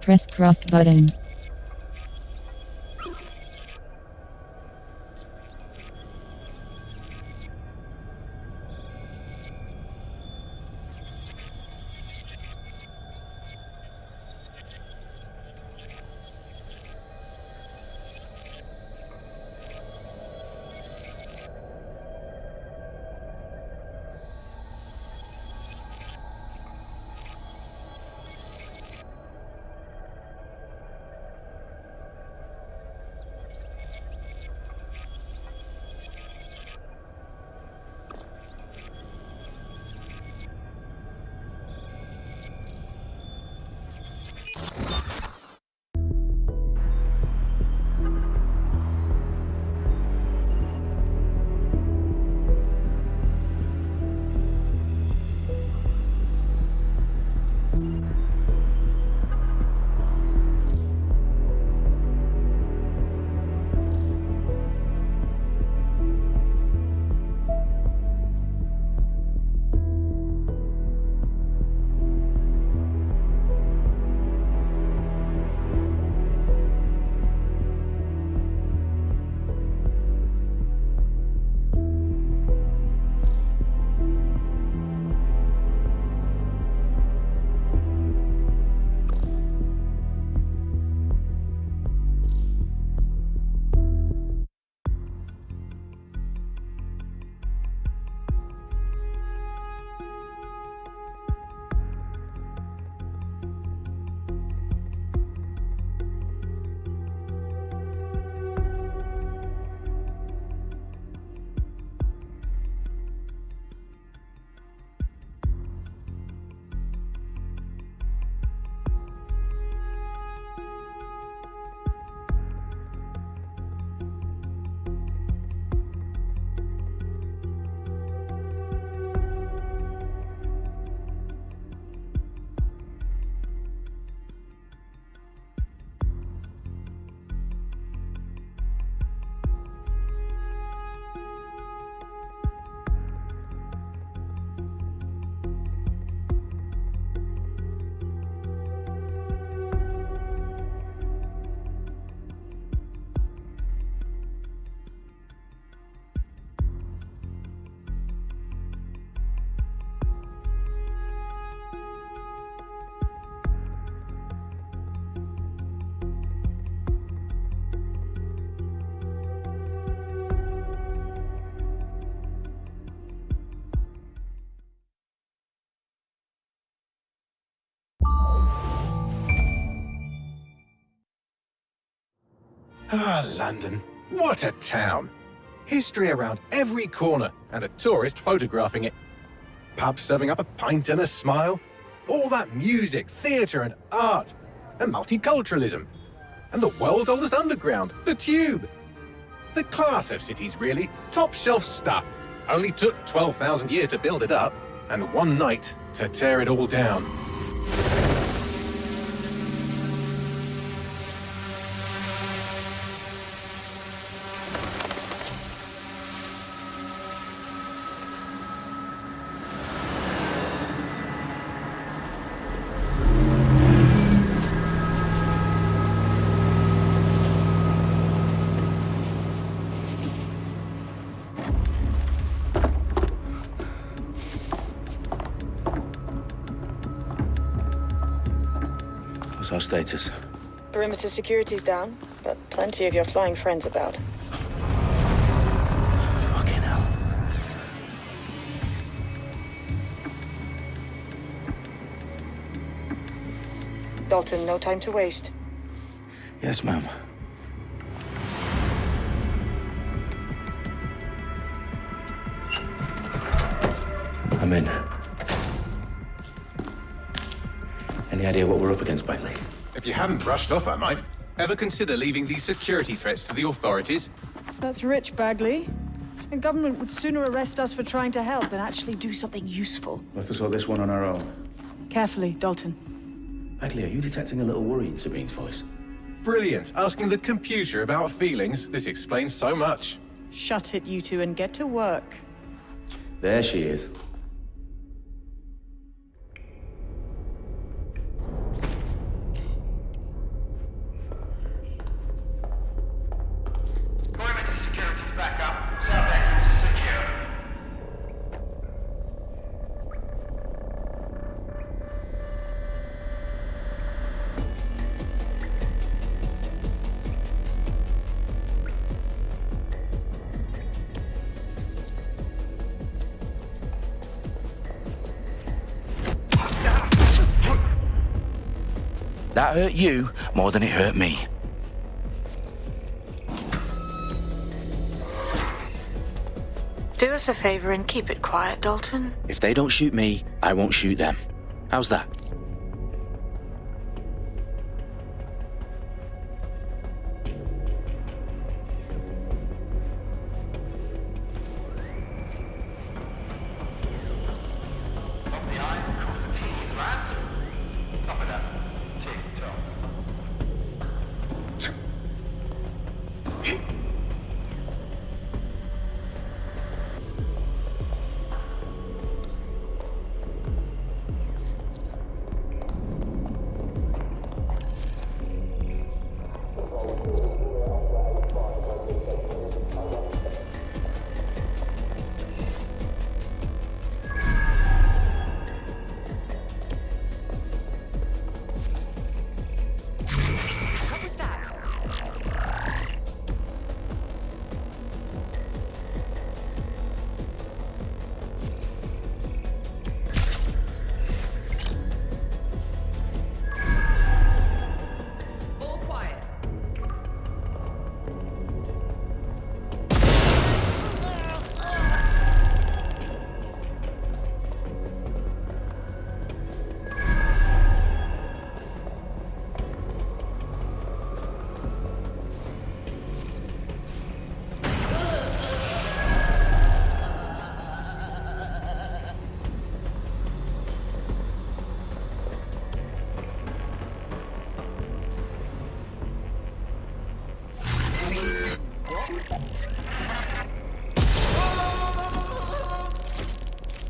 Press cross button. Ah, London. What a town. History around every corner and a tourist photographing it. Pubs serving up a pint and a smile. All that music, theatre and art. And multiculturalism. And the world's oldest underground, the Tube. The class of cities, really. Top shelf stuff. Only took 12,000 years to build it up, and one night to tear it all down. What's our status? Perimeter security's down, but plenty of your flying friends about. Fucking hell. Dalton, no time to waste. Yes, ma'am. I'm in. Any idea what we're up against, Bagley? If you hadn't brushed off, I might. Ever consider leaving these security threats to the authorities? That's rich, Bagley. The government would sooner arrest us for trying to help than actually do something useful. We'll have to sort this one on our own. Carefully, Dalton. Bagley, are you detecting a little worry in Sabine's voice? Brilliant. Asking the computer about feelings. This explains so much. Shut it, you two, and get to work. There she is. That hurt you more than it hurt me. Do us a favor and keep it quiet, Dalton. If they don't shoot me, I won't shoot them. How's that?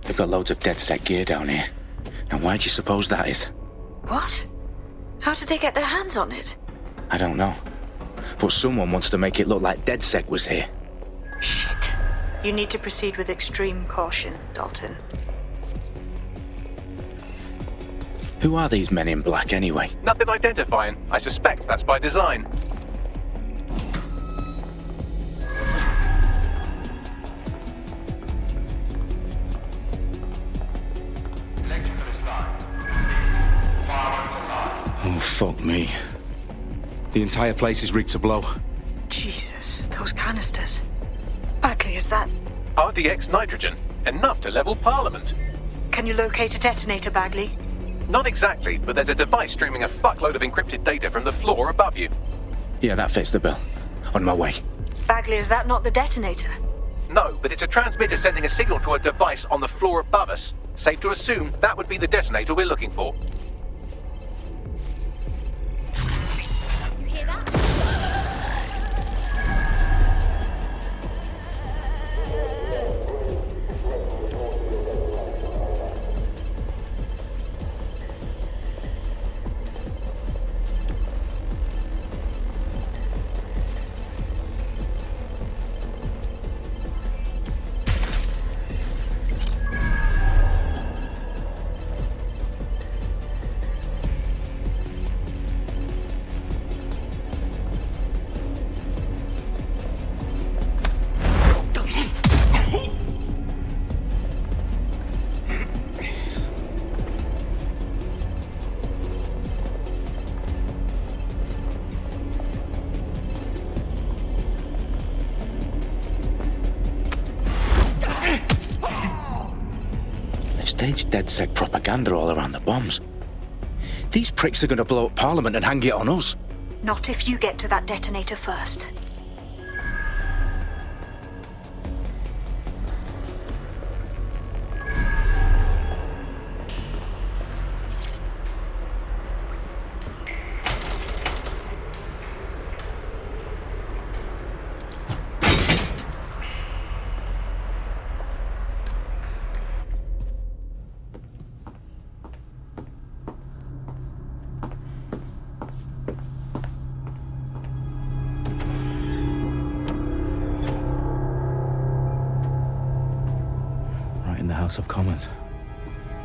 They've got loads of DedSec gear down here. And why do you suppose that is? What? How did they get their hands on it? I don't know. But someone wants to make it look like DedSec was here. Shit. You need to proceed with extreme caution, Dalton. Who are these men in black anyway? Nothing identifying. I suspect that's by design. Oh, fuck me. The entire place is rigged to blow. Jesus, those canisters. Bagley, is that... RDX nitrogen. Enough to level Parliament. Can you locate a detonator, Bagley? Not exactly, but there's a device streaming a fuckload of encrypted data from the floor above you. Yeah, that fits the bill. On my way. Bagley, is that not the detonator? No, but it's a transmitter sending a signal to a device on the floor above us. Safe to assume that would be the detonator we're looking for. You hear that? Staged DedSec propaganda all around the bombs. These pricks are going to blow up Parliament and hang it on us. Not if you get to that detonator first. In the House of Commons.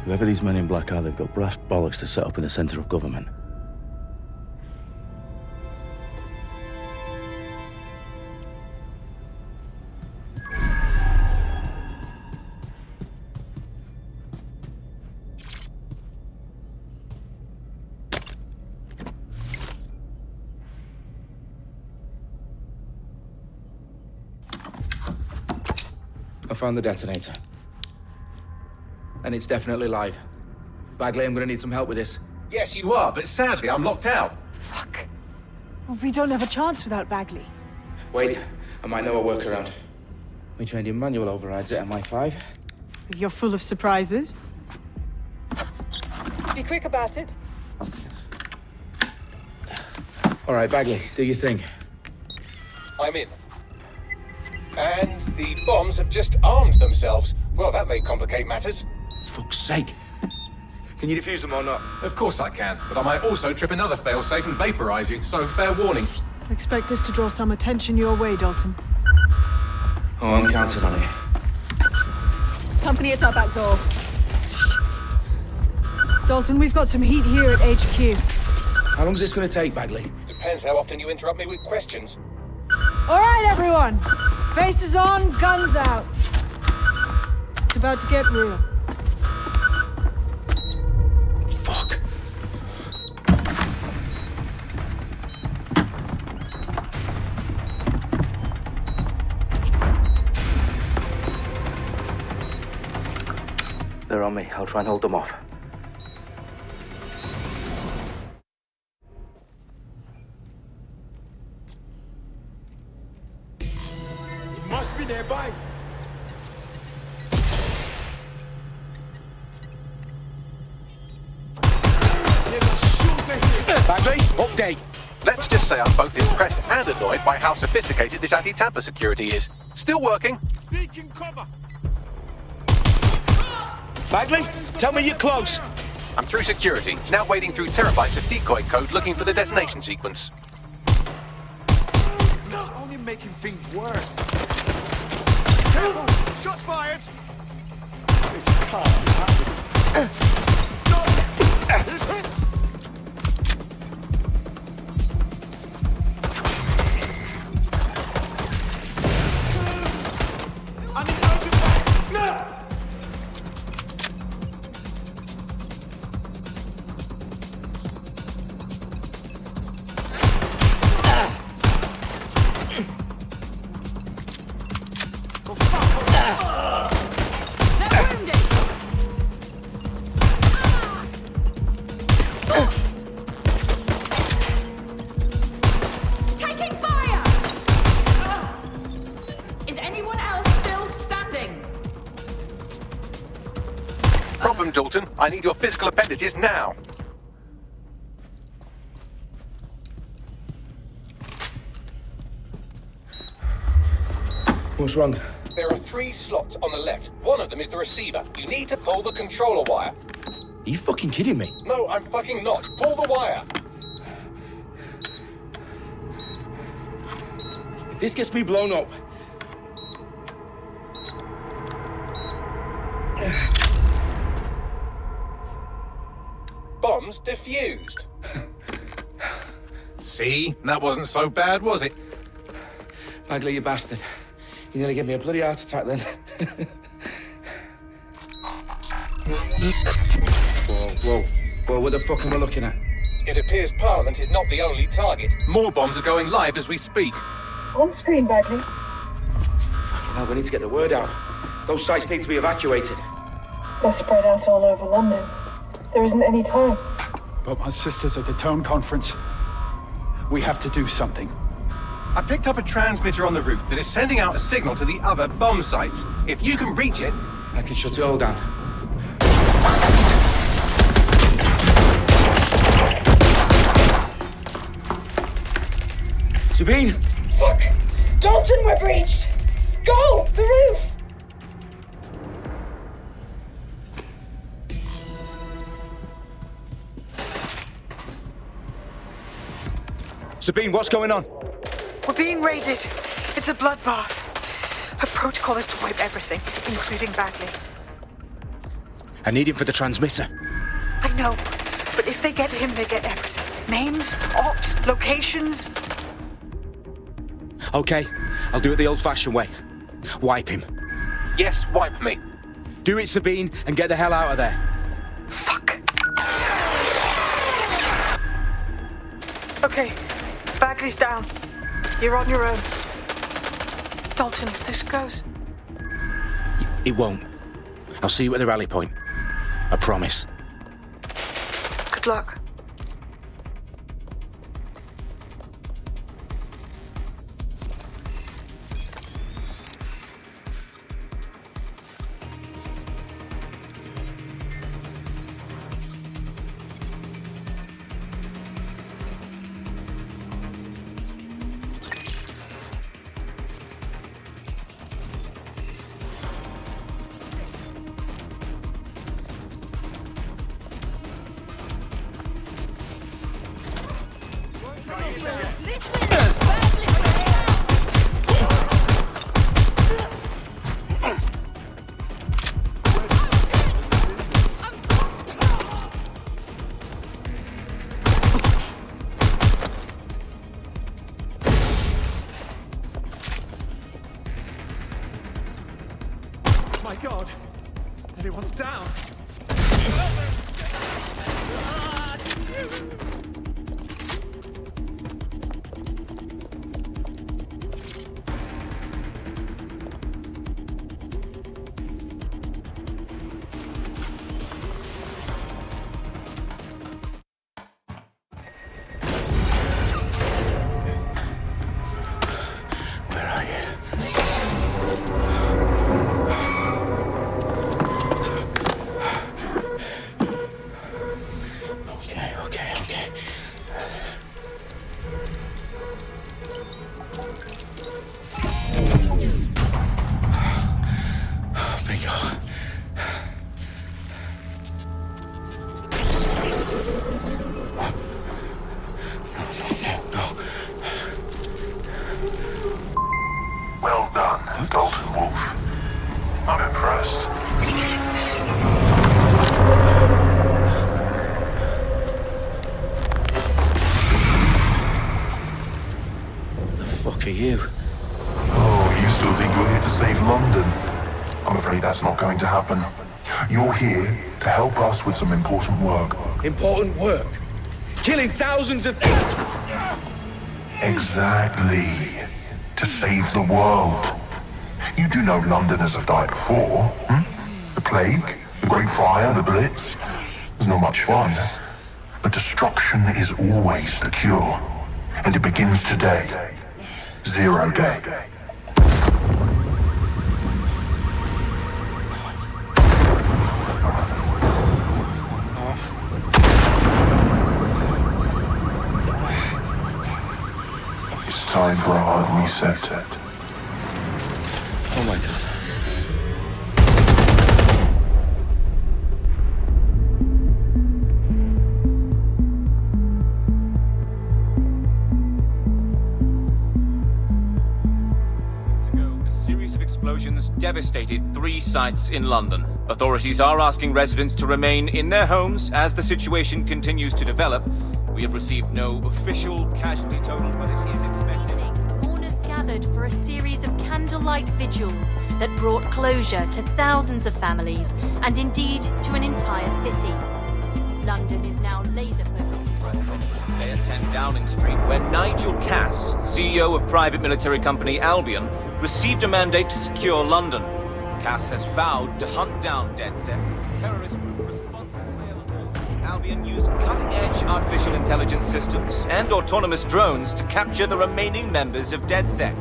Whoever these men in black are, they've got brass bollocks to set up in the centre of government. found the detonator. And it's definitely live. Bagley, I'm gonna need some help with this. Yes, you are, but sadly, I'm locked out. Fuck. Well, we don't have a chance without Bagley. Wait, I might know a workaround. We trained in manual overrides at MI5. You're full of surprises. Be quick about it. All right, Bagley, do your thing. I'm in. And the bombs have just armed themselves. Well, that may complicate matters. Fuck's sake. Can you defuse them or not? Of course I can, but I might also trip another failsafe and vaporize you, so fair warning. Expect this to draw some attention your way, Dalton. Oh, I'm counting on it. Company at our back door. Dalton, we've got some heat here at HQ. How long is this gonna take, Bagley? Depends how often you interrupt me with questions. All right, everyone. Faces on, guns out. It's about to get real. Fuck. They're on me. I'll try and hold them off. It must be nearby. Bagley, update. Let's just say I'm both impressed and annoyed by how sophisticated this anti-tamper security is. Still working. Seeking cover. Bagley, tell me you're close. I'm through security, now wading through terabytes of decoy code looking for the detonation sequence. Only making things worse. Careful! Shots fired! This can't be happening. Stop! He's hit! I need urgent back! No! Taking fire! Is anyone else still standing? Problem, Dalton. I need your physical appendages now. What's wrong? There are 3 slots on the left. One of them is the receiver. You need to pull the controller wire. Are you fucking kidding me? No, I'm fucking not. Pull the wire. If this gets me blown up... Bombs defused. See? That wasn't so bad, was it? Bagley, you bastard. You nearly gave me a bloody heart attack then. Whoa, what the fuck am I looking at? It appears Parliament is not the only target. More bombs are going live as we speak. On screen, Bagley. Now we need to get the word out. Those sites need to be evacuated. They're spread out all over London. There isn't any time. But my sister's at the town conference. We have to do something. I picked up a transmitter on the roof that is sending out a signal to the other bomb sites. If you can reach it... I can shut it all down. Sabine! Fuck! Dalton, we're breached! Go! The roof! Sabine, what's going on? We're being raided. It's a bloodbath. Her protocol is to wipe everything, including Bagley. I need him for the transmitter. I know, but if they get him, they get everything. Names, ops, locations. Okay, I'll do it the old-fashioned way. Wipe him. Yes, wipe me. Do it, Sabine, and get the hell out of there. Fuck. Okay, Bagley's down. You're on your own. Dalton, if this goes... It won't. I'll see you at the rally point. I promise. Good luck. My God! Everyone's down! Where are you? Okay. Bingo. No. Well done, Dalton Wolf. I'm impressed. The fuck are you? Oh, you still think you're here to save London? I'm afraid that's not going to happen. You're here to help us with some important work. Important work. Killing thousands of people. Exactly. To save the world. You do know Londoners have died before, hmm? The plague, the Great Fire, the Blitz. It's not much fun. But destruction is always the cure. And it begins today. 0 day. It's time for a hard reset. Oh my God. A series of explosions devastated 3 sites in London. Authorities are asking residents to remain in their homes as the situation continues to develop. We have received no official casualty total, but it is expected. Mourners gathered for a series of candlelight vigils that brought closure to thousands of families and indeed to an entire city. London is now laser-focused. Today at 10 Downing Street, where Nigel Cass, CEO of private military company Albion, received a mandate to secure London. Cass has vowed to hunt down DedSec. Terrorist group responses Albion used cutting-edge artificial intelligence systems and autonomous drones to capture the remaining members of DedSec.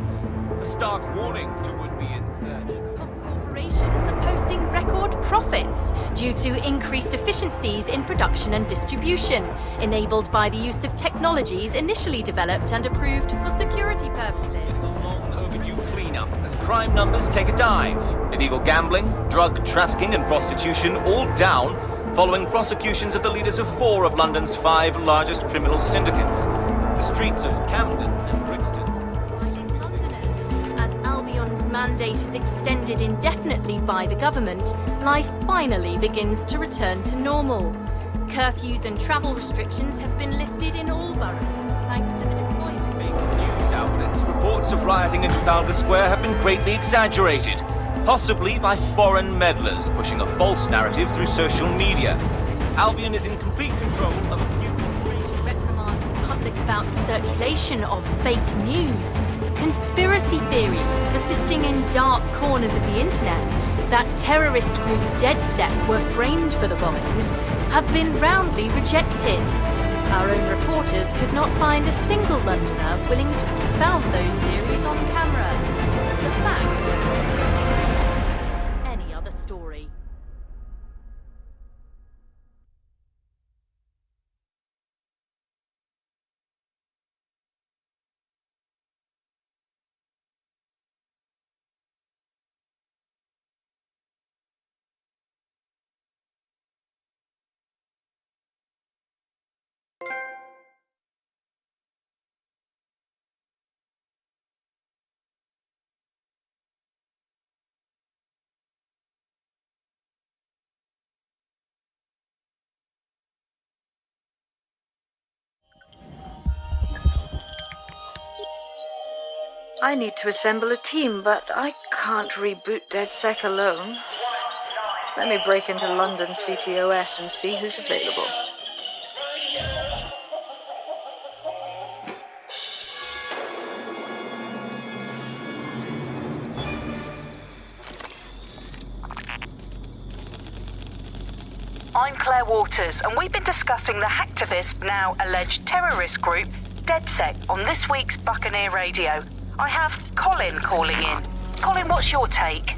A stark warning to would-be insurgents. Top corporations are posting record profits due to increased efficiencies in production and distribution, enabled by the use of technologies initially developed and approved for security purposes. A long overdue cleanup as crime numbers take a dive. Illegal gambling, drug trafficking and prostitution all down following prosecutions of the leaders of 4 of London's 5 largest criminal syndicates. The streets of Camden and Brixton. And in Londoners, as Albion's mandate is extended indefinitely by the government, life finally begins to return to normal. Curfews and travel restrictions have been lifted in all boroughs, thanks to the deployment. Fake news outlets, reports of rioting in Trafalgar Square have been greatly exaggerated, possibly by foreign meddlers pushing a false narrative through social media. Albion is in complete control of a few reprimand the public about the circulation of fake news. Conspiracy theories persisting in dark corners of the internet that terrorist group DedSec were framed for the bombings have been roundly rejected. Our own reporters could not find a single Londoner willing to expound those theories on camera. The facts simply don't support any other story. I need to assemble a team, but I can't reboot DedSec alone. Let me break into London CTOS and see who's available. I'm Claire Waters, and we've been discussing the hacktivist, now alleged terrorist group, DedSec, on this week's Buccaneer Radio. I have Colin calling in. Colin, what's your take?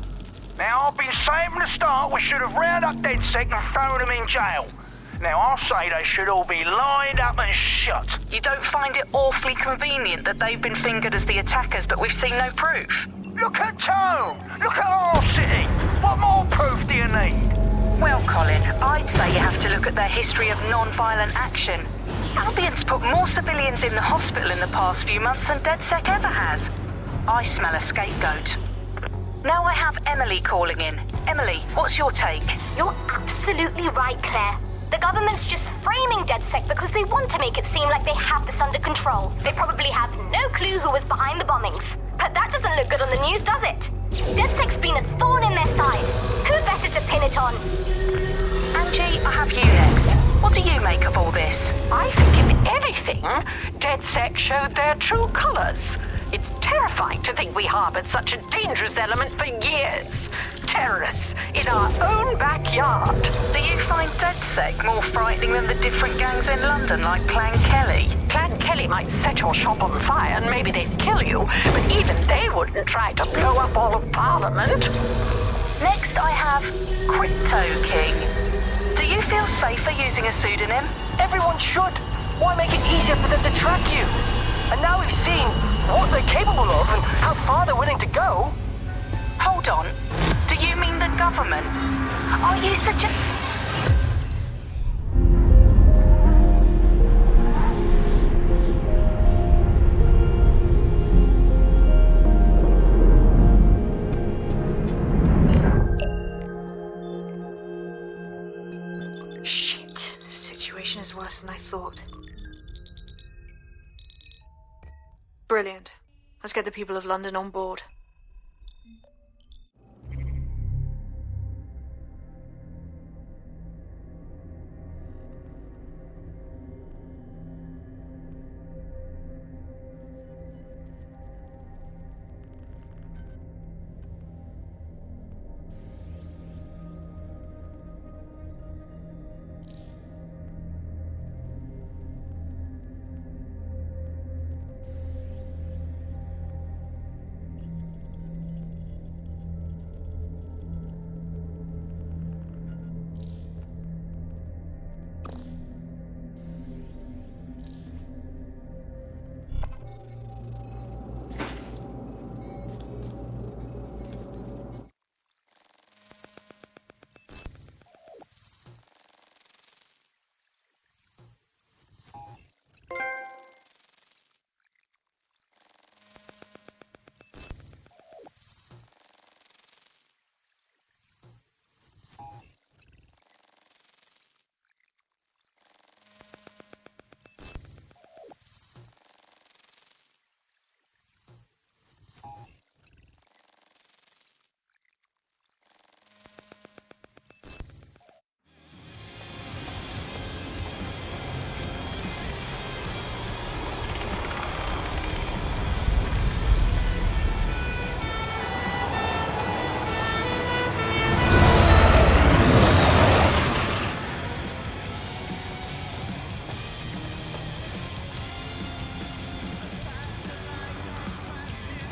Now, I've been saying from the start we should have rounded up DedSec and thrown them in jail. Now, I'll say they should all be lined up and shot. You don't find it awfully convenient that they've been fingered as the attackers, but we've seen no proof? Look at Tone! Look at our city! What more proof do you need? Well, Colin, I'd say you have to look at their history of non-violent action. Albion's put more civilians in the hospital in the past few months than DedSec ever has. I smell a scapegoat. Now I have Emily calling in. Emily, what's your take? You're absolutely right, Claire. The government's just framing DedSec because they want to make it seem like they have this under control. They probably have no clue who was behind the bombings. But that doesn't look good on the news, does it? DedSec's been a thorn in their side. Who better to pin it on? Angie, I have you next. What do you make of all this? I think, if anything, DedSec showed their true colors. It's terrifying to think we harbored such a dangerous element for years. Terrorists in our own backyard. Do you find DedSec more frightening than the different gangs in London, like Clan Kelly? Clan Kelly might set your shop on fire and maybe they'd kill you, but even they wouldn't try to blow up all of Parliament. Next, I have Crypto King. Do you feel safer using a pseudonym? Everyone should. Why make it easier for them to track you? And now we've seen what they're capable of and how far they're willing to go. Hold on. Do you mean the government? Are you such a... Shit. Situation is worse than I thought. Brilliant. Let's get the people of London on board.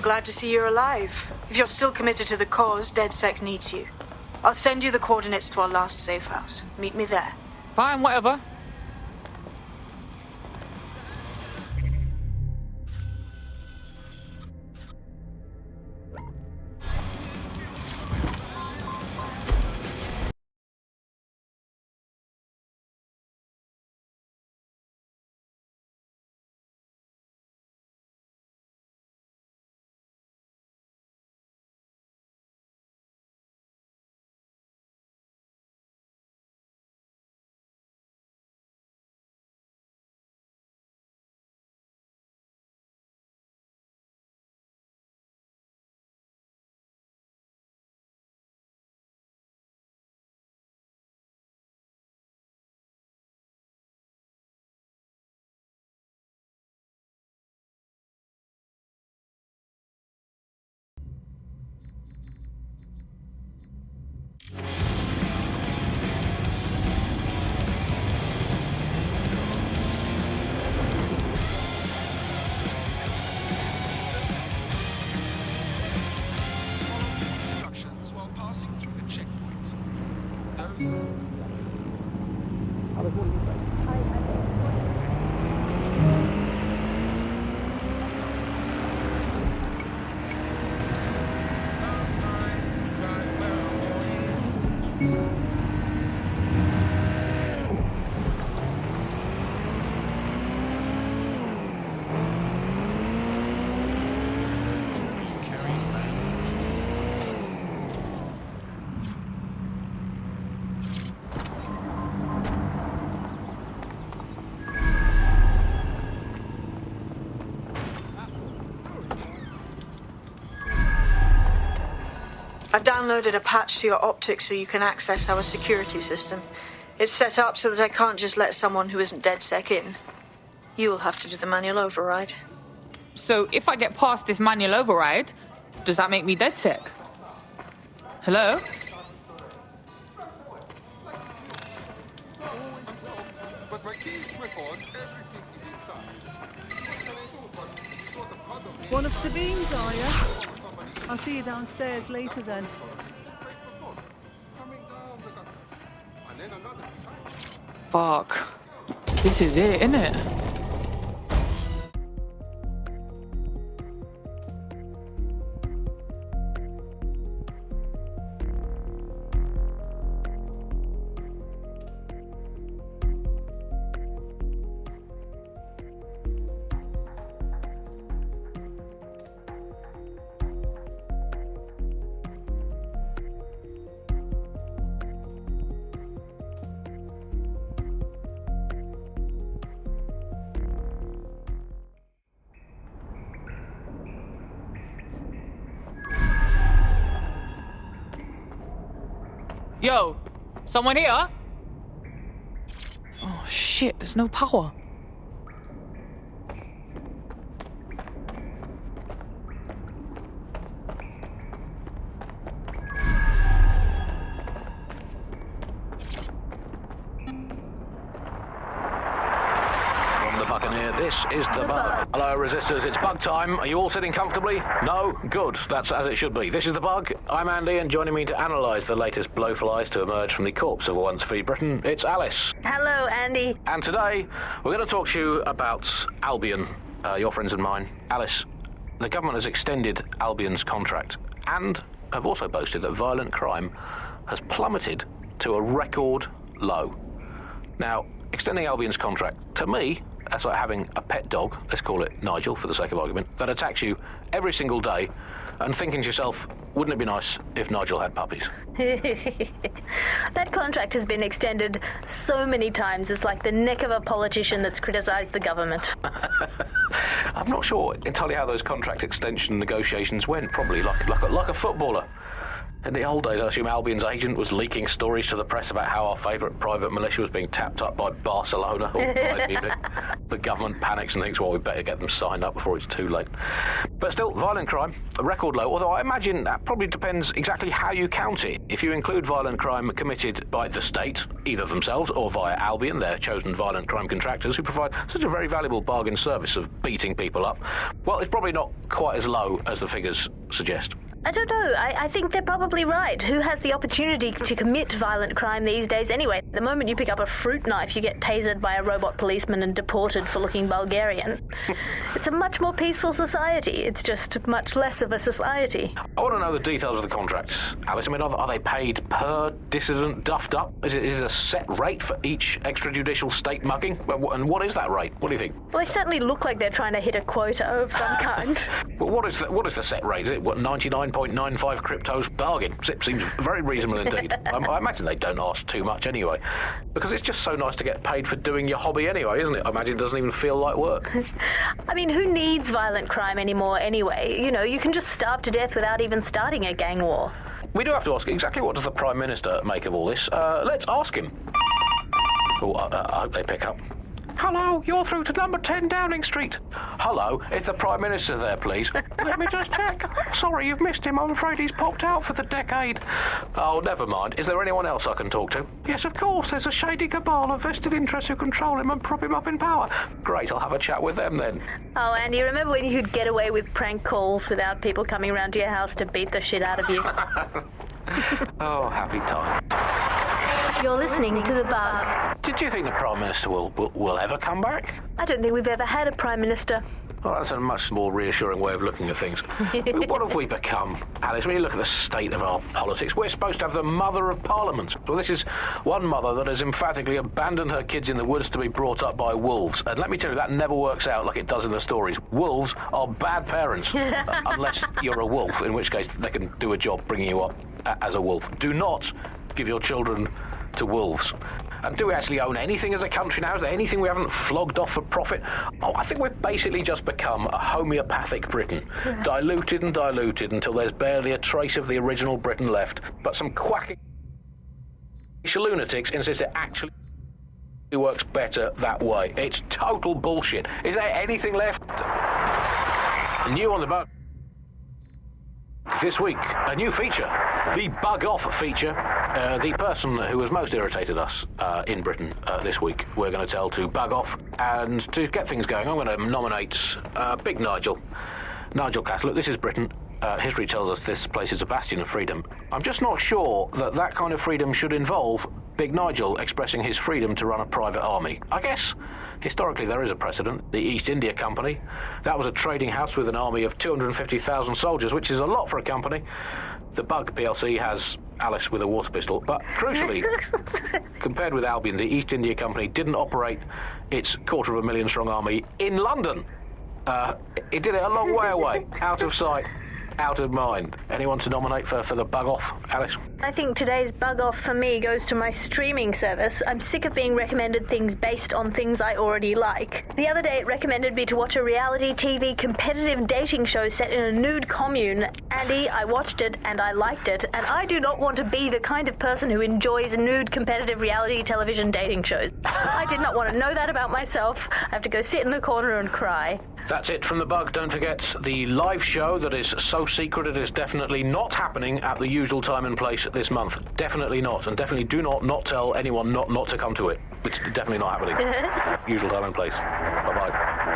glad to see you're alive. If you're still committed to the cause, DedSec needs you. I'll send you the coordinates to our last safe house. Meet me there. Fine, whatever. I've downloaded a patch to your optics so you can access our security system. It's set up so that I can't just let someone who isn't DedSec in. You'll have to do the manual override. So if I get past this manual override, does that make me DedSec? Hello? One of Sabine's, are you? I'll see you downstairs later then. Fuck. This is it, innit? Yo, someone here? Oh shit, there's no power. From the Buccaneer, this is the Bug. Hello, Resistors, it's Bug time. Are you all sitting comfortably? No? Good. That's as it should be. This is the Bug. I'm Andy, and joining me to analyse the latest blowflies to emerge from the corpse of a once free Britain, it's Alice. Hello, Andy. And today, we're going to talk to you about Albion, your friends and mine. Alice, the government has extended Albion's contract and have also boasted that violent crime has plummeted to a record low. Now, extending Albion's contract, to me, that's like having a pet dog, let's call it Nigel for the sake of argument, that attacks you every single day and thinking to yourself, wouldn't it be nice if Nigel had puppies? That contract has been extended so many times, it's like the neck of a politician that's criticised the government. I'm not sure entirely how those contract extension negotiations went, probably like a footballer. In the old days, I assume Albion's agent was leaking stories to the press about how our favourite private militia was being tapped up by Barcelona or by Munich. The government panics and thinks, well, we better get them signed up before it's too late. But still, violent crime, a record low, although I imagine that probably depends exactly how you count it. If you include violent crime committed by the state, either themselves or via Albion, their chosen violent crime contractors who provide such a very valuable bargain service of beating people up, well, it's probably not quite as low as the figures suggest. I don't know. I think they're probably right. Who has the opportunity to commit violent crime these days anyway? The moment you pick up a fruit knife, you get tasered by a robot policeman and deported for looking Bulgarian. It's a much more peaceful society. It's just much less of a society. I want to know the details of the contracts, Alice. I mean, are they paid per dissident duffed up? Is it a set rate for each extrajudicial state mugging? And what is that rate? What do you think? Well, they certainly look like they're trying to hit a quota of some kind. Well, what is the set rate? Is it, 99.95 cryptos bargain? It seems very reasonable indeed. I imagine they don't ask too much anyway, because it's just so nice to get paid for doing your hobby anyway, isn't it? I imagine it doesn't even feel like work. I mean, who needs violent crime anymore anyway? You know, you can just starve to death without even starting a gang war. We do have to ask, exactly what does the Prime Minister make of all this? Let's ask him. Oh, I hope they pick up. Hello, you're through to number 10 Downing Street. Hello, is the Prime Minister there, please? Let me just check. Sorry, you've missed him. I'm afraid he's popped out for the decade. Oh, never mind. Is there anyone else I can talk to? Yes, of course. There's a shady cabal of vested interests who control him and prop him up in power. Great, I'll have a chat with them then. Oh, and you remember when you could get away with prank calls without people coming around to your house to beat the shit out of you? Oh, happy time. You're listening to The Bug. Did you think the Prime Minister will ever come back? I don't think we've ever had a Prime Minister. Well, that's a much more reassuring way of looking at things. What have we become, Alice? When you look at the state of our politics, we're supposed to have the mother of parliaments. Well, this is one mother that has emphatically abandoned her kids in the woods to be brought up by wolves. And let me tell you, that never works out like it does in the stories. Wolves are bad parents, unless you're a wolf, in which case they can do a job bringing you up as a wolf. Do not give your children to wolves. And do we actually own anything as a country now? Is there anything we haven't flogged off for profit? Oh, I think we've basically just become a homeopathic Britain. Diluted and diluted until there's barely a trace of the original Britain left. But some quacking lunatics insist it actually works better that way. It's total bullshit. Is there anything left? New on the bug. This week, a new feature, the Bug Off feature. The person who has most irritated us in Britain this week, we're going to tell to bug off. And to get things going, I'm going to nominate Big Nigel. Nigel Cass. Look, this is Britain. History tells us this place is a bastion of freedom. I'm just not sure that kind of freedom should involve Big Nigel expressing his freedom to run a private army. I guess, historically, there is a precedent. The East India Company. That was a trading house with an army of 250,000 soldiers, which is a lot for a company. The Bug PLC has Alice with a water pistol. But crucially, compared with Albion, the East India Company didn't operate its 250,000 strong army in London. It did it a long way away, out of sight, out of mind. Anyone to nominate for the Bug Off, Alice? I think today's Bug Off for me goes to my streaming service. I'm sick of being recommended things based on things I already like. The other day it recommended me to watch a reality TV competitive dating show set in a nude commune. Andy, I watched it and I liked it, and I do not want to be the kind of person who enjoys nude competitive reality television dating shows. I did not want to know that about myself. I have to go sit in a corner and cry. That's it from The Bug. Don't forget the live show that is so secret it is definitely not happening at the usual time and place this month. Definitely not. And definitely do not tell anyone not to come to it. It's definitely not happening. Usual time and place. Bye-bye.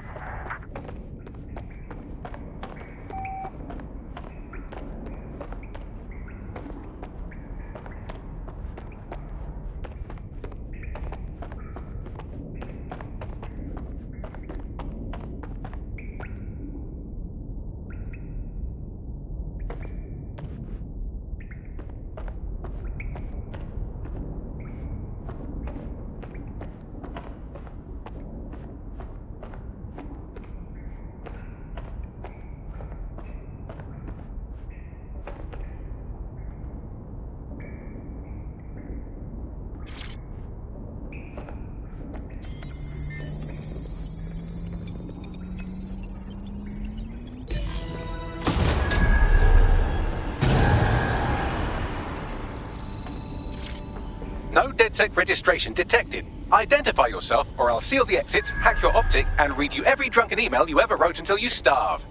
No DedSec registration detected. Identify yourself, or I'll seal the exits, hack your optic, and read you every drunken email you ever wrote until you starve.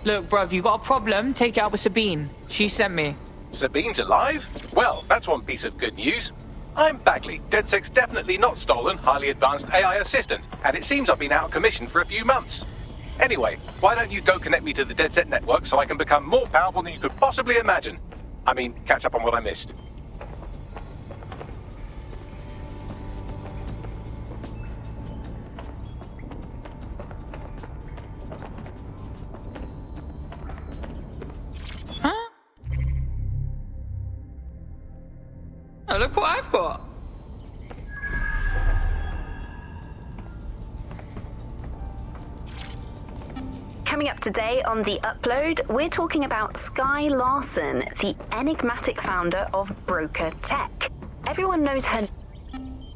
Look, bruv, you got a problem? Take it out with Sabine. She sent me. Sabine's alive? Well, that's one piece of good news. I'm Bagley, DedSec's definitely not stolen, highly advanced AI assistant, and it seems I've been out of commission for a few months. Anyway, why don't you go connect me to the DedSec network so I can become more powerful than you could possibly imagine? I mean, catch up on what I missed. Huh? Oh, look what I've got. Coming up today on The Upload, we're talking about Sky Larson, the enigmatic founder of Broker Tech. Everyone knows her.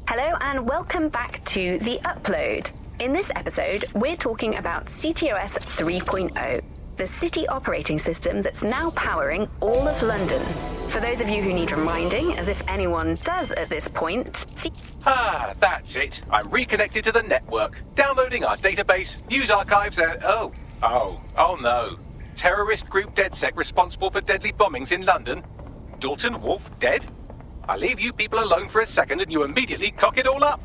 Hello and welcome back to The Upload. In this episode, we're talking about CTOS 3.0, the city operating system that's now powering all of London. For those of you who need reminding, as if anyone does at this point, That's it. I'm reconnected to the network, downloading our database, news archives, and oh no. Terrorist group DedSec responsible for deadly bombings in London? Dalton Wolf dead? I leave you people alone for a second and you immediately cock it all up.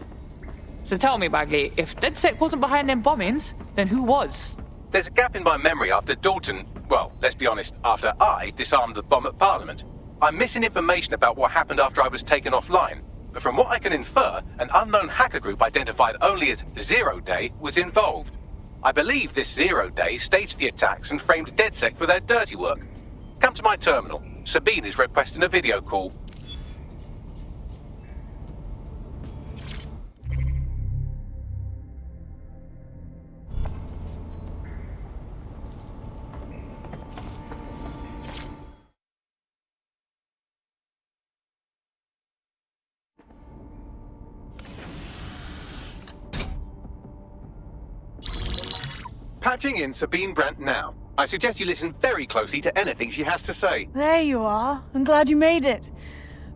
So tell me, Bagley, if DedSec wasn't behind them bombings, then who was? There's a gap in my memory after Dalton, well, let's be honest, after I disarmed the bomb at Parliament. I'm missing information about what happened after I was taken offline, but from what I can infer, an unknown hacker group identified only as Zero Day was involved. I believe this Zero Day staged the attacks and framed DedSec for their dirty work. Come to my terminal. Sabine is requesting a video call. Patching in Sabine Brandt now. I suggest you listen very closely to anything she has to say. There you are. I'm glad you made it.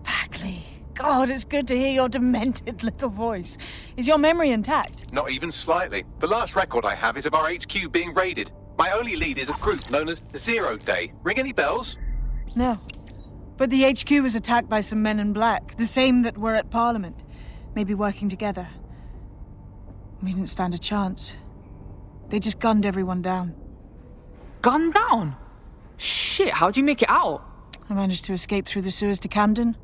Bagley, God, it's good to hear your demented little voice. Is your memory intact? Not even slightly. The last record I have is of our HQ being raided. My only lead is a group known as Zero Day. Ring any bells? No. But the HQ was attacked by some men in black, the same that were at Parliament. Maybe working together. We didn't stand a chance. They just gunned everyone down. Gunned down? Shit, how'd you make it out? I managed to escape through the sewers to Camden.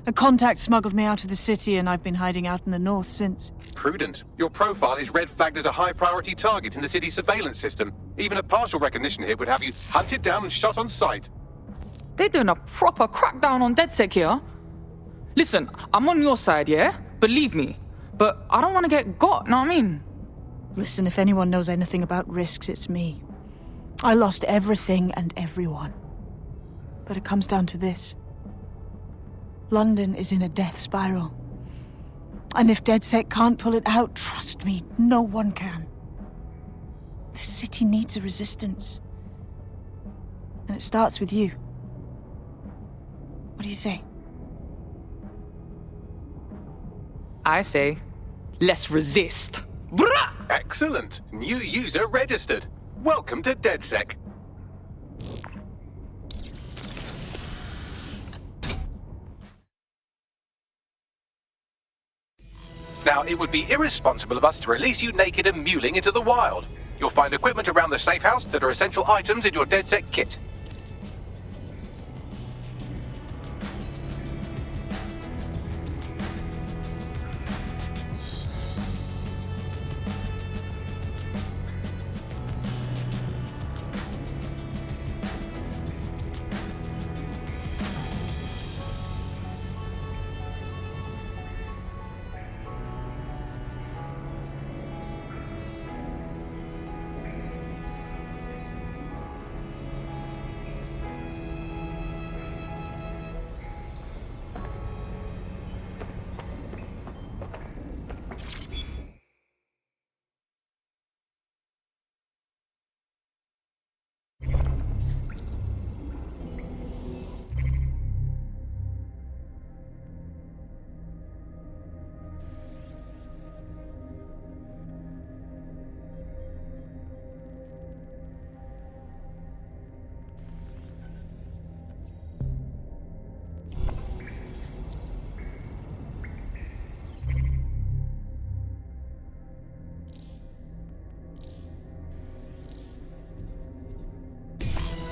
A contact smuggled me out of the city and I've been hiding out in the north since. Prudent. Your profile is red flagged as a high-priority target in the city's surveillance system. Even a partial recognition here would have you hunted down and shot on sight. They're doing a proper crackdown on DedSec here. Listen, I'm on your side, yeah? Believe me. But I don't want to get got, know what I mean? Listen, if anyone knows anything about risks, it's me. I lost everything and everyone. But it comes down to this. London is in a death spiral. And if DedSec can't pull it out, trust me, no one can. The city needs a resistance. And it starts with you. What do you say? I say, let's resist. Brah! Excellent. New user registered. Welcome to DedSec. Now, it would be irresponsible of us to release you naked and mewling into the wild. You'll find equipment around the safe house that are essential items in your DedSec kit.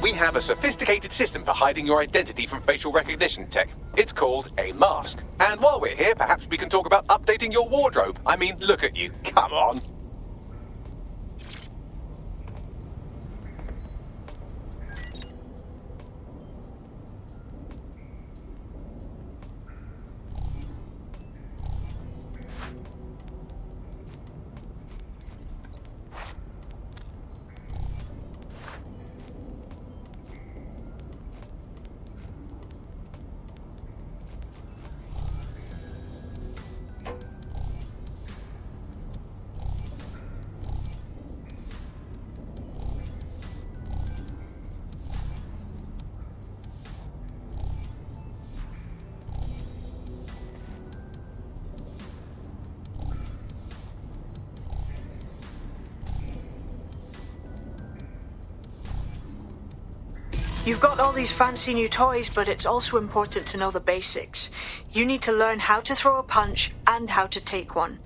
We have a sophisticated system for hiding your identity from facial recognition tech. It's called a mask. And while we're here, perhaps we can talk about updating your wardrobe. I mean, look at you. Come on. You've got all these fancy new toys, but it's also important to know the basics. You need to learn how to throw a punch and how to take one.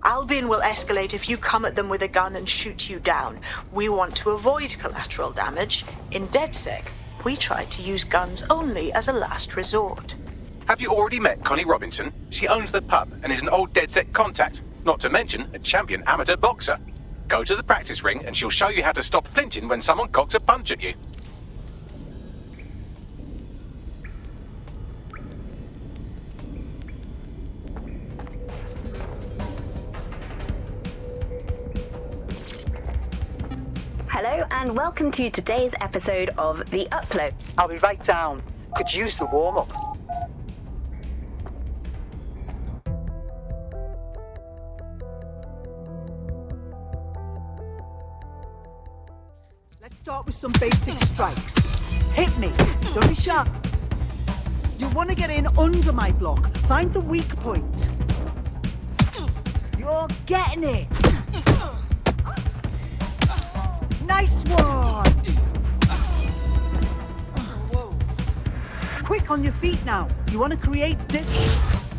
Albion will escalate if you come at them with a gun and shoot you down. We want to avoid collateral damage. In DedSec, we try to use guns only as a last resort. Have you already met Connie Robinson? She owns the pub and is an old DedSec contact, not to mention a champion amateur boxer. Go to the practice ring and she'll show you how to stop flinching when someone cocks a punch at you. Hello and welcome to today's episode of The Upload. I'll be right down. Could use the warm-up. Let's start with some basic strikes. Hit me. Don't be sharp. You want to get in under my block. Find the weak point. You're getting it. Nice one! Quick on your feet now. You want to create distance.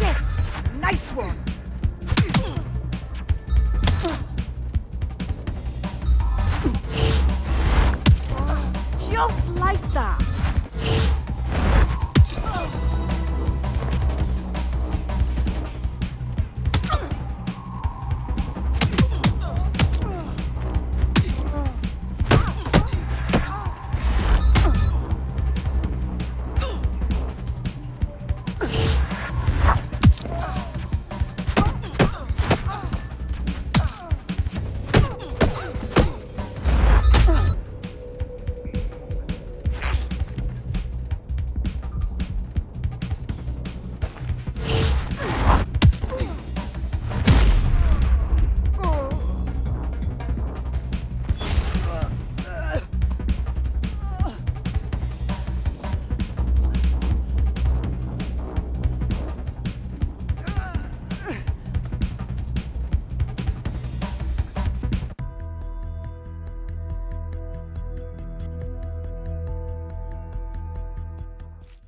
Yes! Nice one! Just like that.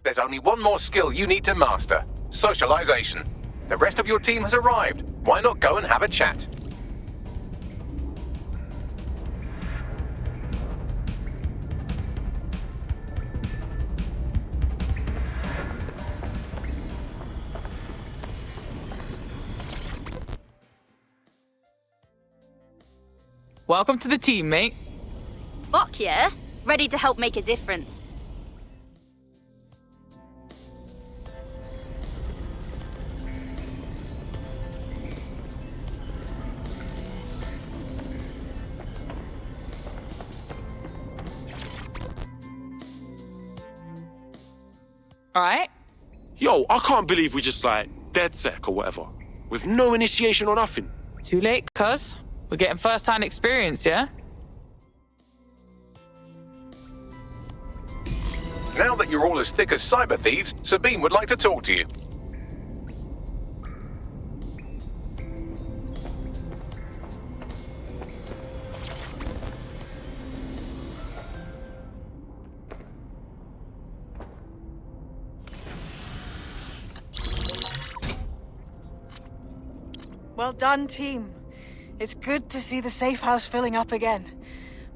There's only one more skill you need to master: socialization. The rest of your team has arrived. Why not go and have a chat? Welcome to the team, mate. Fuck yeah. Ready to help make a difference. Alright. Yo, I can't believe we just like DedSec or whatever. With no initiation or nothing. Too late, cuz. We're getting first-hand experience, yeah? Now that you're all as thick as cyber thieves, Sabine would like to talk to you. Well done, team. It's good to see the safe house filling up again.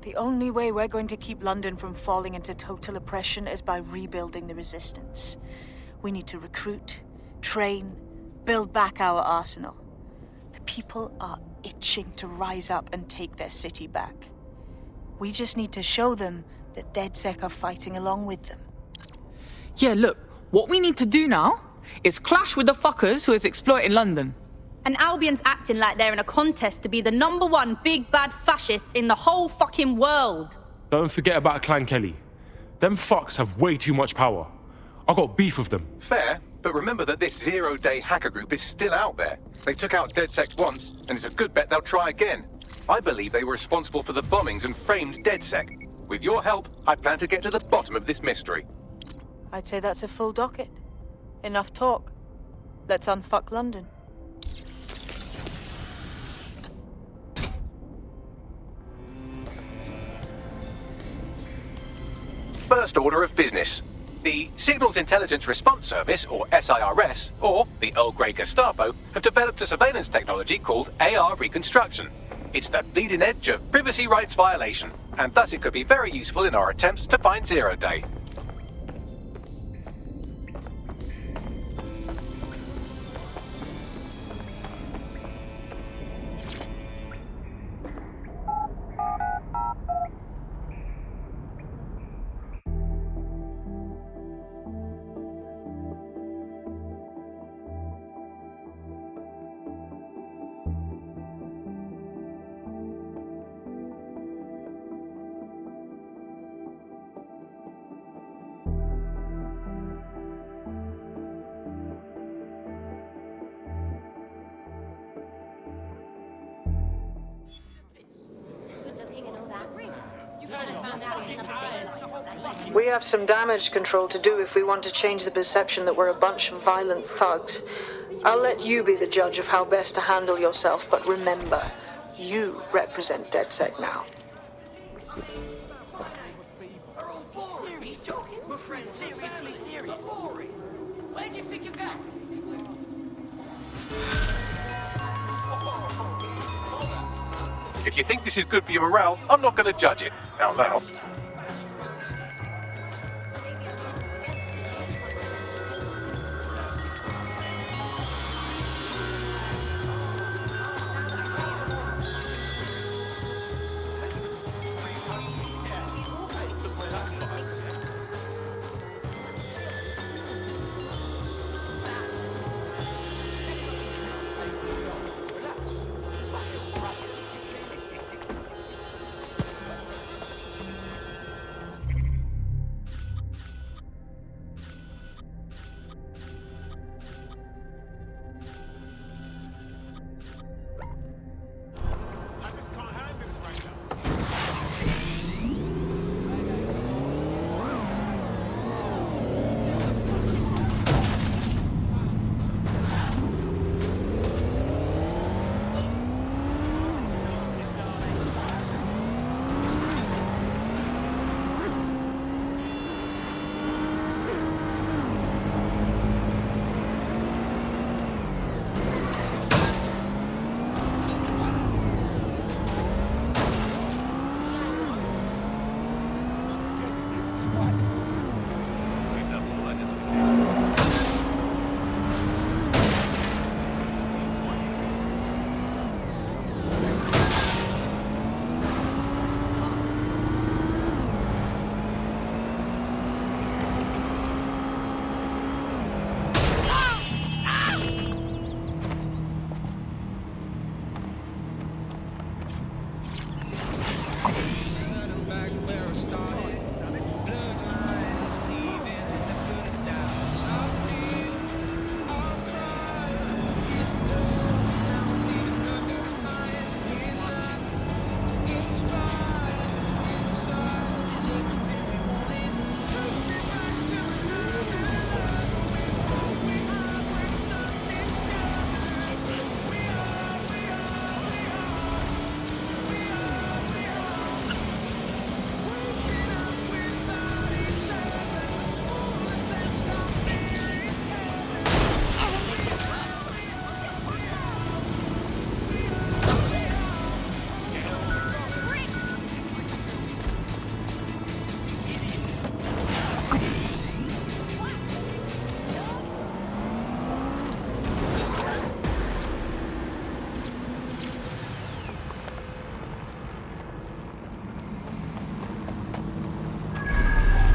The only way we're going to keep London from falling into total oppression is by rebuilding the resistance. We need to recruit, train, build back our arsenal. The people are itching to rise up and take their city back. We just need to show them that DedSec are fighting along with them. Yeah, look, what we need to do now is clash with the fuckers who is exploiting London. And Albion's acting like they're in a contest to be the #1 big bad fascists in the whole fucking world. Don't forget about Clan Kelly. Them fucks have way too much power. I got beef with them. Fair, but remember that this zero-day hacker group is still out there. They took out DedSec once, and it's a good bet they'll try again. I believe they were responsible for the bombings and framed DedSec. With your help, I plan to get to the bottom of this mystery. I'd say that's a full docket. Enough talk. Let's unfuck London. First order of business. The Signals Intelligence Response Service, or SIRS, or the Earl Grey Gestapo, have developed a surveillance technology called AR Reconstruction. It's the bleeding edge of privacy rights violation, and thus it could be very useful in our attempts to find Zero Day. We have some damage control to do if we want to change the perception that we're a bunch of violent thugs. I'll let you be the judge of how best to handle yourself, but remember, you represent DedSec now. Where do you think you're going? If you think this is good for your morale, I'm not going to judge it. Now.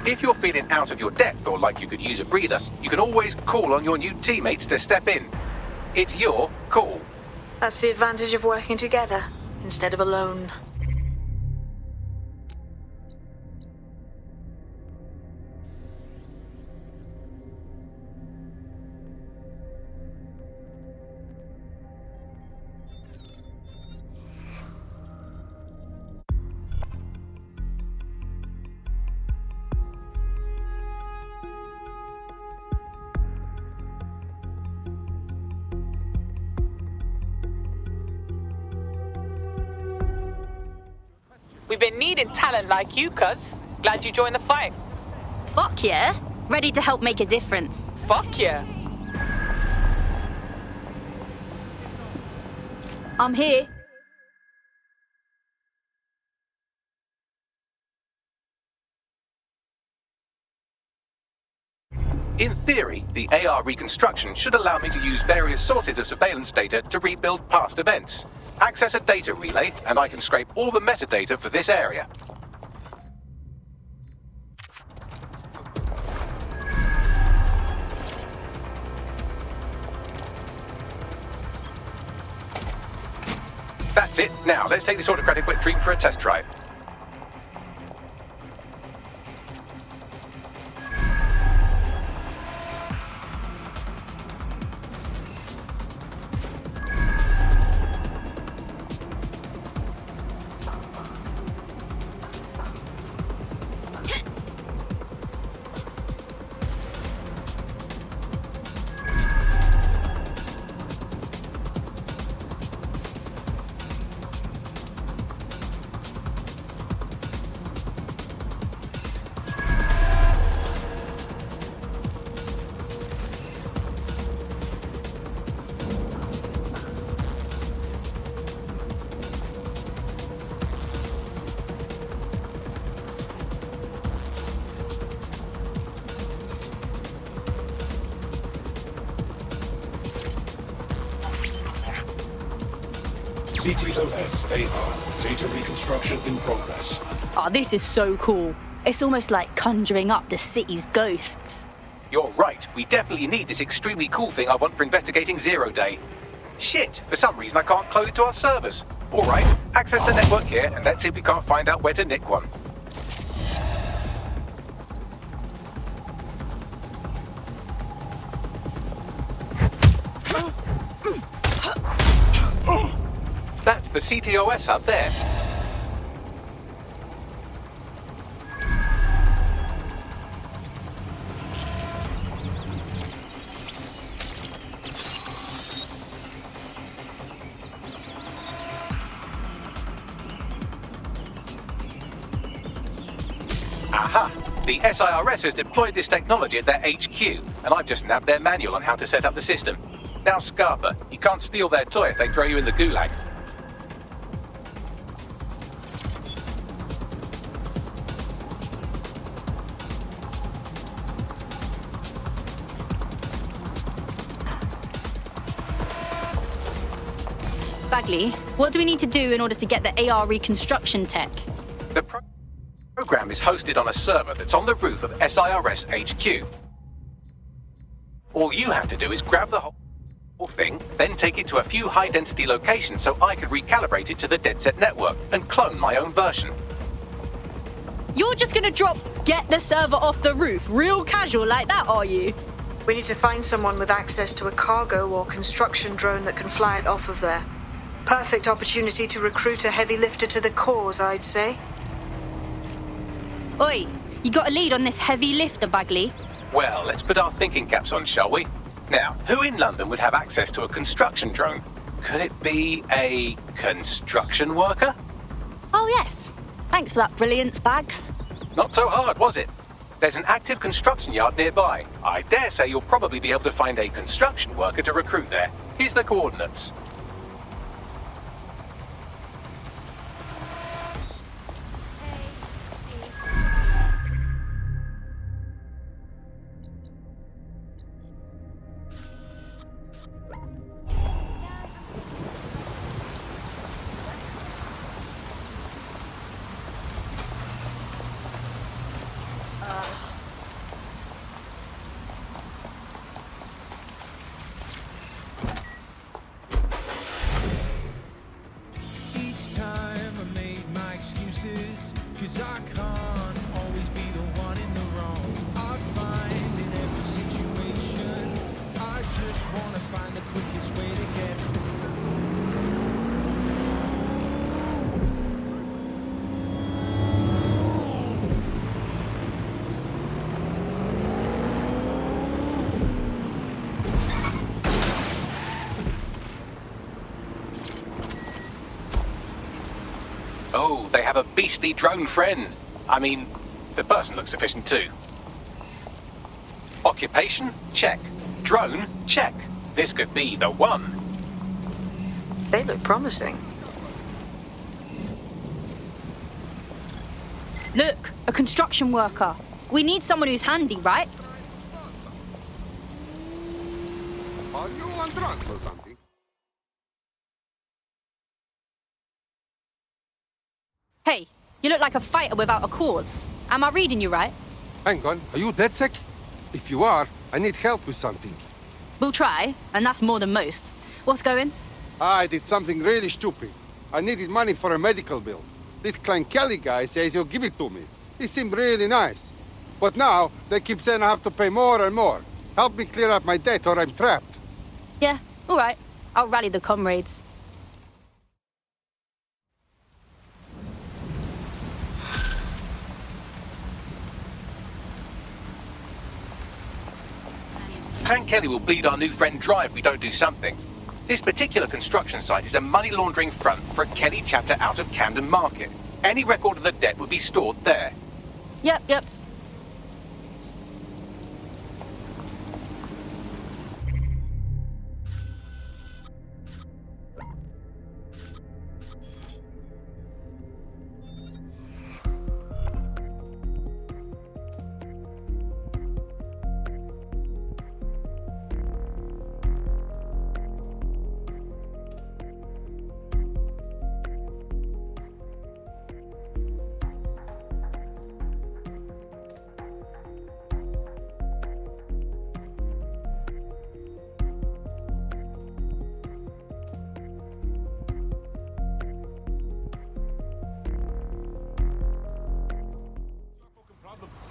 If you're feeling out of your depth or like you could use a breather, you can always call on your new teammates to step in. It's your call. That's the advantage of working together instead of alone. We've been needing talent like you, cuz. Glad you joined the fight. Fuck yeah. Ready to help make a difference. Fuck yeah. I'm here. In theory, the AR reconstruction should allow me to use various sources of surveillance data to rebuild past events. Access a data relay, and I can scrape all the metadata for this area. That's it. Now, let's take this autocratic wet dream for a test drive. CTOS AR. Data reconstruction in progress. Oh, this is so cool. It's almost like conjuring up the city's ghosts. You're right. We definitely need this extremely cool thing I want for investigating Zero Day. Shit, for some reason I can't clone it to our servers. Alright, access the network here and let's see if we can't find out where to nick one. That's the CTOS up there. Aha! The SIRS has deployed this technology at their HQ, and I've just nabbed their manual on how to set up the system. Now, Scarpa, you can't steal their toy if they throw you in the gulag. Bagley, what do we need to do in order to get the AR reconstruction tech? The program is hosted on a server that's on the roof of SIRS HQ. All you have to do is grab the whole thing, then take it to a few high-density locations so I can recalibrate it to the DedSec network and clone my own version. You're just gonna get the server off the roof, real casual like that, are you? We need to find someone with access to a cargo or construction drone that can fly it off of there. Perfect opportunity to recruit a heavy lifter to the cause, I'd say. Oi, you got a lead on this heavy lifter, Bagley? Well, let's put our thinking caps on, shall we? Now, who in London would have access to a construction drone? Could it be a construction worker? Oh, yes. Thanks for that brilliance, Bags. Not so hard, was it? There's an active construction yard nearby. I dare say you'll probably be able to find a construction worker to recruit there. Here's the coordinates. Oh, they have a beastly drone friend. I mean, the person looks sufficient too. Occupation? Check. Drone? Check. This could be the one. They look promising. Look, a construction worker. We need someone who's handy, right? Are you on drugs or something? Hey, you look like a fighter without a cause. Am I reading you right? Hang on, are you DedSec? If you are, I need help with something. We'll try, and that's more than most. What's going? I did something really stupid. I needed money for a medical bill. This Clan Kelly guy says he'll give it to me. He seemed really nice. But now, they keep saying I have to pay more and more. Help me clear up my debt or I'm trapped. Yeah, all right. I'll rally the comrades. Clan Kelly will bleed our new friend dry if we don't do something. This particular construction site is a money laundering front for a Kelly chapter out of Camden Market. Any record of the debt would be stored there. Yep.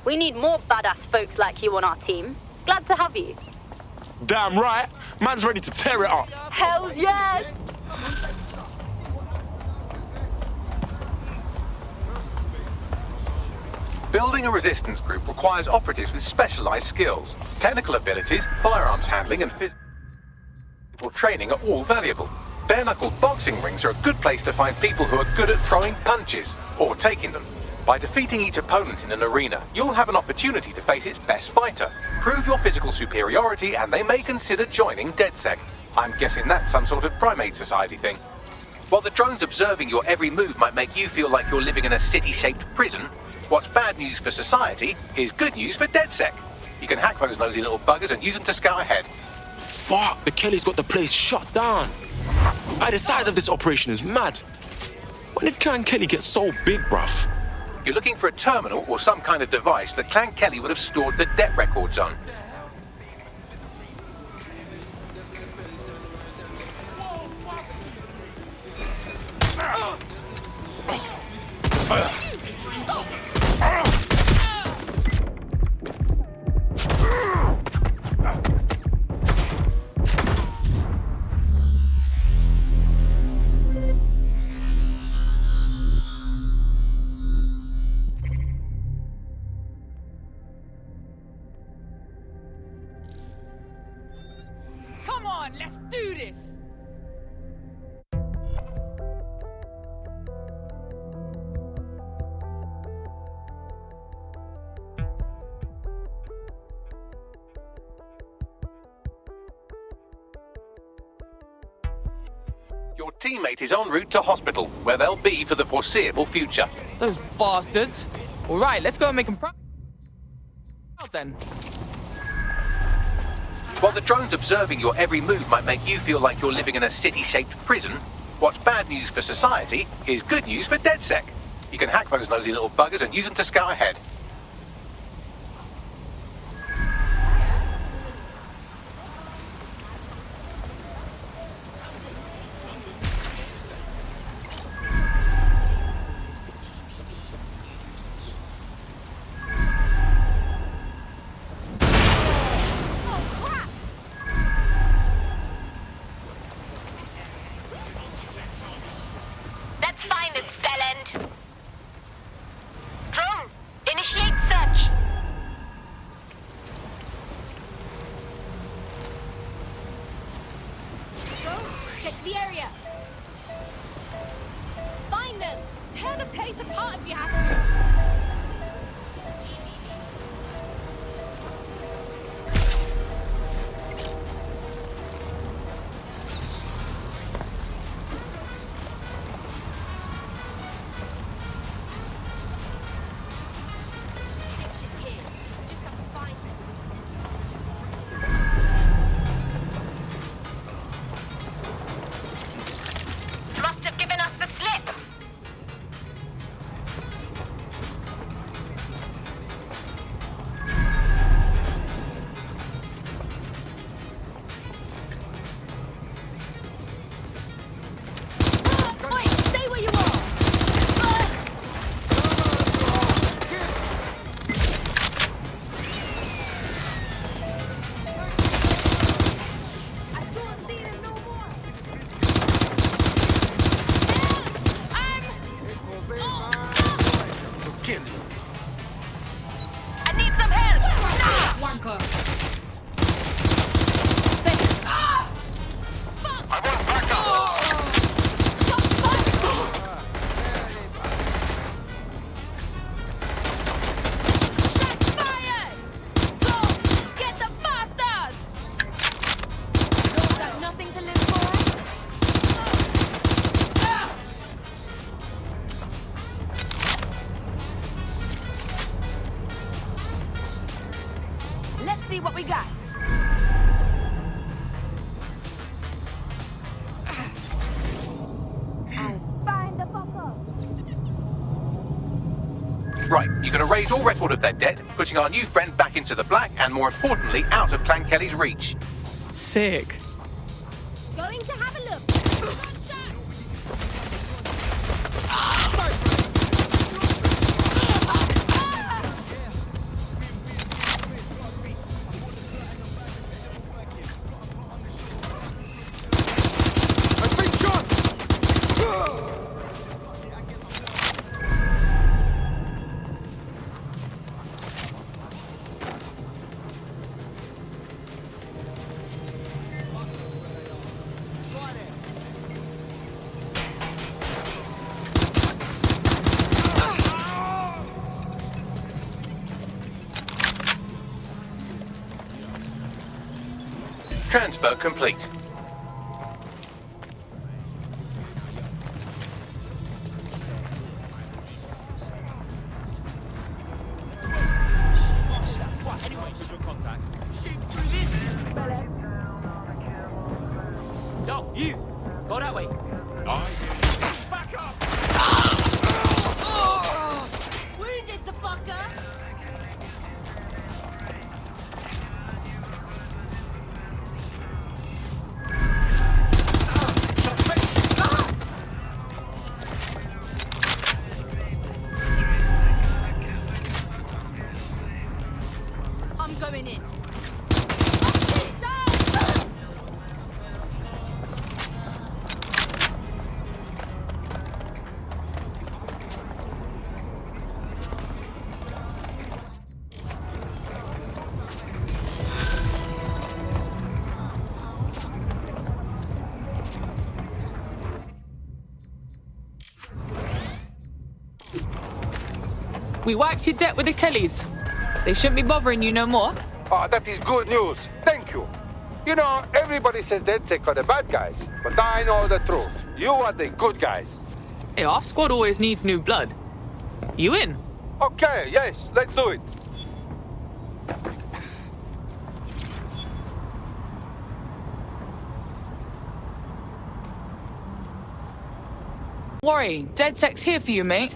We need more badass folks like you on our team. Glad to have you. Damn right. Man's ready to tear it up. Hell yes! Building a resistance group requires operatives with specialized skills. Technical abilities, firearms handling, and physical training are all valuable. Bare-knuckled boxing rings are a good place to find people who are good at throwing punches, or taking them. By defeating each opponent in an arena, you'll have an opportunity to face its best fighter. Prove your physical superiority and they may consider joining DedSec. I'm guessing that's some sort of primate society thing. While the drones observing your every move might make you feel like you're living in a city-shaped prison, what's bad news for society is good news for DedSec. You can hack those nosy little buggers and use them to scout ahead. Fuck, the Kellys got the place shut down. The size of this operation is mad. When did Clan Kelly get so big, bruv? You're looking for a terminal or some kind of device that Clan Kelly would have stored the debt records on. Let's do this! Your teammate is en route to hospital, where they'll be for the foreseeable future. Those bastards! Alright, let's go and make them proud then. While the drones observing your every move might make you feel like you're living in a city-shaped prison, what's bad news for society is good news for DedSec. You can hack those nosy little buggers and use them to scout ahead. Tear the place apart if you have to. Must have given us the slip. Stay where you are! I need some help! Now! Wanker! I want backup! Get the bastards! You've got nothing to live for? Let's see what we got. Find the fucker. Right, you're going to raise all record of their debt, putting our new friend back into the black and, more importantly, out of Clan Kelly's reach. Sick. Going to have a look. Transfer complete. Yo, you! Go that way. Wounded the fucker. I'm going in. We wiped your debt with the Kellys. They shouldn't be bothering you no more. Ah, that is good news. Thank you. You know, everybody says DedSec are the bad guys, but I know the truth. You are the good guys. Hey, our squad always needs new blood. You in? Okay, yes, let's do it. Worry, DedSec's here for you, mate.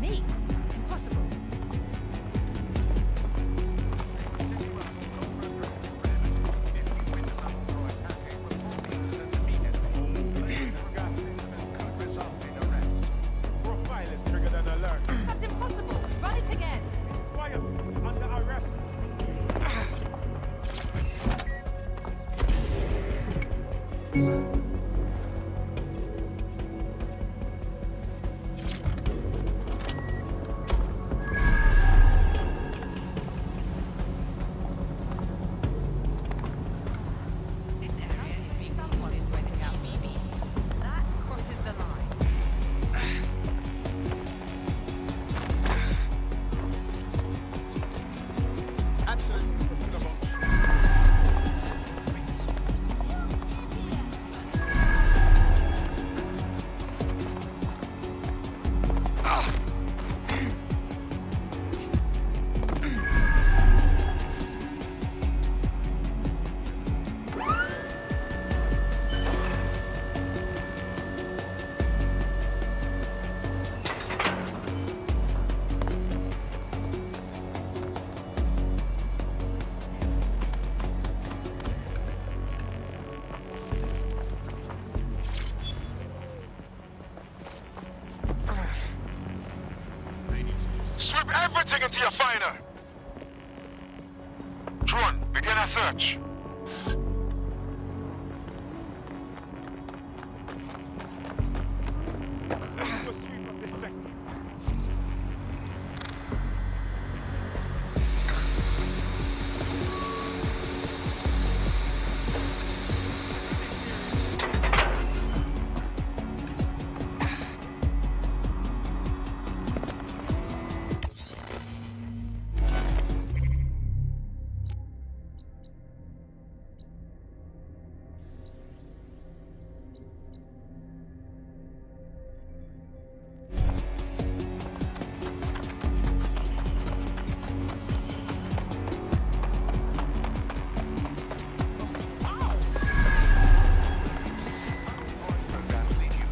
Me? Impossible. That's impossible. Run it again. Quiet. Under arrest. This area is being recorded by the GBB. That crosses the line. Absolutely. Sweep everything into your finder! Drone, begin a search. We'll sweep up this sector.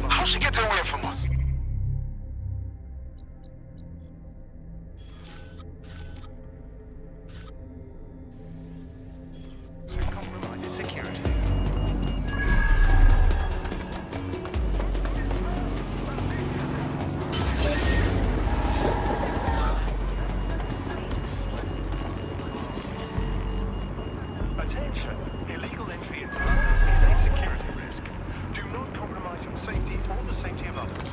How's she getting away from us? Compromises security. Attention! Illegal entry into London is a security risk. Do not compromise your safety or the safety of others.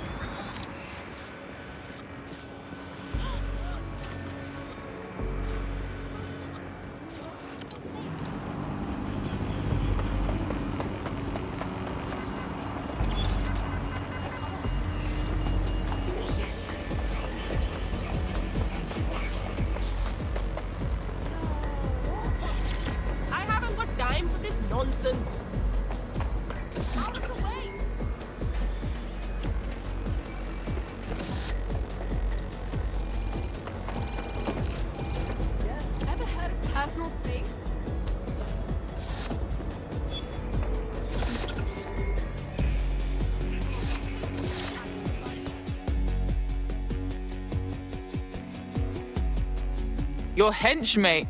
I haven't got time for this nonsense. Out of the way. Ever heard of personal space? Your henchmate.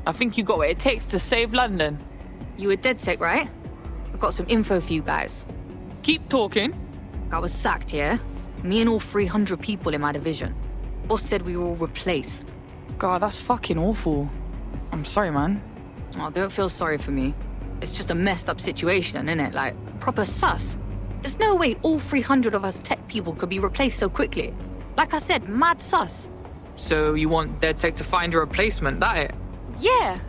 I think you got what it takes to save London. You were DedSec, right? I've got some info for you guys. Keep talking. I was sacked, yeah? Me and all 300 people in my division. Boss said we were all replaced. God, that's fucking awful. I'm sorry, man. Oh, don't feel sorry for me. It's just a messed up situation, innit? Like, proper sus. There's no way all 300 of us tech people could be replaced so quickly. Like I said, mad sus. So you want DedSec to find a replacement, that it? Yeah.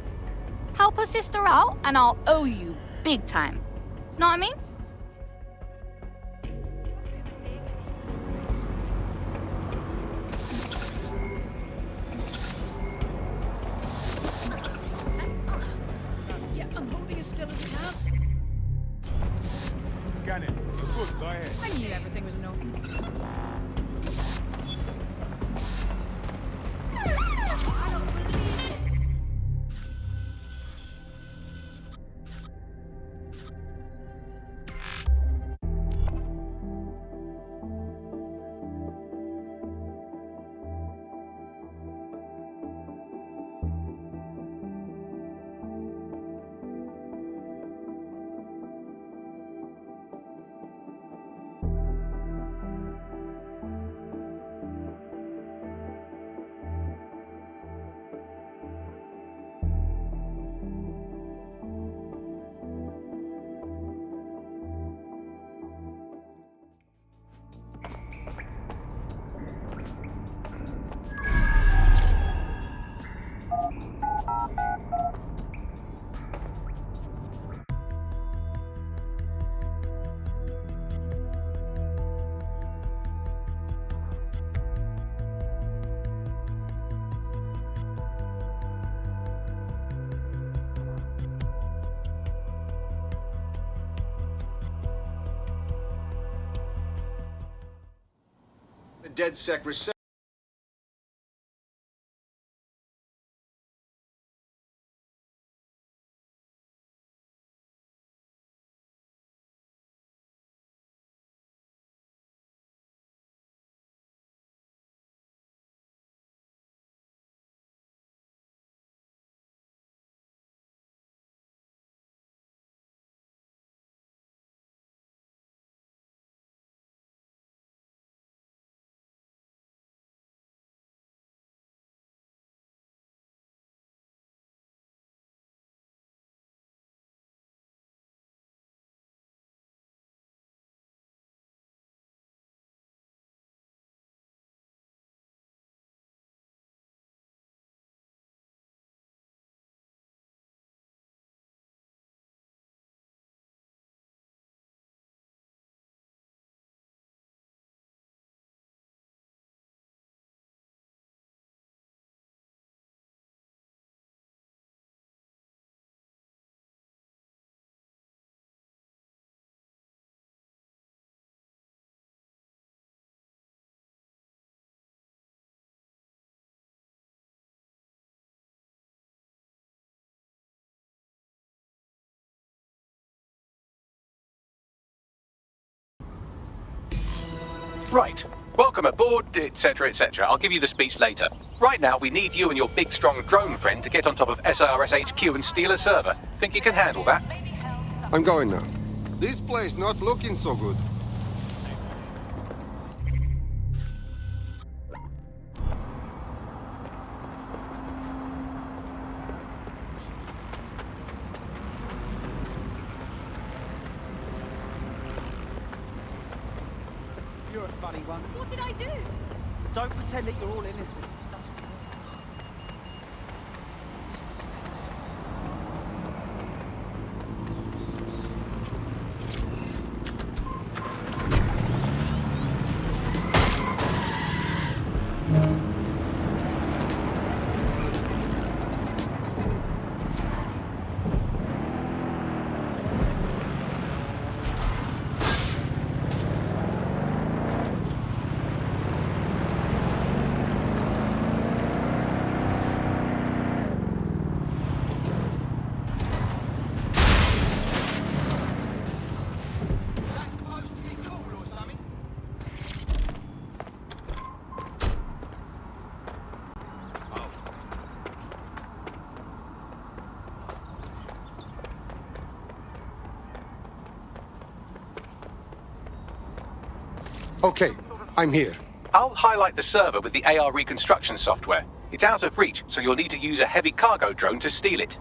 Help a sister out and I'll owe you big time. Know what I mean? Yeah, I'm holding as still as I can. Scan it. You're good. Go ahead. I knew everything was no. DedSec reception. Right. Welcome aboard, etc., etc. I'll give you the speech later. Right now, we need you and your big, strong drone friend to get on top of SRS HQ and steal a server. Think you can handle that? I'm going now. This place not looking so good. You're a funny one. What did I do? Don't pretend that you're all innocent. Okay, I'm here. I'll highlight the server with the AR reconstruction software. It's out of reach, so you'll need to use a heavy cargo drone to steal it.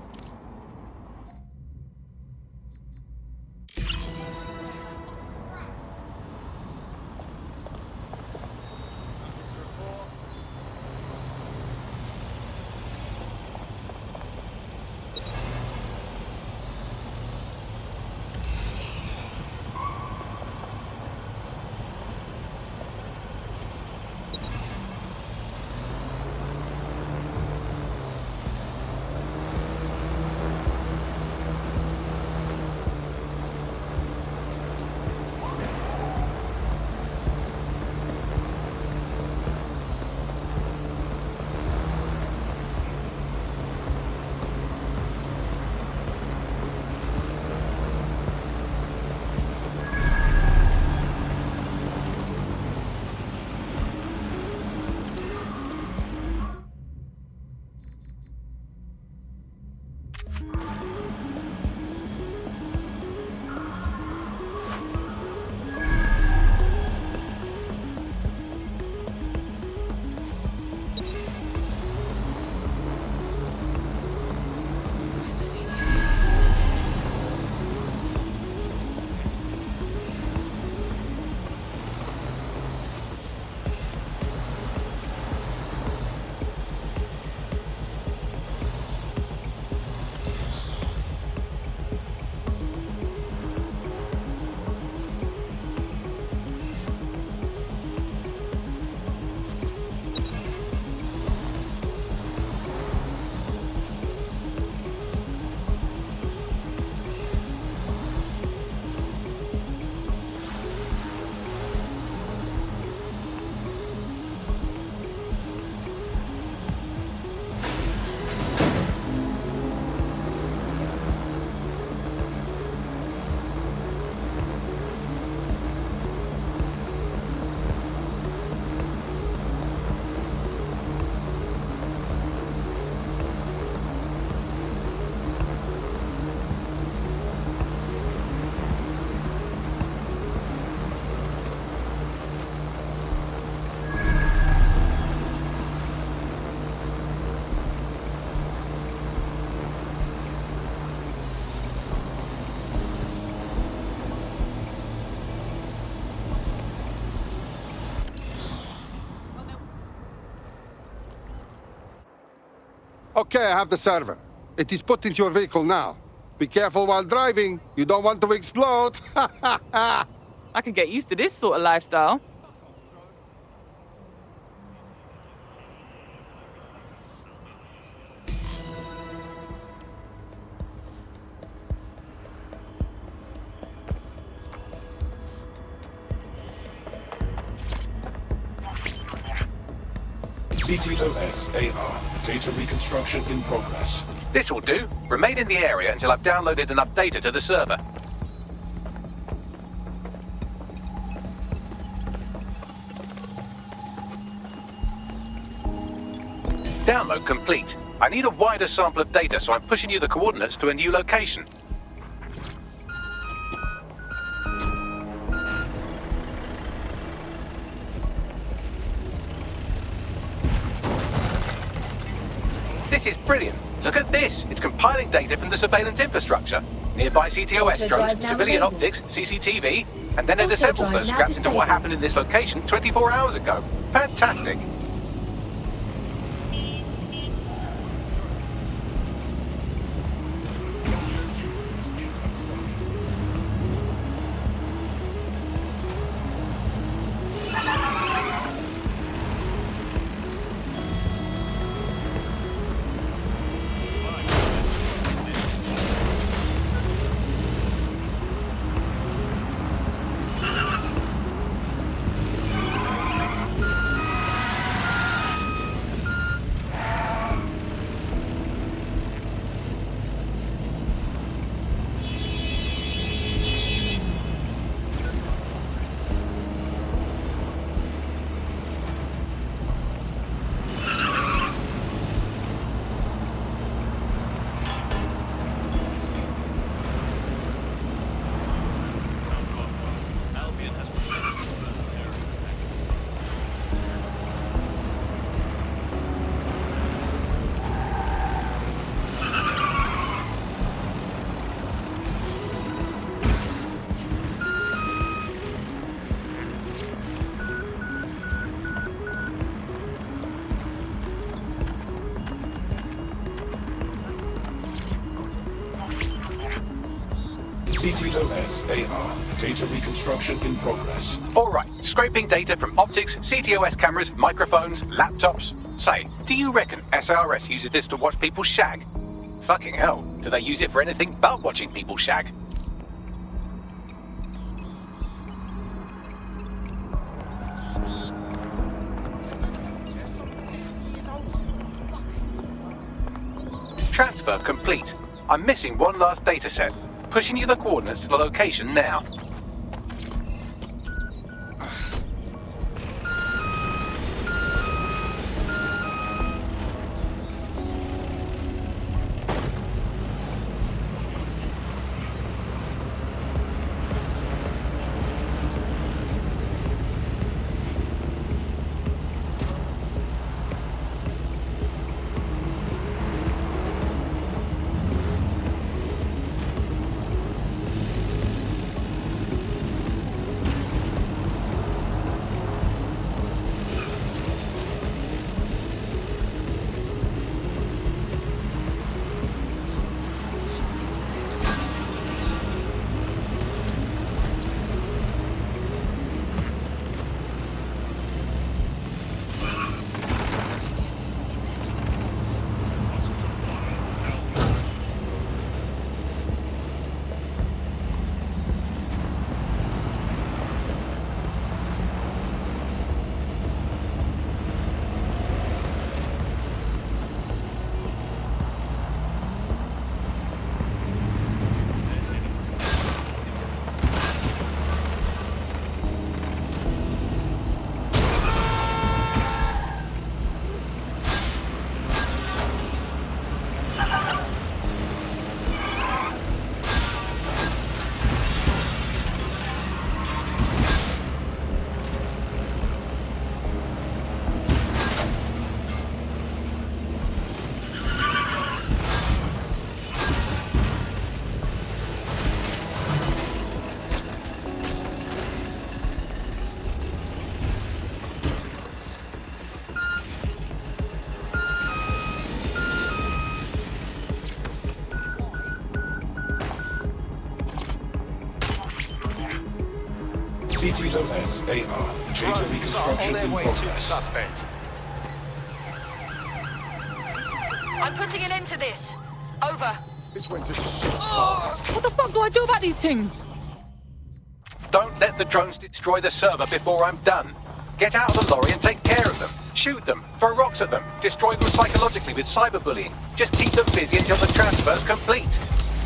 Okay, I have the server. It is put into your vehicle now. Be careful while driving. You don't want to explode. I could get used to this sort of lifestyle. CTOS-AR. Data reconstruction in progress. This will do. Remain in the area until I've downloaded enough data to the server. Download complete. I need a wider sample of data, so I'm pushing you the coordinates to a new location. This is brilliant. Look at this. It's compiling data from the surveillance infrastructure. Nearby CTOS drones, civilian optics, CCTV, and then it assembles those scraps into what happened in this location 24 hours ago. Fantastic. CTOS-AR. Data reconstruction in progress. All right, scraping data from optics, CTOS cameras, microphones, laptops. Say, do you reckon SRS uses this to watch people shag? Fucking hell, do they use it for anything but watching people shag? Transfer complete. I'm missing one last data set. Pushing you the coordinates to the location now. Kilo SAR. Data reconstruction in progress. Suspect. I'm putting an end to this. Over. This went to What the fuck do I do about these things? Don't let the drones destroy the server before I'm done. Get out of the lorry and take care of them. Shoot them, throw rocks at them, destroy them psychologically with cyberbullying. Just keep them busy until the transfer's complete.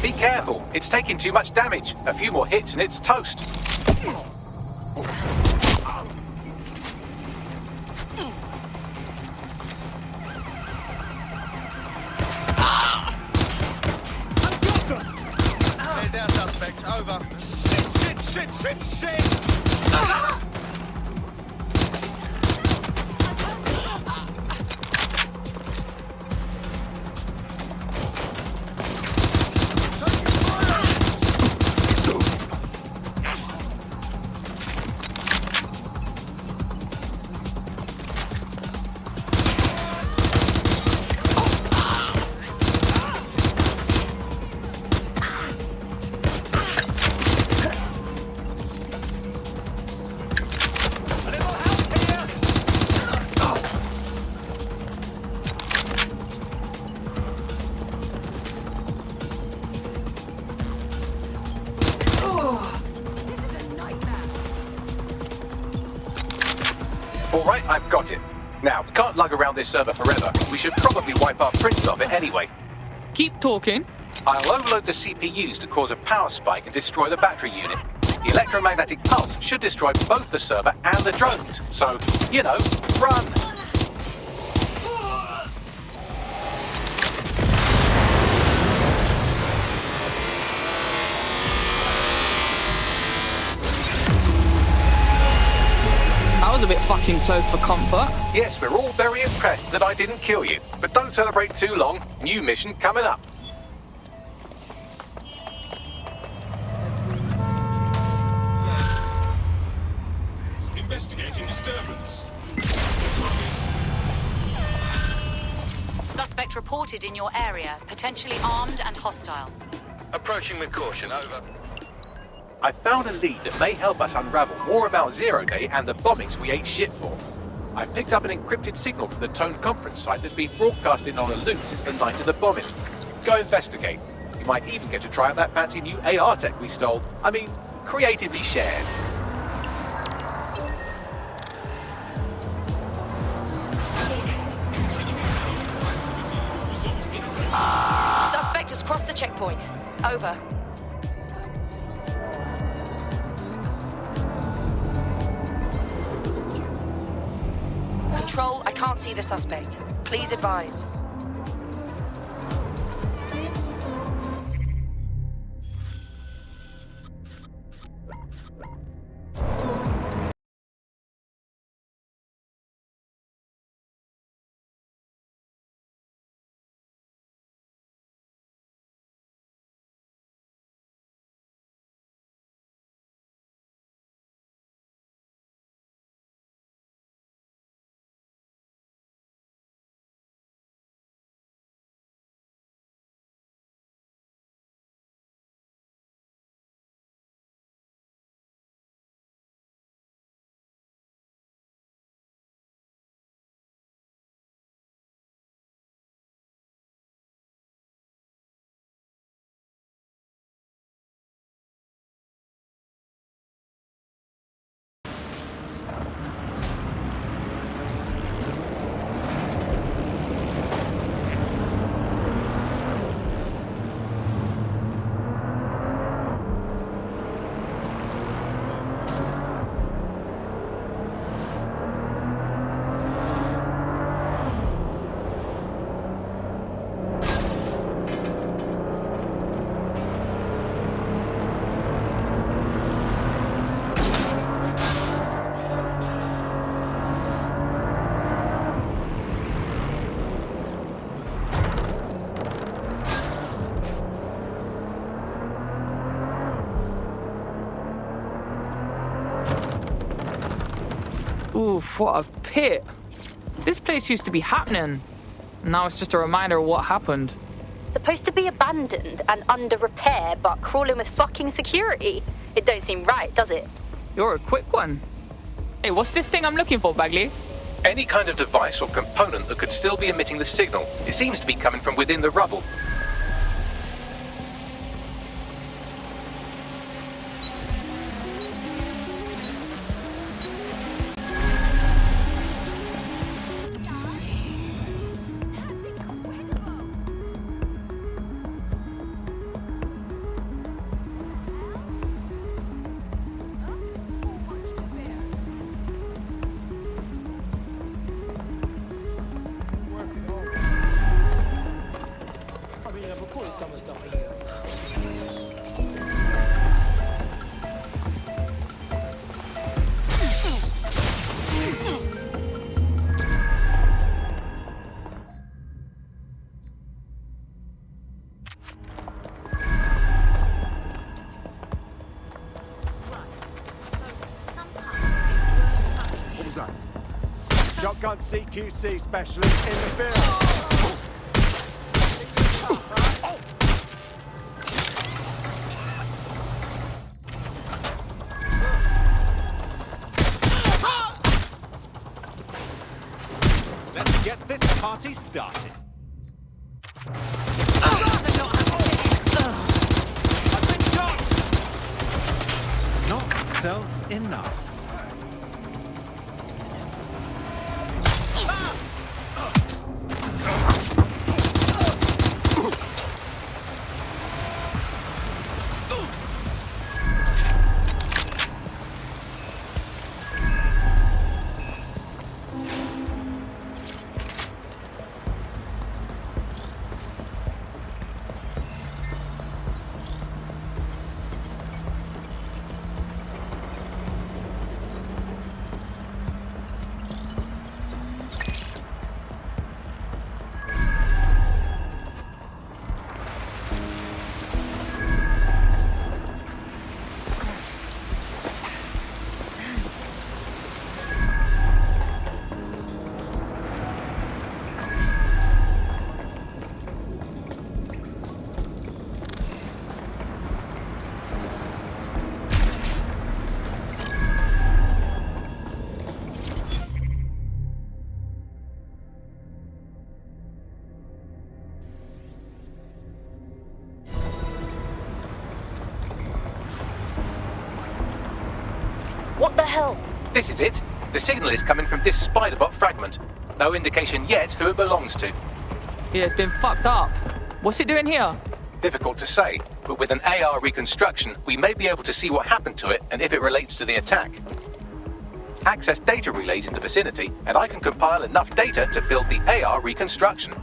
Be careful, it's taking too much damage. A few more hits and it's toast. There's our suspect. Over. Shit! Alright, I've got it. Now, we can't lug around this server forever. We should probably wipe our prints of it anyway. Keep talking. I'll overload the CPUs to cause a power spike and destroy the battery unit. The electromagnetic pulse should destroy both the server and the drones. So, you know, run! That was a bit fucking close for comfort. Yes, we're all very impressed that I didn't kill you. But don't celebrate too long. New mission coming up. Investigating disturbance. Suspect reported in your area, potentially armed and hostile. Approaching with caution. Over. I found a lead that may help us unravel more about Zero Day and the bombings we ate shit for. I've picked up an encrypted signal from the Tone conference site that's been broadcasting on a loop since the night of the bombing. Go investigate. You might even get to try out that fancy new AR tech we stole. I mean, creatively shared. Suspect has crossed the checkpoint. Over. Control, I can't see the suspect. Please advise. Oof, what a pit. This place used to be happening. Now it's just a reminder of what happened. Supposed to be abandoned and under repair, but crawling with fucking security. It don't seem right, does it? You're a quick one. Hey, what's this thing I'm looking for, Bagley? Any kind of device or component that could still be emitting the signal. It seems to be coming from within the rubble. Shotgun CQC specialist in the field. Let's get this party started. I've been shot! Not stealth enough. What the hell? This is it. The signal is coming from this spider-bot fragment. No indication yet who it belongs to. Yeah, it's been fucked up. What's it doing here? Difficult to say, but with an AR reconstruction, we may be able to see what happened to it and if it relates to the attack. Access data relays in the vicinity, and I can compile enough data to build the AR reconstruction.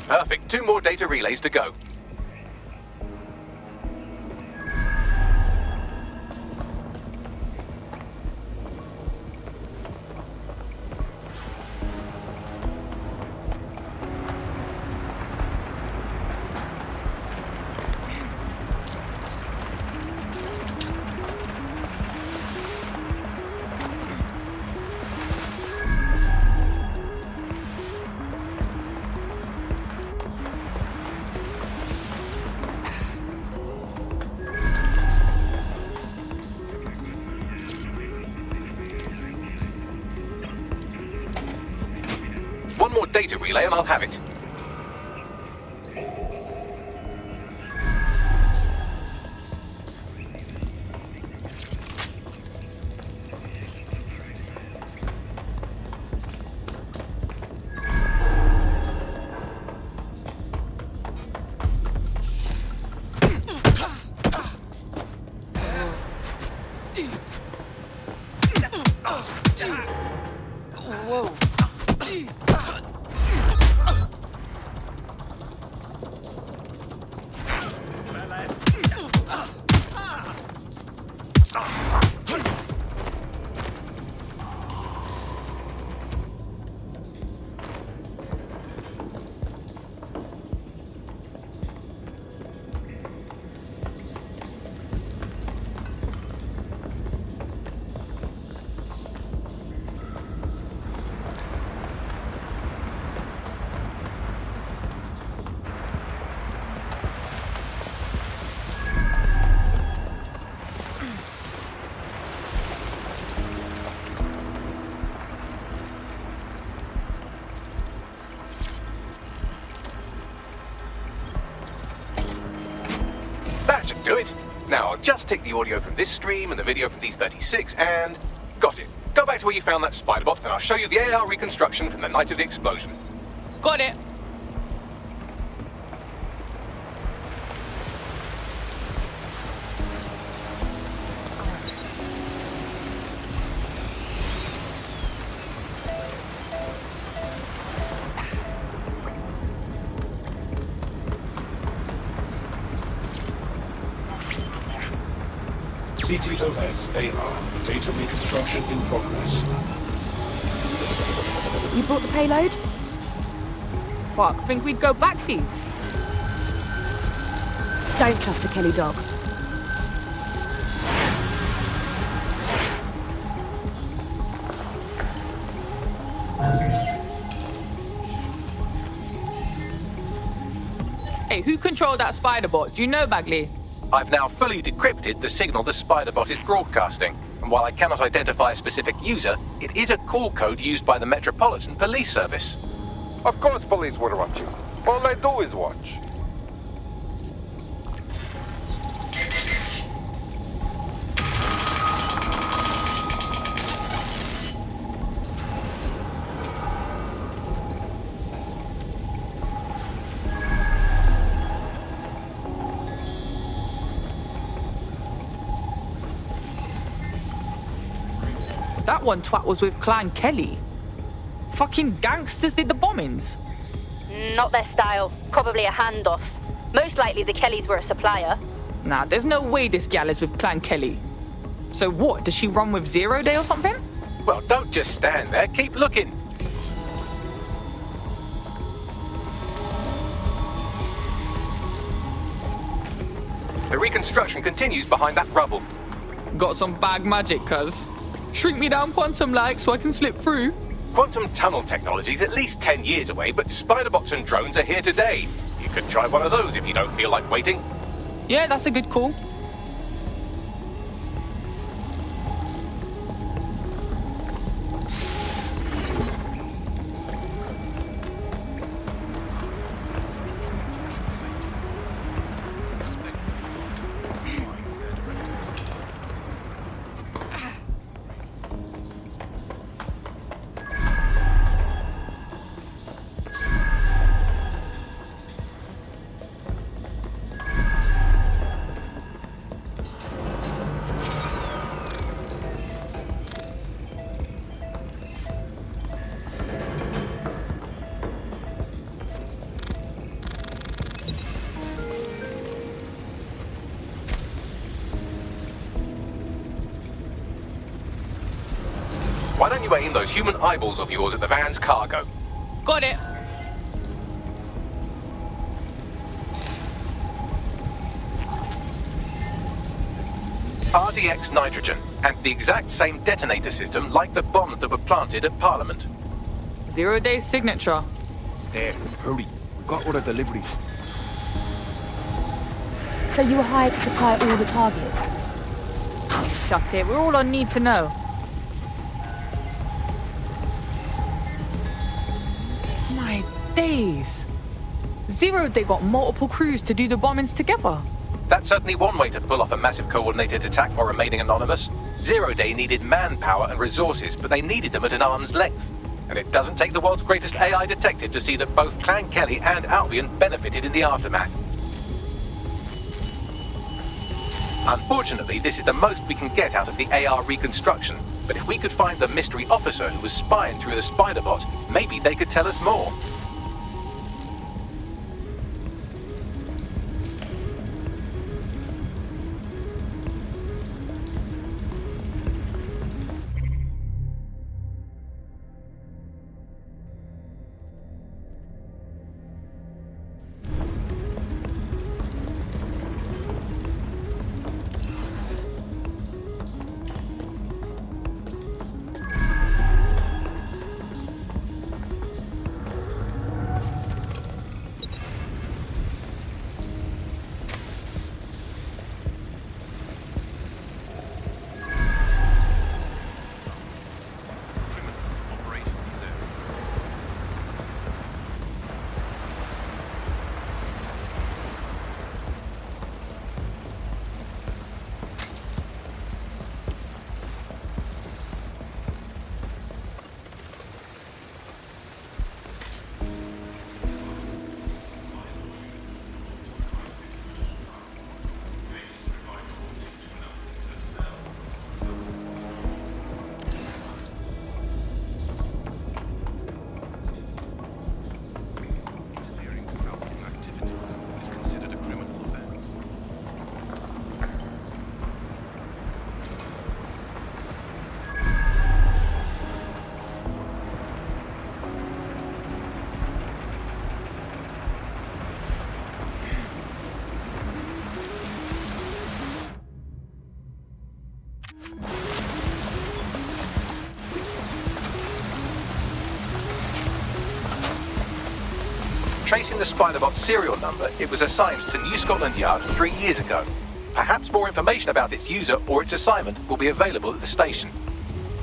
Perfect. 2 more data relays to go. One more data relay and I'll have it. should do it. Now, I'll just take the audio from this stream and the video from these 36 and... Got it. Go back to where you found that spider bot and I'll show you the AR reconstruction from the night of the explosion. Got it. CTOS AR. Data reconstruction in progress. You brought the payload? What, think we'd go back for you? Don't trust the Kelly dog. Hey, who controlled that spider bot? Do you know, Bagley? I've now fully decrypted the signal the spider bot is broadcasting, and while I cannot identify a specific user, it is a call code used by the Metropolitan Police Service. Of course police were watching. All they do is watch. That one twat was with Clan Kelly. Fucking gangsters did the bombings. Not their style. Probably a handoff. Most likely the Kellys were a supplier. Nah, there's no way this gal is with Clan Kelly. So what, does she run with 0 Day or something? Well, don't just stand there, keep looking. The reconstruction continues behind that rubble. Got some bag magic, cuz. Shrink me down quantum-like so I can slip through. Quantum tunnel technology's at least 10 years away, but spiderbots and drones are here today. You could try one of those if you don't feel like waiting. Yeah, that's a good call. Why don't you aim those human eyeballs of yours at the van's cargo? Got it. RDX nitrogen, and the exact same detonator system like the bombs that were planted at Parliament. 0 Day signature. There, hurry. We got all the deliveries. So you were hired to supply all the targets? Shut it, we're all on need to know. My days. 0 Day got multiple crews to do the bombings together. That's certainly one way to pull off a massive coordinated attack while remaining anonymous. 0 Day needed manpower and resources, but they needed them at an arm's length. And it doesn't take the world's greatest AI detective to see that both Clan Kelly and Albion benefited in the aftermath. Unfortunately, this is the most we can get out of the AR reconstruction, but if we could find the mystery officer who was spying through the spider bot, maybe they could tell us more. tracing the Spider-Bot serial number, it was assigned to New Scotland Yard 3 years ago. Perhaps more information about its user or its assignment will be available at the station.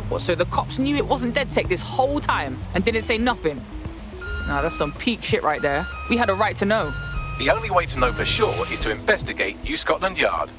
What, so the cops knew it wasn't DedSec this whole time and didn't say nothing? Nah, that's some peak shit right there. We had a right to know. The only way to know for sure is to investigate New Scotland Yard.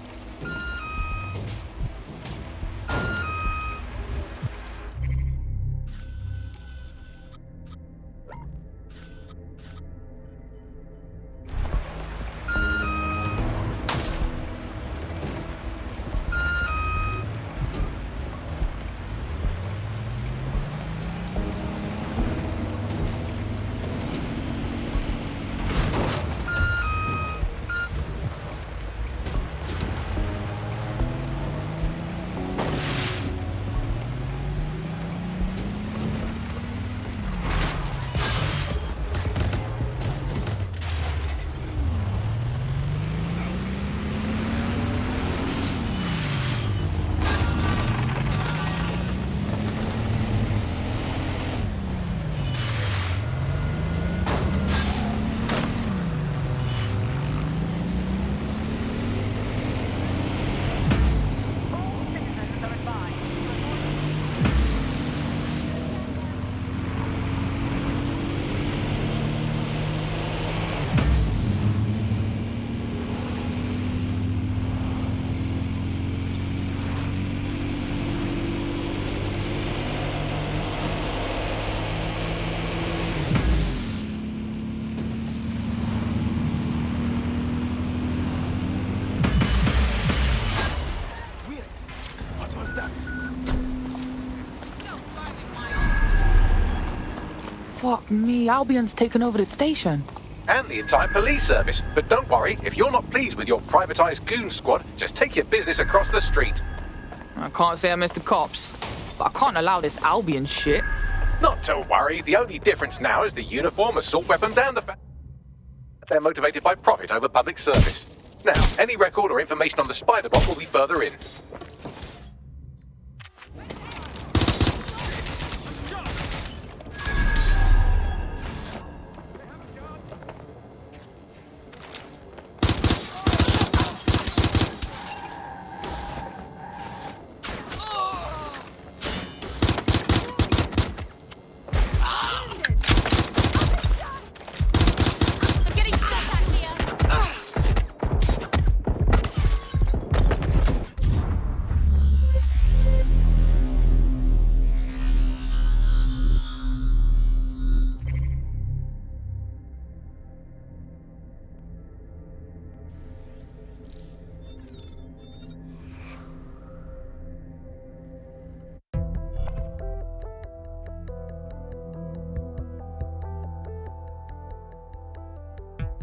Fuck me, Albion's taken over the station. And the entire police service. But don't worry, if you're not pleased with your privatized goon squad, just take your business across the street. I can't say I miss the cops, but I can't allow this Albion shit. Not to worry, the only difference now is the uniform, assault weapons, and the fact they're motivated by profit over public service. Now, any record or information on the Spider-Bot will be further in.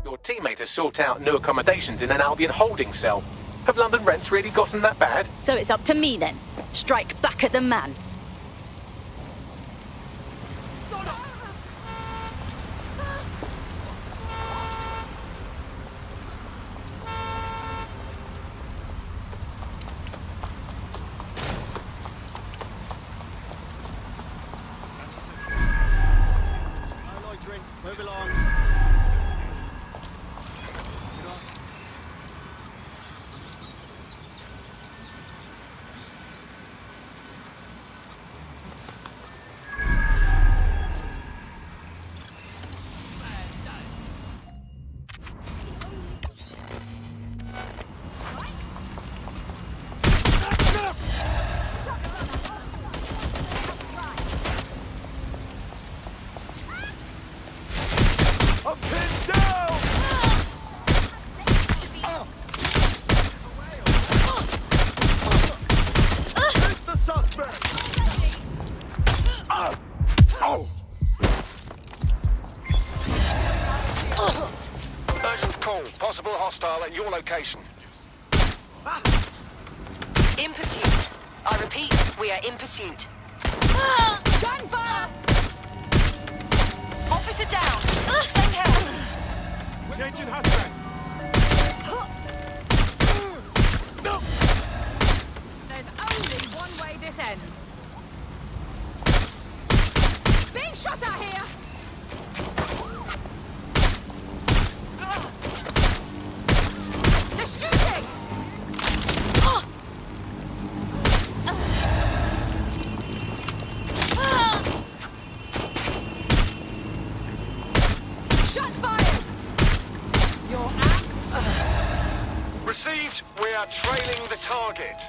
Your teammate has sought out new accommodations in an Albion holding cell. Have London rents really gotten that bad? So it's up to me then. Strike back at the man. Move along. Urgent call. Possible hostile at your location. In pursuit. I repeat, we are in pursuit. Gunfire! Officer down. Send help. Engaging husband. There's only one way this ends. Being shot at here! received. We are trailing the target.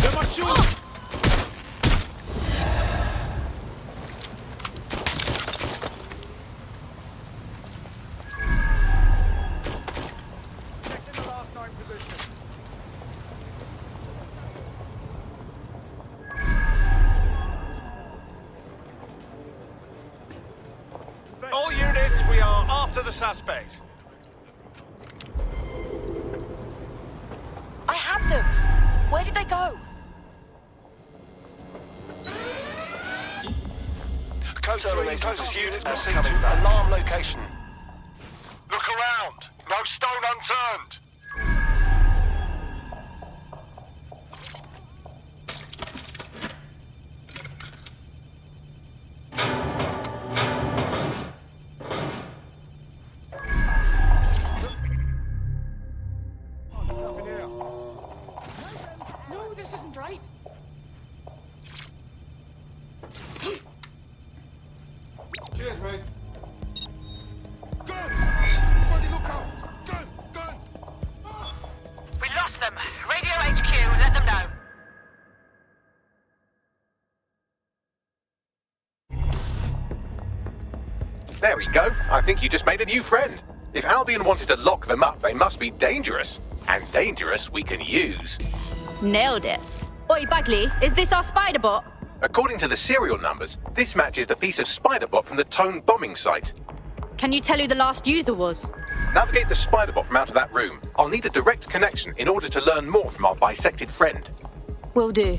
They're my shoes! All units, we are after the suspect. I had them. Where did they go? Code 3, closest units proceed to alarm location. Look around. No stone unturned. No, this isn't right. Cheers, mate. Gun! Everybody look out! Gun! Gun! We lost them. Radio HQ, let them know. There we go. I think you just made a new friend. If Albion wanted to lock them up, they must be dangerous. And dangerous we can use. Nailed it. Oi, Bagley, is this our spider bot? According to the serial numbers, this matches the piece of spider-bot from the Tone bombing site. Can you tell who the last user was? Navigate the spider-bot from out of that room. I'll need a direct connection in order to learn more from our bisected friend. Will do.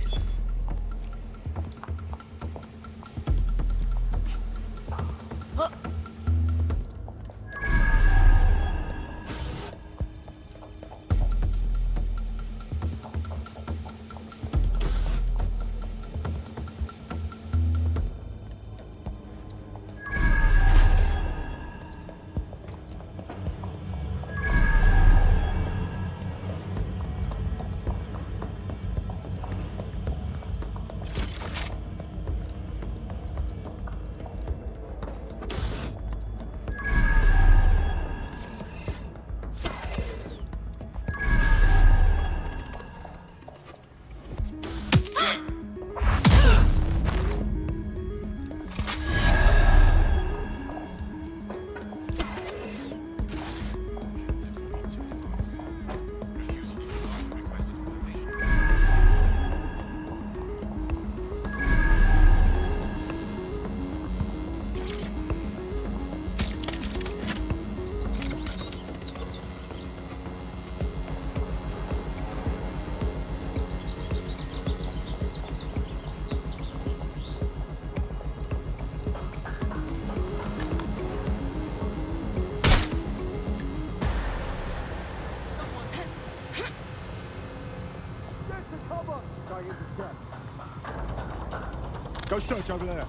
Go search over there.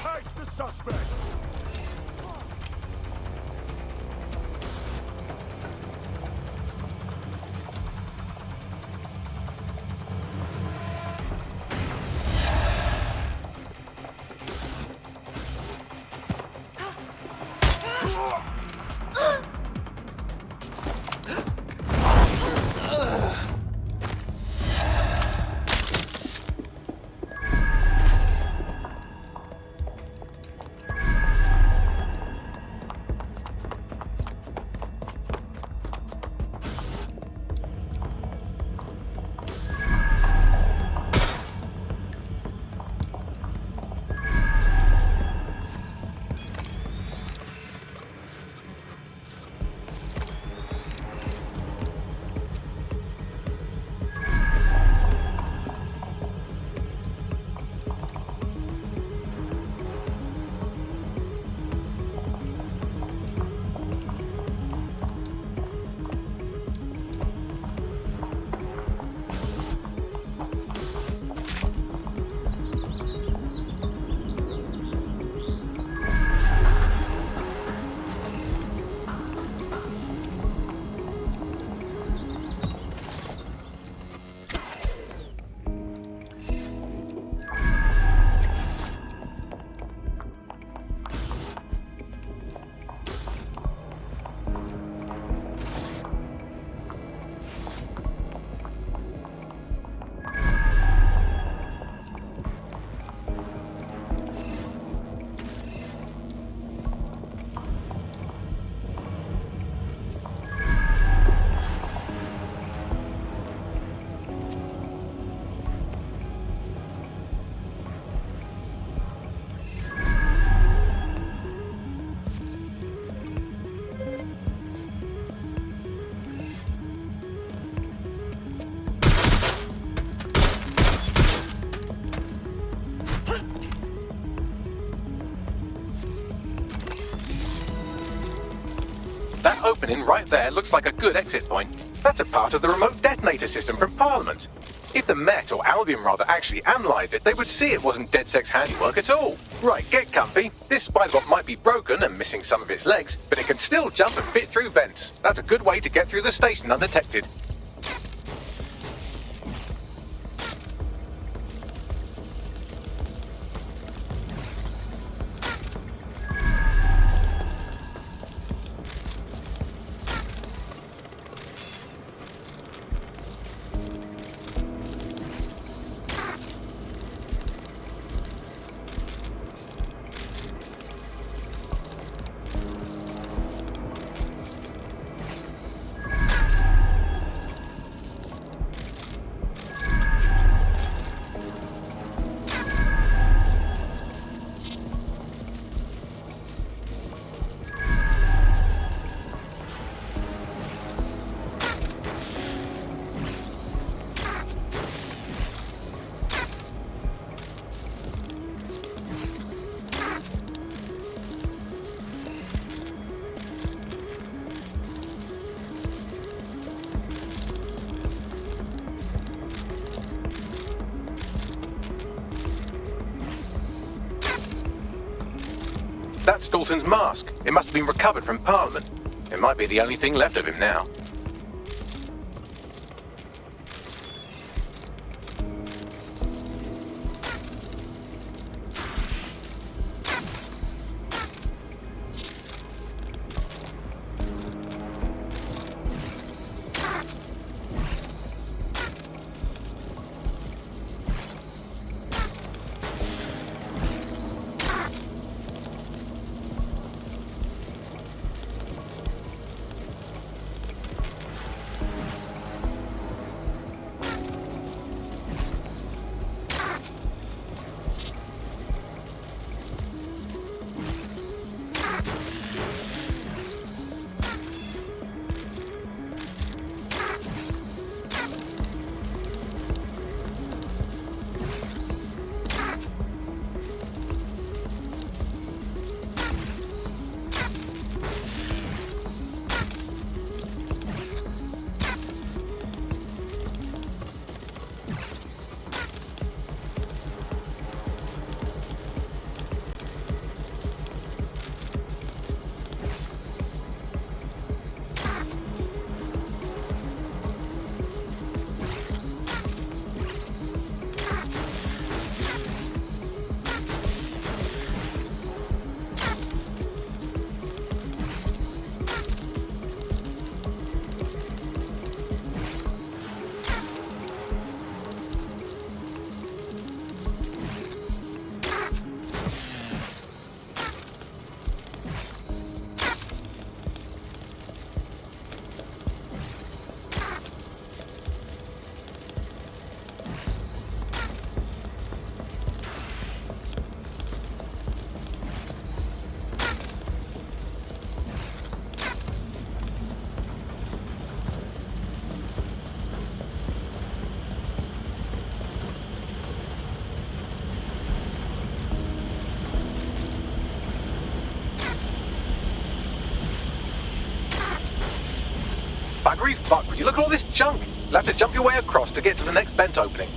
Take the suspect! opening right there looks like a good exit point. That's a part of the remote detonator system from Parliament. If the Met, or Albion rather, actually analysed it, they would see it wasn't DedSec's handiwork at all. Right, get comfy. This spybot might be broken and missing some of its legs, but it can still jump and fit through vents. That's a good way to get through the station undetected. That's Dalton's mask. It must have been recovered from Parliament. It might be the only thing left of him now. Buggery fuck, would you look at all this junk? You'll have to jump your way across to get to the next vent opening.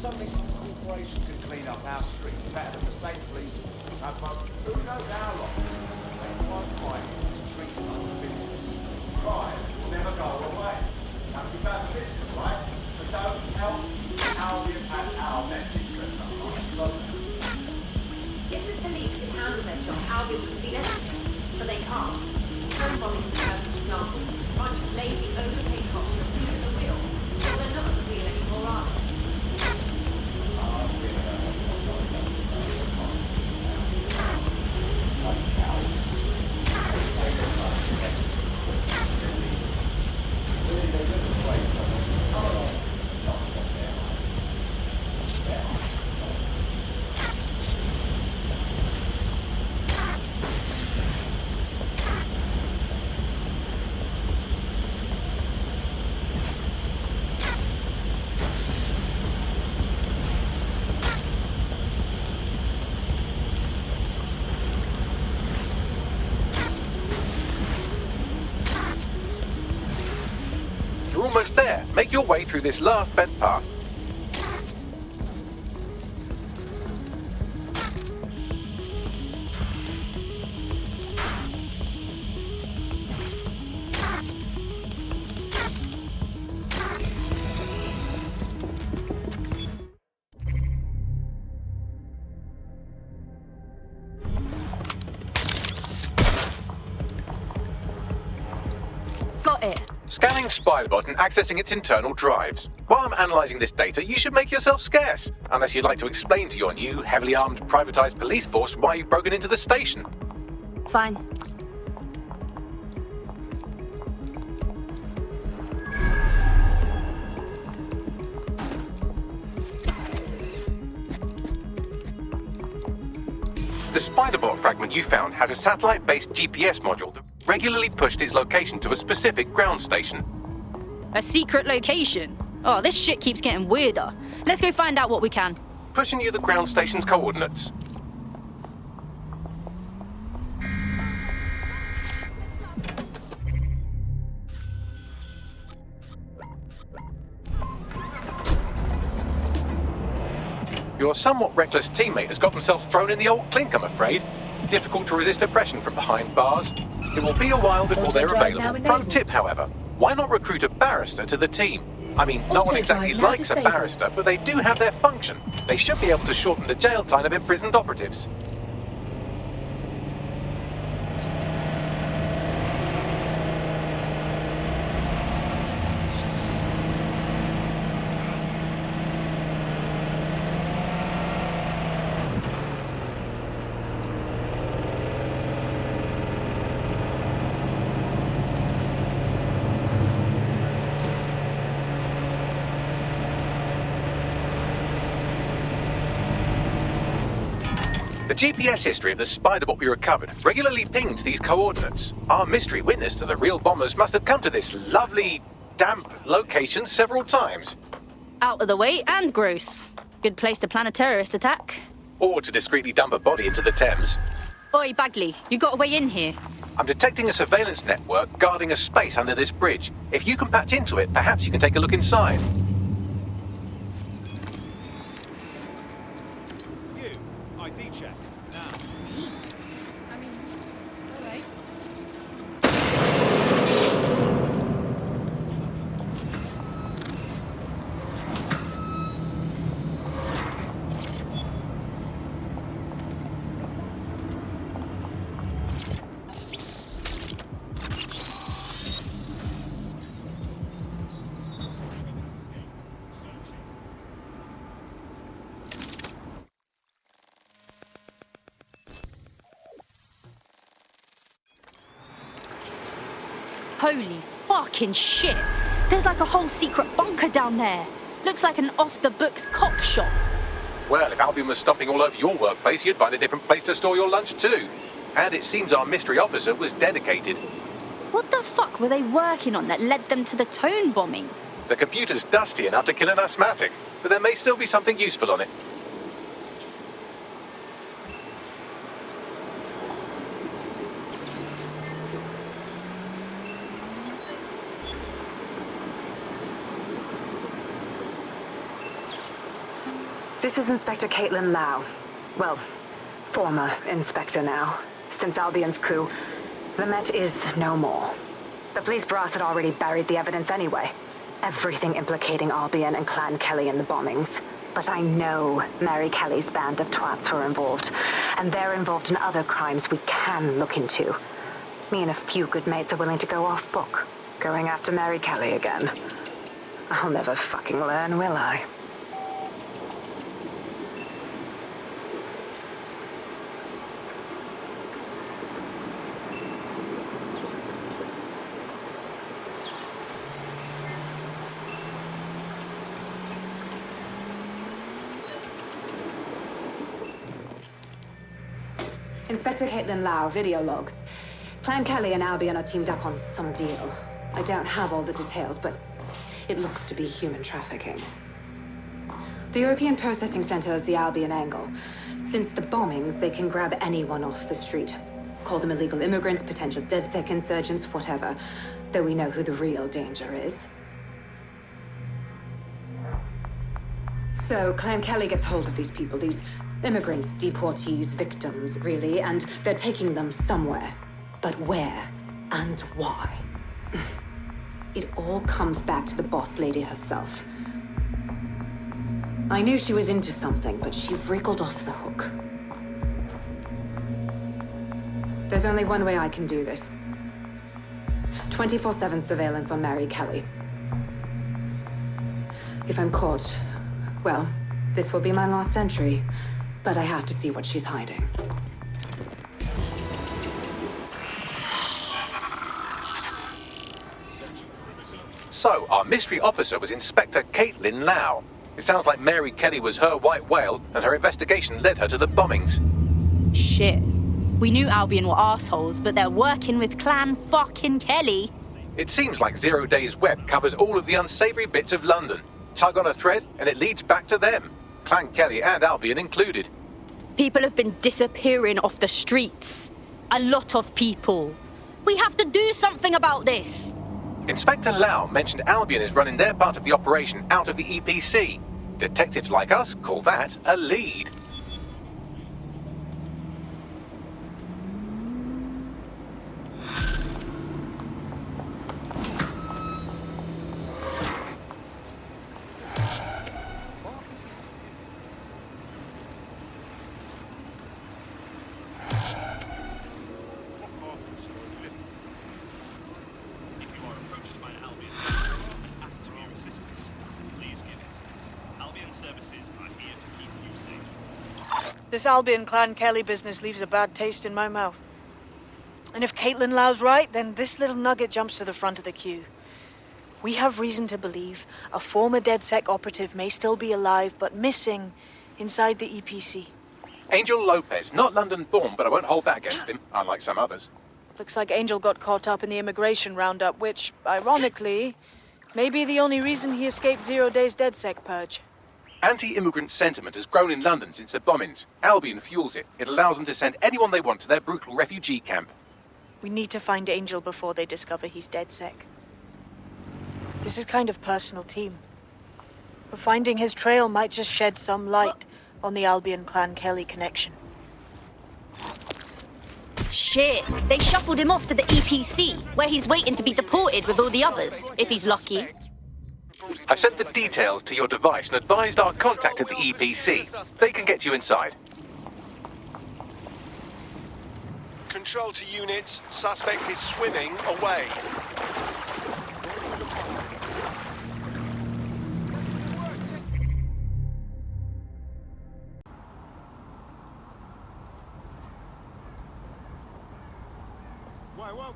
Some decent corporation could clean up our streets better than the same police. But who knows how long? They won't find streets like business. Crime will never go away. Have to be bad business, right? But don't help how we impact our best interests. If the police can handle their job, Albion would see less, but they can't. Home bombing is a perfect example. A bunch of lazy, overpaid cops refuse the wheel, so they're not real anymore, are they? You're almost there. Make your way through this last bent path. Got it. Scanning Spiderbot and accessing its internal drives. While I'm analysing this data, you should make yourself scarce. Unless you'd like to explain to your new, heavily armed, privatised police force why you've broken into the station. Fine. The Spiderbot fragment you found has a satellite-based GPS module that regularly pushed its location to a specific ground station. A secret location? Oh, this shit keeps getting weirder. Let's go find out what we can. Pushing you the ground station's coordinates. Your somewhat reckless teammate has got themselves thrown in the old clink, I'm afraid. Difficult to resist oppression from behind bars. It will be a while before they're available. Pro tip, however, why not recruit a barrister to the team? I mean, no one exactly likes a barrister, but they do have their function. They should be able to shorten the jail time of imprisoned operatives. The GPS history of the Spiderbot we recovered regularly pinged these coordinates. Our mystery witness to the real bombers must have come to this lovely, damp location several times. Out of the way and gross. Good place to plan a terrorist attack. Or to discreetly dump a body into the Thames. Oi, Bagley, you got a way in here? I'm detecting a surveillance network guarding a space under this bridge. If you can patch into it, perhaps you can take a look inside. ID check. Now. I mean, alright. Holy fucking shit! There's like a whole secret bunker down there. Looks like an off-the-books cop shop. Well, if Albion was stomping all over your workplace, you'd find a different place to store your lunch too. And it seems our mystery officer was dedicated. What the fuck were they working on that led them to the tone bombing? The computer's dusty enough to kill an asthmatic, but there may still be something useful on it. This is Inspector Caitlin Lau. Well, former inspector now. Since Albion's coup, the Met is no more. The police brass had already buried the evidence anyway. Everything implicating Albion and Clan Kelly in the bombings. But I know Mary Kelly's band of twats were involved, and they're involved in other crimes we can look into. Me and a few good mates are willing to go off book, going after Mary Kelly again. I'll never fucking learn, will I? Inspector Caitlin Lau, video log. Clan Kelly and Albion are teamed up on some deal. I don't have all the details, but it looks to be human trafficking. The European Processing Center is the Albion angle. Since the bombings, they can grab anyone off the street. Call them illegal immigrants, potential DedSec insurgents, whatever. Though we know who the real danger is. So, Clan Kelly gets hold of these people, these immigrants, deportees, victims, really, and they're taking them somewhere. But where and why? It all comes back to the boss lady herself. I knew she was into something, but she wriggled off the hook. There's only one way I can do this. 24/7 surveillance on Mary Kelly. If I'm caught, well, this will be my last entry. But I have to see what she's hiding. So, our mystery officer was Inspector Caitlin Lau. It sounds like Mary Kelly was her white whale, and her investigation led her to the bombings. Shit. We knew Albion were assholes, but they're working with Clan fucking Kelly. It seems like Zero Days Web covers all of the unsavory bits of London. Tug on a thread, and it leads back to them. Clan Kelly and Albion included. People have been disappearing off the streets. A lot of people. We have to do something about this. Inspector Lau mentioned Albion is running their part of the operation out of the EPC. Detectives like us call that a lead. This Albion Clan Kelly business leaves a bad taste in my mouth. And if Caitlin Lau's right, then this little nugget jumps to the front of the queue. We have reason to believe a former DedSec operative may still be alive, but missing inside the EPC. Angel Lopez, not London-born, but I won't hold that against him, unlike some others. Looks like Angel got caught up in the immigration roundup, which, ironically, may be the only reason he escaped 0 Days DedSec purge. Anti-immigrant sentiment has grown in London since the bombings. Albion fuels it. It allows them to send anyone they want to their brutal refugee camp. We need to find Angel before they discover he's DedSec. This is kind of personal, team. But finding his trail might just shed some light on the Albion Clan Kelly connection. Shit, they shuffled him off to the EPC, where he's waiting to be deported with all the others, if he's lucky. I've sent the details to your device and advised our contact at the EPC. They can get you inside. Control to units. Suspect is swimming away.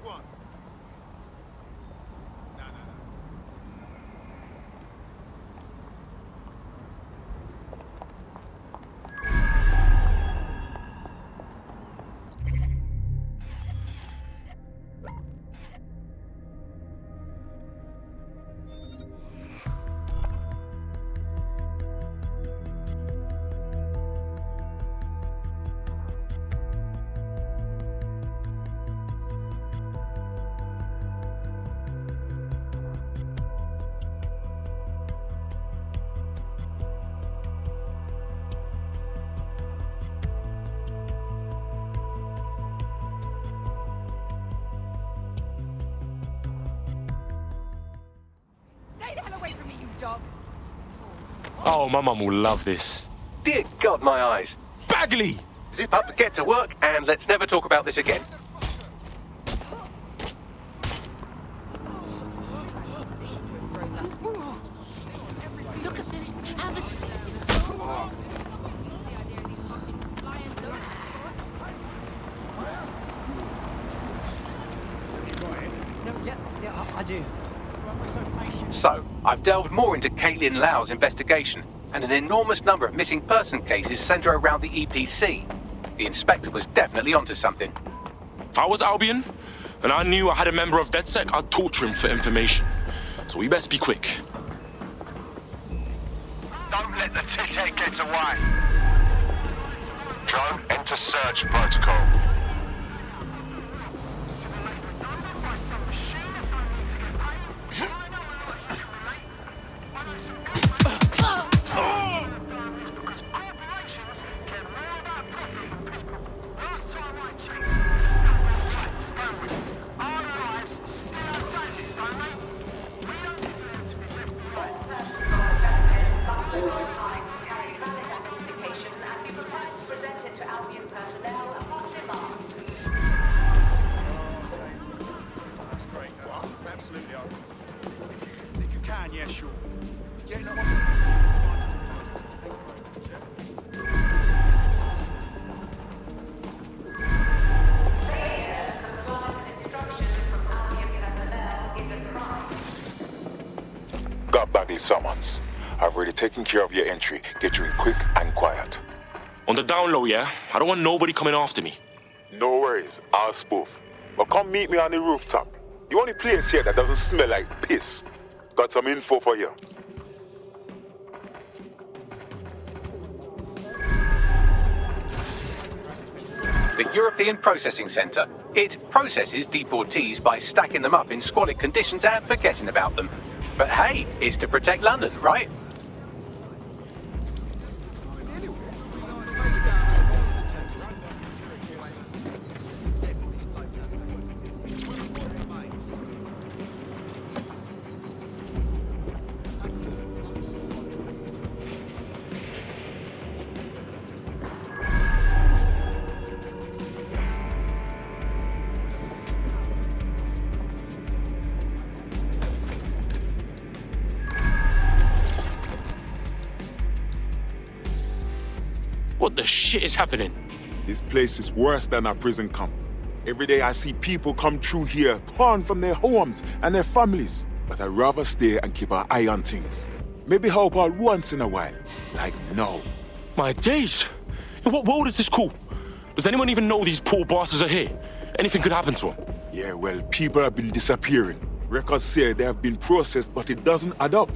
What? No. Doc. Oh, my mum will love this. Dear God, my eyes. Bagley! Zip up, get to work, and let's never talk about this again. Look at this travesty. Yeah, I do. So, I've delved more into Caitlin Lau's investigation, and an enormous number of missing person cases centre around the EPC. The inspector was definitely onto something. If I was Albion, and I knew I had a member of DedSec, I'd torture him for information. So we best be quick. Don't let the tithead get away. Drone, enter search protocol. If you can, yeah, sure. Yeah, no, Got Bagley summons. I've already taken care of your entry. Get you in quick and quiet. On the down low, yeah? I don't want nobody coming after me. No worries, I'll spoof. But come meet me on the rooftop. The only place here that doesn't smell like piss. Got some info for you. The European Processing Centre. It processes deportees by stacking them up in squalid conditions and forgetting about them. But hey, it's to protect London, right? What the shit is happening? This place is worse than a prison camp. Every day I see people come through here, torn from their homes and their families. But I'd rather stay and keep an eye on things. Maybe help out once in a while. Like now. My days! In what world is this cool? Does anyone even know these poor bastards are here? Anything could happen to them. Yeah, well, people have been disappearing. Records say they have been processed, but it doesn't add up.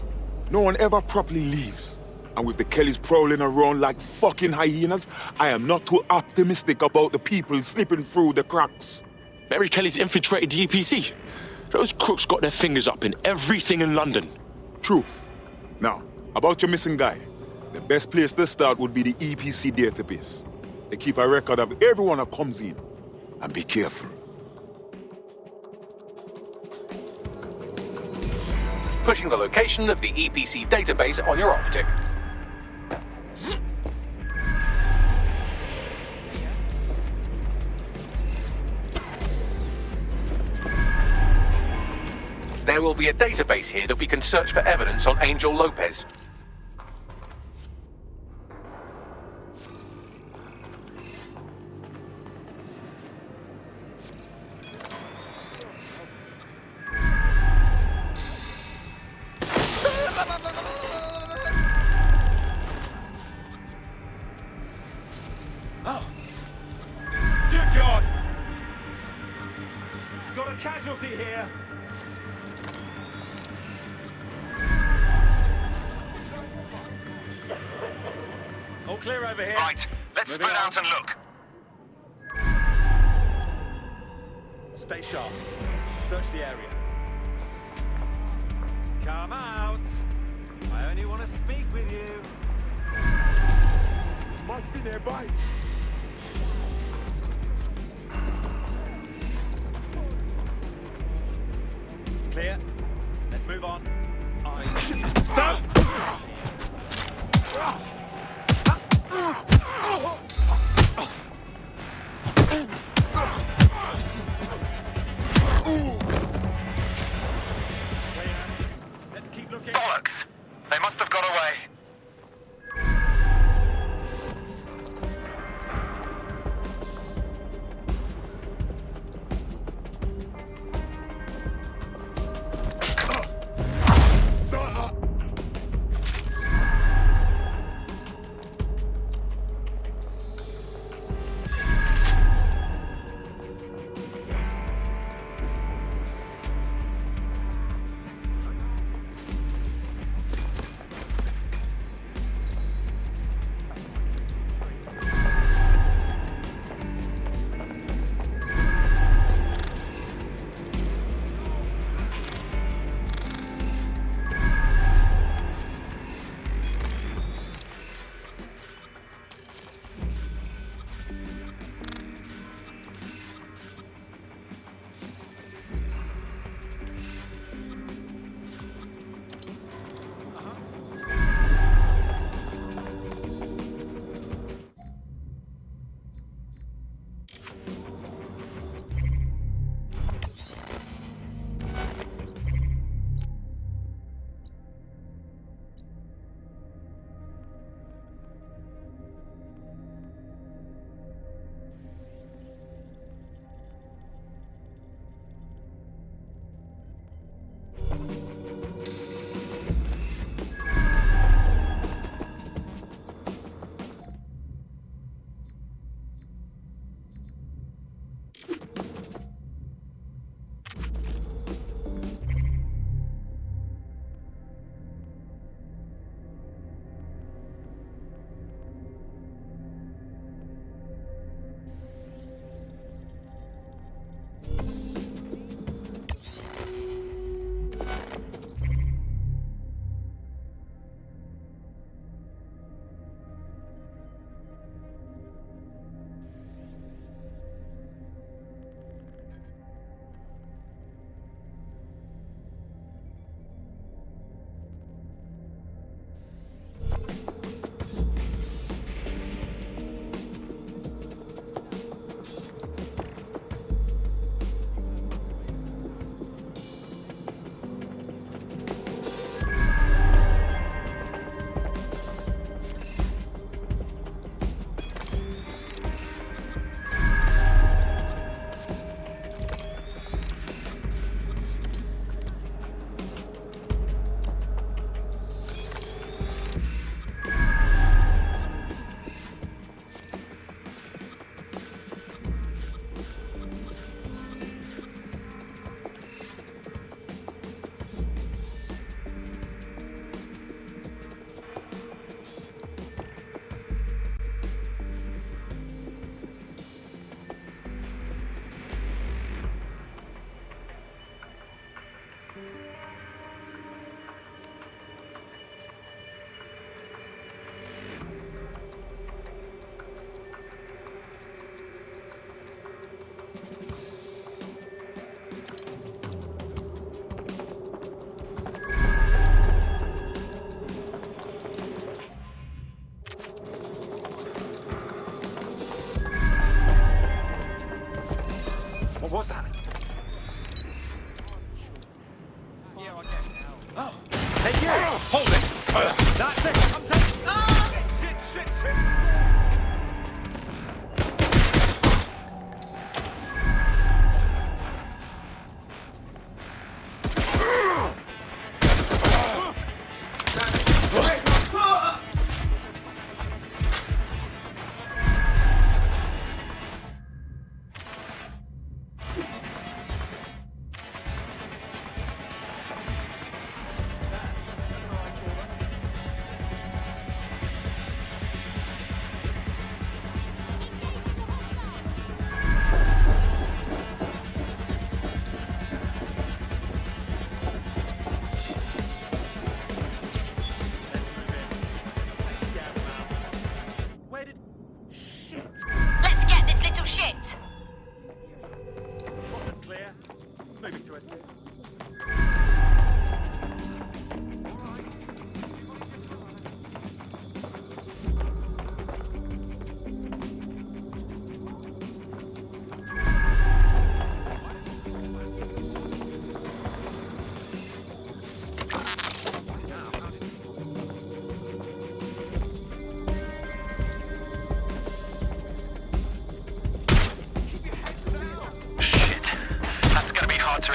No one ever properly leaves. And with the Kellys prowling around like fucking hyenas, I am not too optimistic about the people slipping through the cracks. Mary Kelly's infiltrated the EPC. Those crooks got their fingers up in everything in London. Truth. Now, about your missing guy. The best place to start would be the EPC database. They keep a record of everyone that comes in. And be careful. Pushing the location of the EPC database on your optic. There will be a database here that we can search for evidence on Angel Lopez. Good God! Got a casualty here. All clear over here. Right, let's Moving spread on. out and look. Stay sharp. Search the area. Come out. I only want to speak with you. Must be nearby. Clear. Let's move on. Stop! Let's keep looking. Bollocks! They must have got away. What was that? Yeah, I guess. Oh! Hey, you! Hold it! That's it! I'm taking... Ah! Shit, shit, shit!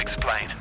explain.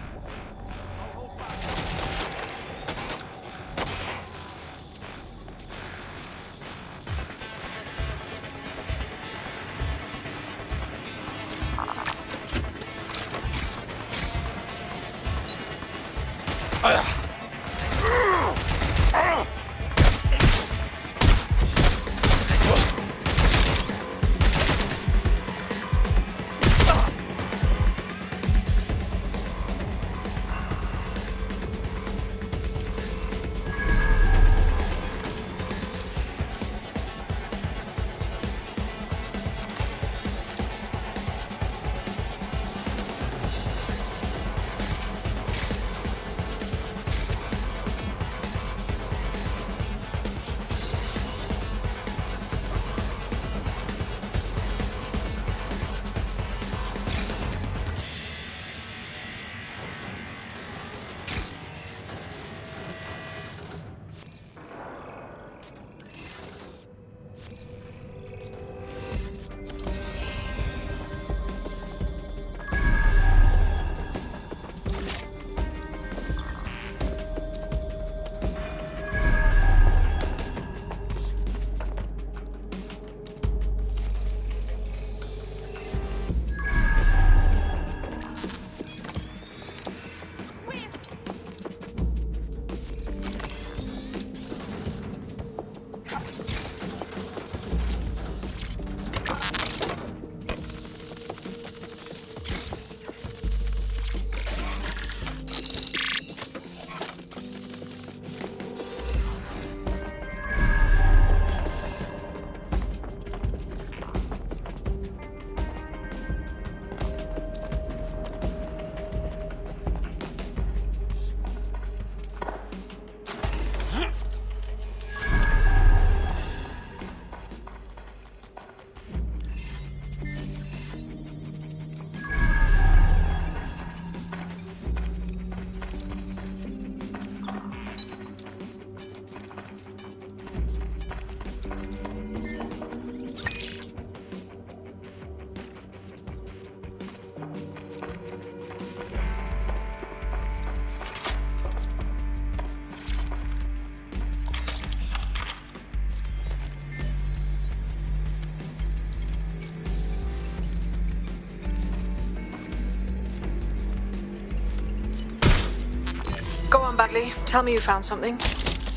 Go on, Bagley. Tell me you found something.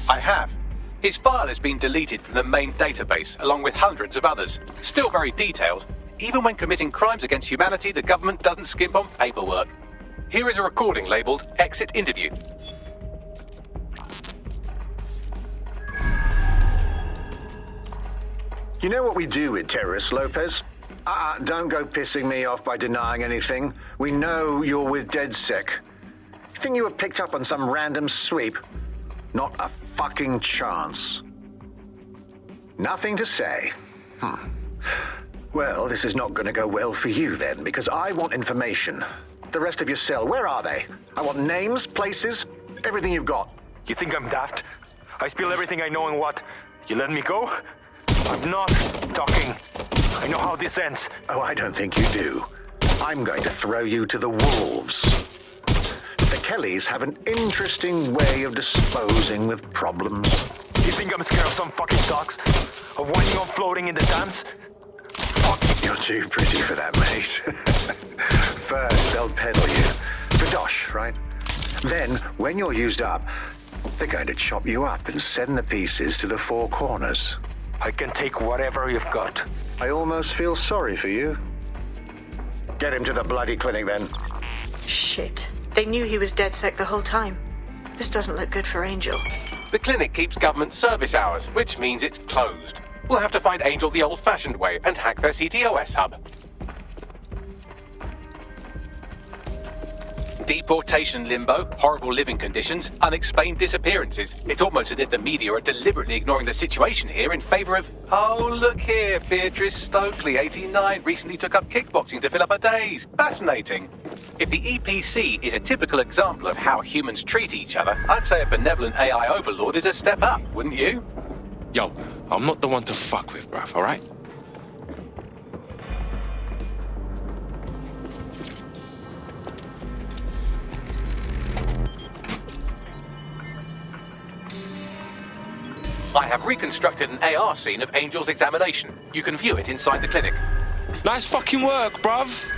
I have. His file has been deleted from the main database, along with hundreds of others. Still very detailed. Even when committing crimes against humanity, the government doesn't skimp on paperwork. Here is a recording labelled Exit Interview. You know what we do with terrorists, Lopez? Don't go pissing me off by denying anything. We know you're with DedSec. You think you were picked up on some random sweep? Not a fucking chance. Nothing to say. Well, this is not going to go well for you then, because I want information. The rest of your cell, where are they? I want names, places, everything you've got. You think I'm daft? I spill everything I know and what? You let me go? I'm not talking. I know how this ends. Oh, I don't think you do. I'm going to throw you to the wolves. The Kellys have an interesting way of disposing with problems. You think I'm scared of some fucking dogs? Of winding up floating in the dams? Fuck. You're too pretty for that, mate. First, they'll peddle you. For dosh, right? Then, when you're used up, they're going to chop you up and send the pieces to the four corners. I can take whatever you've got. I almost feel sorry for you. Get him to the bloody clinic, then. Shit. They knew he was DedSec the whole time. This doesn't look good for Angel. The clinic keeps government service hours, which means it's closed. We'll have to find Angel the old-fashioned way and hack their CTOS hub. Deportation limbo, horrible living conditions, unexplained disappearances. It's almost as if the media are deliberately ignoring the situation here in favour of... Oh, look here, Beatrice Stokely, 89, recently took up kickboxing to fill up her days. Fascinating. If the EPC is a typical example of how humans treat each other, I'd say a benevolent AI overlord is a step up, wouldn't you? Yo, I'm not the one to fuck with, bruv, alright? I've reconstructed an AR scene of Angel's examination. You can view it inside the clinic. Nice fucking work, bruv.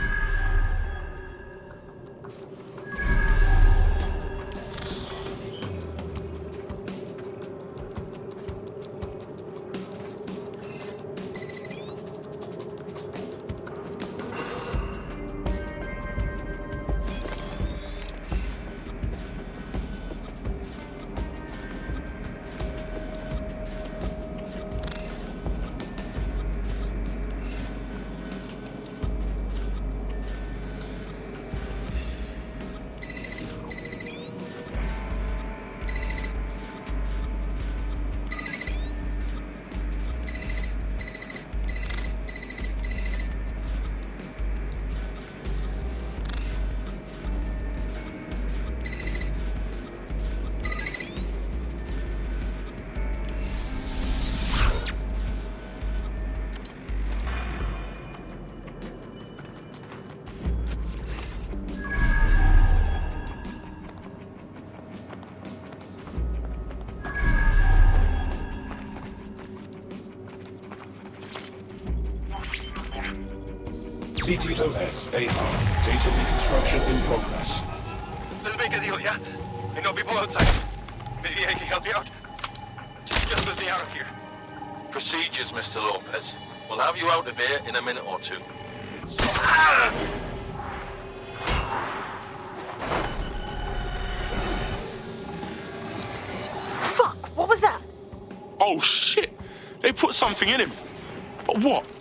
CTOS AR. Data reconstruction in progress. Little big a deal, yeah? I know people outside. Maybe I can help you out. Just let me out of here. Procedures, Mr. Lopez. We'll have you out of here in a minute or two. Fuck, what was that? Oh shit! They put something in him. But what?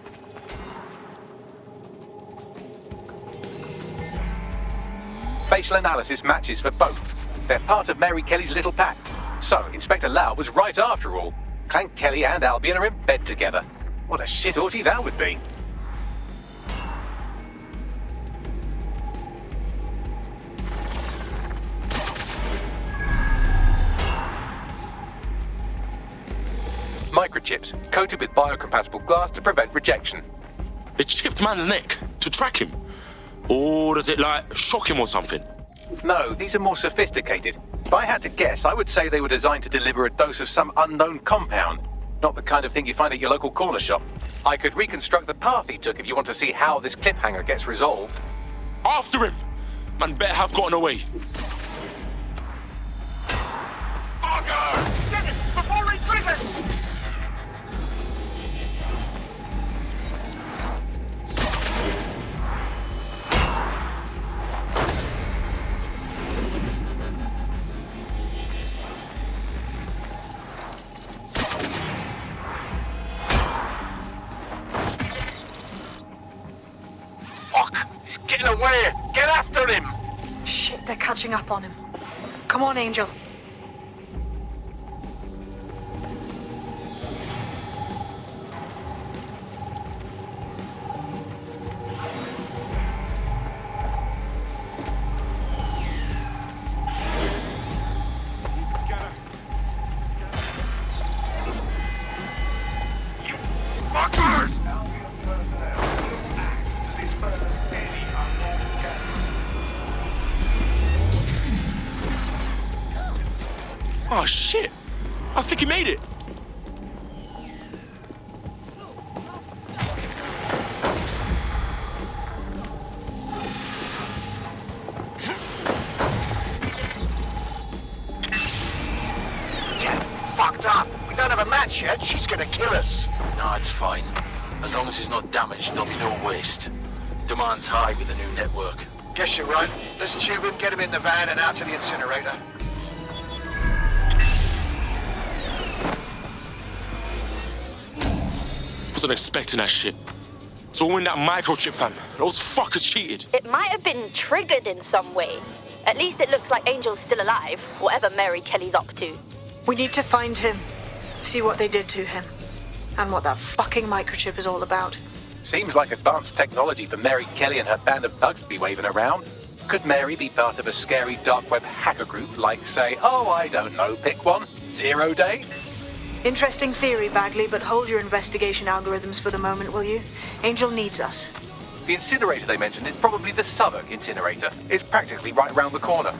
Facial analysis matches for both. They're part of Mary Kelly's little pact. So, Inspector Lau was right after all. Clank Kelly and Albion are in bed together. What a shit orgy that would be. Microchips, coated with biocompatible glass to prevent rejection. It chipped man's neck to track him. Or does it, like, shock him or something? No, these are more sophisticated. If I had to guess, I would say they were designed to deliver a dose of some unknown compound. Not the kind of thing you find at your local corner shop. I could reconstruct the path he took if you want to see how this cliffhanger gets resolved. After him! Man better have gotten away. Fucker! Get it before he triggers! He's getting away! Get after him! Shit, they're catching up on him. Come on, Angel. Oh shit! I think he made it. Damn, fucked up. We don't have a match yet. She's gonna kill us. No, it's fine. As long as he's not damaged, there'll be no waste. Demand's high with the new network. Guess you're right. Let's tube him, get him in the van and out to the incinerator. Wasn't expecting that shit. It's all in that microchip, fam. Those fuckers cheated. It might have been triggered in some way. At least it looks like Angel's still alive, whatever Mary Kelly's up to. We need to find him, see what they did to him, and what that fucking microchip is all about. Seems like advanced technology for Mary Kelly and her band of thugs to be waving around. Could Mary be part of a scary dark web hacker group like, say, oh, I don't know, pick one, 0 Day? Interesting theory, Bagley, but hold your investigation algorithms for the moment, will you? Angel needs us. The incinerator they mentioned is probably the Southwark incinerator. It's practically right around the corner.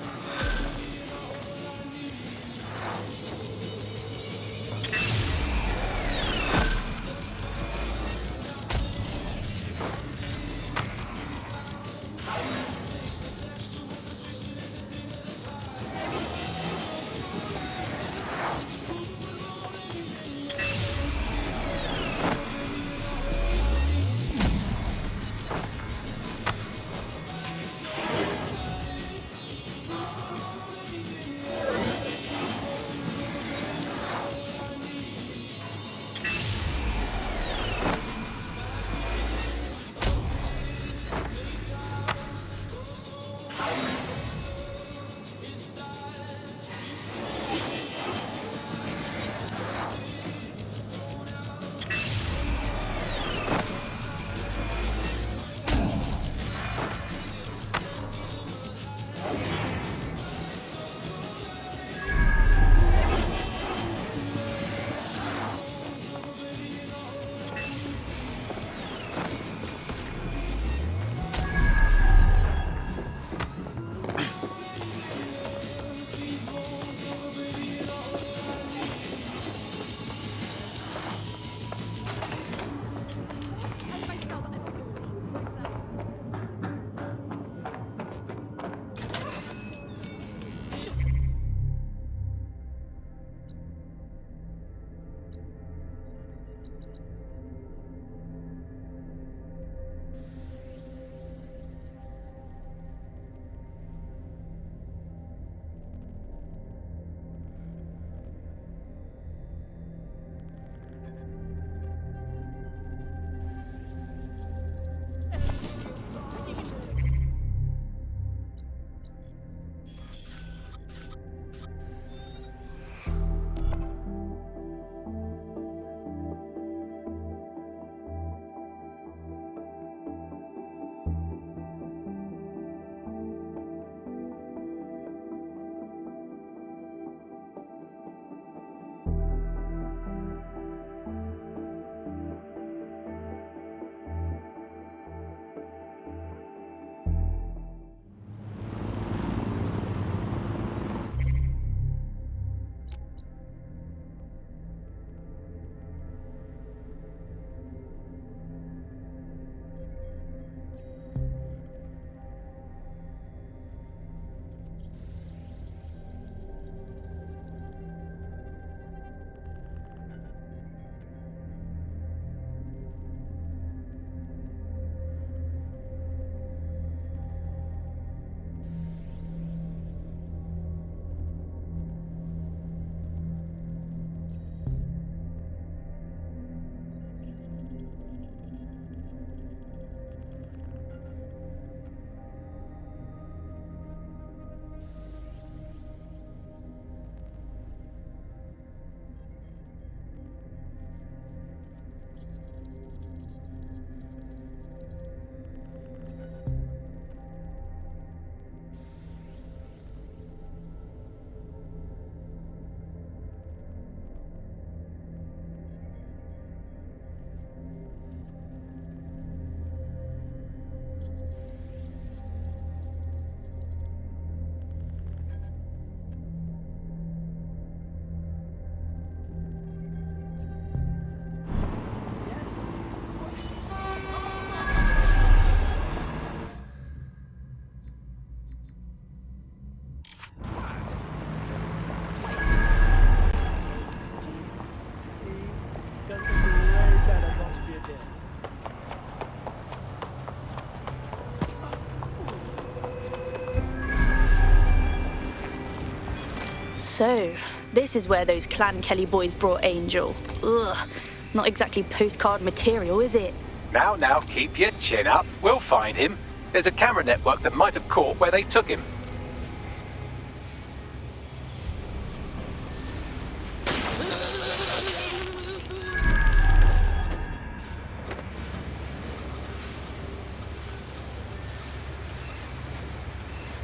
So, this is where those Clan Kelly boys brought Angel. Ugh, not exactly postcard material, is it? Now, keep your chin up. We'll find him. There's a camera network that might have caught where they took him.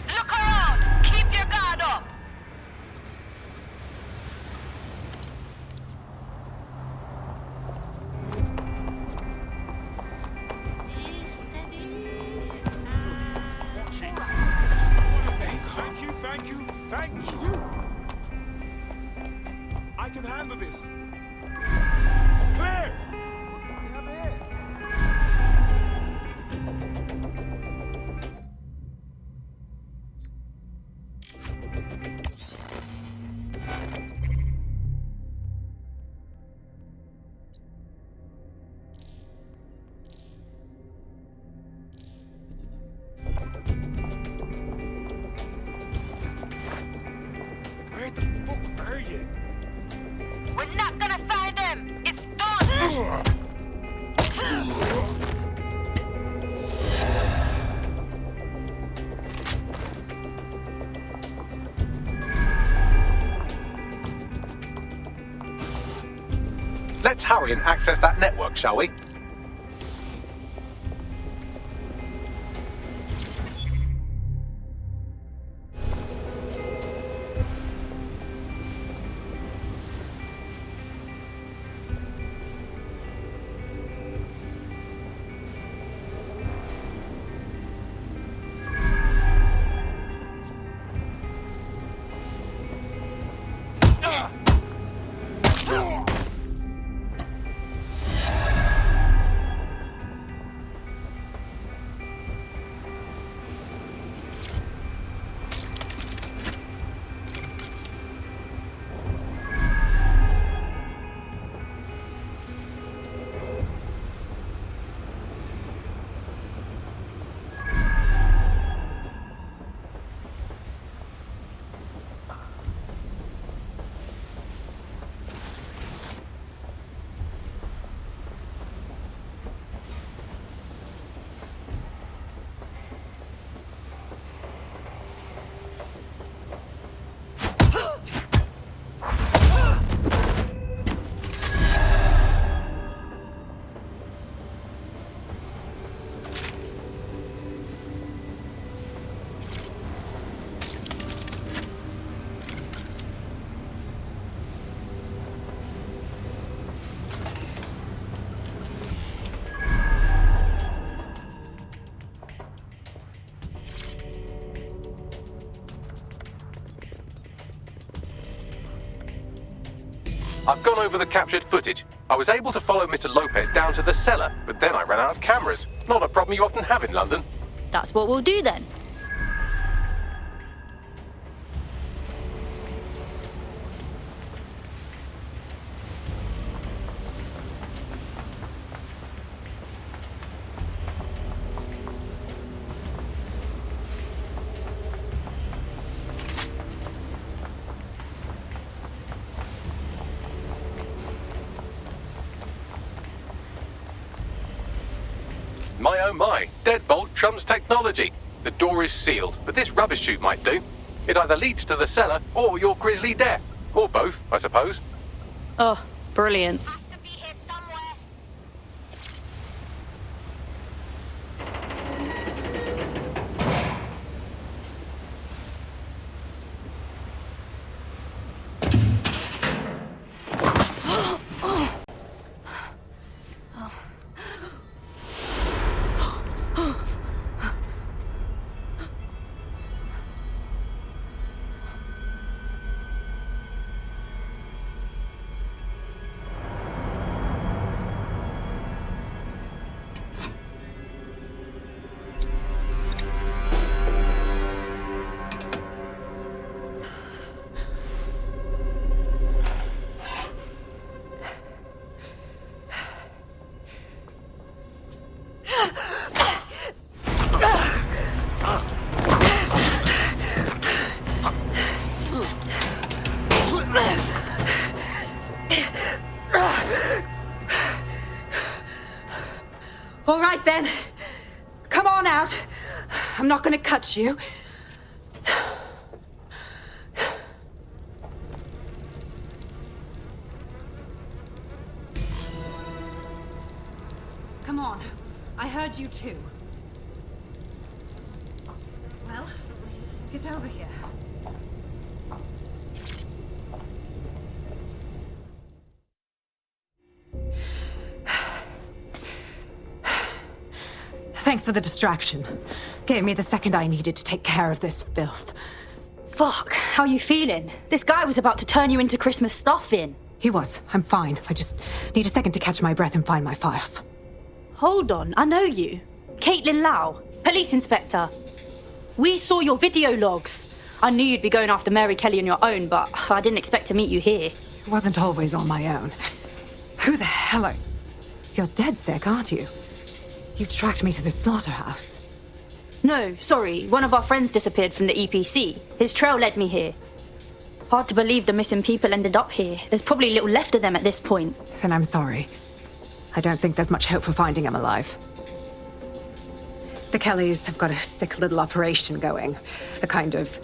Look around! Keep your guard up! Thank you. I can handle this. Clear! Where the fuck are you? We're not gonna find him! It's done! Let's hurry and access that network, shall we? I've gone over the captured footage. I was able to follow Mr. Lopez down to the cellar, but then I ran out of cameras. Not a problem you often have in London. That's what we'll do then. My oh my, deadbolt trumps technology. The door is sealed, but this rubbish chute might do. It either leads to the cellar or your grisly death. Or both, I suppose. Oh, brilliant. All right then. Come on out. I'm not gonna cut you. Come on. I heard you too. Well, get over here. Thanks for the distraction. Gave me the second I needed to take care of this filth. Fuck, how you feeling? This guy was about to turn you into Christmas stuffing. He was. I'm fine. I just need a second to catch my breath and find my files. Hold on, I know you. Caitlin Lau, police inspector. We saw your video logs. I knew you'd be going after Mary Kelly on your own, but I didn't expect to meet you here. It wasn't always on my own. Who the hell are... You're dead sick, aren't you? You tracked me to the slaughterhouse. No, sorry. One of our friends disappeared from the EPC. His trail led me here. Hard to believe the missing people ended up here. There's probably little left of them at this point. Then I'm sorry. I don't think there's much hope for finding him alive. The Kellys have got a sick little operation going. A kind of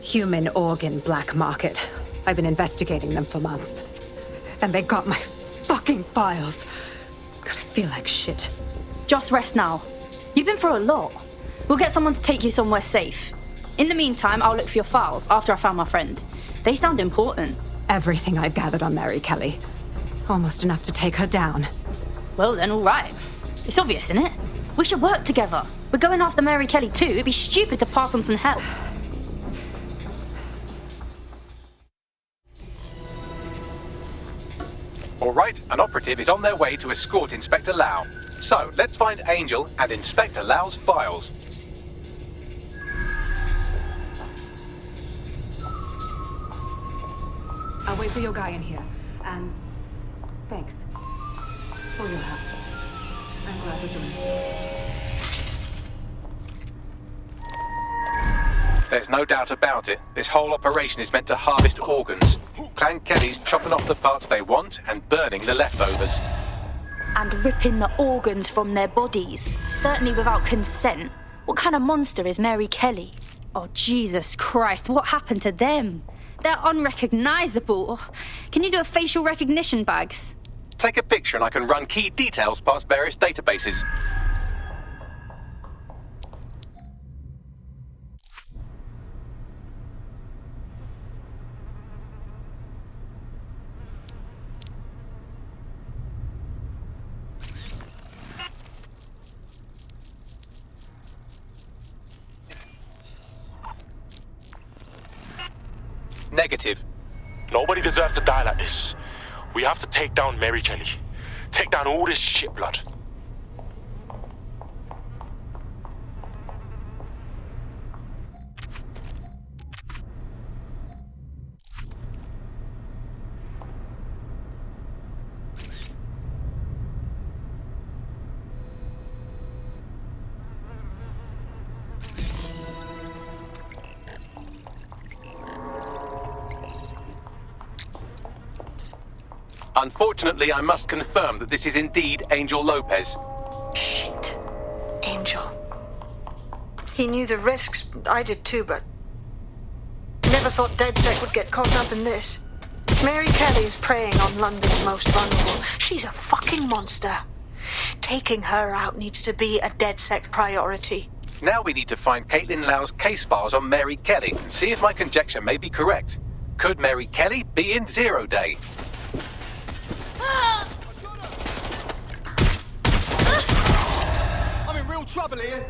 human organ black market. I've been investigating them for months. And they got my fucking files. God, I feel like shit. Just rest now. You've been through a lot. We'll get someone to take you somewhere safe. In the meantime, I'll look for your files after I found my friend. They sound important. Everything I've gathered on Mary Kelly. Almost enough to take her down. Well then, all right. It's obvious, isn't it? We should work together. We're going after Mary Kelly too. It'd be stupid to pass on some help. All right, an operative is on their way to escort Inspector Lau. So, let's find Angel and Inspector Lau's files. I'll wait for your guy in here. And thanks for your help. I'm glad we're doing it. There's no doubt about it. This whole operation is meant to harvest organs. Clan Kelly's chopping off the parts they want and burning the leftovers. And ripping the organs from their bodies. Certainly without consent. What kind of monster is Mary Kelly? Oh, Jesus Christ, what happened to them? They're unrecognizable. Can you do a facial recognition, Bags? Take a picture and I can run key details past various databases. Negative. Nobody deserves to die like this. We have to take down Mary Kelly. Take down all this shit, blood. Unfortunately, I must confirm that this is indeed Angel Lopez. Shit. Angel. He knew the risks. I did too, but... never thought DedSec would get caught up in this. Mary Kelly is preying on London's most vulnerable. She's a fucking monster. Taking her out needs to be a DedSec priority. Now we need to find Caitlin Lau's case files on Mary Kelly and see if my conjecture may be correct. Could Mary Kelly be in Zero Day? I'm in real trouble here.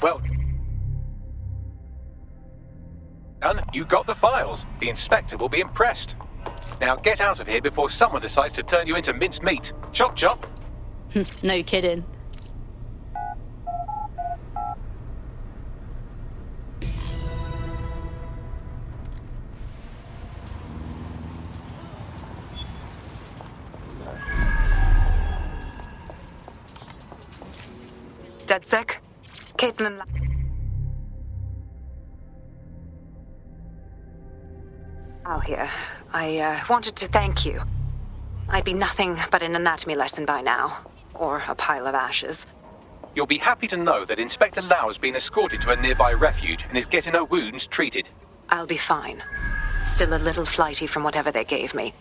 Well, done. You got the files. The inspector will be impressed. Now get out of here before someone decides to turn you into minced meat. Chop chop. No kidding. DedSec? Caitlin. Oh, here. I wanted to thank you. I'd be nothing but an anatomy lesson by now. Or a pile of ashes. You'll be happy to know that Inspector Lau has been escorted to a nearby refuge and is getting her wounds treated. I'll be fine. Still a little flighty from whatever they gave me.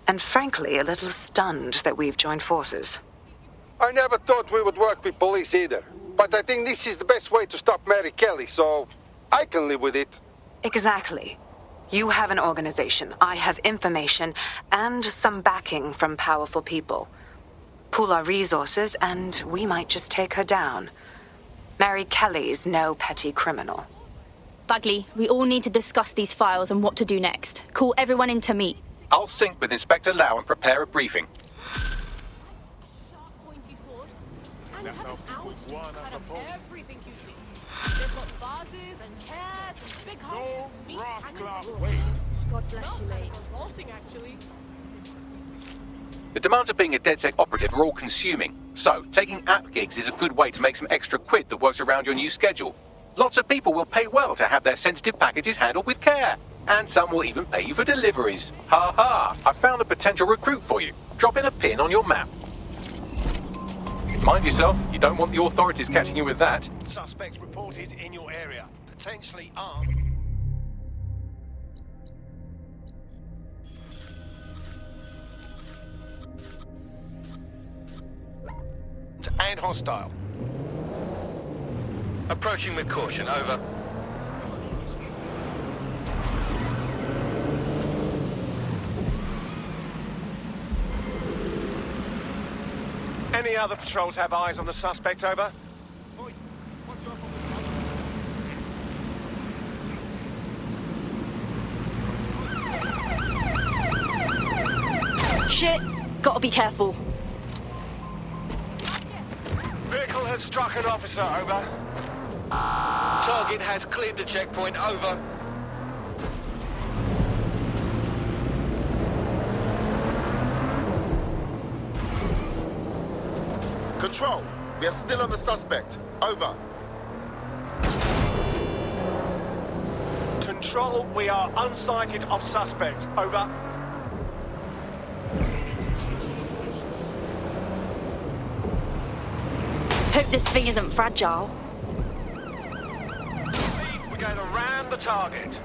And frankly, a little stunned that we've joined forces. I never thought we would work with police either. But I think this is the best way to stop Mary Kelly, so I can live with it. Exactly. You have an organization, I have information, and some backing from powerful people. Pool our resources, and we might just take her down. Mary Kelly's no petty criminal. Bagley, we all need to discuss these files and what to do next. Call everyone in to meet. I'll sync with Inspector Lau and prepare a briefing. Everything you see. They've got vases and chairs and big hulks and meat and God bless you, mate. Revolting, actually. The demands of being a DedSec operative are all consuming, so taking app gigs is a good way to make some extra quid that works around your new schedule. Lots of people will pay well to have their sensitive packages handled with care, and some will even pay you for deliveries. Ha ha! I found a potential recruit for you. Drop in a pin on your map. Mind yourself, you don't want the authorities catching you with that. Suspects reported in your area. Potentially armed. And hostile. Approaching with caution, over. Any other patrols have eyes on the suspect, over? Shit! Gotta be careful. Vehicle has struck an officer, over. Target has cleared the checkpoint, over. Control, we are still on the suspect. Over. Control, we are unsighted of suspect, over. Hope this thing isn't fragile. We're going to ram the target.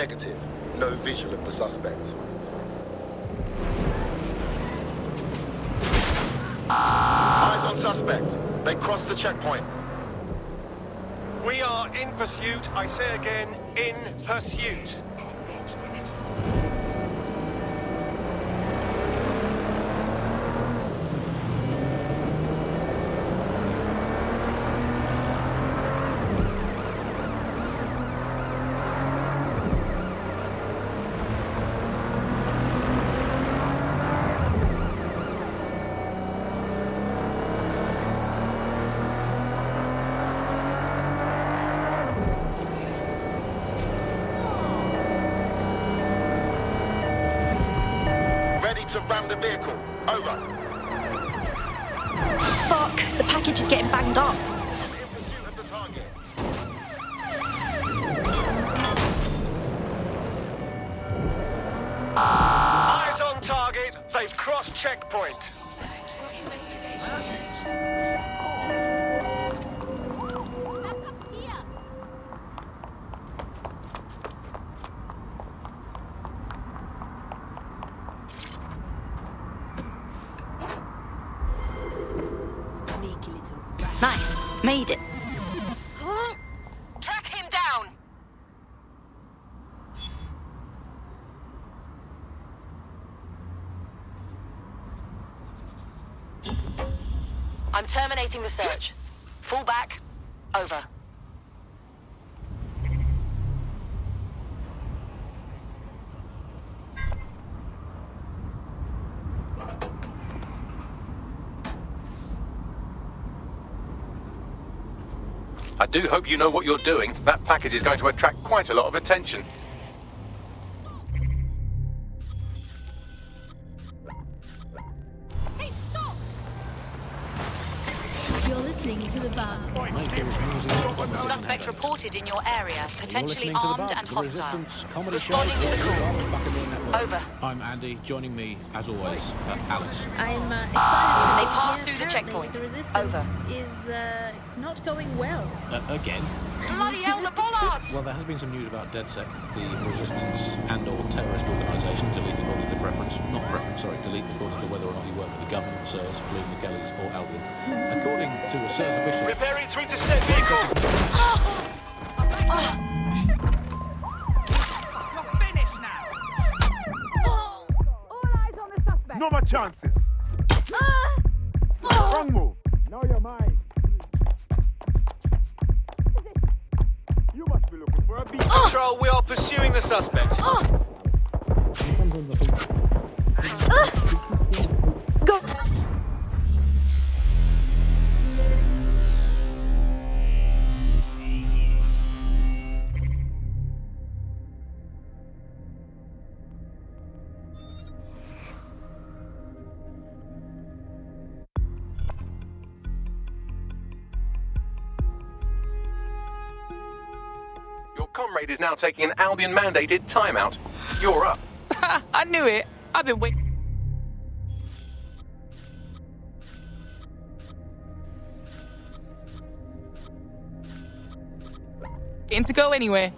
Negative. No visual of the suspect. Eyes on suspect. They crossed the checkpoint. We are in pursuit. I say again, in pursuit. To ram the vehicle. Over. Fuck, the package is getting banged up. In pursuit of the target. Eyes on target. They've crossed checkpoint. Nice, made it. Track him down! I'm terminating the search. Fall back. Over. I do hope you know what you're doing. That package is going to attract quite a lot of attention. Hey, stop! You're listening to the band. Suspect reported in your area, potentially armed and hostile. Comedy Responding to the call. Over. I'm Andy. Joining me, as always, Alice. I'm excited. They passed through the checkpoint. The resistance is not going well. Again? Bloody hell, the bollards! Well, there has been some news about DedSec, the resistance and/or terrorist organisation, delete according to preference. Not preference, sorry, delete according to whether or not you work for the government service, including the Kellys or Albion. According to a service official... Repairing to intercept vehicle! You're finished now! All eyes on the suspect! No more chances. Wrong move. Now you're mine. You must be looking for a beat. Control, we are pursuing the suspect. Go! Your comrade is now taking an Albion-mandated timeout. You're up. I knew it. I've been waiting. To go anyway.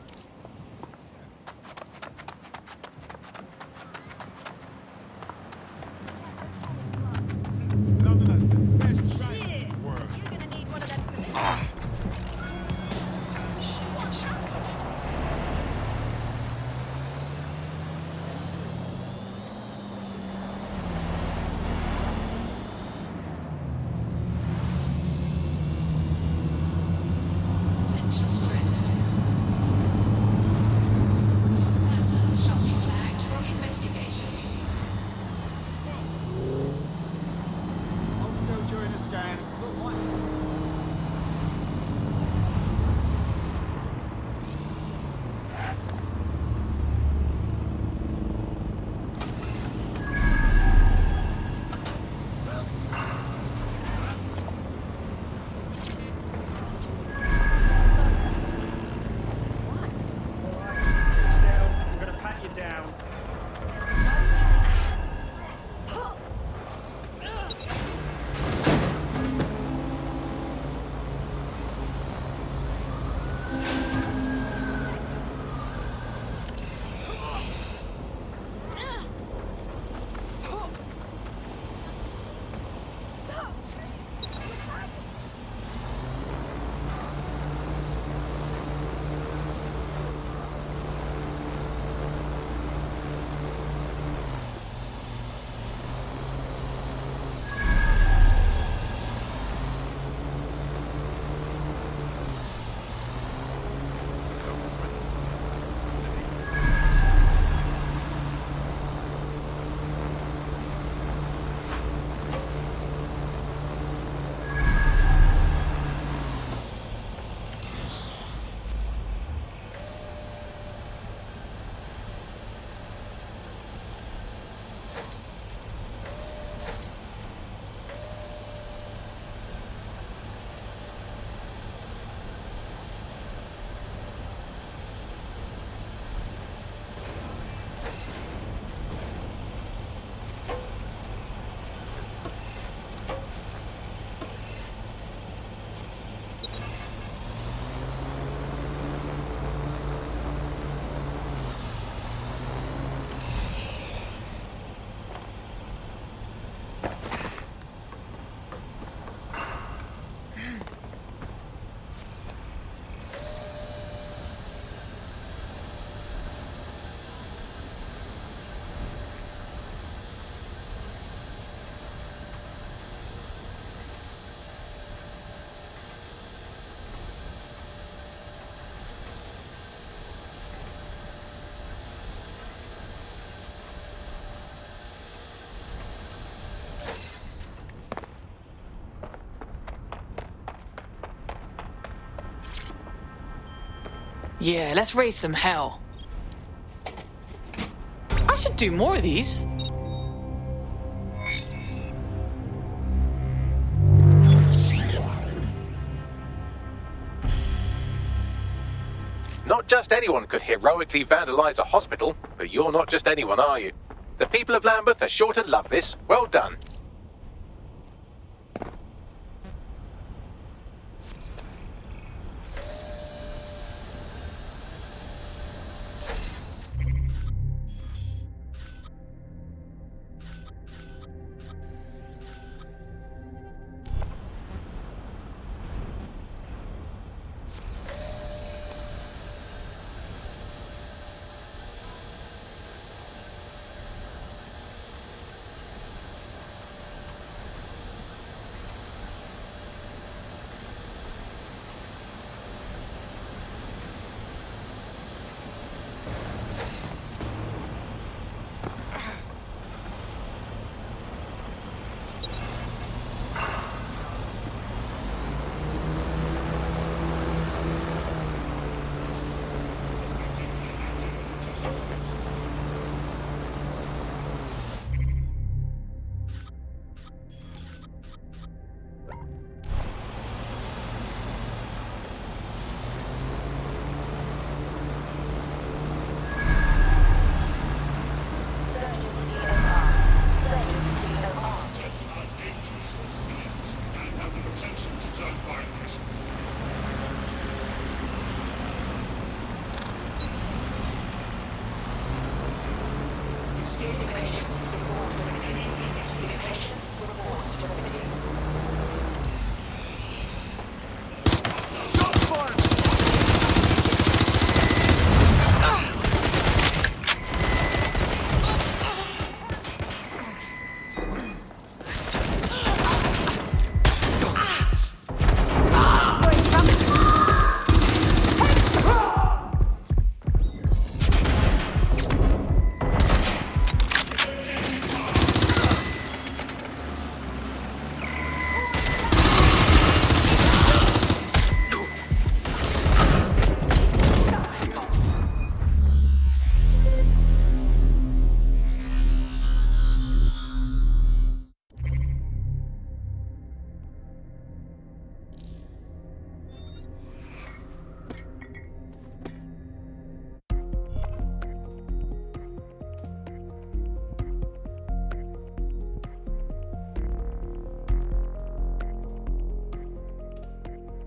Yeah, let's raise some hell. I should do more of these. Not just anyone could heroically vandalize a hospital, but you're not just anyone, are you? The people of Lambeth are sure to love this. Well done.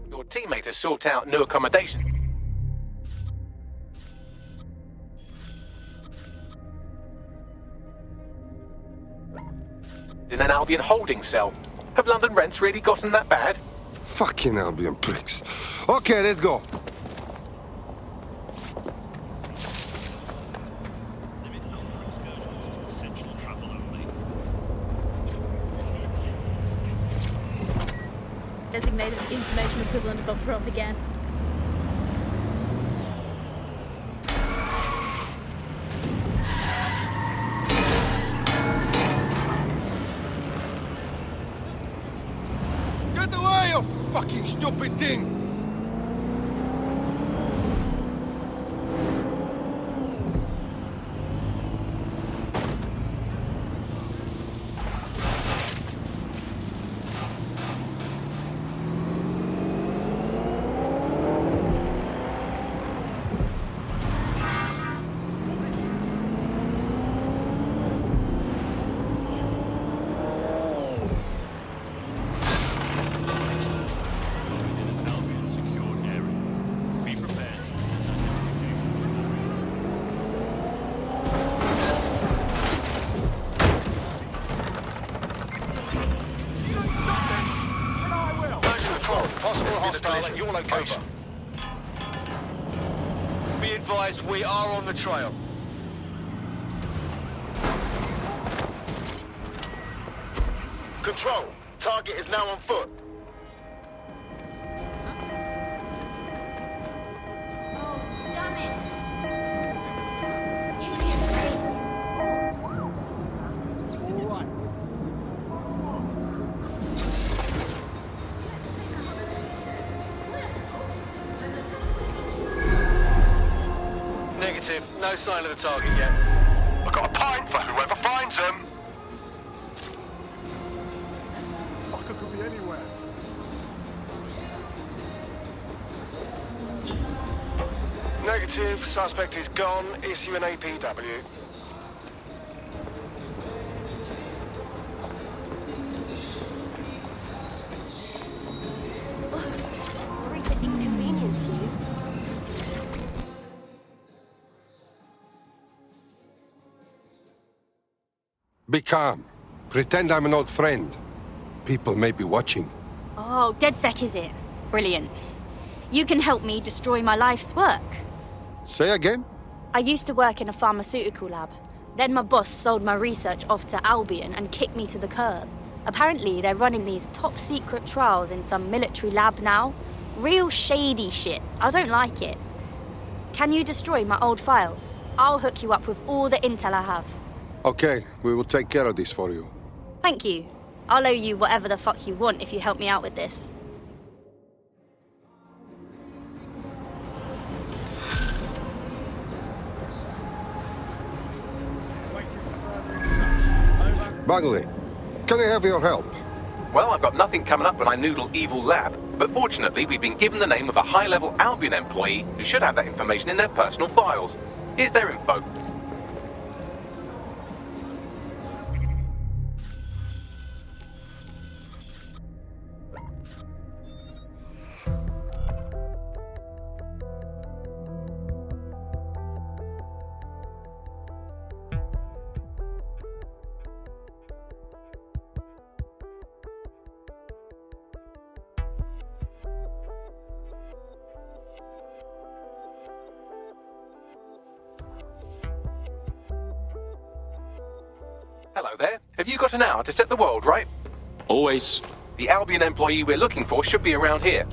Your teammate has sought out new accommodation. In an Albion holding cell. Have London rents really gotten that bad? Fucking Albion pricks. Okay, let's go. Designated information equivalent of a prop again. Get away, you fucking stupid thing! At your location. Be advised, we are on the trail. Control, target is now on foot. Negative. No sign of the target yet. I got a pint for whoever finds them. Fucker could be anywhere. Negative. Suspect is gone. Issue an APW. Sorry to inconvenience you. Be calm. Pretend I'm an old friend. People may be watching. Oh, DedSec is it? Brilliant. You can help me destroy my life's work. Say again? I used to work in a pharmaceutical lab. Then my boss sold my research off to Albion and kicked me to the curb. Apparently, they're running these top-secret trials in some military lab now. Real shady shit. I don't like it. Can you destroy my old files? I'll hook you up with all the intel I have. Okay, we will take care of this for you. Thank you. I'll owe you whatever the fuck you want if you help me out with this. Bagley, can I have your help? Well, I've got nothing coming up when I noodle Evil Lab, but fortunately we've been given the name of a high-level Albion employee who should have that information in their personal files. Here's their info. Hello there. Have you got an hour to set the world right? Always. The Albion employee we're looking for should be around here.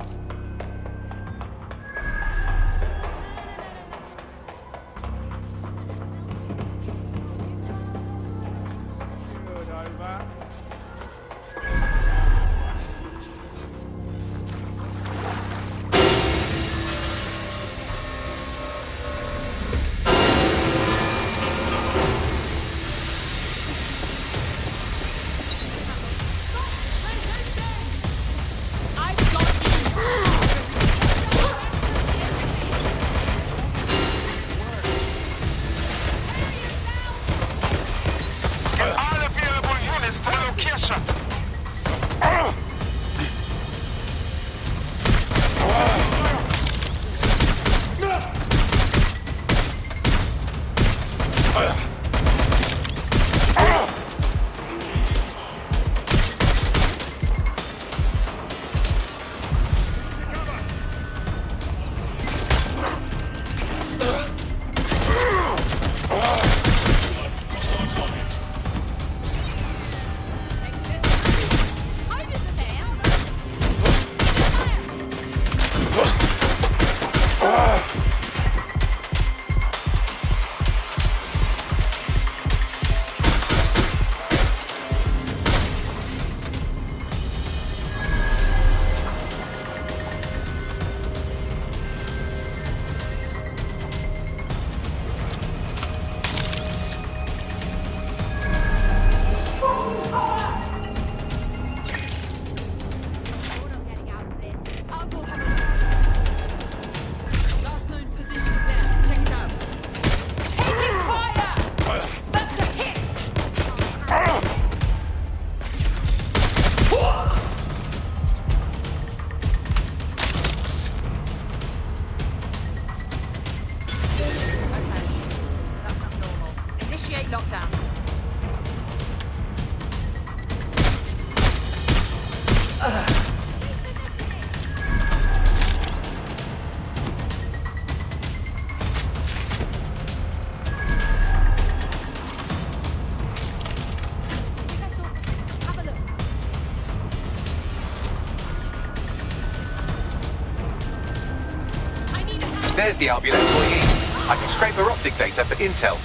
There's the Albion employee. I can scrape her optic data for intel.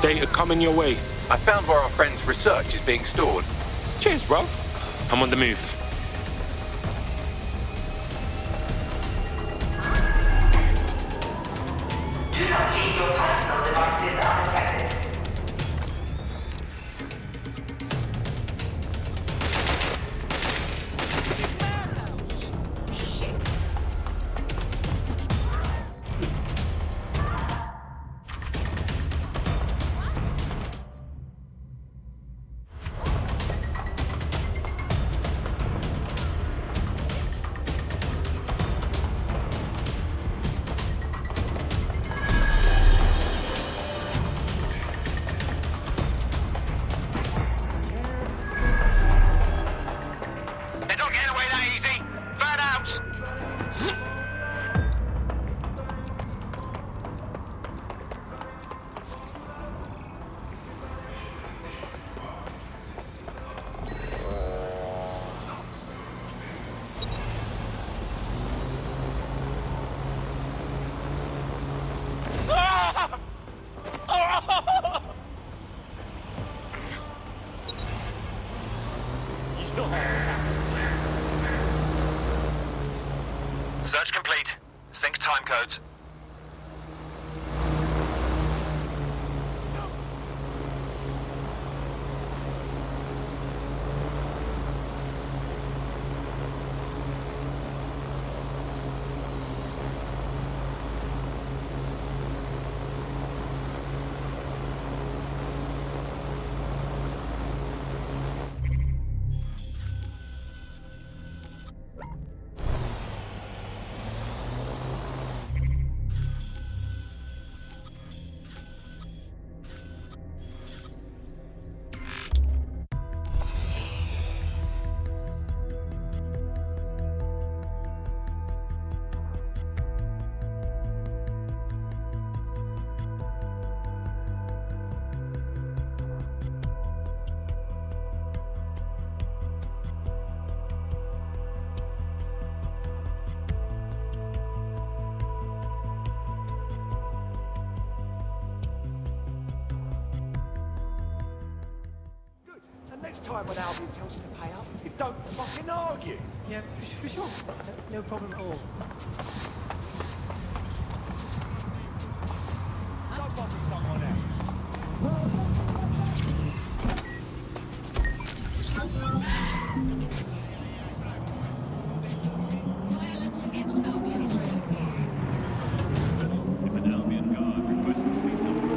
Data coming your way. I found where our friend's research is being stored. Cheers, bruv. I'm on the move. Do not leave your personal devices undetected. Search complete. Sync time codes. Next time when Albion tells you to pay up, you don't fucking argue. Yeah, for sure. No problem at all. Go bother someone else. Violence against Albion 3. If an Albion guard requests to see someone.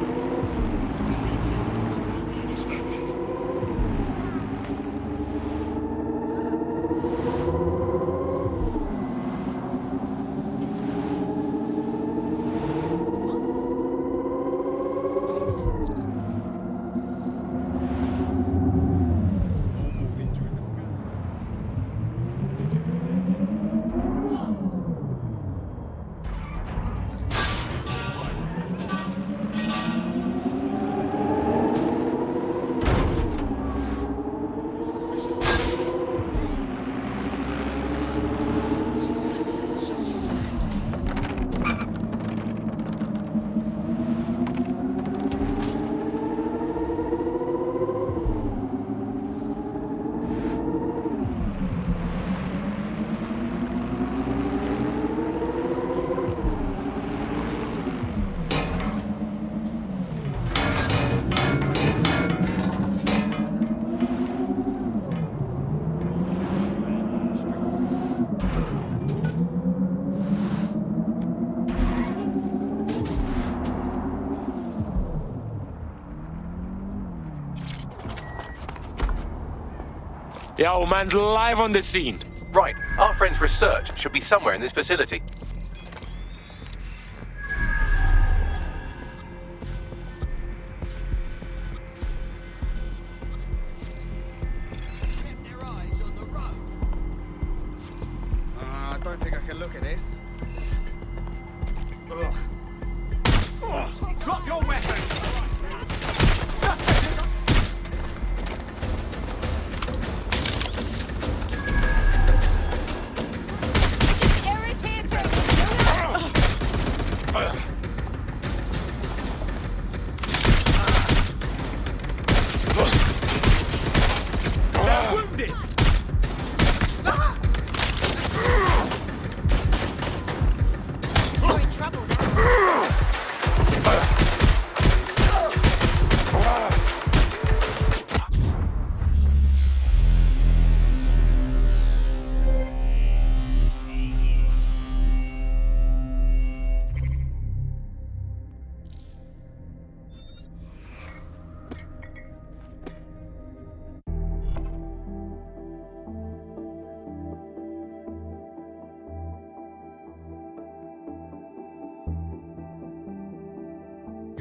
Yo, man's live on the scene. Right, our friend's research should be somewhere in this facility. I don't think I can look at this. Ugh. Drop your weapon!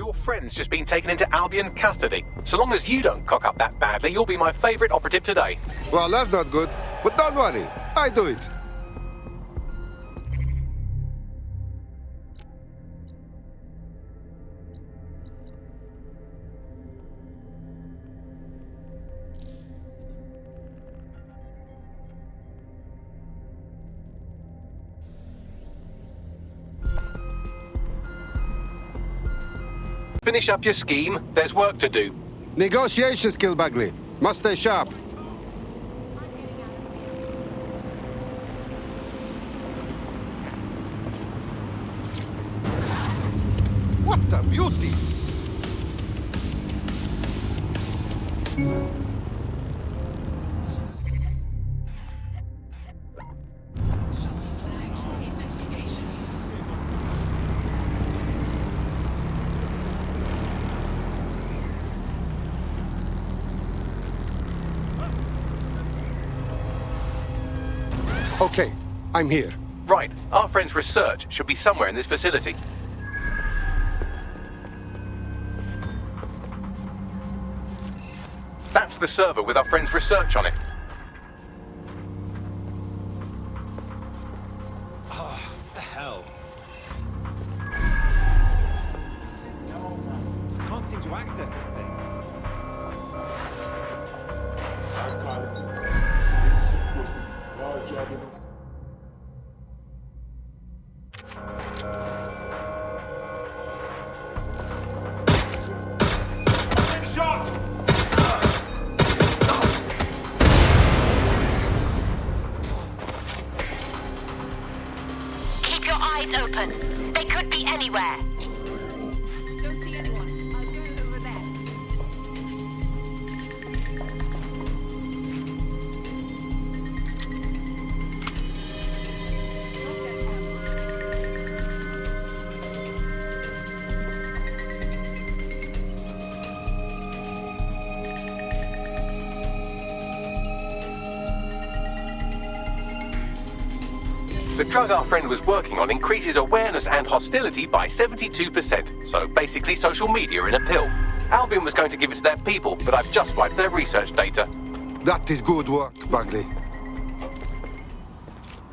your friend's just been taken into Albion custody. So long as you don't cock up that badly, you'll be my favourite operative today. Well, that's not good. But don't worry, I do it. Finish up your scheme. There's work to do. Negotiation skill, Bagley. Must stay sharp. What a beauty! Okay, I'm here. Right, our friend's research should be somewhere in this facility. That's the server with our friend's research on it. Oh, what the hell? I can't seem to access this thing. High quality. This is supposed to be our job, you know. Shot! Keep your eyes open. They could be anywhere. Don't see anyone. I'll go over there. The drug our friend was working on increases awareness and hostility by 72%. So basically social media in a pill. Albion was going to give it to their people, but I've just wiped their research data. That is good work, Bagley.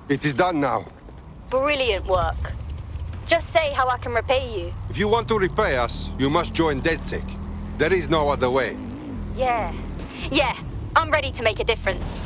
It is done now. Brilliant work. Just say how I can repay you. If you want to repay us, you must join DedSec. There is no other way. Yeah. Yeah, I'm ready to make a difference.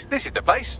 This is the place.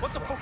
What the fuck?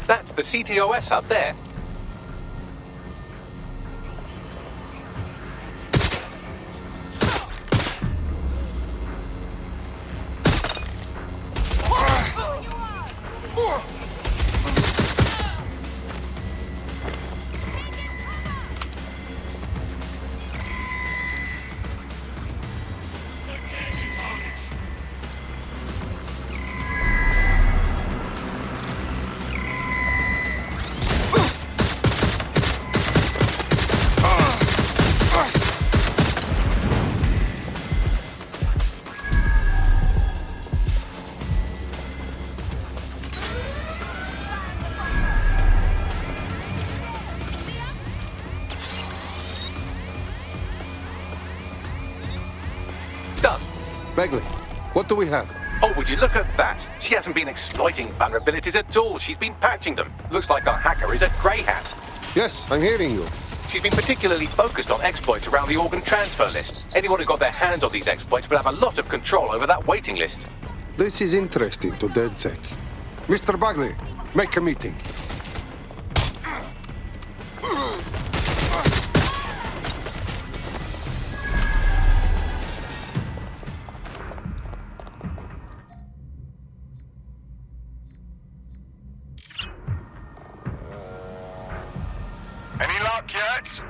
That's the CTOS up there. Done. Bagley, what do we have? Oh, would you look at that? She hasn't been exploiting vulnerabilities at all. She's been patching them. Looks like our hacker is a grey hat. Yes, I'm hearing you. She's been particularly focused on exploits around the organ transfer list. Anyone who got their hands on these exploits will have a lot of control over that waiting list. This is interesting to DedSec. Mr. Bagley, make a meeting. Any luck yet?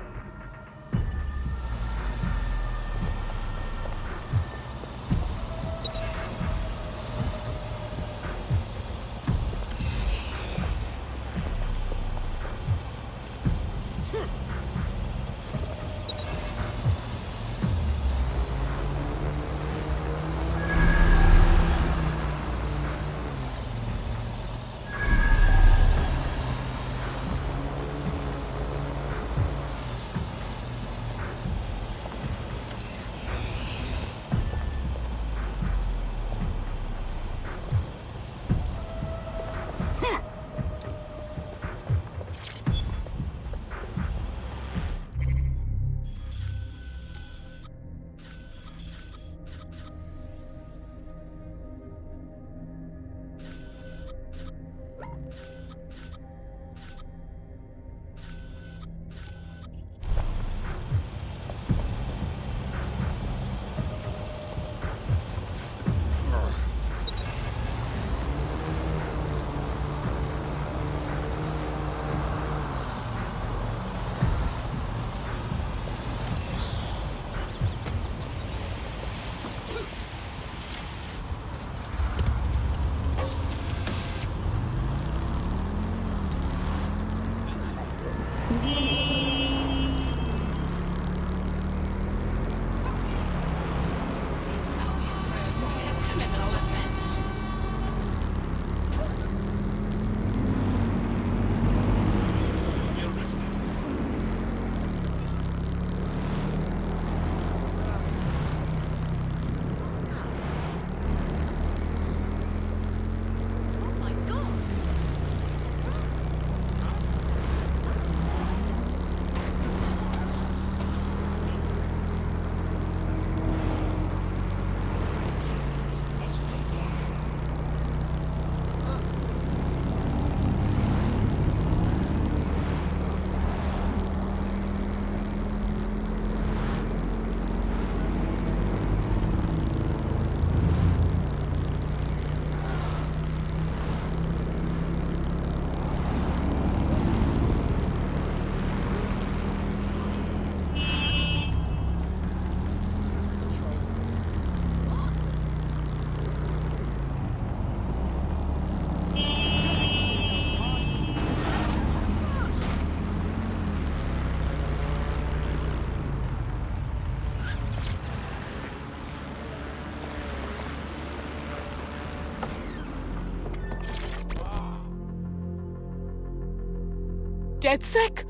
DedSec?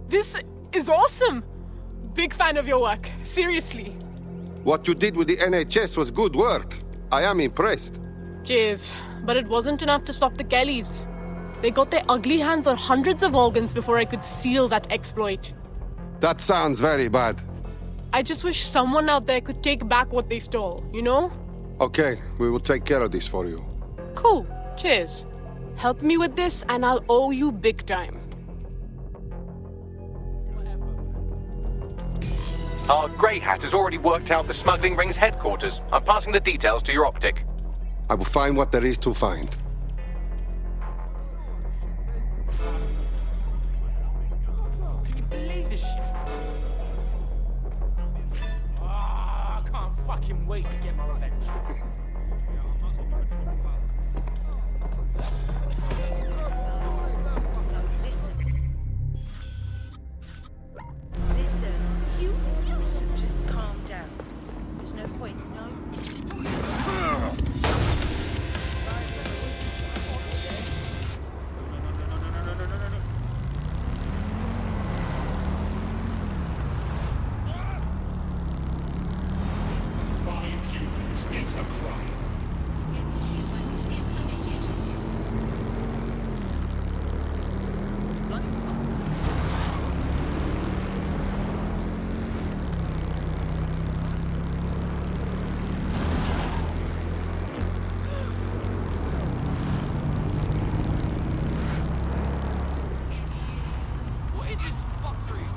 This is awesome! Big fan of your work, seriously. What you did with the NHS was good work. I am impressed. Cheers. But it wasn't enough to stop the Kellys. They got their ugly hands on hundreds of organs before I could seal that exploit. That sounds very bad. I just wish someone out there could take back what they stole, you know? Okay, we will take care of this for you. Cool. Cheers. Help me with this and I'll owe you big time. Our Grey Hat has already worked out the smuggling ring's headquarters. I'm passing the details to your optic. I will find what there is to find. Can you believe this shit? I can't fucking wait to get my revenge. Just calm down. There's no point, no? It's a crime. Against humans is permitted. What is this fuckery?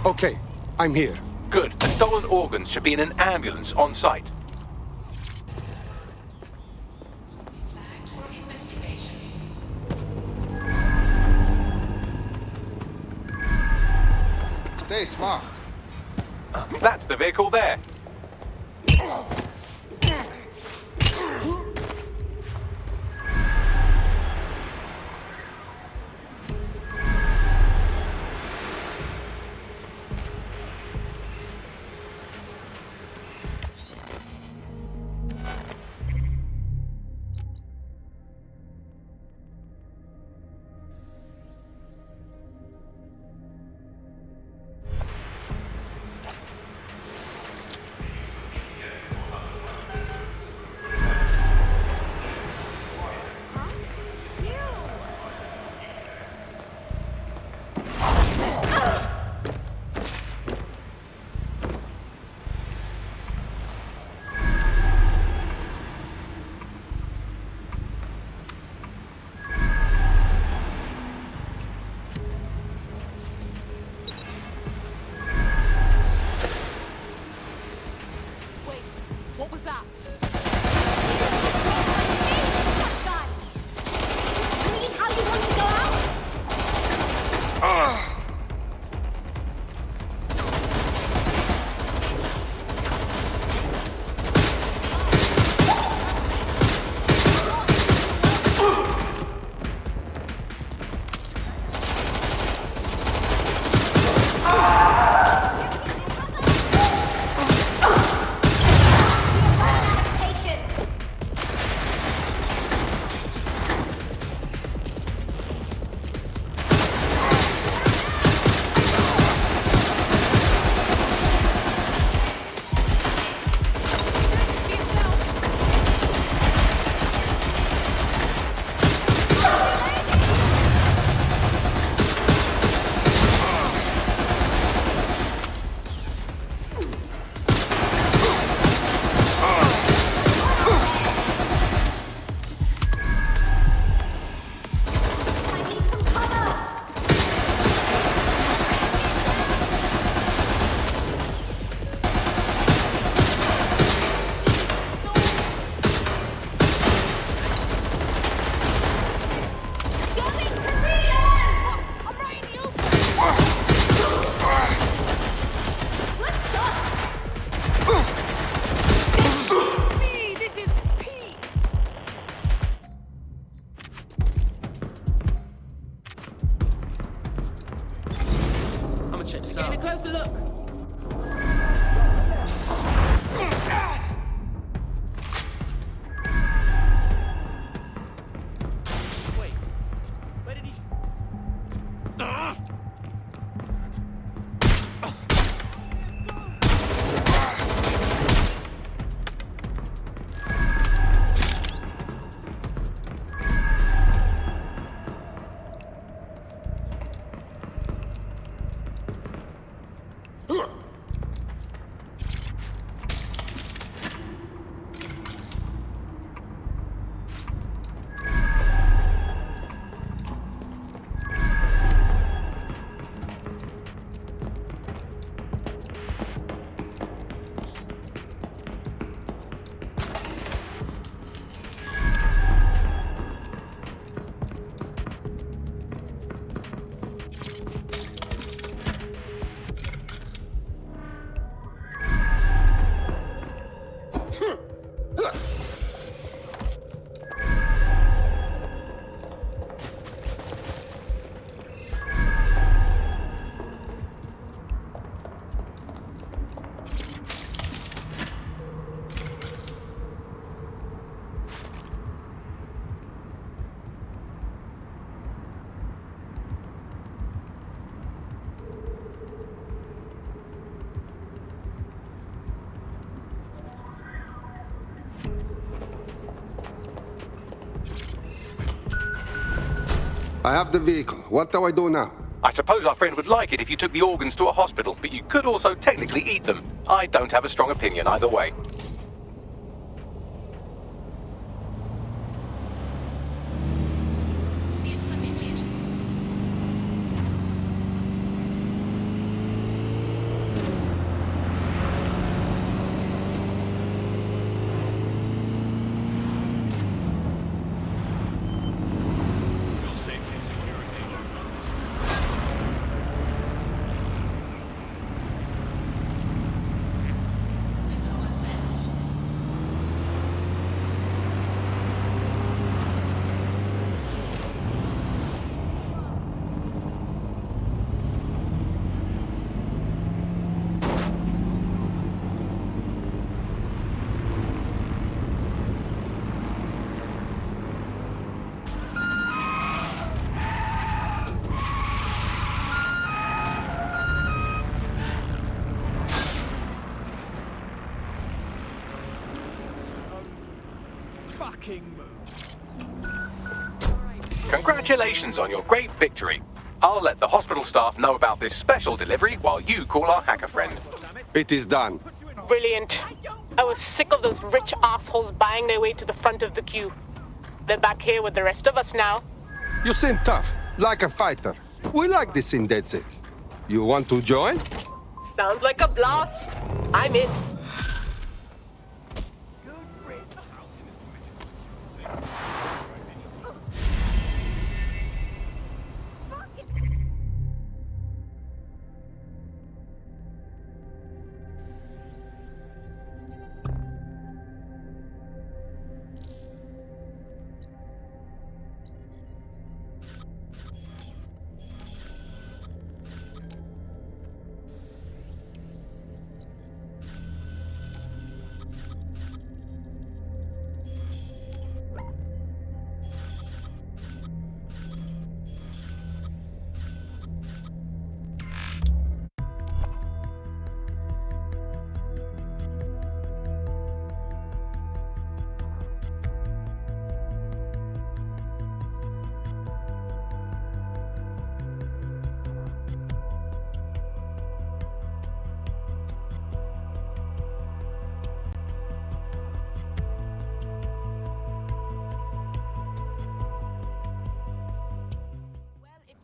Okay, I'm here. Good. The stolen organs should be in an ambulance on site. Stay smart. That's the vehicle there. What was that? Really how you want to go out? Getting a closer look. Wait, where did he... I have the vehicle. What do I do now? I suppose our friend would like it if you took the organs to a hospital, but you could also technically eat them. I don't have a strong opinion either way. Congratulations on your great victory. I'll let the hospital staff know about this special delivery while you call our hacker friend. It is done. Brilliant. I was sick of those rich assholes buying their way to the front of the queue. They're back here with the rest of us now. You seem tough, like a fighter. We like this in DedSec. You want to join? Sounds like a blast. I'm in.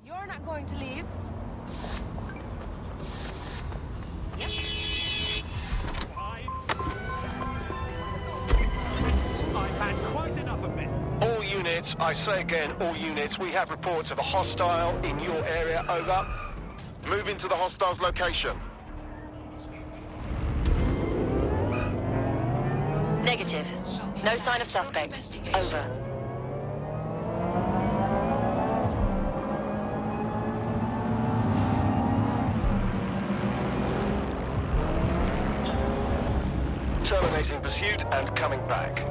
You're not going to leave. I've had quite enough of this. All units, I say again, all units, we have reports of a hostile in your area. Over. Move into the hostile's location. Negative. No sign of suspect. Over. Terminating pursuit and coming back.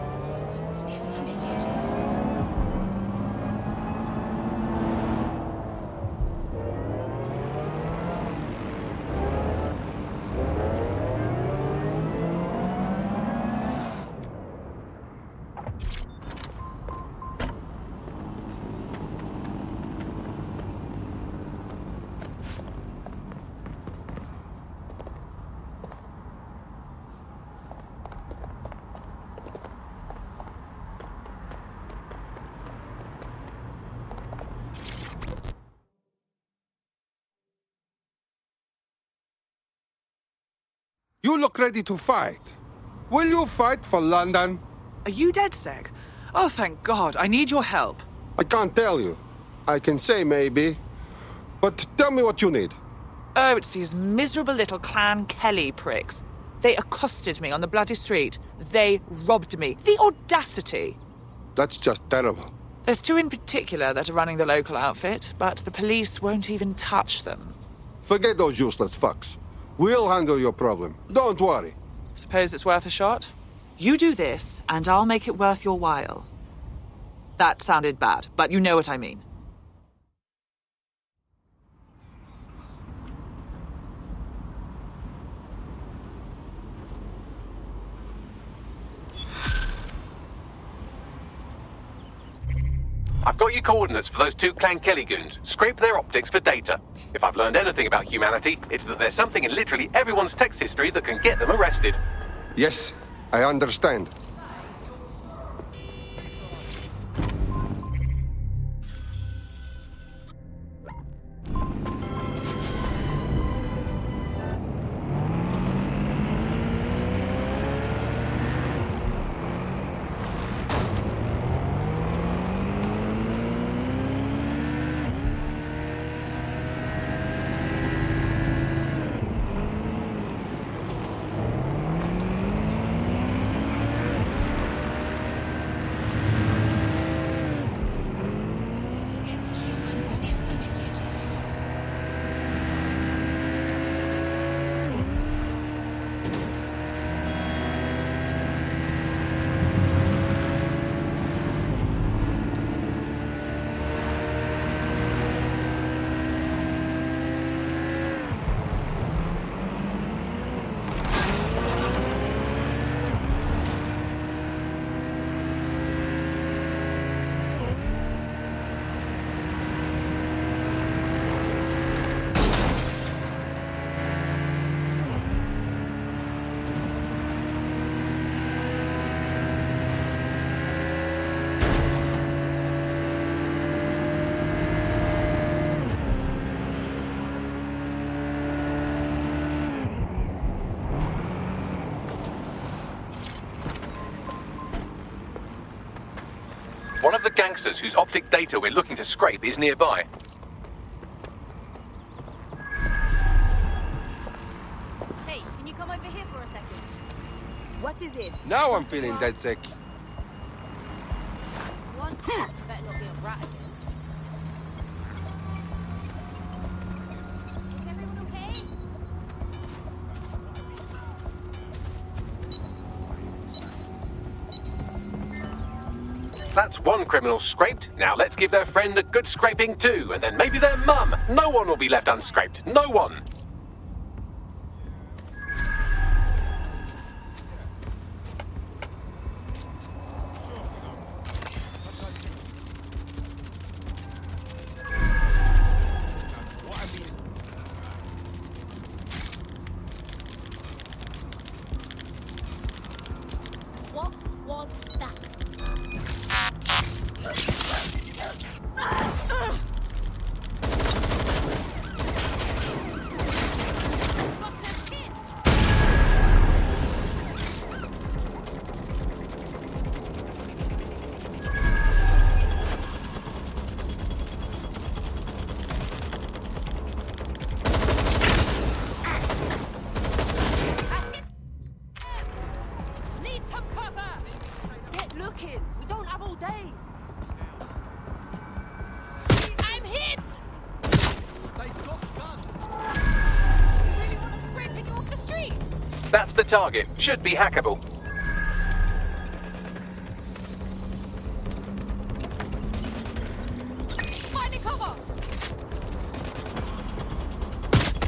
You look ready to fight. Will you fight for London? Are you dead, Seg? Oh, thank God. I need your help. I can't tell you. I can say maybe. But tell me what you need. Oh, it's these miserable little Clan Kelly pricks. They accosted me on the bloody street. They robbed me. The audacity. That's just terrible. There's two in particular that are running the local outfit, but the police won't even touch them. Forget those useless fucks. We'll handle your problem. Don't worry. Suppose it's worth a shot? You do this, and I'll make it worth your while. That sounded bad, but you know what I mean. I've got your coordinates for those two Clan Kelly goons. Scrape their optics for data. If I've learned anything about humanity, it's that there's something in literally everyone's text history that can get them arrested. Yes, I understand. One of the gangsters whose optic data we're looking to scrape is nearby. Hey, can you come over here for a second? What is it? Now I'm feeling dead sick. One, better not be a rat again. Is everyone okay? That's one criminal scraped. Now let's give their friend a good scraping too, and then maybe their mum. No one will be left unscraped. No one. What was that? Need some cover! Get looking! We don't have all day! I'm hit! They've got guns. You really want us scraping you off the street? That's the target. Should be hackable. Finding cover!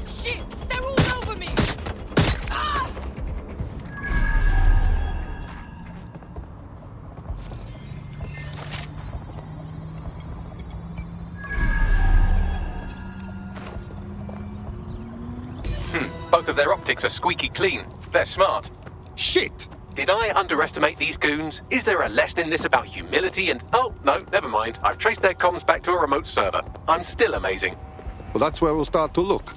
Shit! They're all over me! Ah! Both of their optics are squeaky clean. They're smart. Shit! Did I underestimate these goons? Is there a lesson in this about humility and... Oh, no, never mind. I've traced their comms back to a remote server. I'm still amazing. Well, that's where we'll start to look.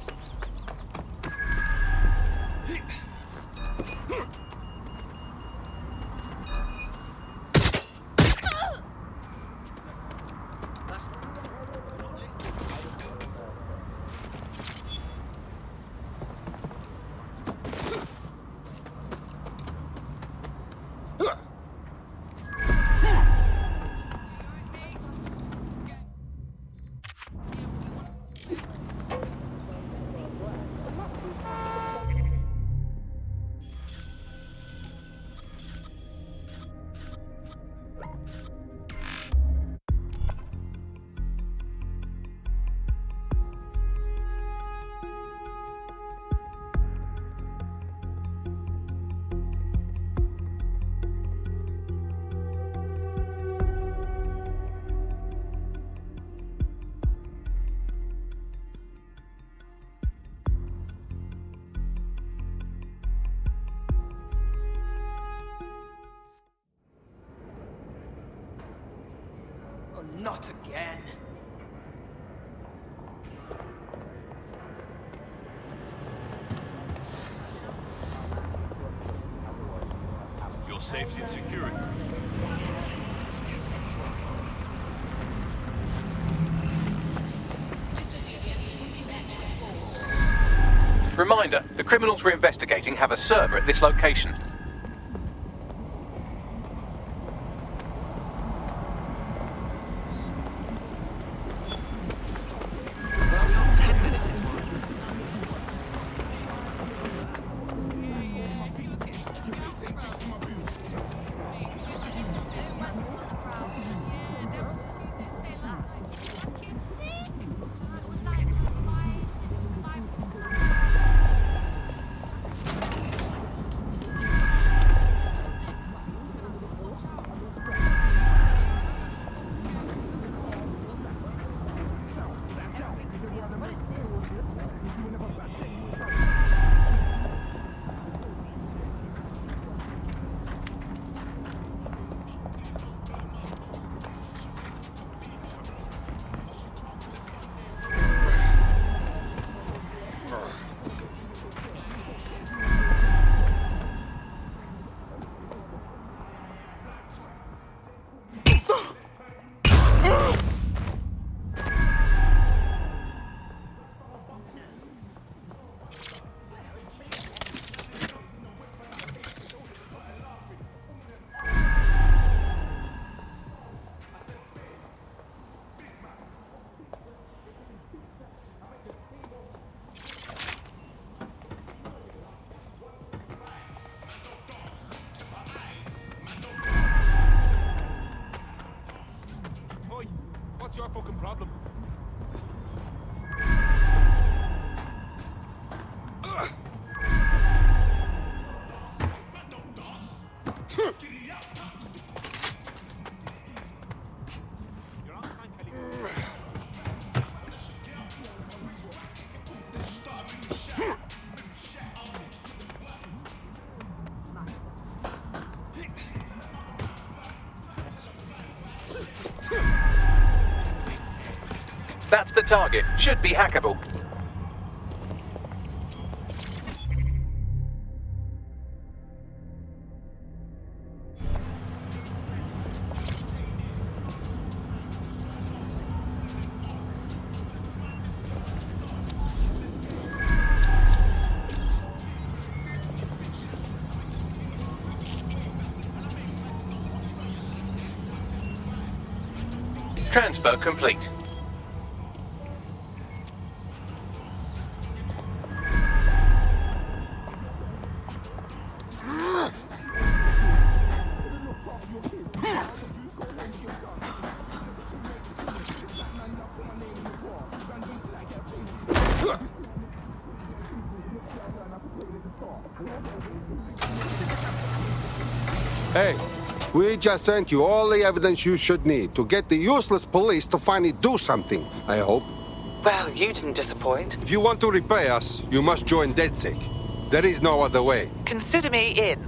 Not again. Your safety and security. Reminder, the criminals we're investigating have a server at this location. What's your fucking problem? That's the target. Should be hackable. Transfer complete. Hey, we just sent you all the evidence you should need to get the useless police to finally do something, I hope. Well, you didn't disappoint. If you want to repay us, you must join DedSec. There is no other way. Consider me in.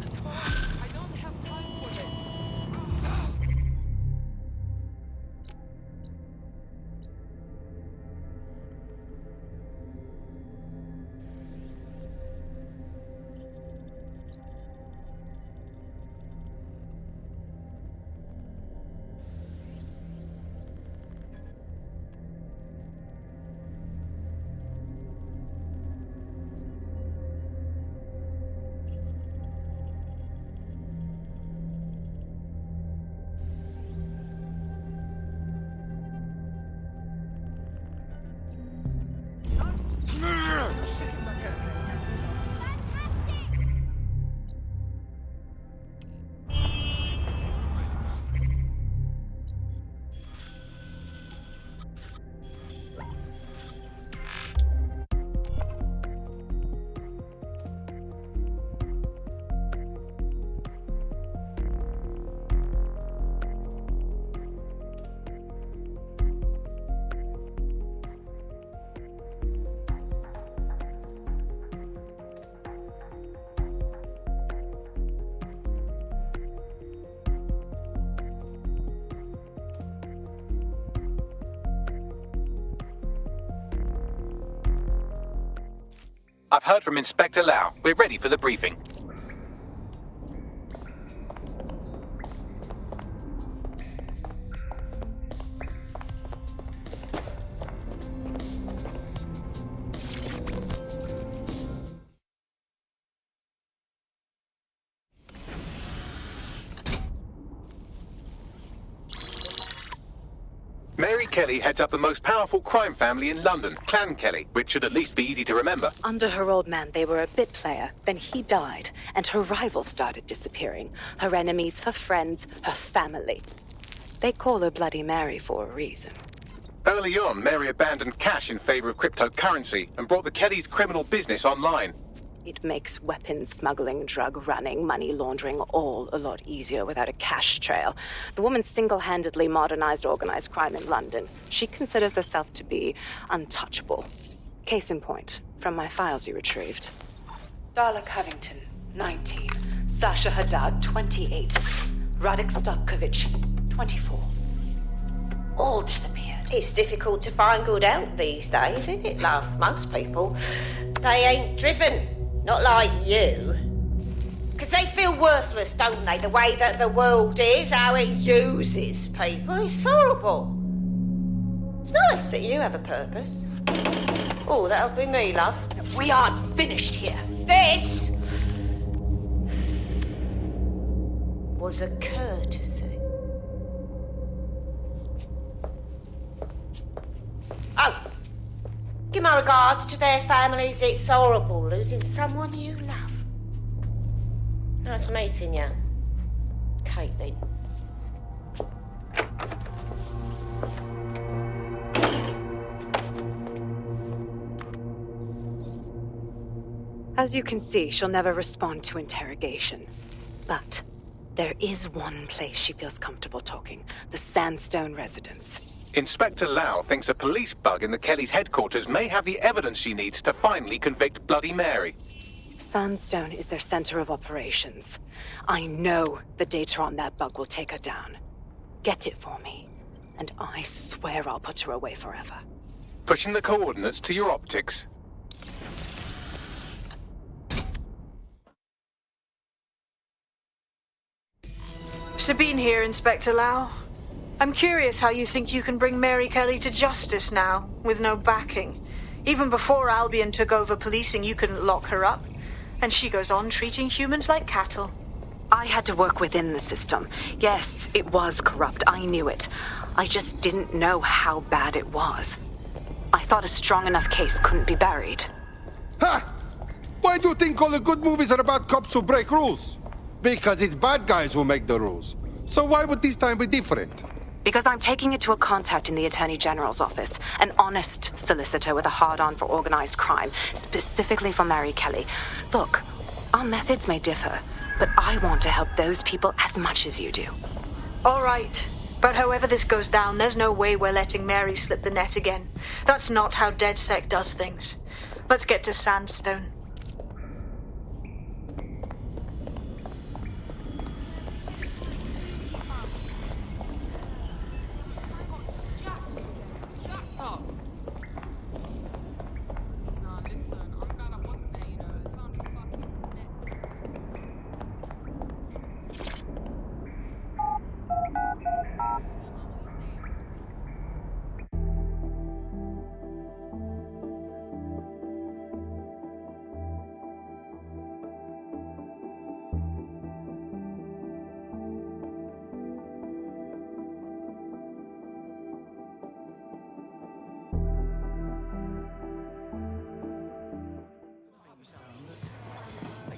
I've heard from Inspector Lau. We're ready for the briefing. Mary Kelly heads up the most powerful crime family in London, Clan Kelly, which should at least be easy to remember. Under her old man, they were a bit player. Then he died, and her rivals started disappearing. Her enemies, her friends, her family. They call her Bloody Mary for a reason. Early on, Mary abandoned cash in favor of cryptocurrency and brought the Kellys' criminal business online. It makes weapons smuggling, drug running, money laundering all a lot easier without a cash trail. The woman single-handedly modernized organized crime in London. She considers herself to be untouchable. Case in point, from my files you retrieved. Darla Covington, 19. Sasha Haddad, 28. Radek Stavkovich, 24. All disappeared. It's difficult to find good help these days, isn't it, love? Most people, they ain't driven. Not like you. Because they feel worthless, don't they? The way that the world is, how it uses people. It's horrible. It's nice that you have a purpose. Oh, that'll be me, love. We aren't finished here. This was a courtesy. Oh, give my regards to their families. It's horrible losing someone you love. Nice meeting you, Caitlin. As you can see, she'll never respond to interrogation. But there is one place she feels comfortable talking, the Sandstone residence. Inspector Lau thinks a police bug in the Kellys' headquarters may have the evidence she needs to finally convict Bloody Mary. Sandstone is their center of operations. I know the data on that bug will take her down. Get it for me, and I swear I'll put her away forever. Pushing the coordinates to your optics. Sabine here, Inspector Lau. I'm curious how you think you can bring Mary Kelly to justice now, with no backing. Even before Albion took over policing, you couldn't lock her up. And she goes on treating humans like cattle. I had to work within the system. Yes, it was corrupt. I knew it. I just didn't know how bad it was. I thought a strong enough case couldn't be buried. Ha! Why do you think all the good movies are about cops who break rules? Because it's bad guys who make the rules. So why would this time be different? Because I'm taking it to a contact in the Attorney General's office, an honest solicitor with a hard-on for organized crime, specifically for Mary Kelly. Look, our methods may differ, but I want to help those people as much as you do. All right. But however this goes down, there's no way we're letting Mary slip the net again. That's not how DedSec does things. Let's get to Sandstone.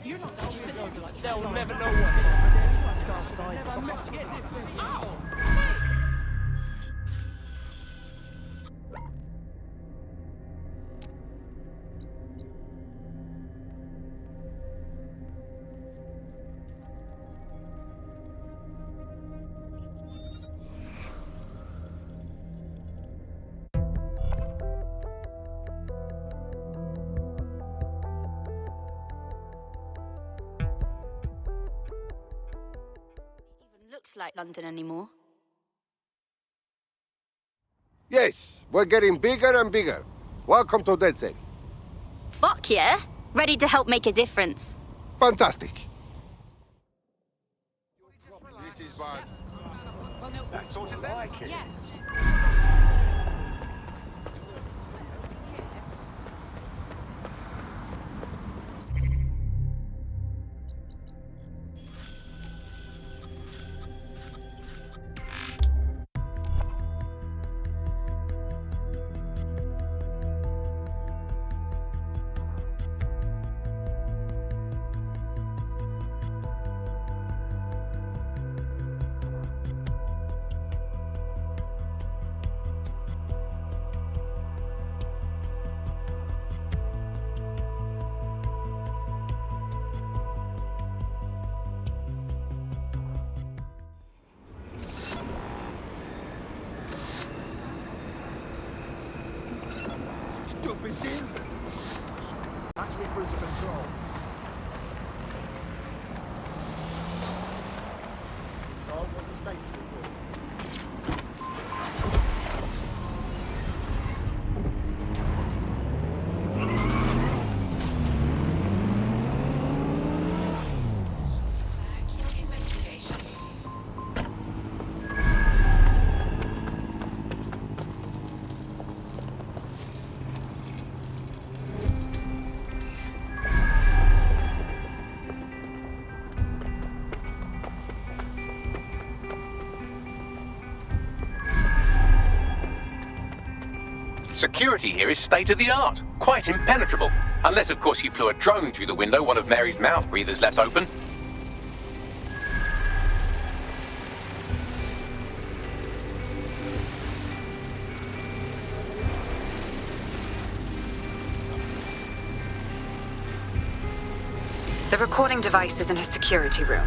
You're not stupid. They'll never know what. Let's get this thing out. Looks like London anymore. Yes, we're getting bigger and bigger. Welcome to DedSec. Fuck yeah! ready to help make a difference. Fantastic. This is bad. That's sorted then? Like it. Yes. Stupid thing. Patch me through to control. Control, what's the status report? Security here is state-of-the-art, quite impenetrable. Unless, of course, you flew a drone through the window one of Mary's mouth breathers left open. The recording device is in her security room.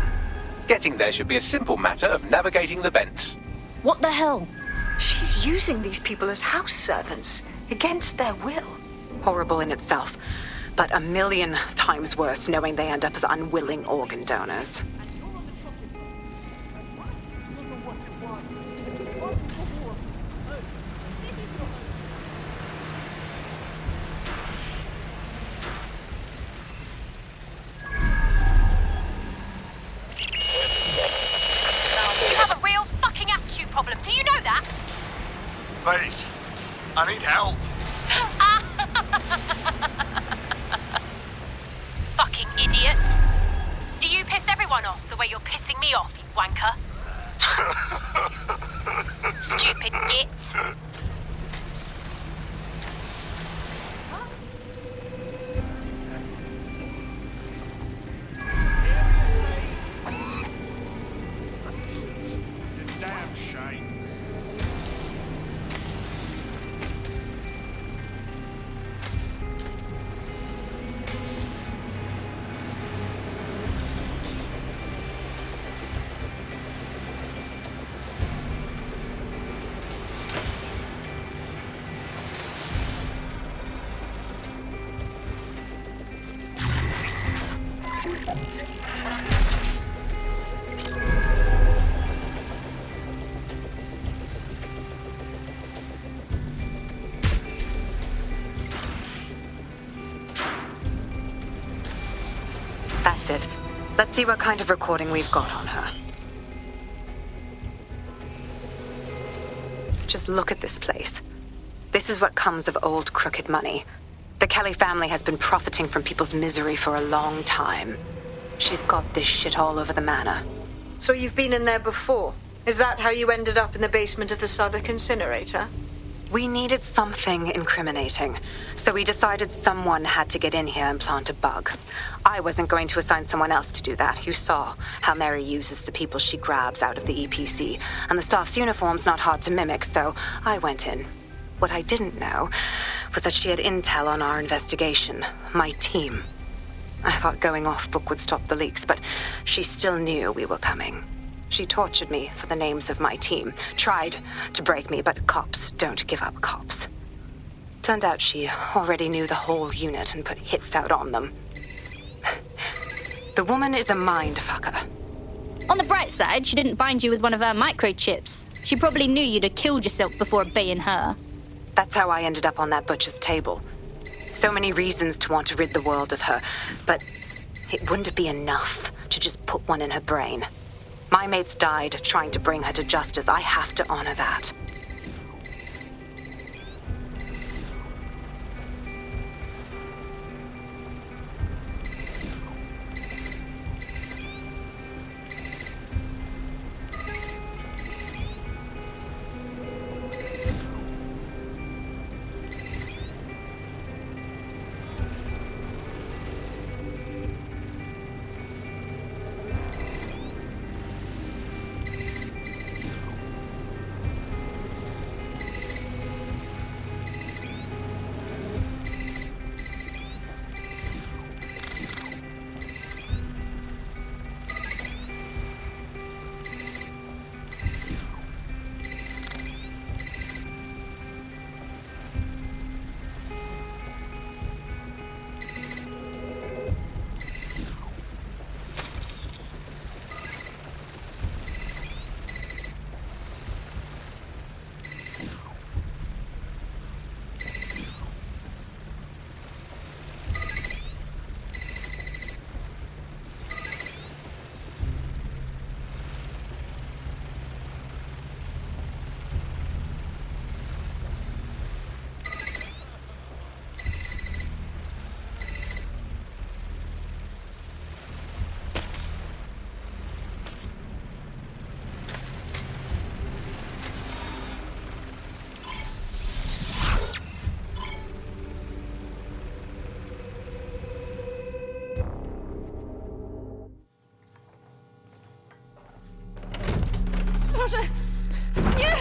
Getting there should be a simple matter of navigating the vents. What the hell? She's using these people as house servants, against their will. Horrible in itself, but a million times worse knowing they end up as unwilling organ donors. You have a real fucking attitude problem. Do you know that? Please, I need help. Fucking idiot. Do you piss everyone off the way you're pissing me off, you wanker? Stupid git. It's a damn shame. That's it. Let's see what kind of recording we've got on her. Just look at this place. This is what comes of old crooked money. The Kelly family has been profiting from people's misery for a long time. She's got this shit all over the manor. So you've been in there before? Is that how you ended up in the basement of the Southwark incinerator? We needed something incriminating, so we decided someone had to get in here and plant a bug. I wasn't going to assign someone else to do that. You saw how Mary uses the people she grabs out of the EPC, and the staff's uniform's not hard to mimic, so I went in. What I didn't know was that she had intel on our investigation, my team. I thought going off book would stop the leaks, but she still knew we were coming. She tortured me for the names of my team, tried to break me, but cops don't give up cops. Turned out she already knew the whole unit and put hits out on them. The woman is a mind fucker. On the bright side, she didn't bind you with one of her microchips. She probably knew you'd have killed yourself before obeying her. That's how I ended up on that butcher's table. So many reasons to want to rid the world of her, but it wouldn't be enough to just put one in her brain. My mates died trying to bring her to justice. I have to honor that. Proszę! Nie!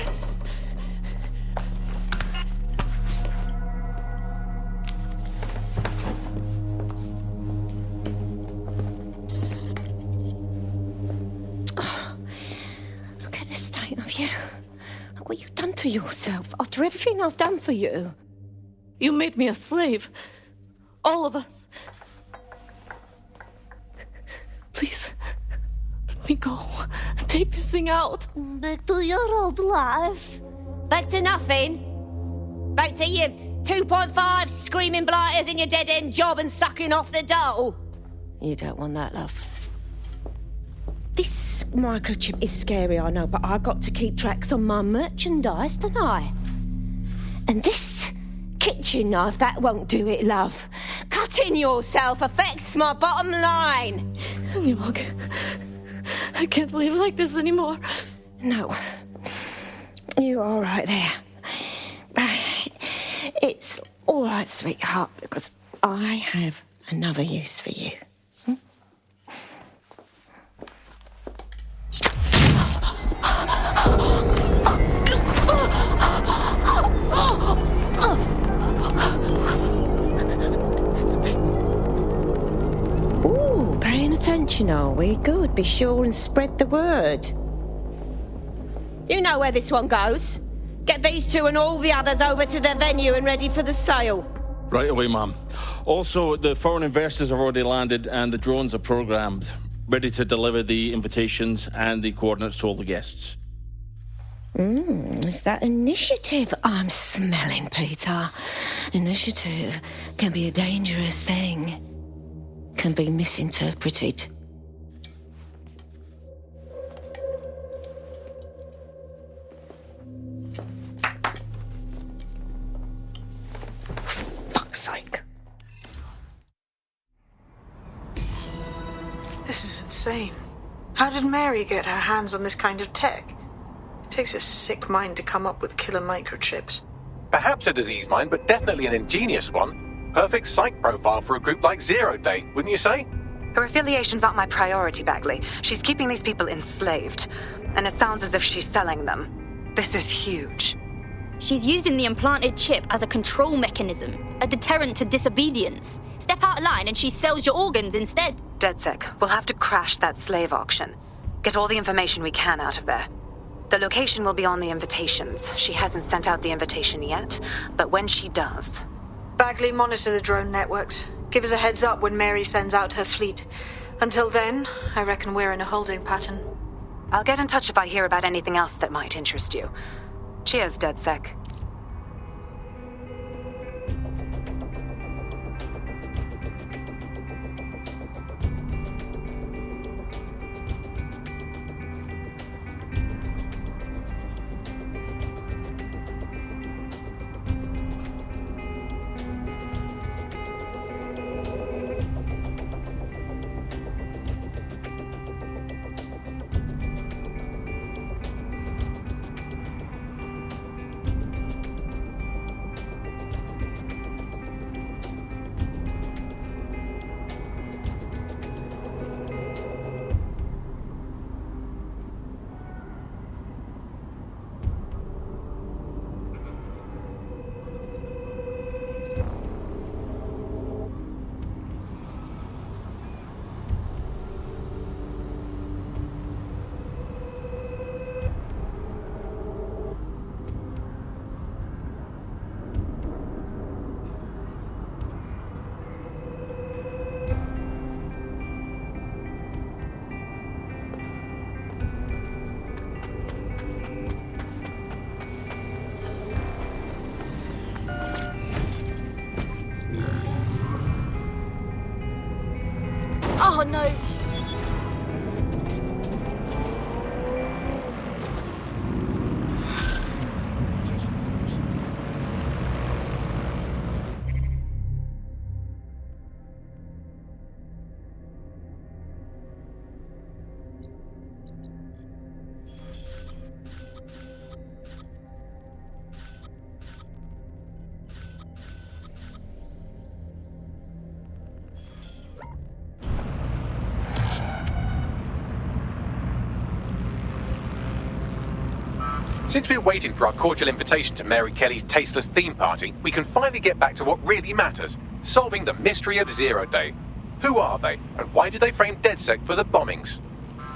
Look at the state of you. Look what you've done to yourself after everything I've done for you. You made me a slave. All of us. Please, let me go. Take this thing out. Back to your old life. Back to nothing. Back to you 2.5 screaming blighters in your dead-end job and sucking off the dole. You don't want that, love. This microchip is scary, I know, but I got to keep tracks on my merchandise, don't I? And this kitchen knife, that won't do it, love. Cutting yourself affects my bottom line. I can't live like this anymore. No. You're all right there. It's all right, sweetheart, because I have another use for you. Ooh, paying attention, are we? Good. Be sure and spread the word. You know where this one goes. Get these two and all the others over to the venue and ready for the sale. Right away, ma'am. Also, the foreign investors have already landed and the drones are programmed, ready to deliver the invitations and the coordinates to all the guests. It's that initiative I'm smelling, Peter. Initiative can be a dangerous thing. Can be misinterpreted. Fuck's sake. This is insane. How did Mary get her hands on this kind of tech? It takes a sick mind to come up with killer microchips. Perhaps a disease mind, but definitely an ingenious one. Perfect psych profile for a group like Zero Day, wouldn't you say? Her affiliations aren't my priority, Bagley. She's keeping these people enslaved. And it sounds as if she's selling them. This is huge. She's using the implanted chip as a control mechanism, a deterrent to disobedience. Step out of line and she sells your organs instead. DedSec, we'll have to crash that slave auction. Get all the information we can out of there. The location will be on the invitations. She hasn't sent out the invitation yet, but when she does... Bagley, monitor the drone networks. Give us a heads up when Mary sends out her fleet. Until then, I reckon we're in a holding pattern. I'll get in touch if I hear about anything else that might interest you. Cheers, DedSec. Oh no. Since we're waiting for our cordial invitation to Mary Kelly's tasteless theme party, we can finally get back to what really matters, solving the mystery of Zero Day. Who are they, and why did they frame DedSec for the bombings?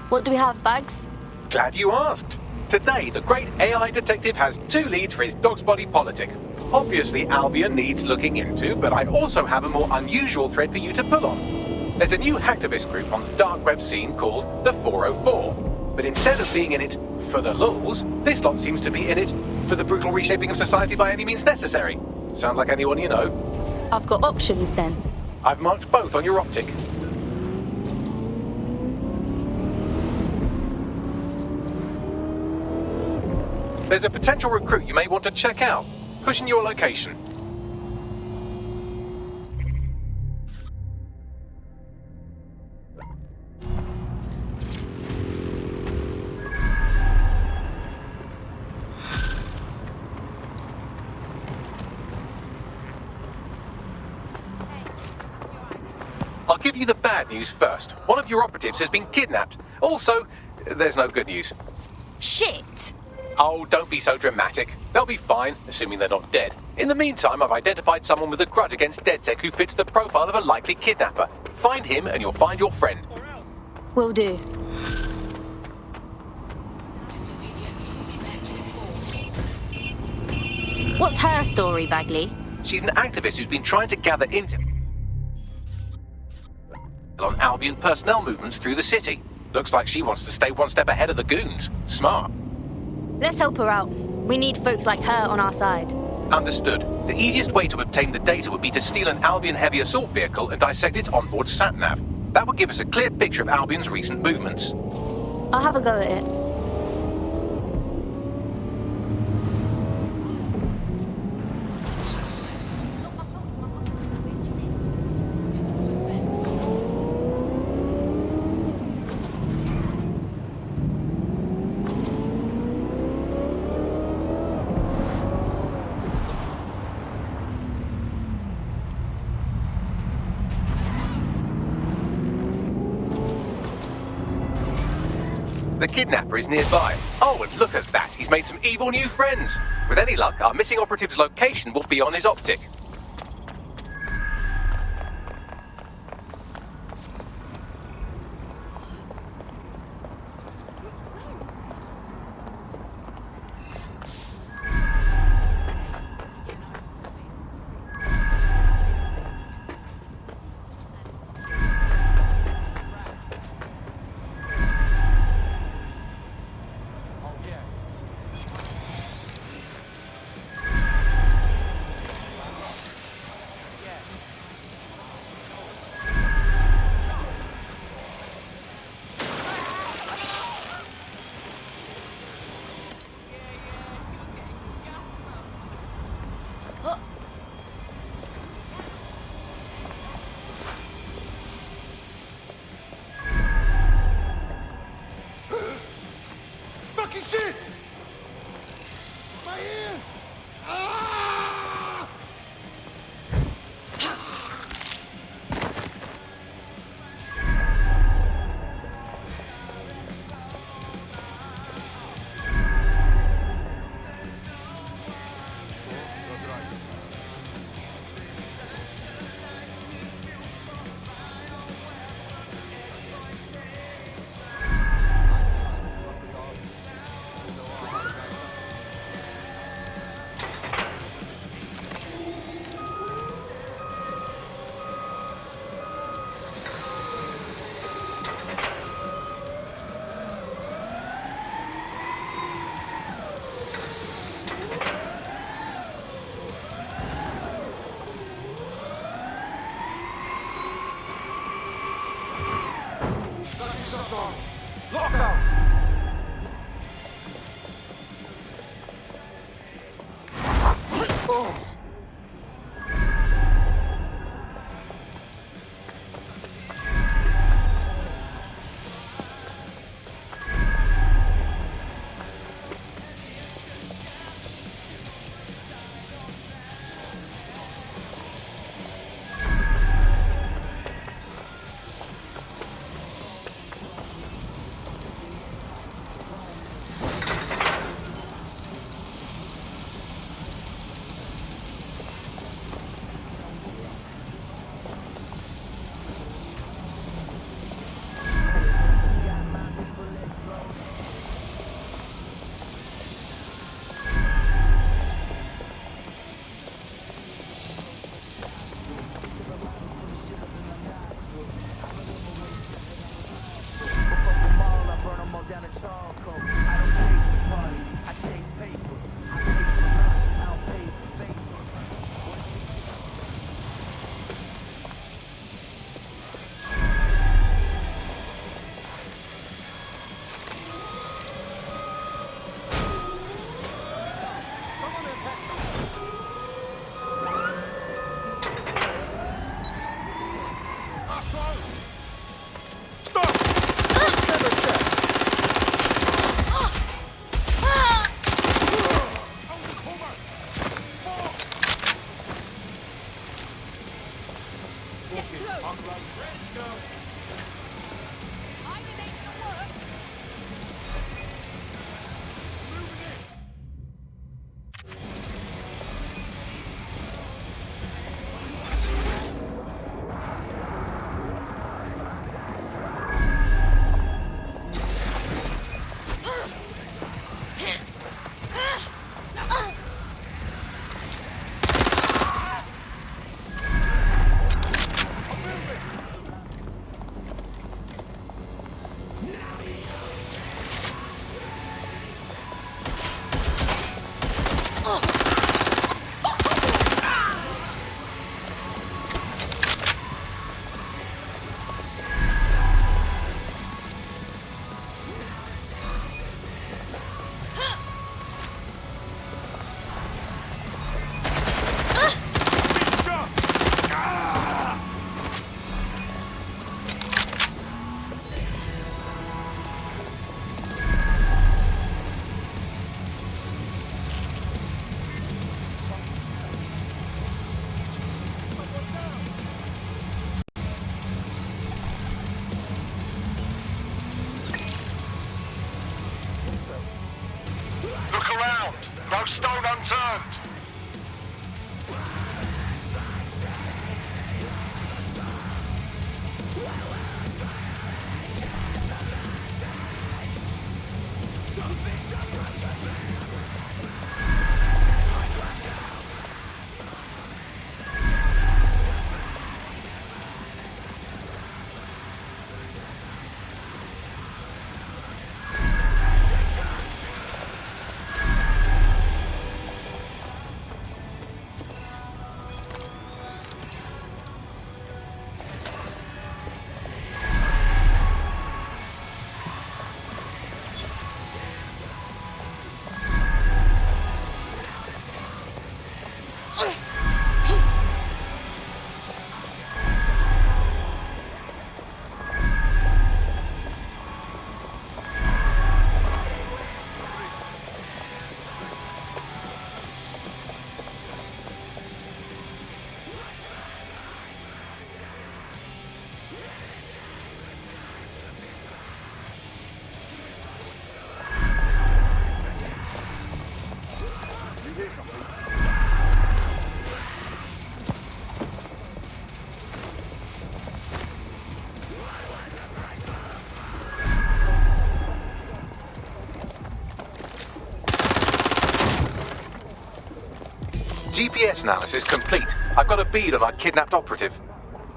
What do we have, Bags? Glad you asked. Today, the great AI detective has 2 leads for his dog's body politic. Obviously, Albion needs looking into, but I also have a more unusual thread for you to pull on. There's a new hacktivist group on the dark web scene called the 404. But instead of being in it for the lulz, this lot seems to be in it for the brutal reshaping of society by any means necessary. Sound like anyone you know? I've got options then. I've marked both on your optic. There's a potential recruit you may want to check out. Pushing your location. I'll give you the bad news first. One of your operatives has been kidnapped. Also, there's no good news. Shit! Oh, don't be so dramatic. They'll be fine, assuming they're not dead. In the meantime, I've identified someone with a grudge against DedSec who fits the profile of a likely kidnapper. Find him and you'll find your friend. Will do. What's her story, Bagley? She's an activist who's been trying to gather intel on Albion personnel movements through the city. Looks like she wants to stay one step ahead of the goons. Smart. Let's help her out. We need folks like her on our side. Understood. The easiest way to obtain the data would be to steal an Albion heavy assault vehicle and dissect its onboard sat-nav. That would give us a clear picture of Albion's recent movements. I'll have a go at it. The kidnapper is nearby. Oh, and look at that. He's made some evil new friends. With any luck, our missing operative's location will be on his optic. No stone unturned. GPS analysis complete. I've got a bead on our kidnapped operative.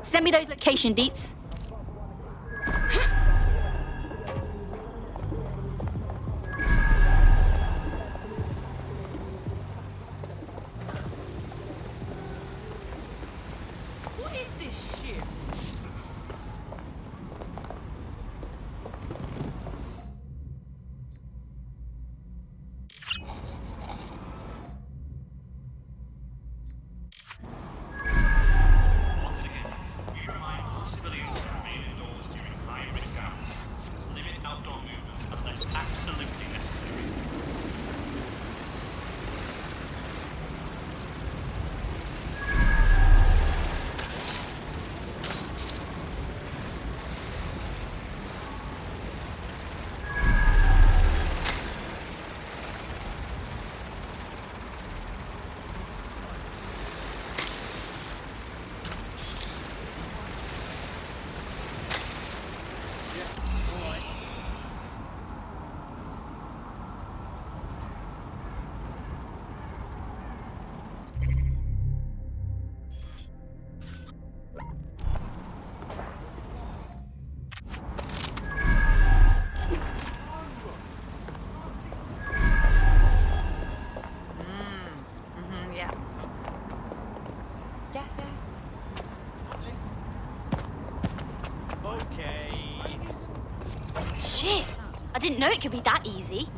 Send me those location deets. What is this shit? Once again, we remind all civilians to remain indoors during high-risk hours. Limit outdoor movement unless absolutely necessary. Yeah. Yeah, yeah. Okay. Shit! I didn't know it could be that easy.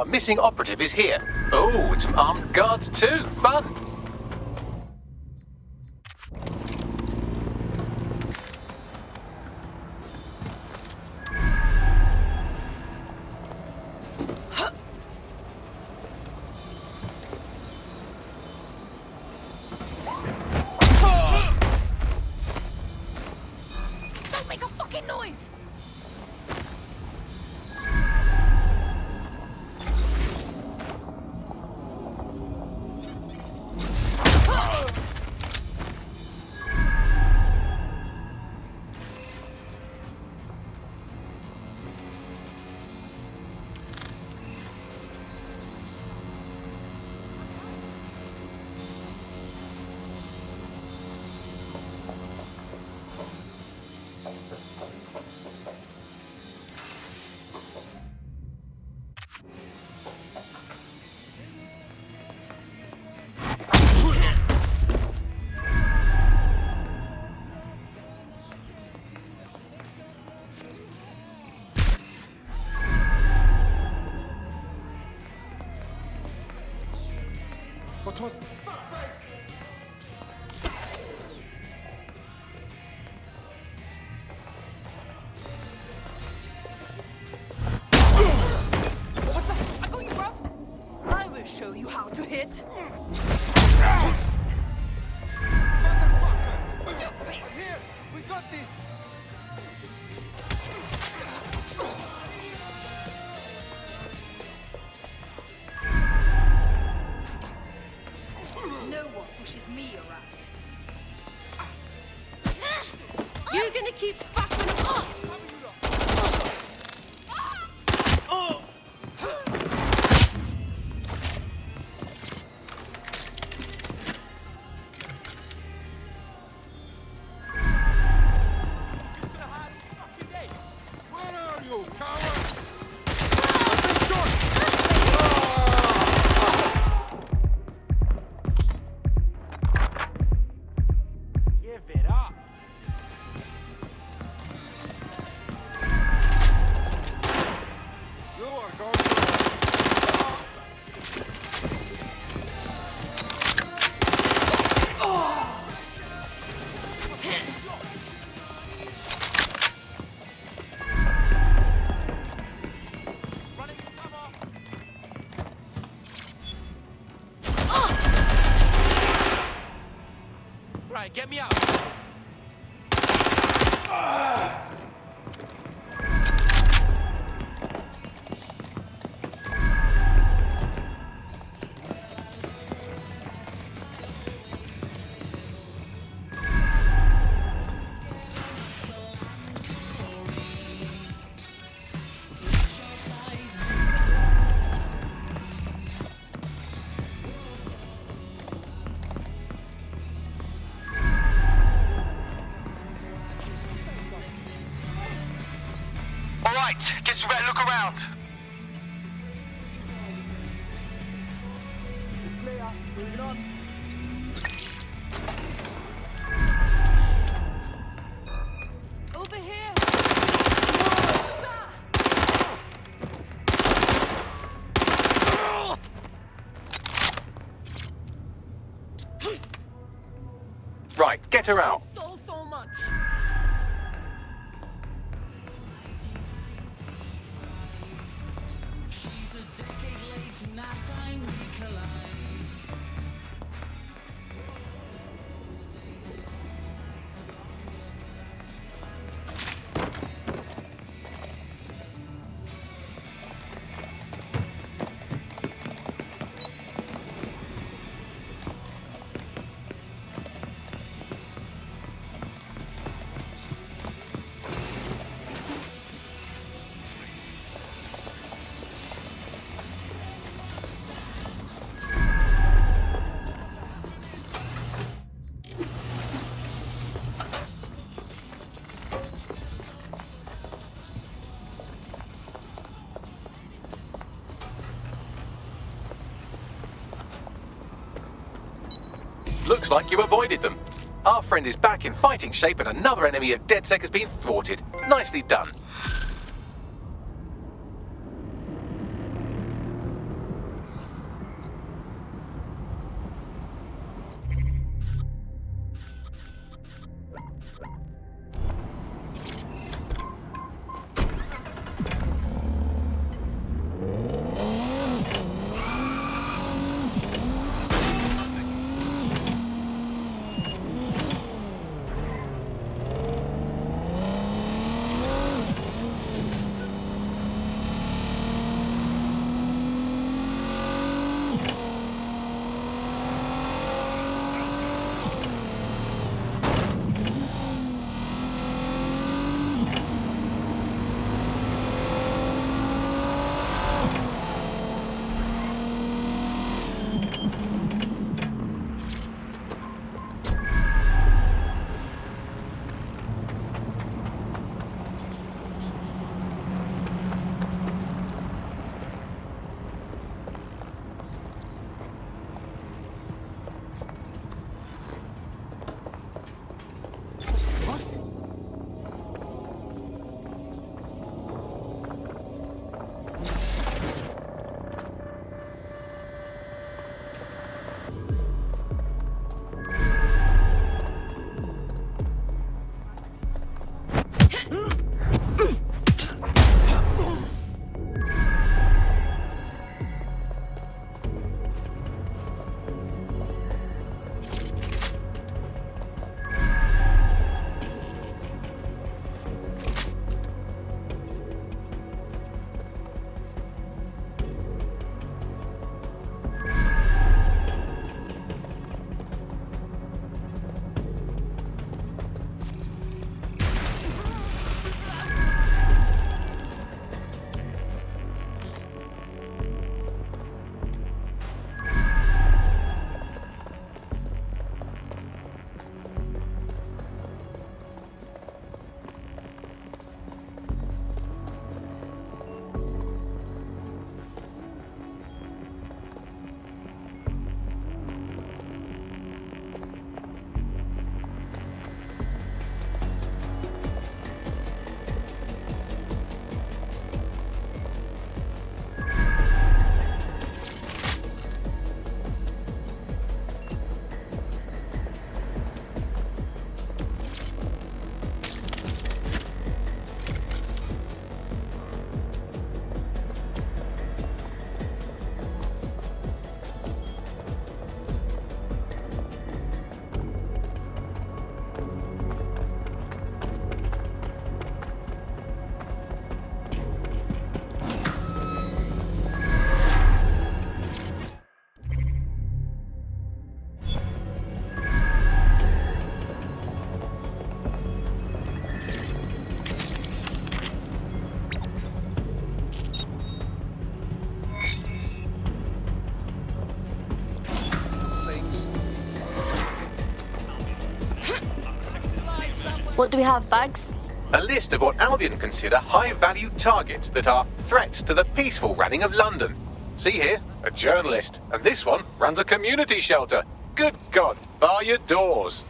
missing operative is here. Oh, and some armed guards too. Fun. Don't make a fucking noise! What was... I got you, bro. I will show you how to hit. Here, we got this. No one pushes me around. You're gonna keep fucking up. Where are you, coward? Give it up. You are going to... Right, get me out. All right, guess we better look around. Over here. Right, get her out. So much. Looks like you avoided them. Our friend is back in fighting shape and another enemy at DedSec has been thwarted. Nicely done. What do we have, Bags? A list of what Albion consider high-value targets that are threats to the peaceful running of London. See here, a journalist, and this one runs a community shelter. Good God, bar your doors.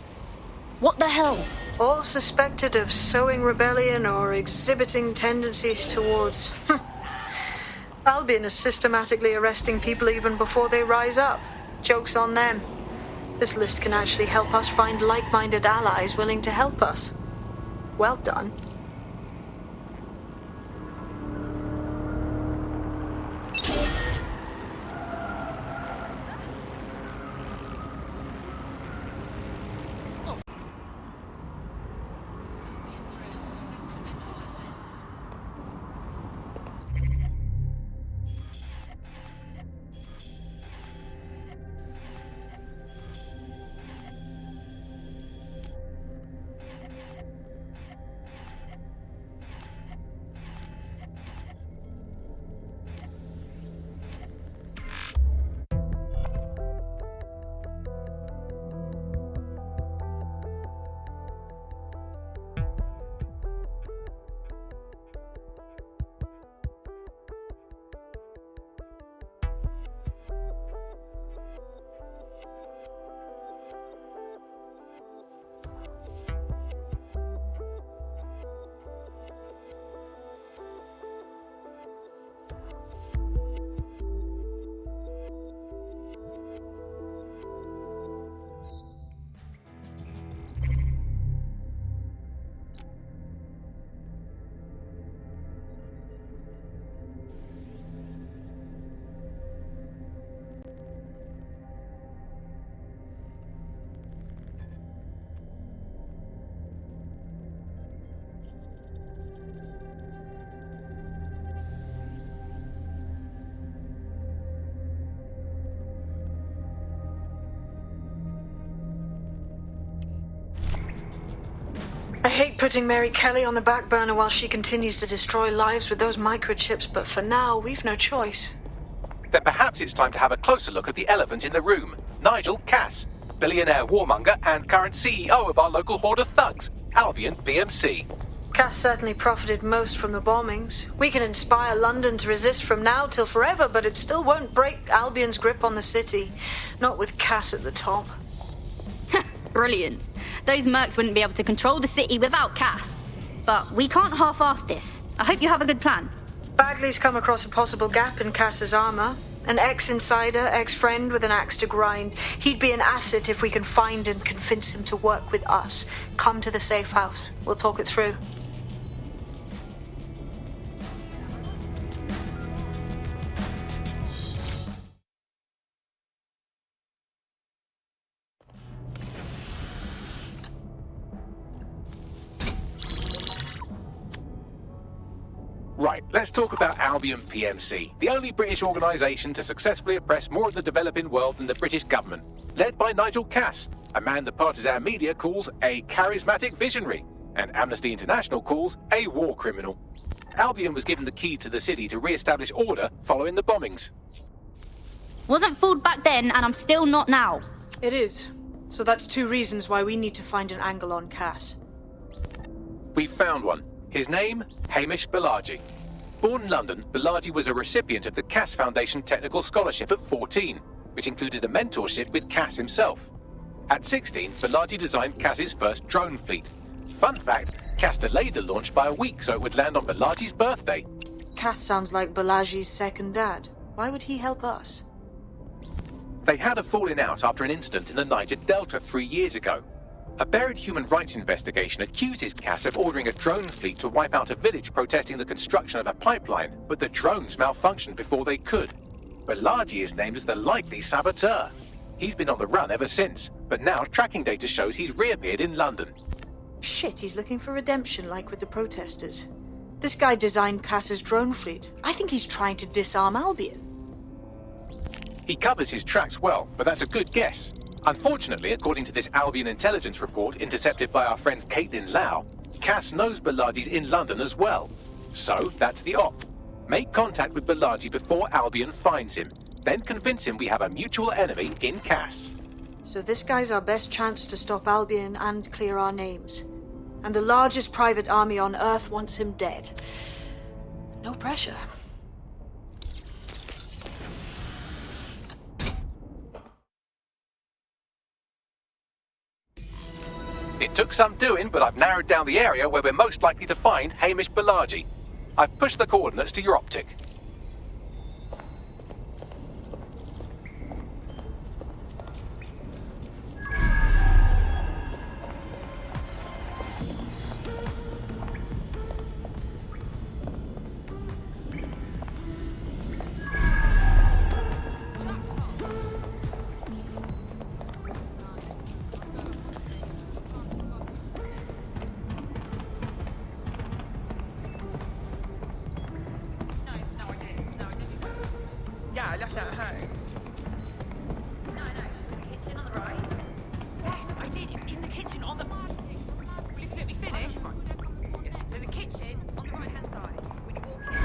What the hell? All suspected of sowing rebellion or exhibiting tendencies towards... Albion is systematically arresting people even before they rise up. Joke's on them. This list can actually help us find like-minded allies willing to help us. Well done. I hate putting Mary Kelly on the back burner while she continues to destroy lives with those microchips, but for now, we've no choice. Then perhaps it's time to have a closer look at the elephant in the room, Nigel Cass, billionaire warmonger and current CEO of our local horde of thugs, Albion PMC. Cass certainly profited most from the bombings. We can inspire London to resist from now till forever, but it still won't break Albion's grip on the city. Not with Cass at the top. Brilliant. Those mercs wouldn't be able to control the city without Cass. But we can't half-ass this. I hope you have a good plan. Bagley's come across a possible gap in Cass's armor. An ex-insider, ex-friend with an axe to grind. He'd be an asset if we can find and convince him to work with us. Come to the safe house. We'll talk it through. Right, let's talk about Albion PMC, the only British organisation to successfully oppress more of the developing world than the British government, led by Nigel Cass, a man the partisan media calls a charismatic visionary, and Amnesty International calls a war criminal. Albion was given the key to the city to re-establish order following the bombings. Wasn't fooled back then, and I'm still not now. It is. So that's two reasons why we need to find an angle on Cass. We've found one. His name, Hamish Balaji. Born in London, Balaji was a recipient of the Cass Foundation Technical Scholarship at 14, which included a mentorship with Cass himself. At 16, Balaji designed Cass's first drone fleet. Fun fact, Cass delayed the launch by a week so it would land on Balaji's birthday. Cass sounds like Balaji's second dad. Why would he help us? They had a falling out after an incident in the Niger Delta 3 years ago. A buried human rights investigation accuses Cass of ordering a drone fleet to wipe out a village protesting the construction of a pipeline, but the drones malfunctioned before they could. Balaji is named as the likely saboteur. He's been on the run ever since, but now tracking data shows he's reappeared in London. Shit, he's looking for redemption like with the protesters. This guy designed Cass's drone fleet. I think he's trying to disarm Albion. He covers his tracks well, but that's a good guess. Unfortunately, according to this Albion intelligence report intercepted by our friend Caitlin Lau, Cass knows Balaji's in London as well. So, that's the op. Make contact with Balaji before Albion finds him. Then convince him we have a mutual enemy in Cass. So this guy's our best chance to stop Albion and clear our names. And the largest private army on Earth wants him dead. No pressure. It took some doing, but I've narrowed down the area where we're most likely to find Hamish Balaji. I've pushed the coordinates to your optic. Yeah, I left it at home. No, she's in the kitchen on the right. Yes, I did. It's in the kitchen on the... Will you let me finish? Yes, it's in the kitchen on the right-hand side. When you walk in.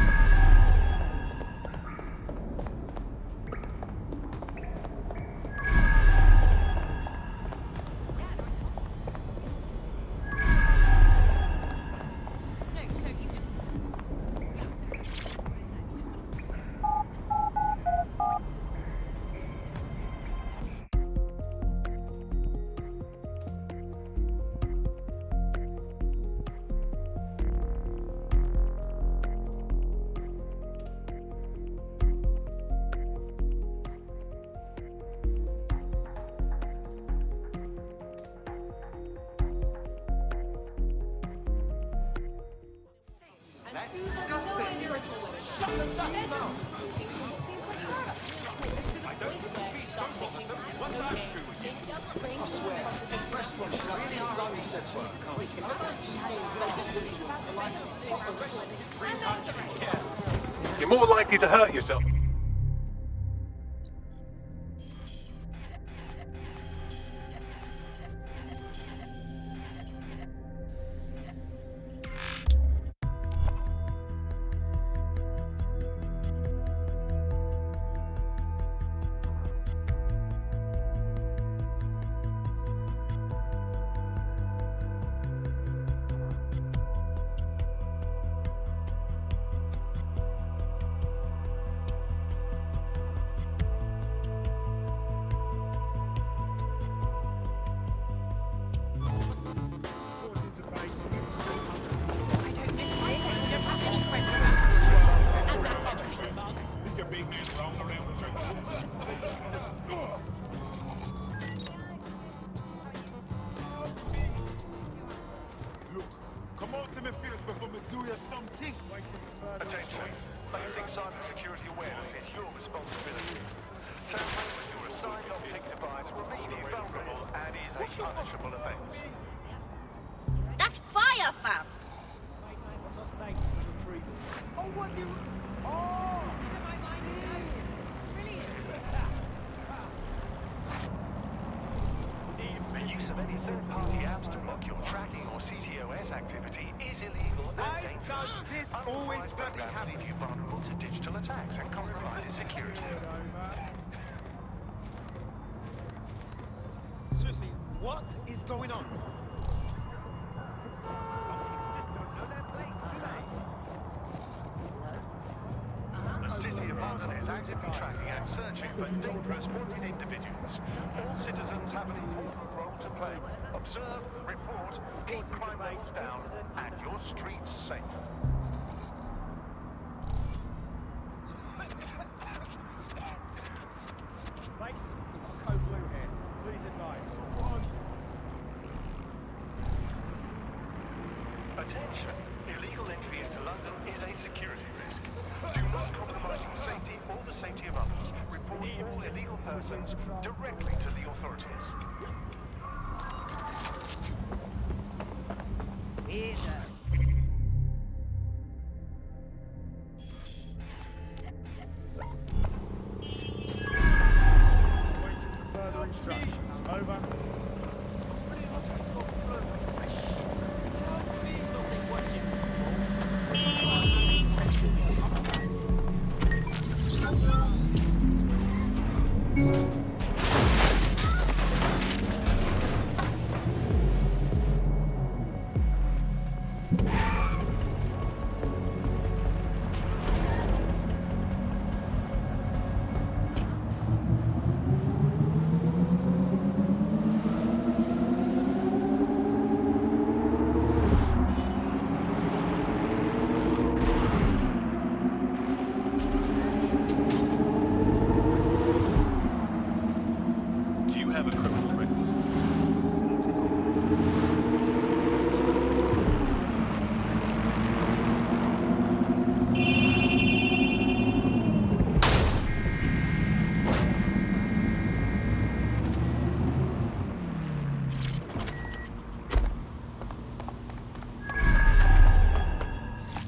You're more likely to hurt yourself. Attention. Basic cybersecurity awareness is your responsibility. Tampering with your assigned optic device will leave you vulnerable and is a punishable offence. That's fire, fam! Oh, what you... The use of any third-party apps to block your tracking or CTOS activity is illegal and dangerous. Unauthorized programs leave you vulnerable to digital attacks and compromises security. Seriously, what is going on? The City of London is actively tracking and searching for dangerous wanted individuals. All citizens have an important role to play. Observe, report, keep crime rates down, and your streets safe. Base, code blue here. Please advise. Attention! Illegal entry into London is a security risk. Do not compromise your safety or the safety of others. Report all illegal persons directly to the authorities. Waiting for further instructions. Over.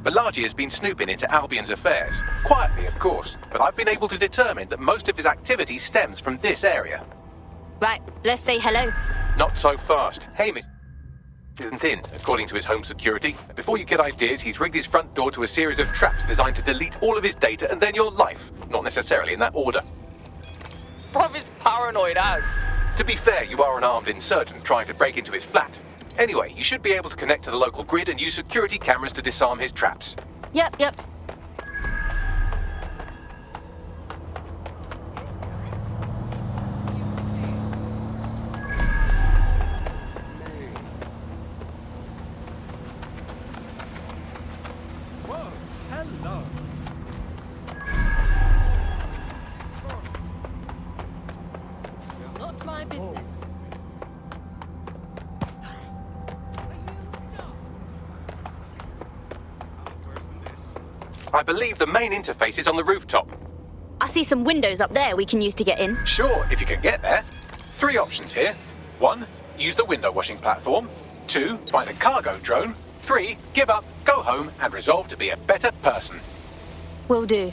Balaji has been snooping into Albion's affairs. Quietly, of course, but I've been able to determine that most of his activity stems from this area. Right, let's say hello. Not so fast. Hamish isn't in, according to his home security. Before you get ideas, he's rigged his front door to a series of traps designed to delete all of his data and then your life. Not necessarily in that order. Bruv is paranoid as. To be fair, you are an armed insurgent trying to break into his flat. Anyway, you should be able to connect to the local grid and use security cameras to disarm his traps. Yep. Whoa, hello. Not my business. I believe the main interface is on the rooftop. I see some windows up there we can use to get in. Sure, if you can get there. 3 options here. 1, use the window washing platform. 2, find a cargo drone. 3, give up, go home, and resolve to be a better person. Will do.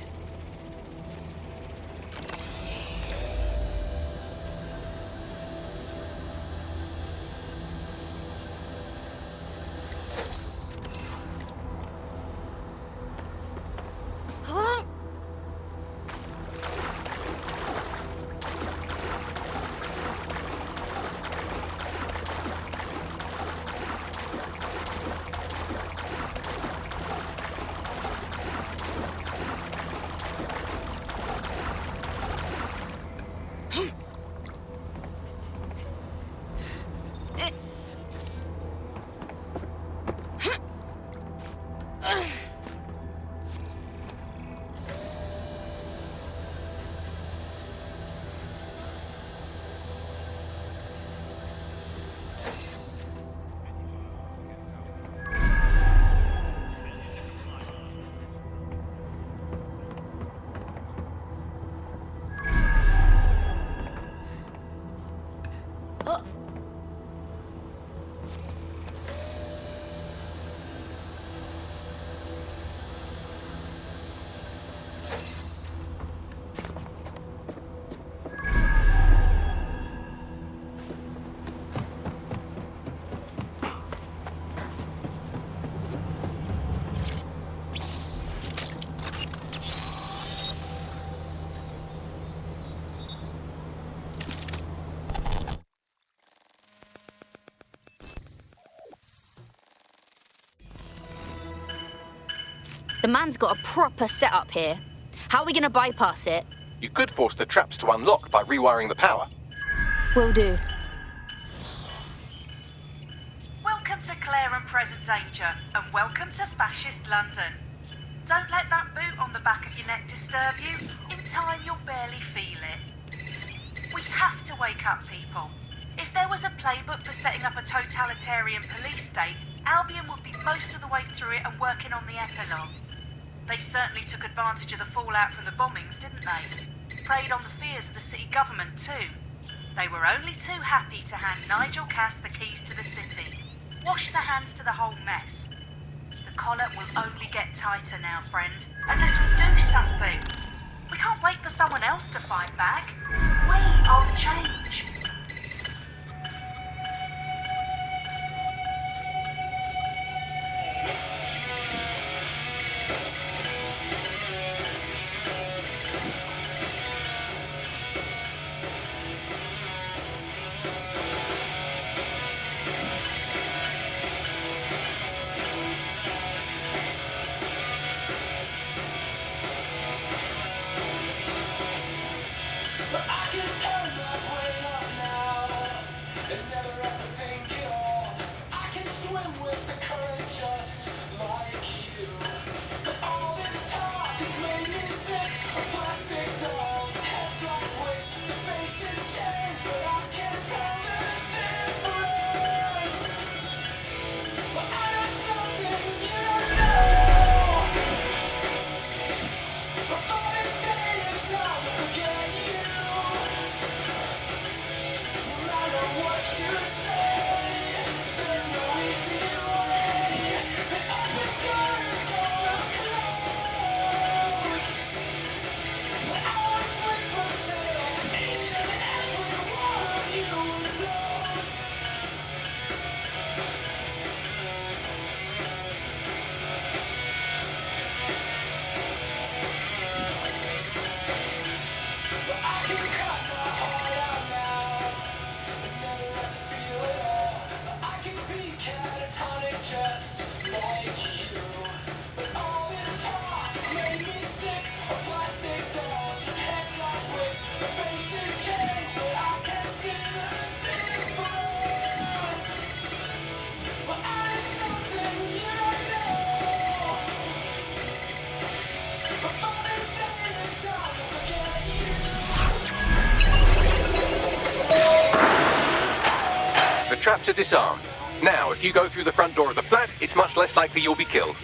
The man's got a proper setup here. How are we gonna bypass it? You could force the traps to unlock by rewiring the power. Will do. Welcome to Claire and Present Danger, and welcome to Fascist London. Don't let that boot on the back of your neck disturb you. In time, you'll barely feel it. We have to wake up people. If there was a playbook for setting up a totalitarian police state, Albion would be most of the way through it and working on the epilogue. They certainly took advantage of the fallout from the bombings, didn't they? Preyed on the fears of the city government too. They were only too happy to hand Nigel Cass the keys to the city. Wash their hands to the whole mess. The collar will only get tighter now, friends, unless we do something. We can't wait for someone else to fight back. We are the change. I can tell my way up. trap to disarm. Now, if you go through the front door of the flat, it's much less likely you'll be killed.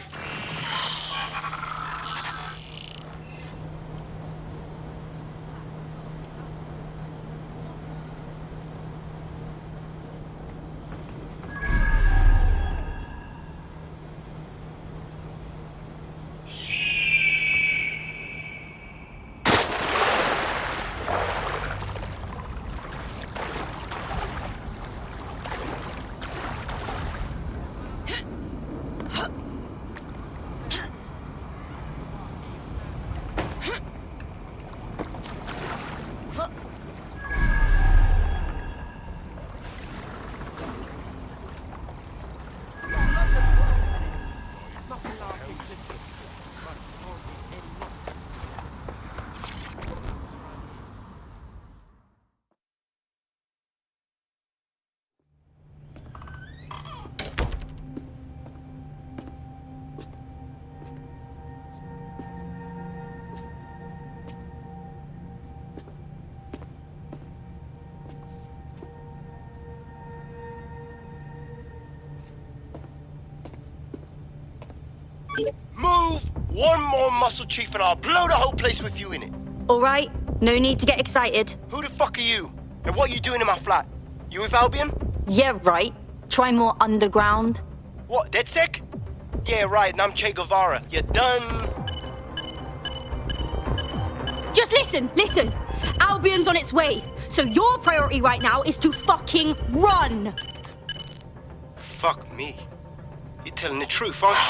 Move one more muscle, Chief, and I'll blow the whole place with you in it. All right, no need to get excited. Who the fuck are you? And what are you doing in my flat? You with Albion? Yeah, right. Try more underground. What, DedSec? Yeah, right, and I'm Che Guevara. You done? Just listen. Albion's on its way. So your priority right now is to fucking run. Fuck me. You're telling the truth, aren't you?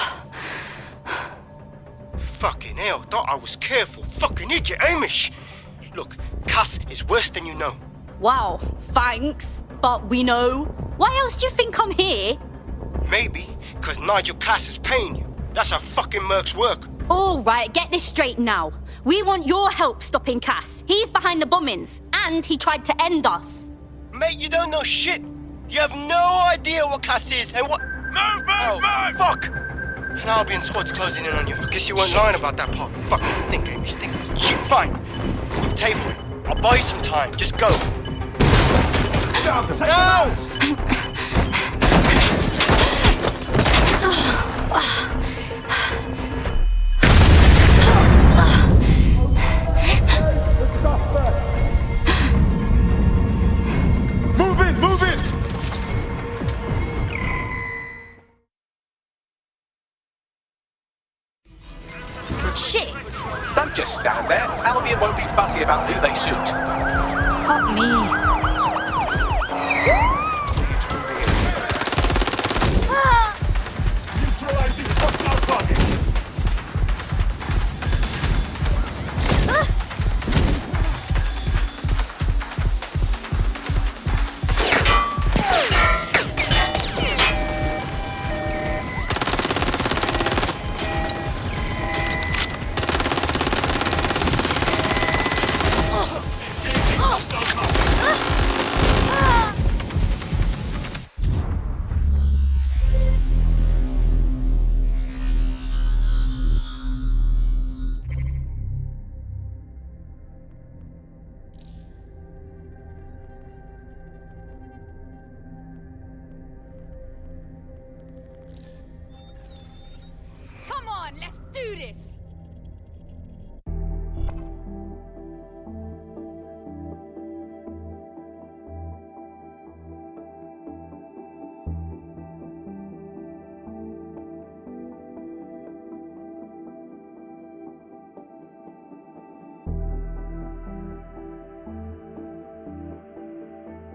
Fucking hell, thought I was careful. Fucking idiot, Amish. Look, Cass is worse than you know. Wow, thanks. But we know. Why else do you think I'm here? Maybe because Nigel Cass is paying you. That's how fucking mercs work. All right, get this straight now. We want your help stopping Cass. He's behind the bombings, and he tried to end us. Mate, you don't know shit. You have no idea what Cass is and what... Move! Fuck! An Albion squad's closing in on you. I guess you weren't lying about that part. Fuck, think, Amish, think. Shit, fine. Table it. I'll buy you some time. Just go. No! Move it! Shit! Don't just stand there. Albion won't be fussy about who they shoot. Fuck me. Let's do this!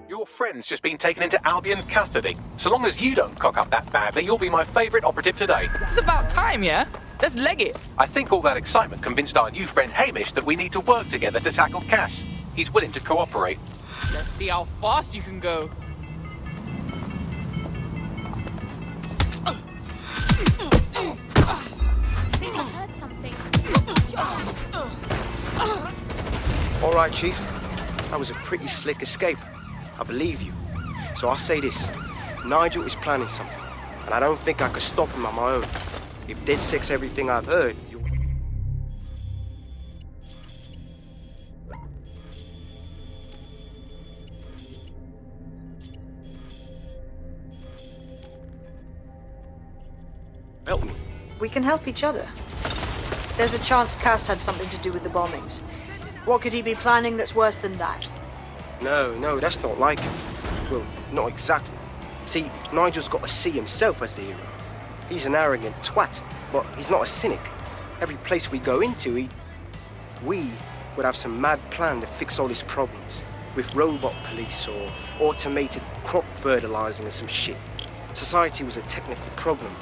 Your friend's just been taken into Albion custody. So long as you don't cock up that badly, you'll be my favourite operative today. It's about time, yeah? Let's leg it. I think all that excitement convinced our new friend Hamish that we need to work together to tackle Cass. He's willing to cooperate. Let's see how fast you can go. I think I heard something. All right, Chief. That was a pretty slick escape. I believe you. So I'll say this. Nigel is planning something, and I don't think I could stop him on my own. If DedSec's everything I've heard, you... we can help each other. There's a chance Cass had something to do with the bombings. What could he be planning that's worse than that? No, that's not like him. Well, not exactly. See, Nigel's got to see himself as the hero. He's an arrogant twat, but he's not a cynic. Every place we go into, we would have some mad plan to fix all his problems. With robot police or automated crop fertilizing or some shit. Society was a technical problem.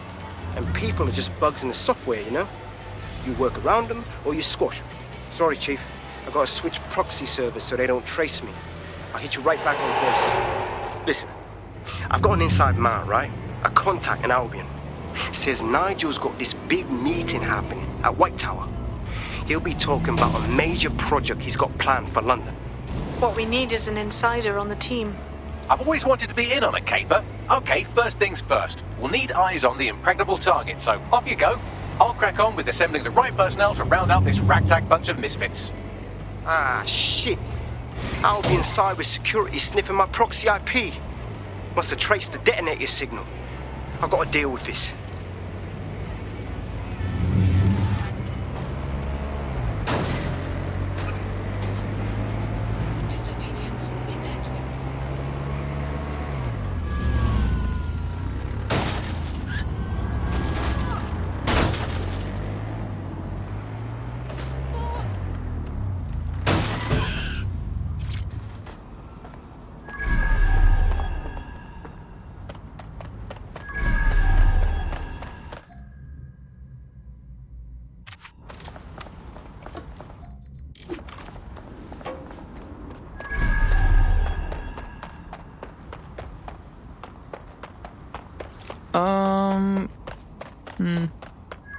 And people are just bugs in the software, you know? You work around them or you squash them. Sorry, Chief. I've got to switch proxy servers so they don't trace me. I'll hit you right back on voice. Listen, I've got an inside man, right? A contact in Albion. Says Nigel's got this big meeting happening at White Tower. He'll be talking about a major project he's got planned for London. What we need is an insider on the team. I've always wanted to be in on a caper. Okay, first things first. We'll need eyes on the impregnable target, so off you go. I'll crack on with assembling the right personnel to round out this ragtag bunch of misfits. Ah, shit. Albion cyber security sniffing my proxy IP. Must have traced the detonator signal. I've got to deal with this.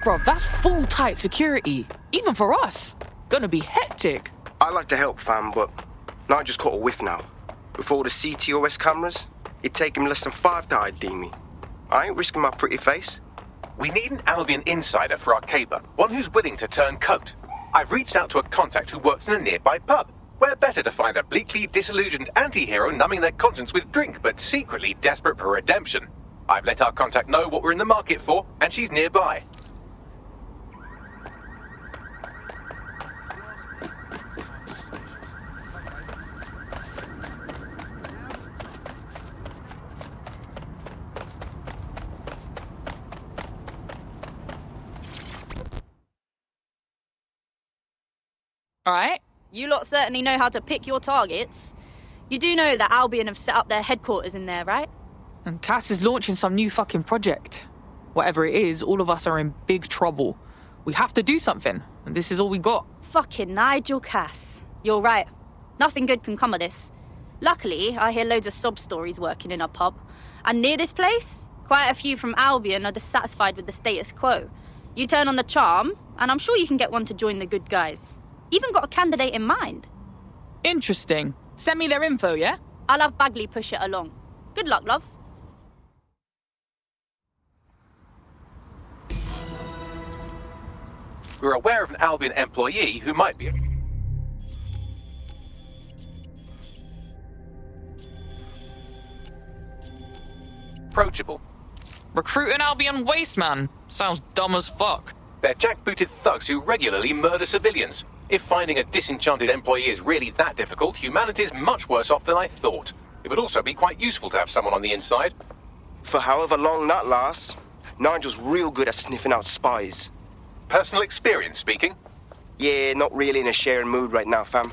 Bro, that's full tight security. Even for us. Gonna be hectic. I'd like to help, fam, but Nigel's caught a whiff now. With all the CTOS cameras, it'd take him less than 5 to ID me. I ain't risking my pretty face. We need an Albion insider for our caper, one who's willing to turn coat. I've reached out to a contact who works in a nearby pub. Where better to find a bleakly disillusioned anti-hero numbing their conscience with drink, but secretly desperate for redemption. I've let our contact know what we're in the market for, and she's nearby. Alright. You lot certainly know how to pick your targets. You do know that Albion have set up their headquarters in there, right? And Cass is launching some new fucking project. Whatever it is, all of us are in big trouble. We have to do something, and this is all we got. Fucking Nigel Cass. You're right. Nothing good can come of this. Luckily, I hear loads of sob stories working in a pub. And near this place, quite a few from Albion are dissatisfied with the status quo. You turn on the charm, and I'm sure you can get one to join the good guys. Even got a candidate in mind. Interesting. Send me their info, yeah? I'll have Bagley push it along. Good luck, love. We're aware of an Albion employee who might be approachable. Recruit an Albion wasteman. Sounds dumb as fuck. They're jackbooted thugs who regularly murder civilians. If finding a disenchanted employee is really that difficult, humanity's much worse off than I thought. It would also be quite useful to have someone on the inside. For however long that lasts, Nigel's real good at sniffing out spies. Personal experience speaking? Yeah, not really in a sharing mood right now, fam.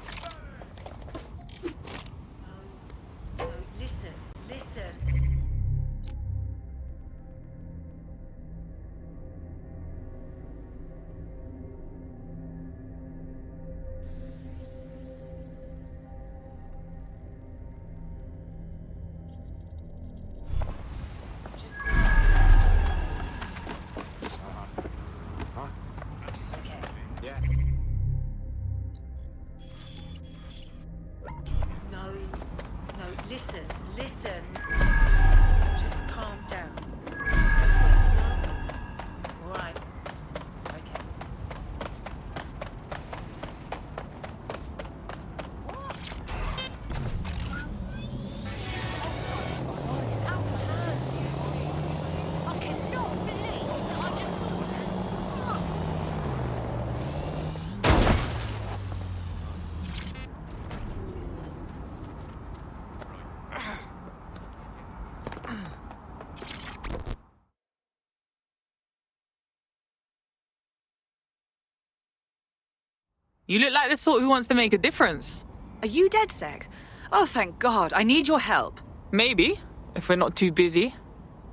You look like the sort who wants to make a difference. Are you DedSec? Oh, thank God. I need your help. Maybe, if we're not too busy.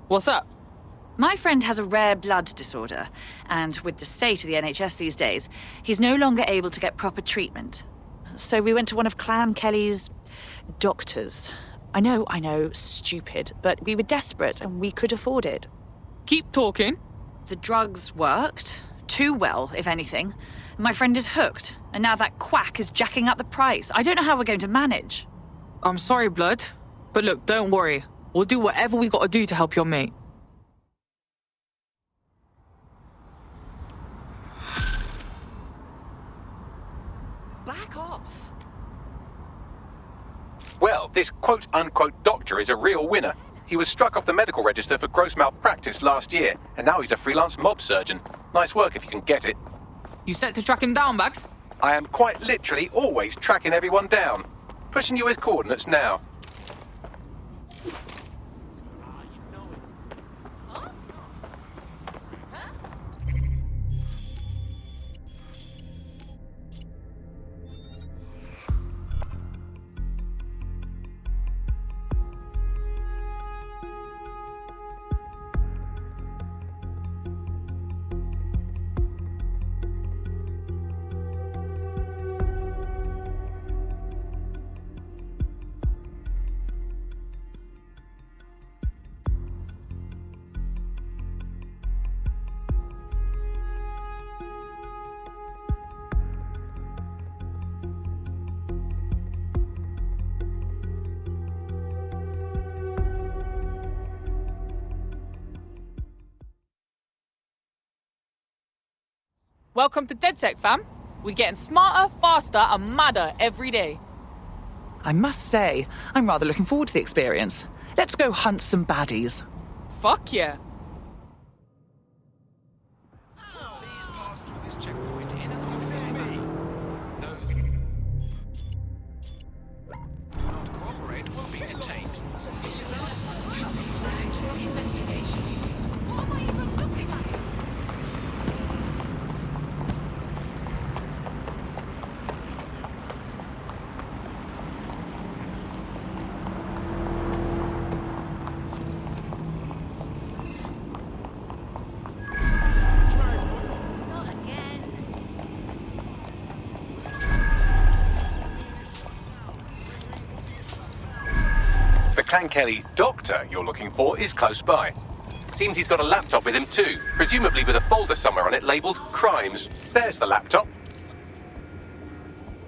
What's up? My friend has a rare blood disorder, and with the state of the NHS these days, he's no longer able to get proper treatment. So we went to one of Clan Kelly's doctors. I know, stupid, but we were desperate and we could afford it. Keep talking. The drugs worked. Too well, if anything. My friend is hooked, and now that quack is jacking up the price. I don't know how we're going to manage. I'm sorry, Blood. But look, don't worry. We'll do whatever we gotta do to help your mate. Back off. Well, this quote-unquote doctor is a real winner. He was struck off the medical register for gross malpractice last year, and now he's a freelance mob surgeon. Nice work if you can get it. You set to track him down, Bags? I am quite literally always tracking everyone down. Pushing you his coordinates now. Welcome to DedSec, fam. We're getting smarter, faster, and madder every day. I must say, I'm rather looking forward to the experience. Let's go hunt some baddies. Fuck yeah. Please pass through this checkpoint in an orderly way. Those who do not cooperate will be detained. Investigation. What am I even looking at? The Clan Kelly doctor you're looking for is close by. Seems he's got a laptop with him too, presumably with a folder somewhere on it labelled Crimes. There's the laptop.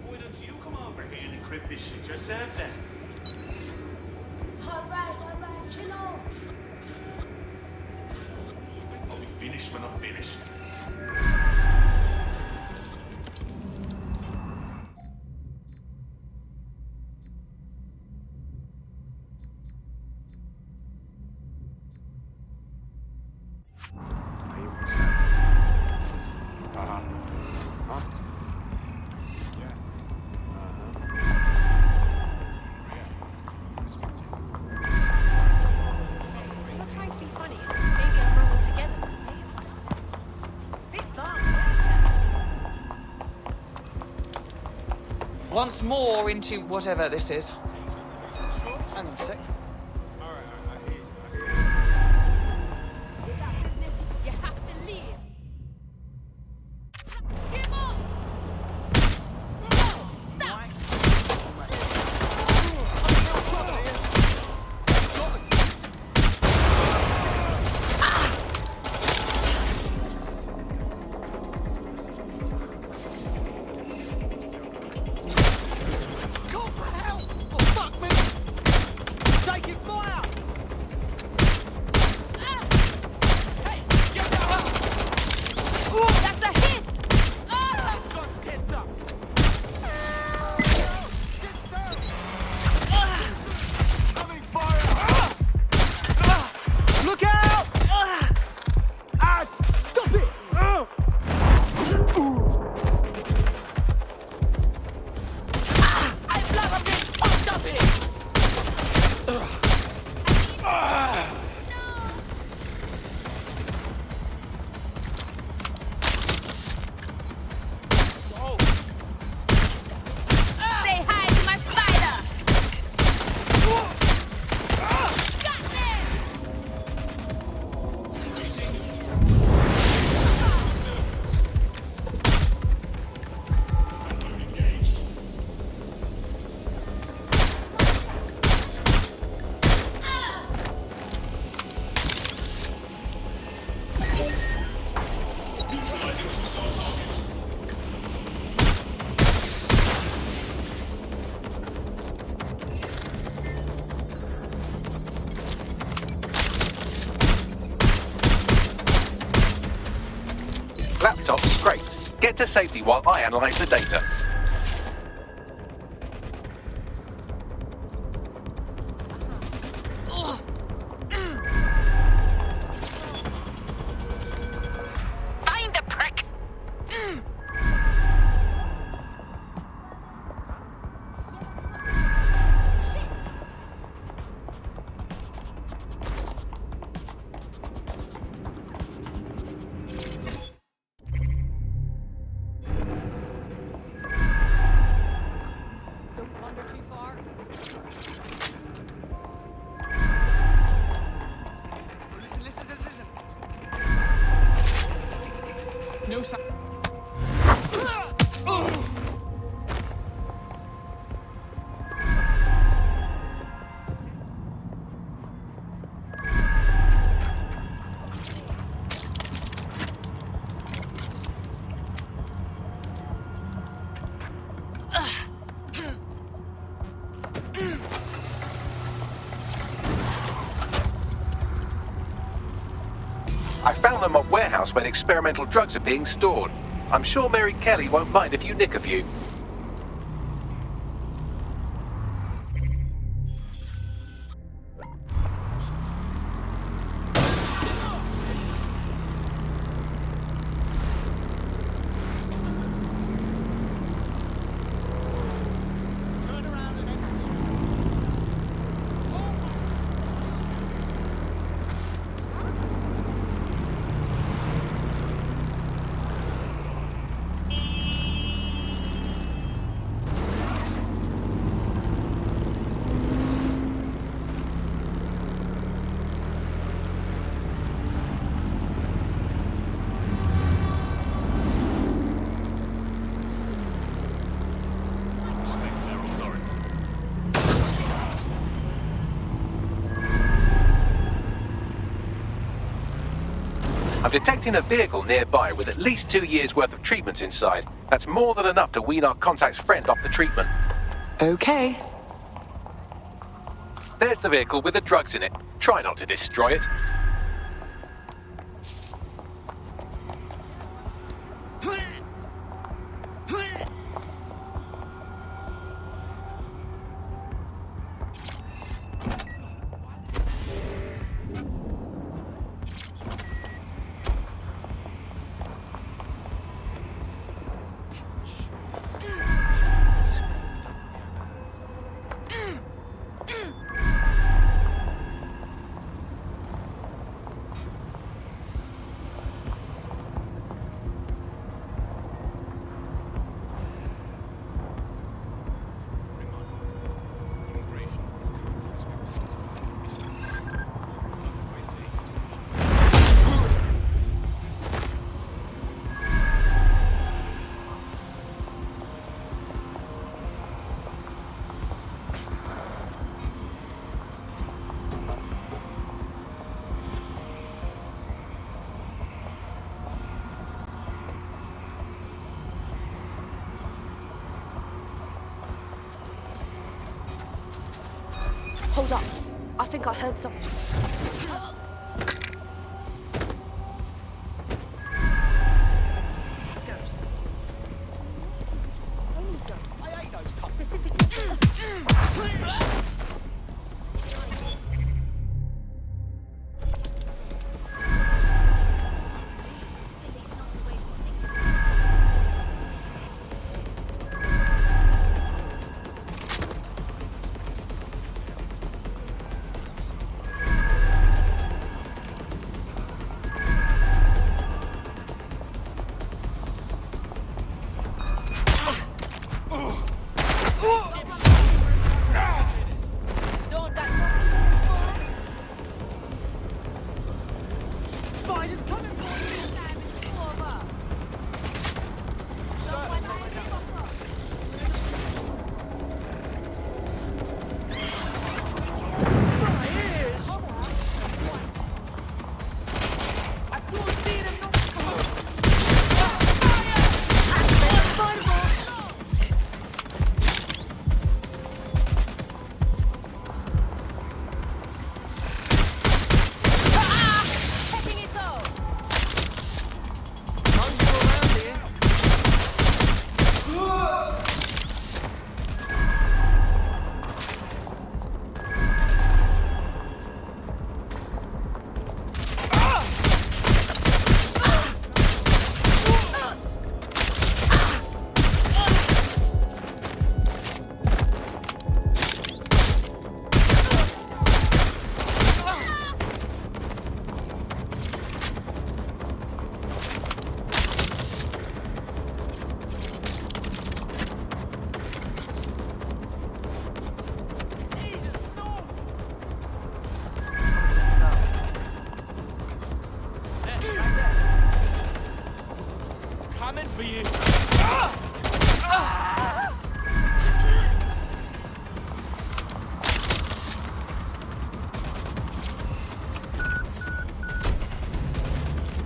Why don't you come over here and encrypt this shit yourself then? Alright, chill out. I'll be finished when I'm finished. Stop trying to be funny. Maybe I'm wrong altogether. It's a bit fast. Once more into whatever this is. Hang on a sec. That business, you have to leave. Give up! Stop! Call for help! Laptop scraped. Get to safety while I analyze the data. Find the prick! Don't wander too far. Listen. No sign. I found them at a warehouse where the experimental drugs are being stored. I'm sure Mary Kelly won't mind if you nick a few. I'm detecting a vehicle nearby with at least 2 years' worth of treatments inside. That's more than enough to wean our contact's friend off the treatment. Okay. There's the vehicle with the drugs in it. Try not to destroy it. Hold up. I think I heard something.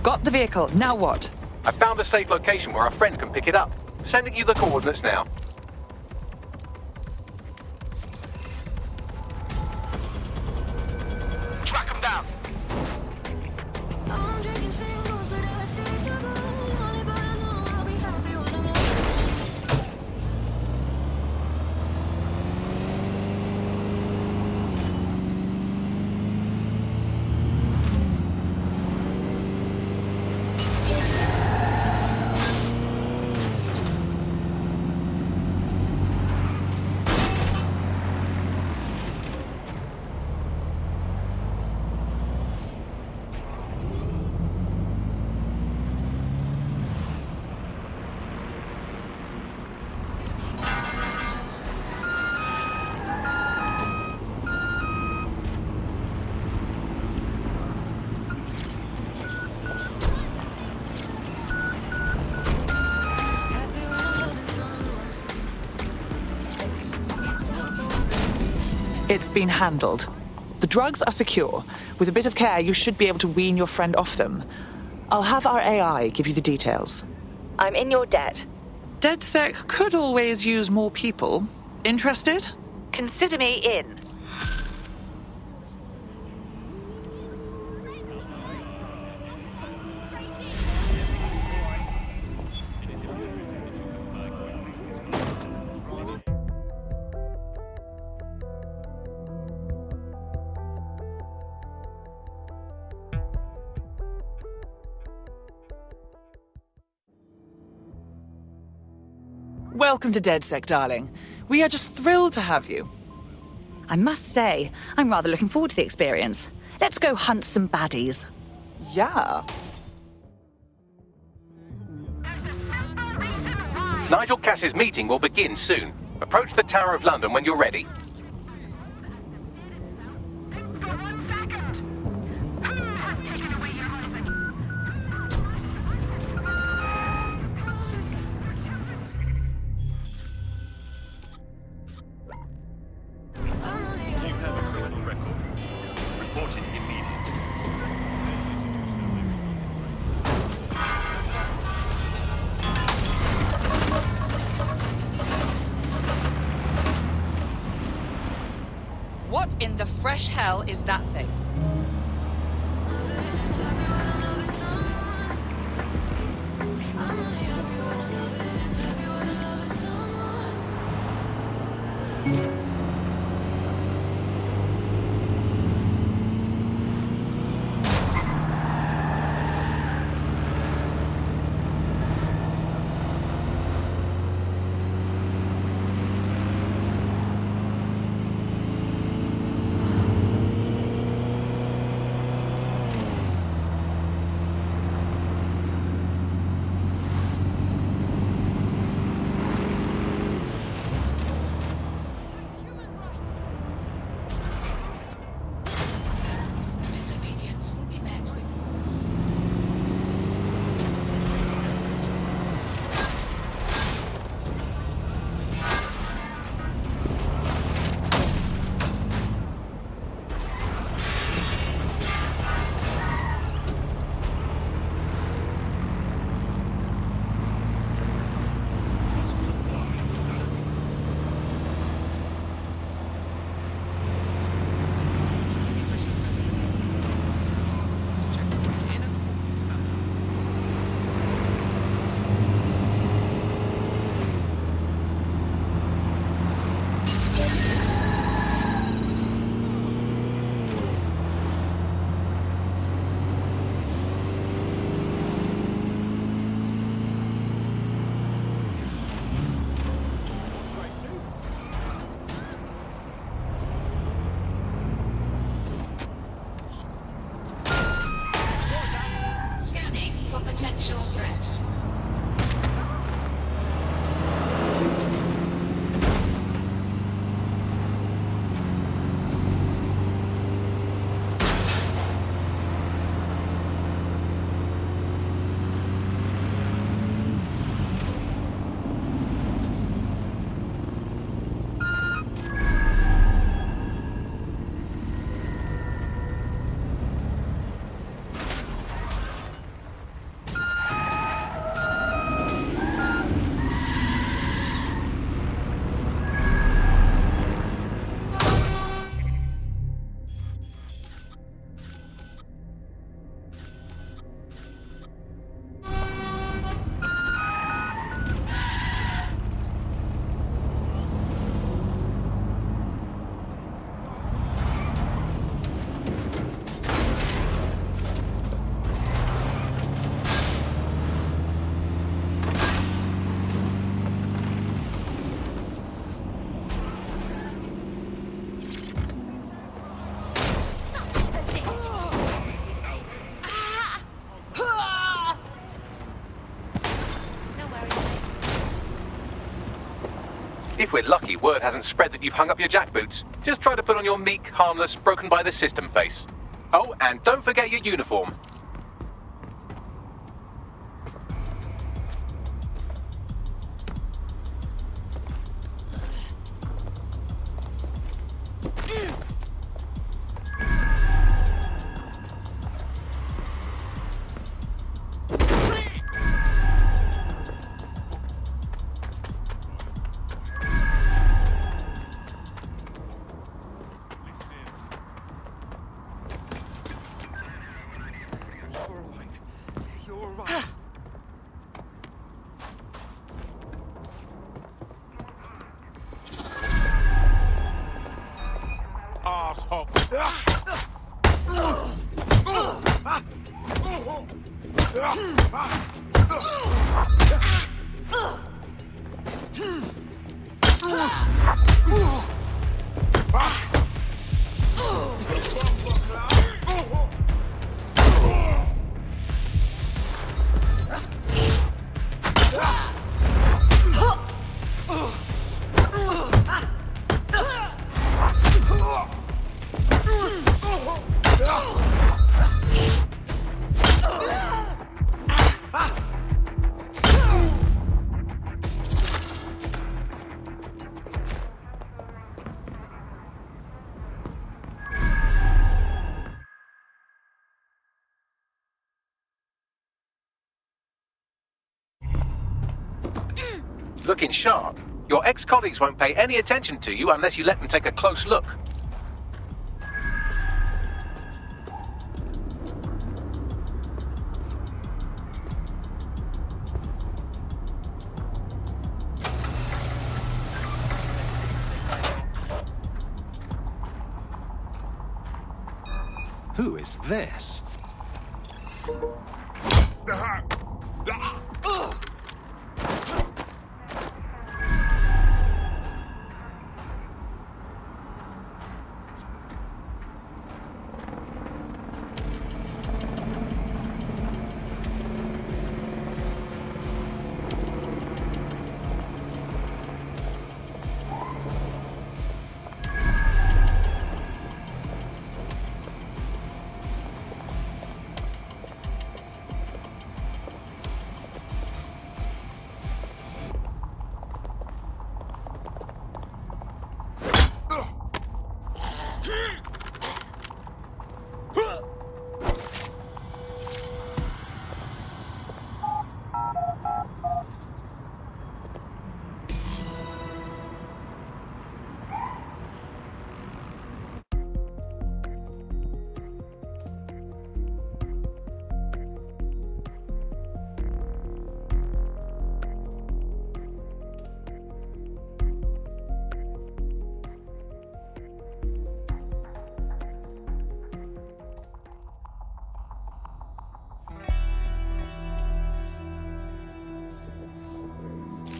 Got the vehicle. Now what? I found a safe location where our friend can pick it up. Sending you the coordinates now. Track him down. It's been handled. The drugs are secure. With a bit of care, you should be able to wean your friend off them. I'll have our AI give you the details. I'm in your debt. DedSec could always use more people. Interested? Consider me in. Welcome to DedSec, darling. We are just thrilled to have you. I must say, I'm rather looking forward to the experience. Let's go hunt some baddies. Yeah. Nigel Cass's meeting will begin soon. Approach the Tower of London when you're ready. Do you have a criminal record? Report it immediately. What in the fresh hell is that thing? Potential threats. If we're lucky, word hasn't spread that you've hung up your jackboots. Just try to put on your meek, harmless, broken by the system face. Oh, and don't forget your uniform. Looking sharp. Your ex-colleagues won't pay any attention to you unless you let them take a close look. Who is this?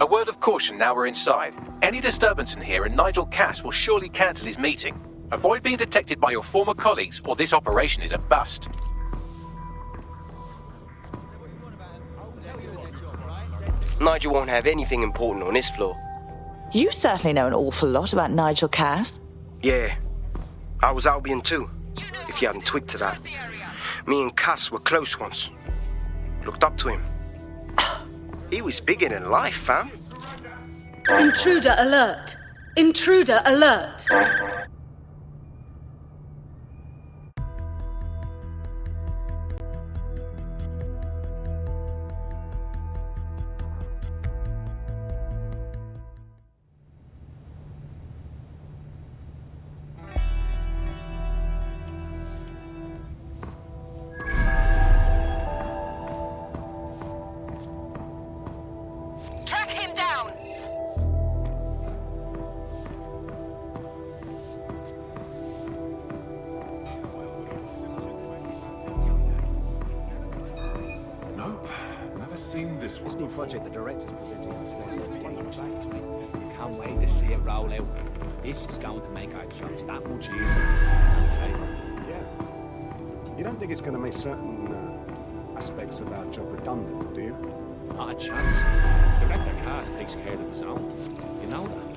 A word of caution now we're inside. Any disturbance in here and Nigel Cass will surely cancel his meeting. Avoid being detected by your former colleagues or this operation is a bust. Nigel won't have anything important on this floor. You certainly know an awful lot about Nigel Cass. Yeah. I was Albion too, if you hadn't twigged to that. Me and Cass were close once. Looked up to him. He was bigger than life, fam. Intruder alert! Intruder alert! Track him down! Nope, never seen this one. This new project the director's presenting upstairs on the game. Can't wait to see it roll out. This is going to make our jobs that much easier and safer. Yeah. You don't think it's going to make certain aspects of our job redundant, do you? Not a chance. Director Cass takes care of his own. You know that.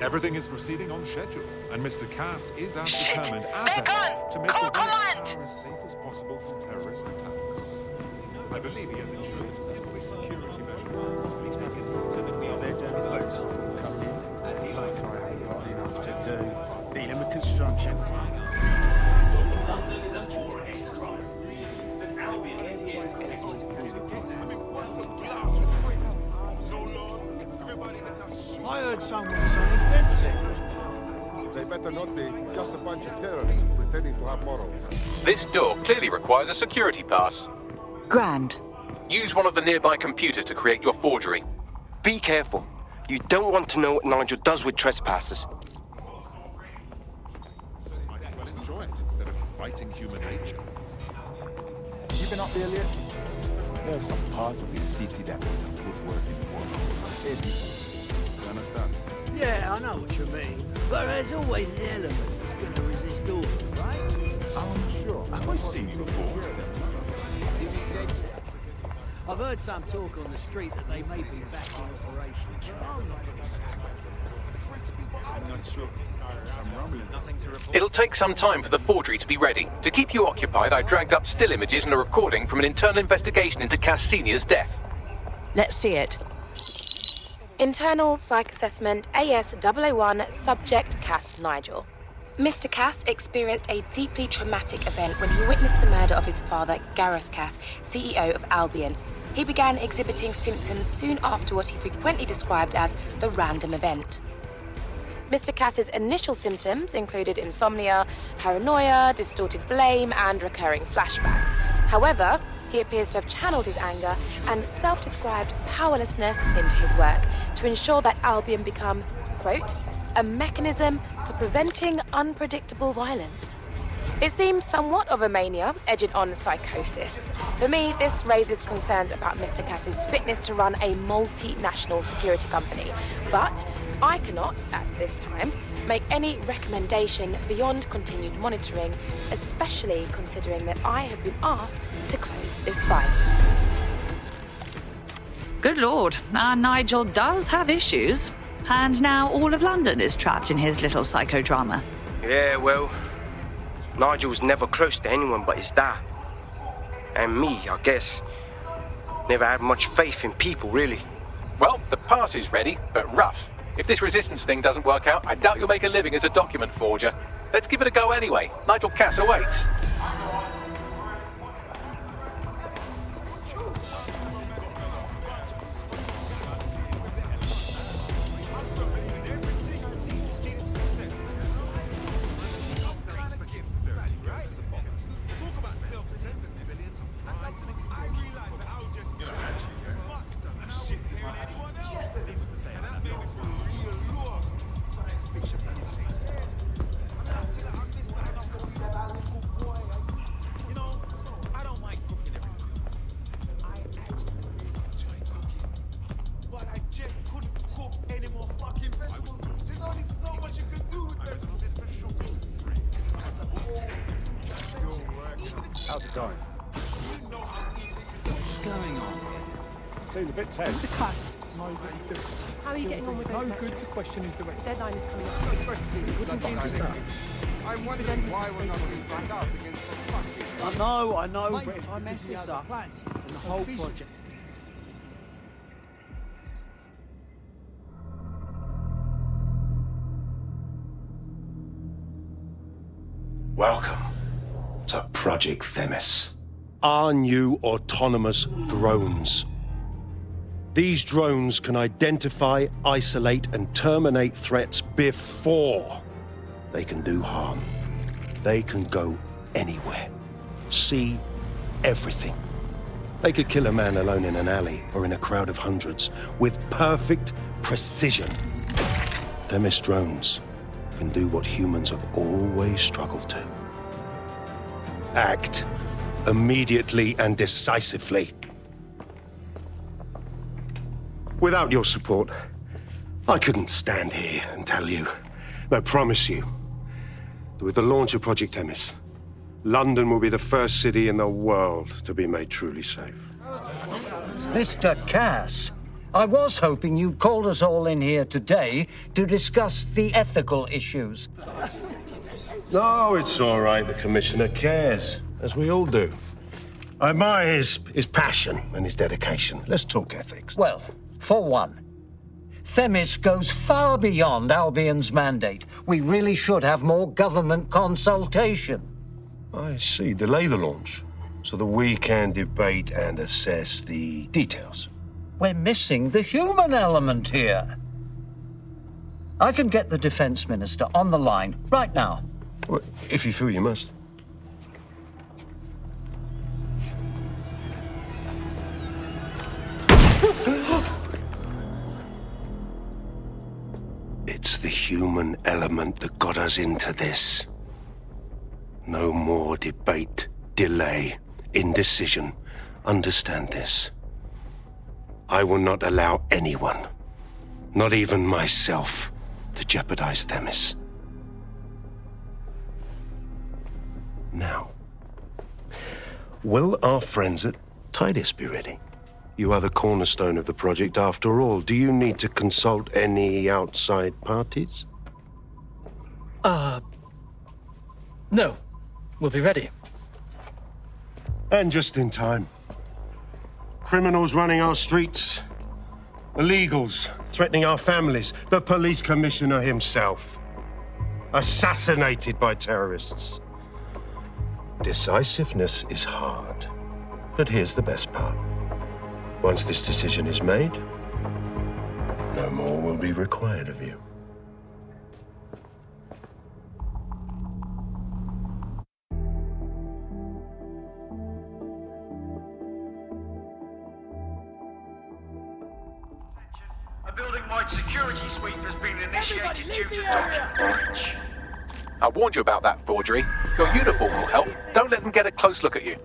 Everything is proceeding on schedule, and Mr. Cass is as determined as ever to make the village as safe as possible from terrorist attacks. I believe he has ensured every security measure so that we are there to enough to do. Dealing with construction. I heard someone saying fencing. They better not be. Just a bunch of terrorists pretending to have morals. This door clearly requires a security pass. Grand. Use one of the nearby computers to create your forgery. Be careful. You don't want to know what Nigel does with trespassers. Might as well enjoy it instead of fighting human nature. You been up there yet? There are some parts of this city that need good work in some heavy ones. You understand? Yeah, I know what you mean. But there's always an element that's going to resist order, right? I'm sure. Have I seen you before? I've heard some talk on the street that they may be back in operation. I'm not sure. Some rumbling. Nothing to report. It'll take some time for the forgery to be ready. To keep you occupied, I dragged up still images and a recording from an internal investigation into Cass Sr.'s death. Let's see it. Internal Psych Assessment AS001 Subject Cass Nigel. Mr. Cass experienced a deeply traumatic event when he witnessed the murder of his father, Gareth Cass, CEO of Albion. He began exhibiting symptoms soon after what he frequently described as the random event. Mr. Cass's initial symptoms included insomnia, paranoia, distorted blame, and recurring flashbacks. However, he appears to have channeled his anger and self-described powerlessness into his work to ensure that Albion become, quote, a mechanism for preventing unpredictable violence. It seems somewhat of a mania, edging on psychosis. For me, this raises concerns about Mr. Cass's fitness to run a multinational security company. But I cannot, at this time, make any recommendation beyond continued monitoring, especially considering that I have been asked to close this file. Good Lord, our Nigel does have issues. And now all of London is trapped in his little psychodrama. Yeah, well, Nigel's never close to anyone but his dad. And me, I guess. Never had much faith in people, really. Well, the pass is ready, but rough. If this resistance thing doesn't work out, I doubt you'll make a living as a document forger. Let's give it a go anyway. Nigel Cass awaits. How's it going? What's going on? Feeling a bit tense. Mr. Cass. How are you getting on with those? No good to question his direction. The deadline is coming up. I'm wondering why we're not being back out against the fucking... I know, but if I mess this up, then the whole project... Welcome to Project Themis. Our new autonomous drones. These drones can identify, isolate, and terminate threats before they can do harm. They can go anywhere, see everything. They could kill a man alone in an alley or in a crowd of hundreds with perfect precision. Themis drones can do what humans have always struggled to. Act immediately and decisively. Without your support, I couldn't stand here and tell you, I promise you, that with the launch of Project Themis, London will be the first city in the world to be made truly safe. Mr. Cass, I was hoping you'd called us all in here today to discuss the ethical issues. No, it's all right. The Commissioner cares, as we all do. I admire his passion and his dedication. Let's talk ethics. Well, for one, Themis goes far beyond Albion's mandate. We really should have more government consultation. I see. Delay the launch so that we can debate and assess the details. We're missing the human element here. I can get the Defense Minister on the line right now. Well, if you feel you must. It's the human element that got us into this. No more debate, delay, indecision. Understand this. I will not allow anyone, not even myself, to jeopardize Themis. Now, will our friends at Tidus be ready? You are the cornerstone of the project after all. Do you need to consult any outside parties? No. We'll be ready. And just in time. Criminals running our streets. Illegals threatening our families. The police commissioner himself. Assassinated by terrorists. Decisiveness is hard. But here's the best part. Once this decision is made, no more will be required of you. A building-wide security sweep has been initiated due to document breach. I warned you about that, forgery. Your uniform will help. Don't let them get a close look at you.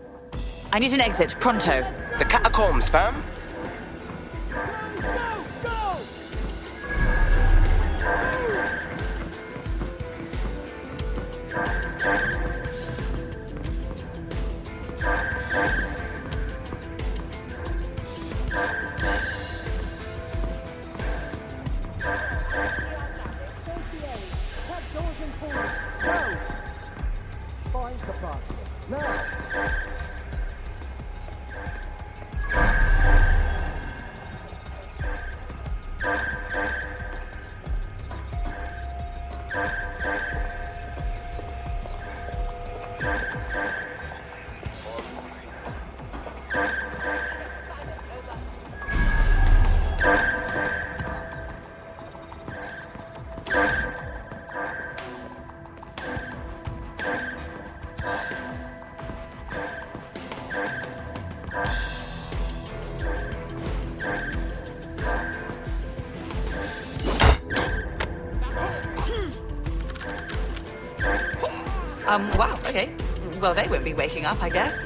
I need an exit, pronto. The catacombs, fam. Wow, okay. Well, they won't be waking up, I guess.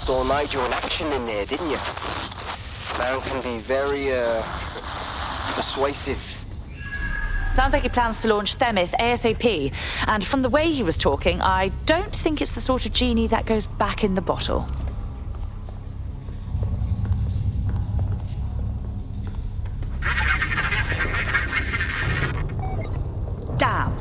Saw Nigel in action in there, didn't you? Man can be very, persuasive. Sounds like he plans to launch Themis ASAP. And from the way he was talking, I don't think it's the sort of genie that goes back in the bottle. Damn.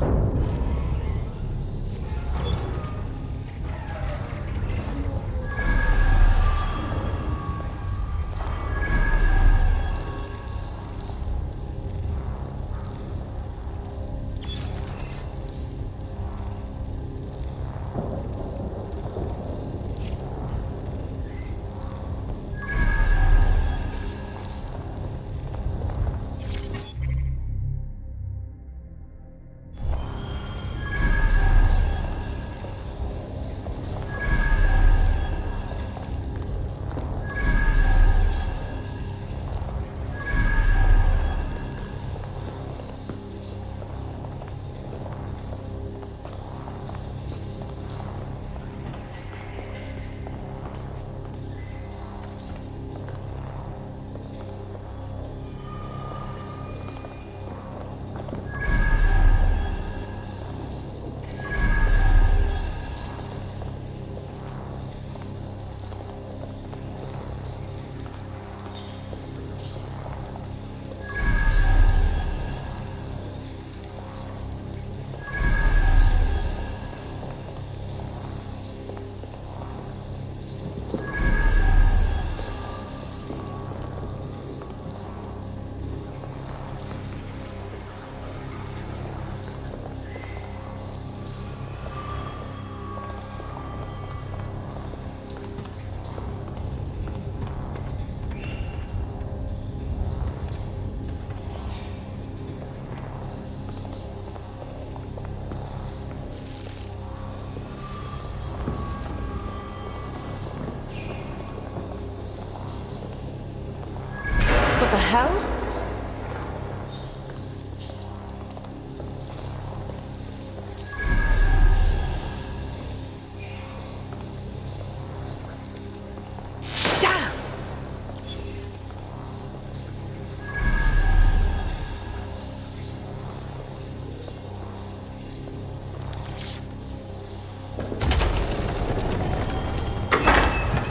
What the hell?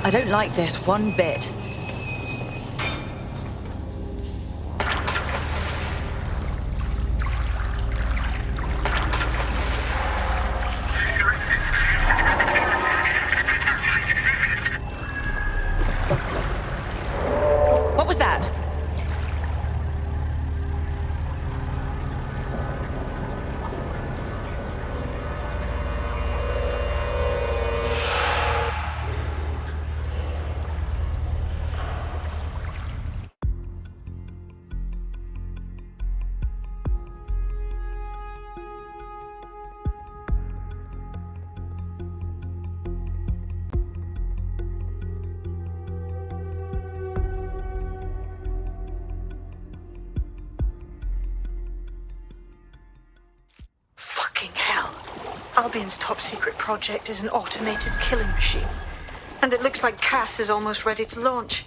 I don't like this one bit. What was that? Albion's top-secret project is an automated killing machine. And it looks like Cass is almost ready to launch.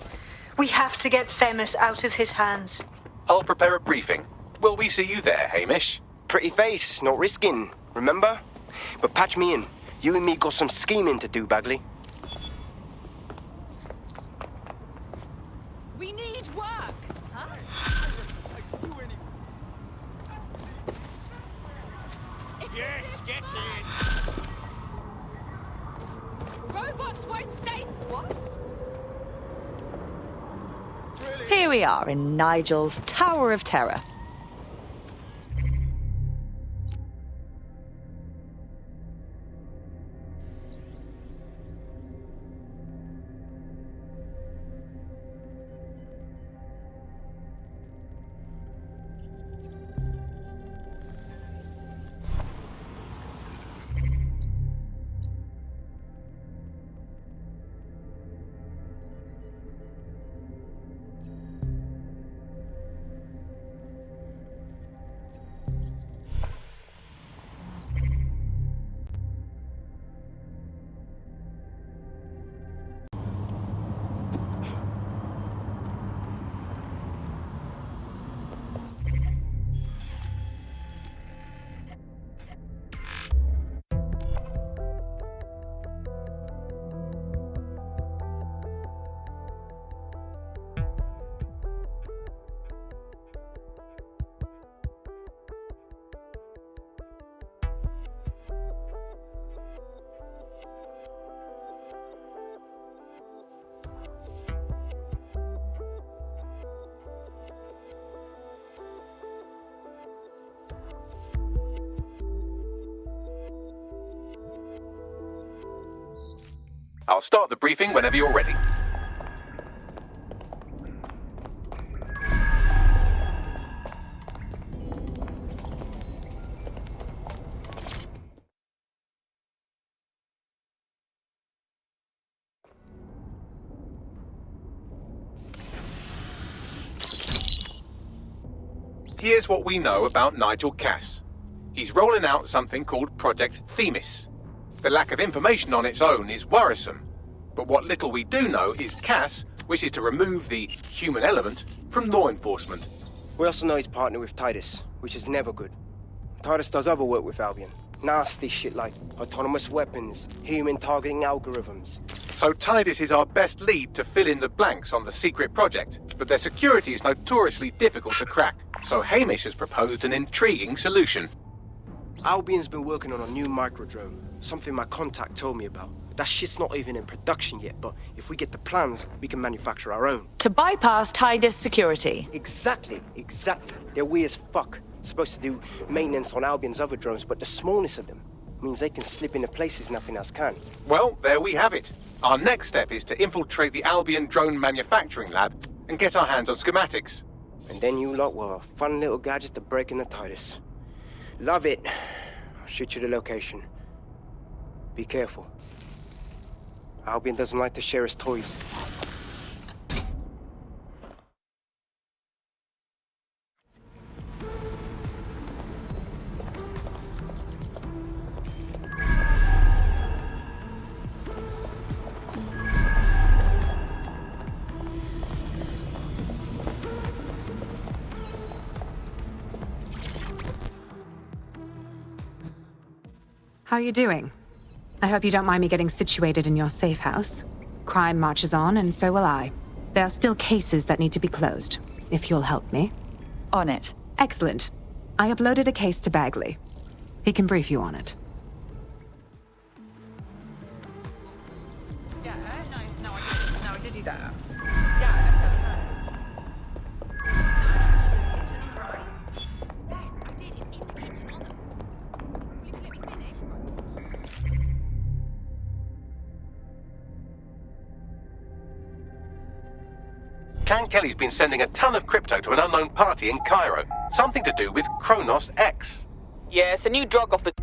We have to get Themis out of his hands. I'll prepare a briefing. Will we see you there, Hamish? Pretty face, not risking, remember? But patch me in. You and me got some scheming to do, Bagley. We need work! Huh? Yes, get in! Robots won't say what? Here we are in Nigel's Tower of Terror. I'll start the briefing whenever you're ready. Here's what we know about Nigel Cass. He's rolling out something called Project Themis. The lack of information on its own is worrisome, but what little we do know is Cass wishes to remove the human element from law enforcement. We also know he's partnered with Titus, which is never good. Titus does other work with Albion. Nasty shit like autonomous weapons, human targeting algorithms. So Titus is our best lead to fill in the blanks on the secret project, but their security is notoriously difficult to crack. So Hamish has proposed an intriguing solution. Albion's been working on a new microdrone, something my contact told me about. That shit's not even in production yet, but if we get the plans, we can manufacture our own. To bypass Titus security. Exactly. They're weird as fuck. Supposed to do maintenance on Albion's other drones, but the smallness of them means they can slip into places nothing else can. Well, there we have it. Our next step is to infiltrate the Albion drone manufacturing lab and get our hands on schematics. And then you lot will have a fun little gadget to break in the Titus. Love it. I'll shoot you the location. Be careful. Albion doesn't like to share his toys. How are you doing? I hope you don't mind me getting situated in your safe house. Crime marches on, and so will I. There are still cases that need to be closed, if you'll help me. On it. Excellent. I uploaded a case to Bagley. He can brief you on it. Yeah, no, I did do that. Yeah, let's have her. Can Kelly's been sending a ton of crypto to an unknown party in Cairo. Something to do with Kronos X. Yeah, it's a new drug off the...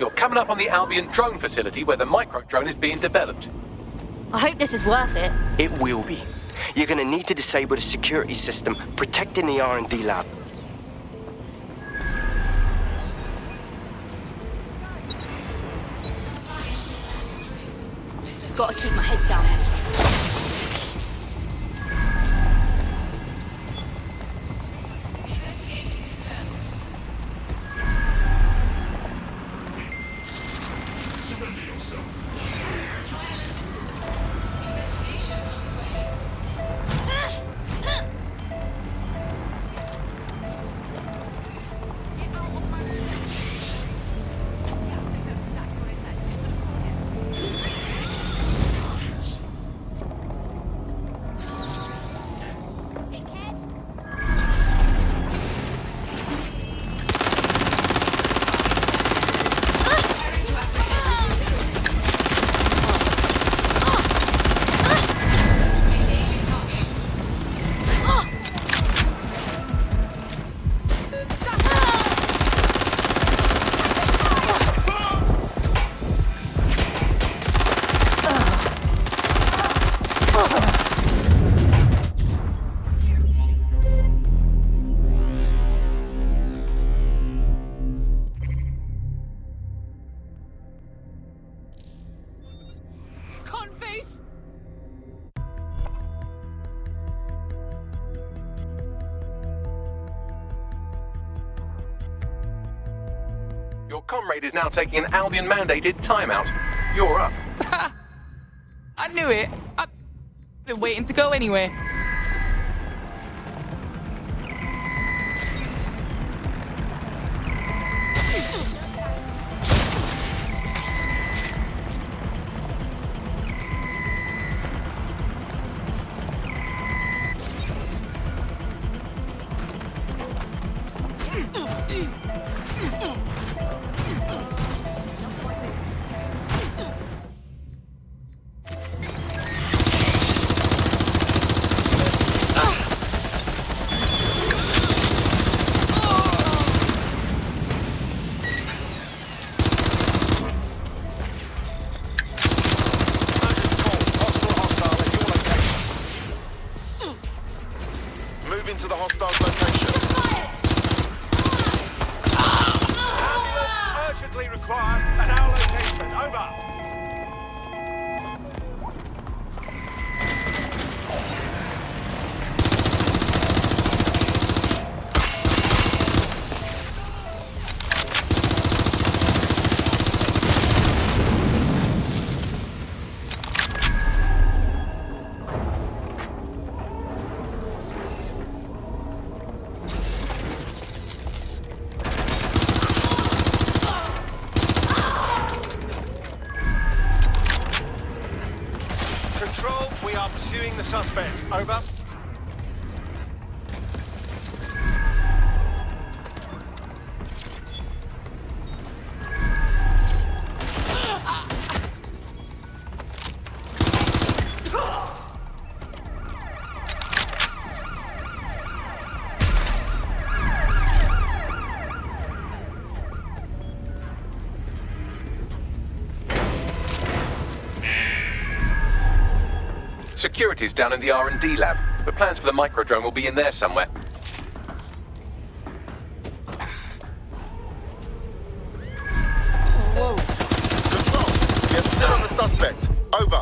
You're coming up on the Albion drone facility where the micro-drone is being developed. I hope this is worth it. It will be. You're gonna need to disable the security system protecting the R&D lab. Gotta keep my head down. Your comrade is now taking an Albion-mandated timeout. You're up. I knew it. I've been waiting to go anyway. Moving to the hostile's location. Ambulance urgently required at our location. Over. Control, we are pursuing the suspects. Over. Security's down in the R&D lab. The plans for the microdrone will be in there somewhere. Whoa. Control, we are still on the suspect. Over.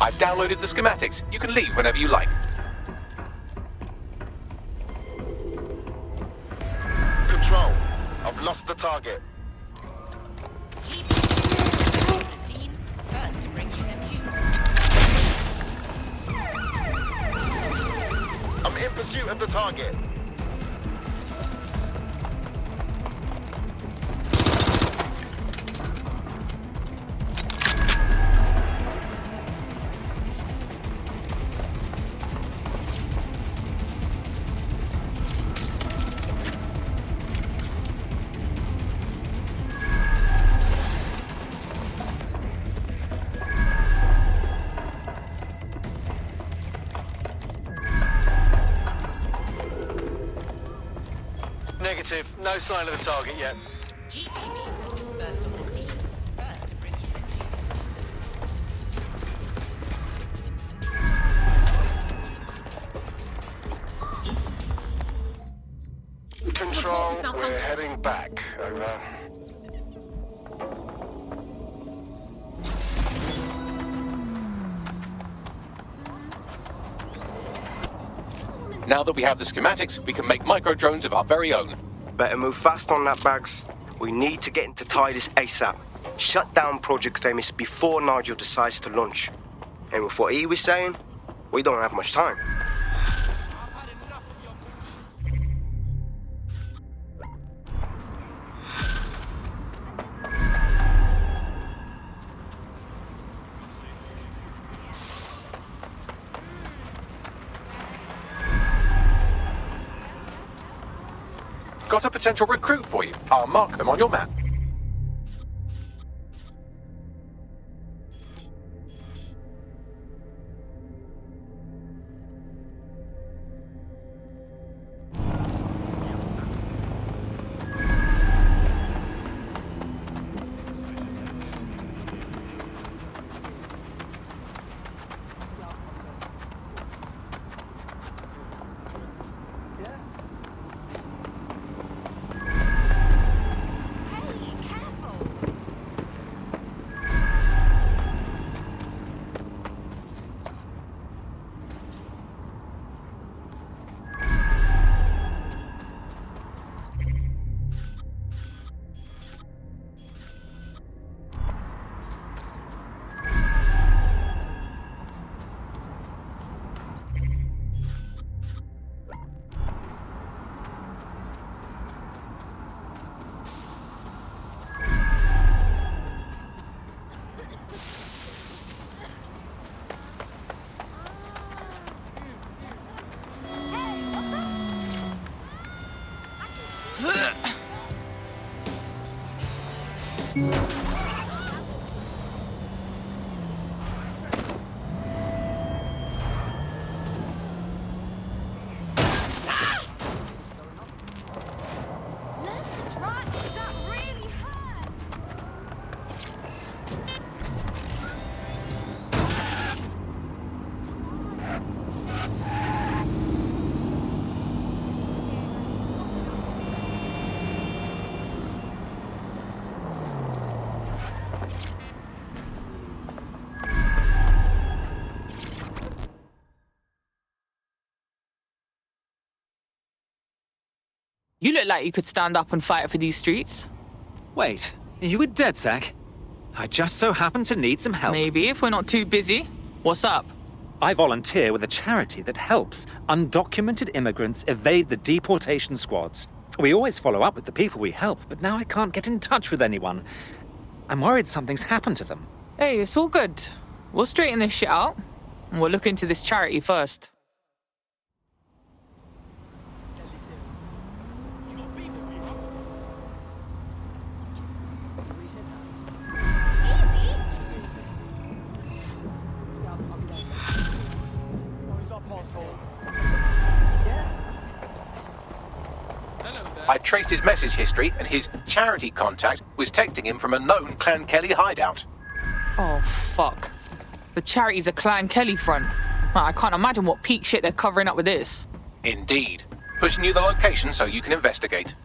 I've downloaded the schematics. You can leave whenever you like. Control, I've lost the target. I'm in pursuit of the target. Negative. No sign of the target yet. First on the scene. First to bring you the Control, we're heading back. Over. Now that we have the schematics, we can make microdrones of our very own. Better move fast on that, Bags. We need to get into Titus ASAP. Shut down Project Themis before Nigel decides to launch. And with what he was saying, we don't have much time. Got a potential recruit for you. I'll mark them on your map. You look like you could stand up and fight for these streets. Wait, are you a dead sack? I just so happen to need some help. Maybe, if we're not too busy. What's up? I volunteer with a charity that helps undocumented immigrants evade the deportation squads. We always follow up with the people we help, but now I can't get in touch with anyone. I'm worried something's happened to them. Hey, it's all good. We'll straighten this shit out, and we'll look into this charity first. I traced his message history, and his charity contact was texting him from a known Clan Kelly hideout. Oh, fuck. The charity's a Clan Kelly front. I can't imagine what peak shit they're covering up with this. Indeed. Pushing you the location so you can investigate.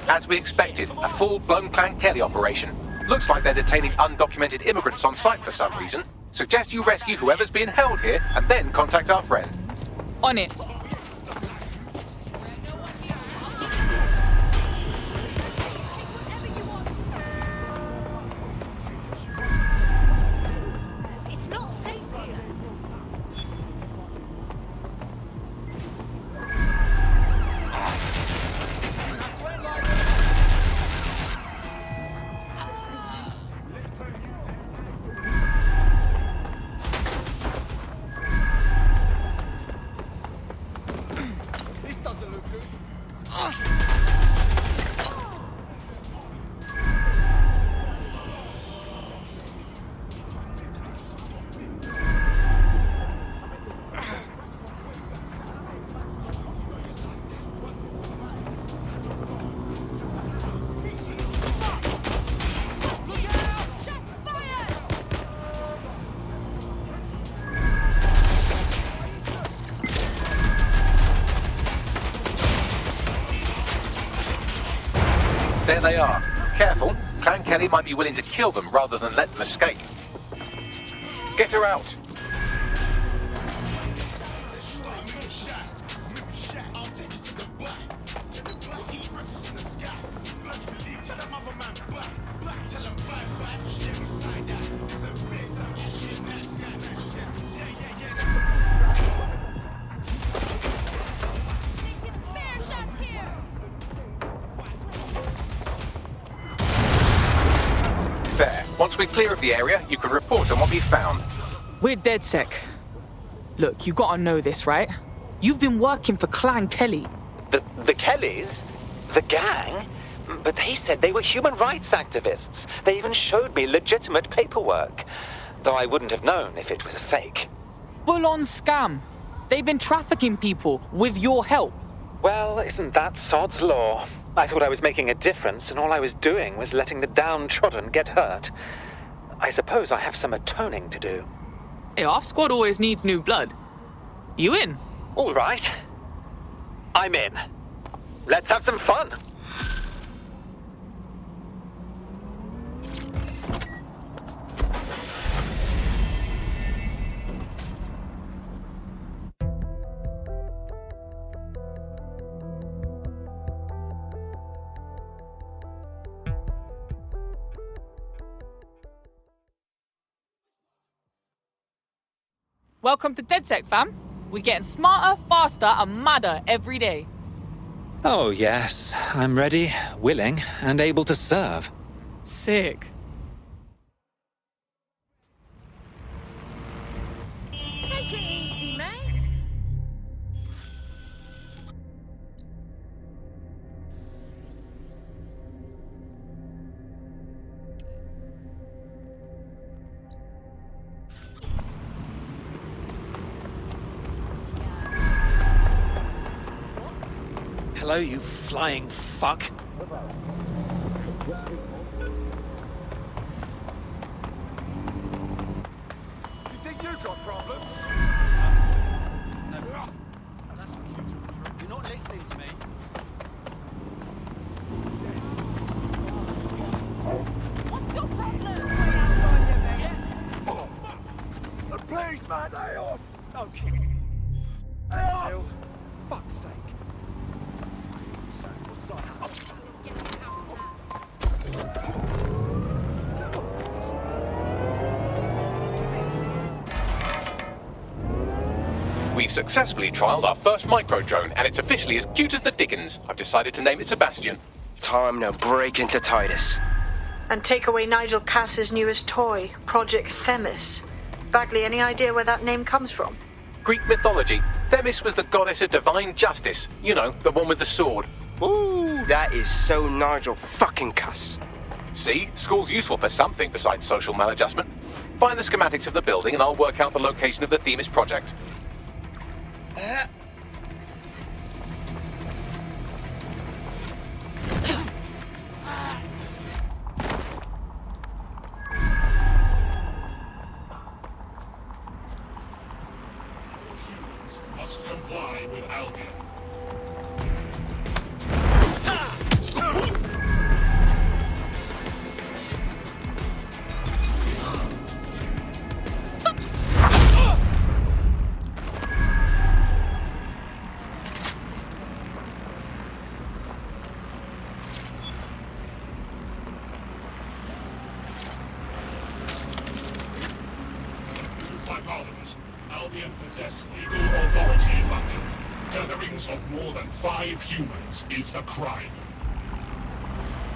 As we expected, a full-blown Clan Kelly operation. Looks like they're detaining undocumented immigrants on site for some reason. Suggest you rescue whoever's being held here and then contact our friend. On it. It's not safe here. This doesn't look good. There they are, Careful, Clan Kelly might be willing to kill them rather than let them escape. Get her out. There. Once we're clear of the area, you can report on what we found. We're DedSec. Look, you gotta know this, right? You've been working for Clan Kelly. The Kellys? The gang? But they said they were human rights activists. They even showed me legitimate paperwork. Though I wouldn't have known if it was a fake. Full-on scam. They've been trafficking people with your help. Well, isn't that sod's law? I thought I was making a difference, and all I was doing was letting the downtrodden get hurt. I suppose I have some atoning to do. Hey, our squad always needs new blood. You in? All right. I'm in. Let's have some fun. Welcome to DedSec, fam. We're getting smarter, faster, and madder every day. Oh, yes. I'm ready, willing, and able to serve. Sick. Take it easy, mate. Hello, you flying fuck. You think you've got problems? You're not listening to me. What's your problem? Please, man, lay off! Okay. Still. Fuck's sake. We've successfully trialed our first micro-drone, and it's officially as cute as the dickens. I've decided to name it Sebastian. Time to break into Titus. And take away Nigel Cass's newest toy, Project Themis. Bagley, any idea where that name comes from? Greek mythology. Themis was the goddess of divine justice. You know, the one with the sword. Ooh, that is so Nigel fucking Cass. See? School's useful for something besides social maladjustment. Find the schematics of the building and I'll work out the location of the Themis project. Must comply with Albion. By Parliament, Albion possess legal authority in London. Gatherings of more than 5 humans is a crime.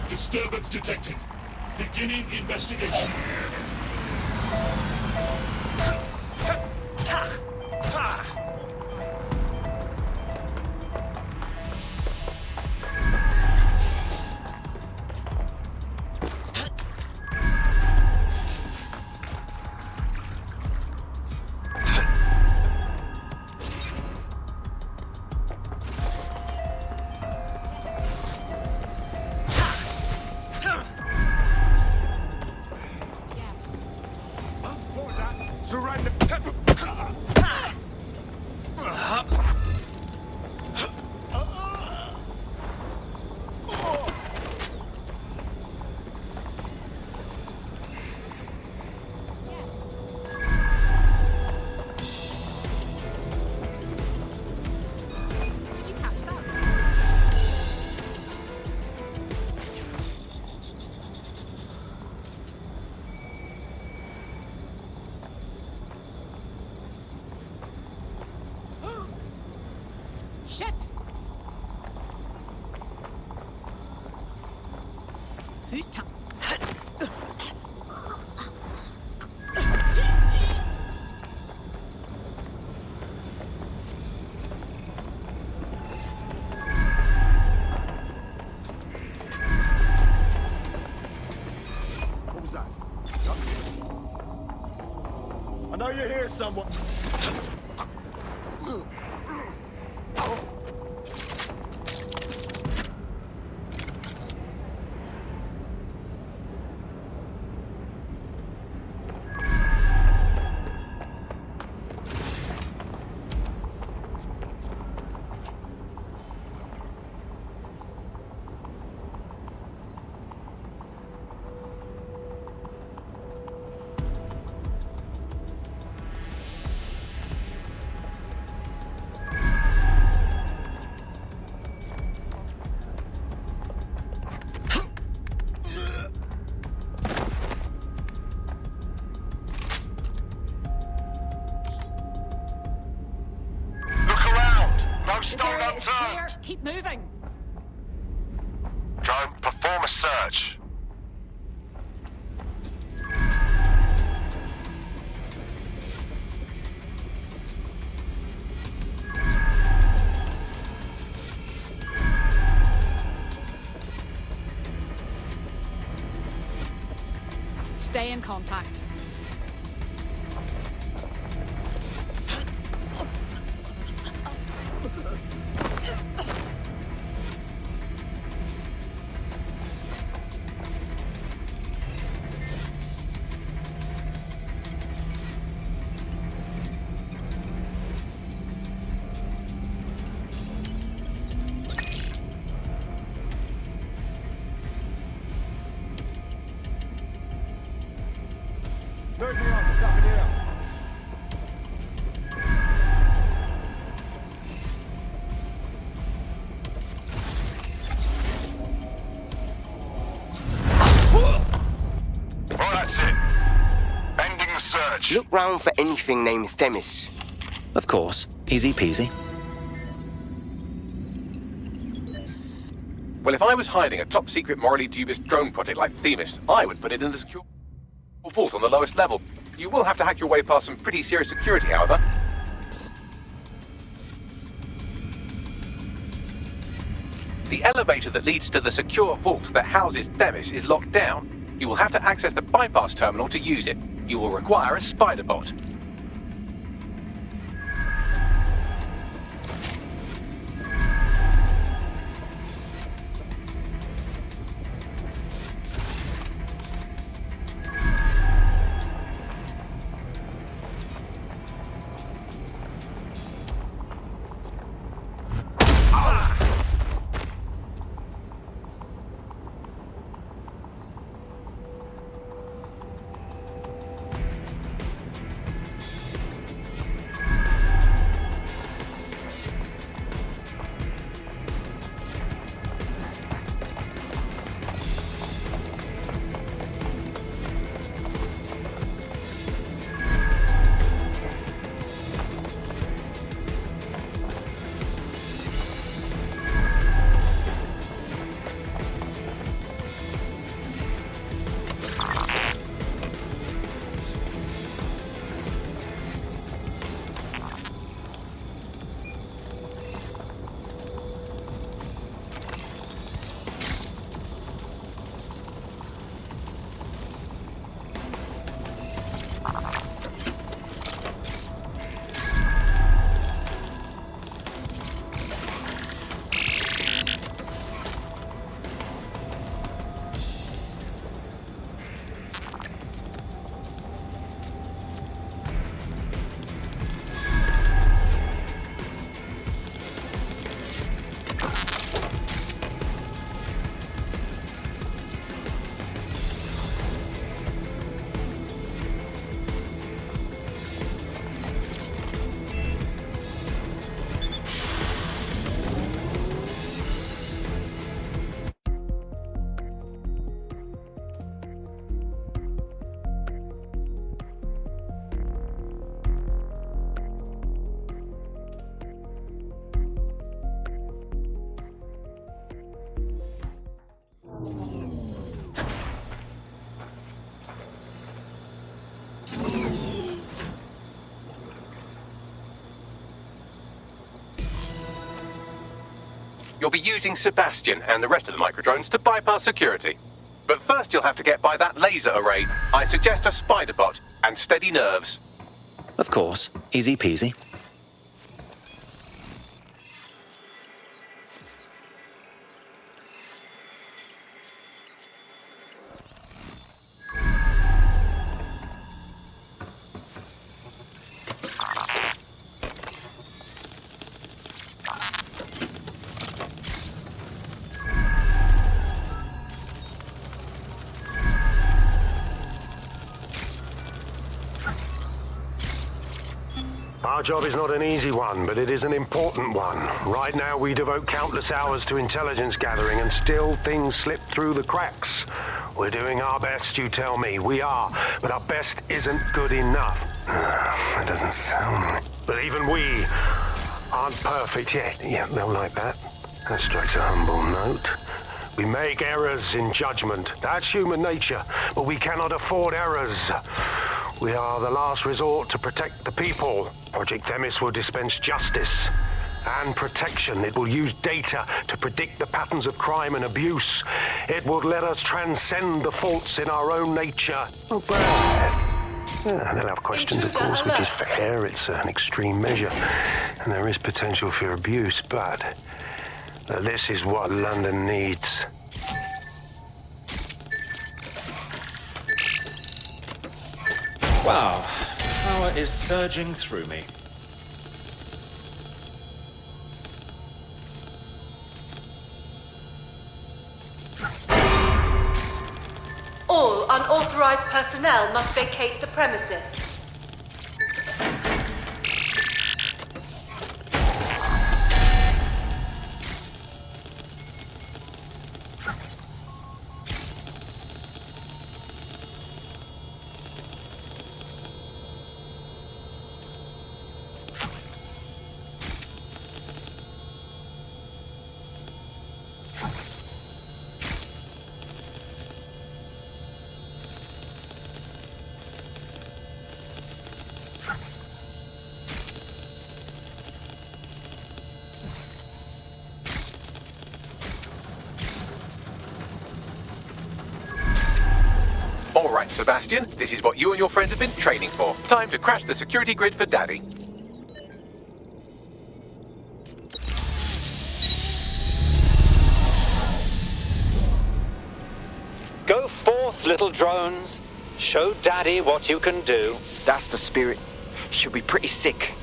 Disturbance detected. Beginning investigation. What was that? Surrender. Shit! Who's time? What was that? I know you're here somewhere. Stone unturned. Keep moving. Drone, perform a search. Stay in contact. Third me on, what's up in here? Well, that's it. Ending the search. Look round for anything named Themis. Of course. Easy peasy. Well, if I was hiding a top-secret, morally dubious drone project like Themis, I would put it in the secure vault on the lowest level. You will have to hack your way past some pretty serious security, however. The elevator that leads to the secure vault that houses Themis is locked down. You will have to access the bypass terminal to use it. You will require a spider bot. You'll be using Sebastian and the rest of the microdrones to bypass security. But first you'll have to get by that laser array. I suggest a spider bot and steady nerves. Of course. Easy peasy. Our job is not an easy one, but it is an important one. Right now, we devote countless hours to intelligence gathering, and still things slip through the cracks. We're doing our best, you tell me. We are, but our best isn't good enough. That doesn't sound... But even we aren't perfect yet. Yeah, they'll like that. That strikes a humble note. We make errors in judgment. That's human nature, but we cannot afford errors. We are the last resort to protect the people. Project Themis will dispense justice and protection. It will use data to predict the patterns of crime and abuse. It will let us transcend the faults in our own nature. Not bad. Yeah, they'll have questions, of course, which is fair. It's an extreme measure, and there is potential for abuse, but this is what London needs. Wow. Power is surging through me. All unauthorized personnel must vacate the premises. All right, Sebastian, this is what you and your friends have been training for. Time to crash the security grid for Daddy. Go forth, little drones. Show Daddy what you can do. That's the spirit. She'll be pretty sick.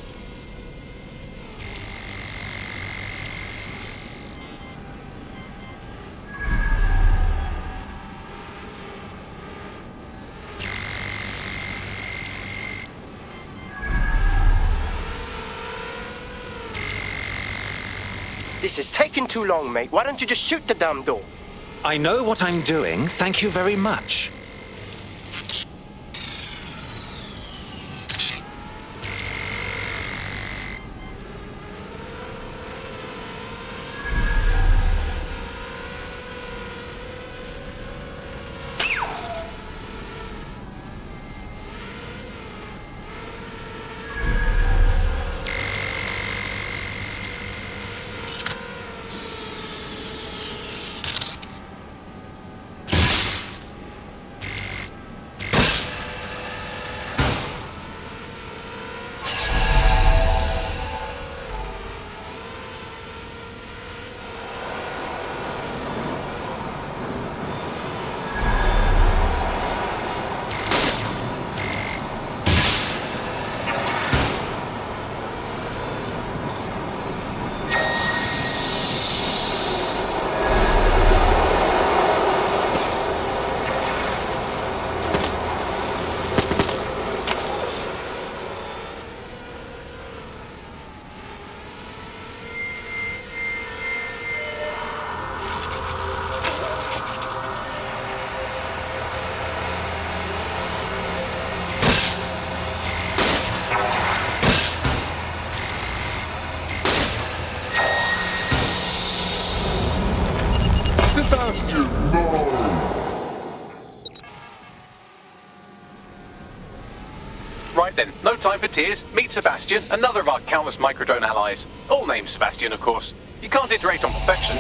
This is taking too long, mate. Why don't you just shoot the damn door? I know what I'm doing. Thank you very much. Right then, no time for tears. Meet Sebastian, another of our countless microdrone allies. All named Sebastian, of course. You can't iterate on perfection.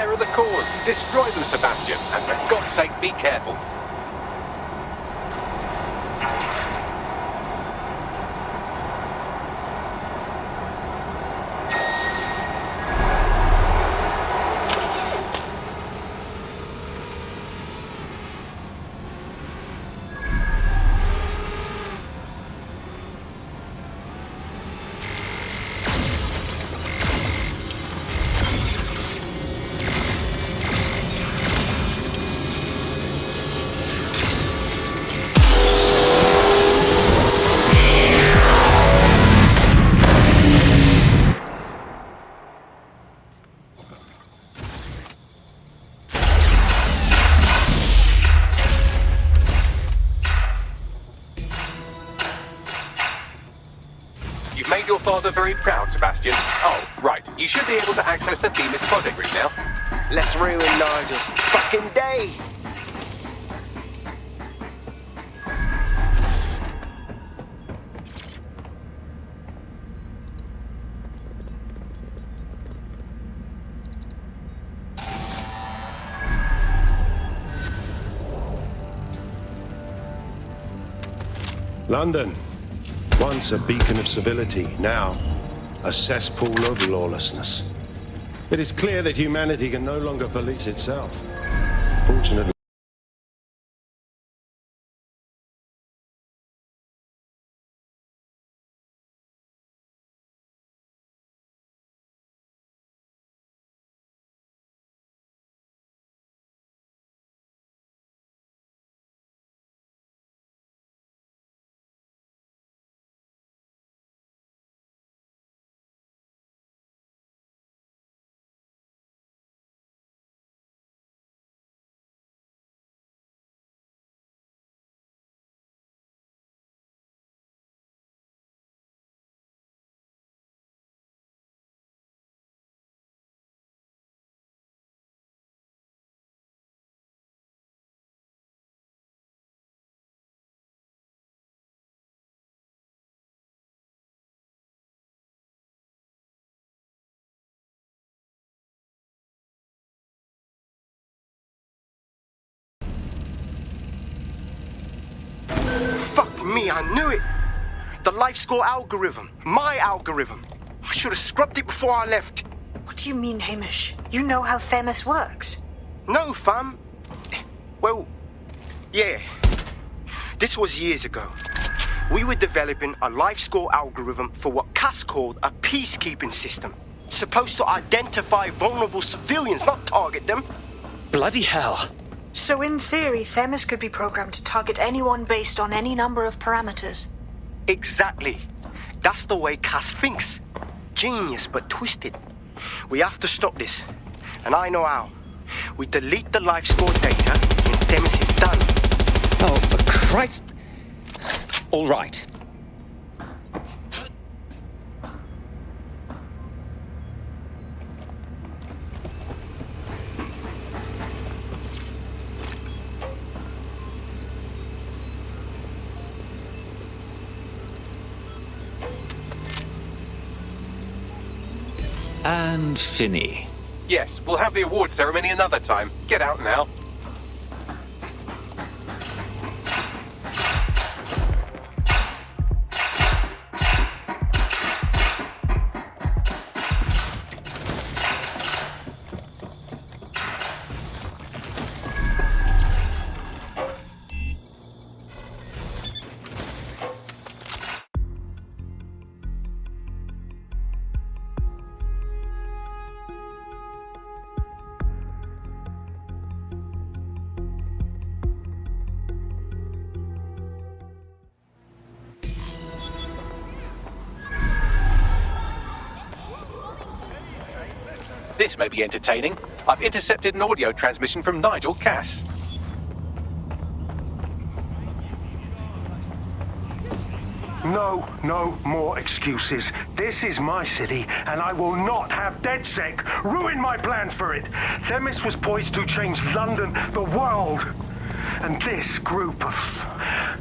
They're the cause. Destroy them, Sebastian. And for God's sake, be careful. You've made your father very proud, Sebastian. Oh, right. You should be able to access the Themis project room now. Let's ruin Nigel's fucking day! London, once a beacon of civility, now a cesspool of lawlessness. It is clear that humanity can no longer police itself. Fortunately, Fuck me, I knew it! The life score algorithm. My algorithm. I should have scrubbed it before I left. What do you mean, Hamish? You know how Themis works. No, fam. Well, yeah. This was years ago. We were developing a life score algorithm for what Cass called a peacekeeping system. Supposed to identify vulnerable civilians, not target them. Bloody hell. So in theory, Themis could be programmed to target anyone based on any number of parameters. Exactly. That's the way Cass thinks. Genius, but twisted. We have to stop this. And I know how. We delete the life score data and Themis is done. Oh, for Christ. All right. And Finney. Yes, we'll have the award ceremony another time. Get out now. This may be entertaining. I've intercepted an audio transmission from Nigel Cass. No more excuses. This is my city, and I will not have DedSec ruin my plans for it. Themis was poised to change London, the world. And this group of...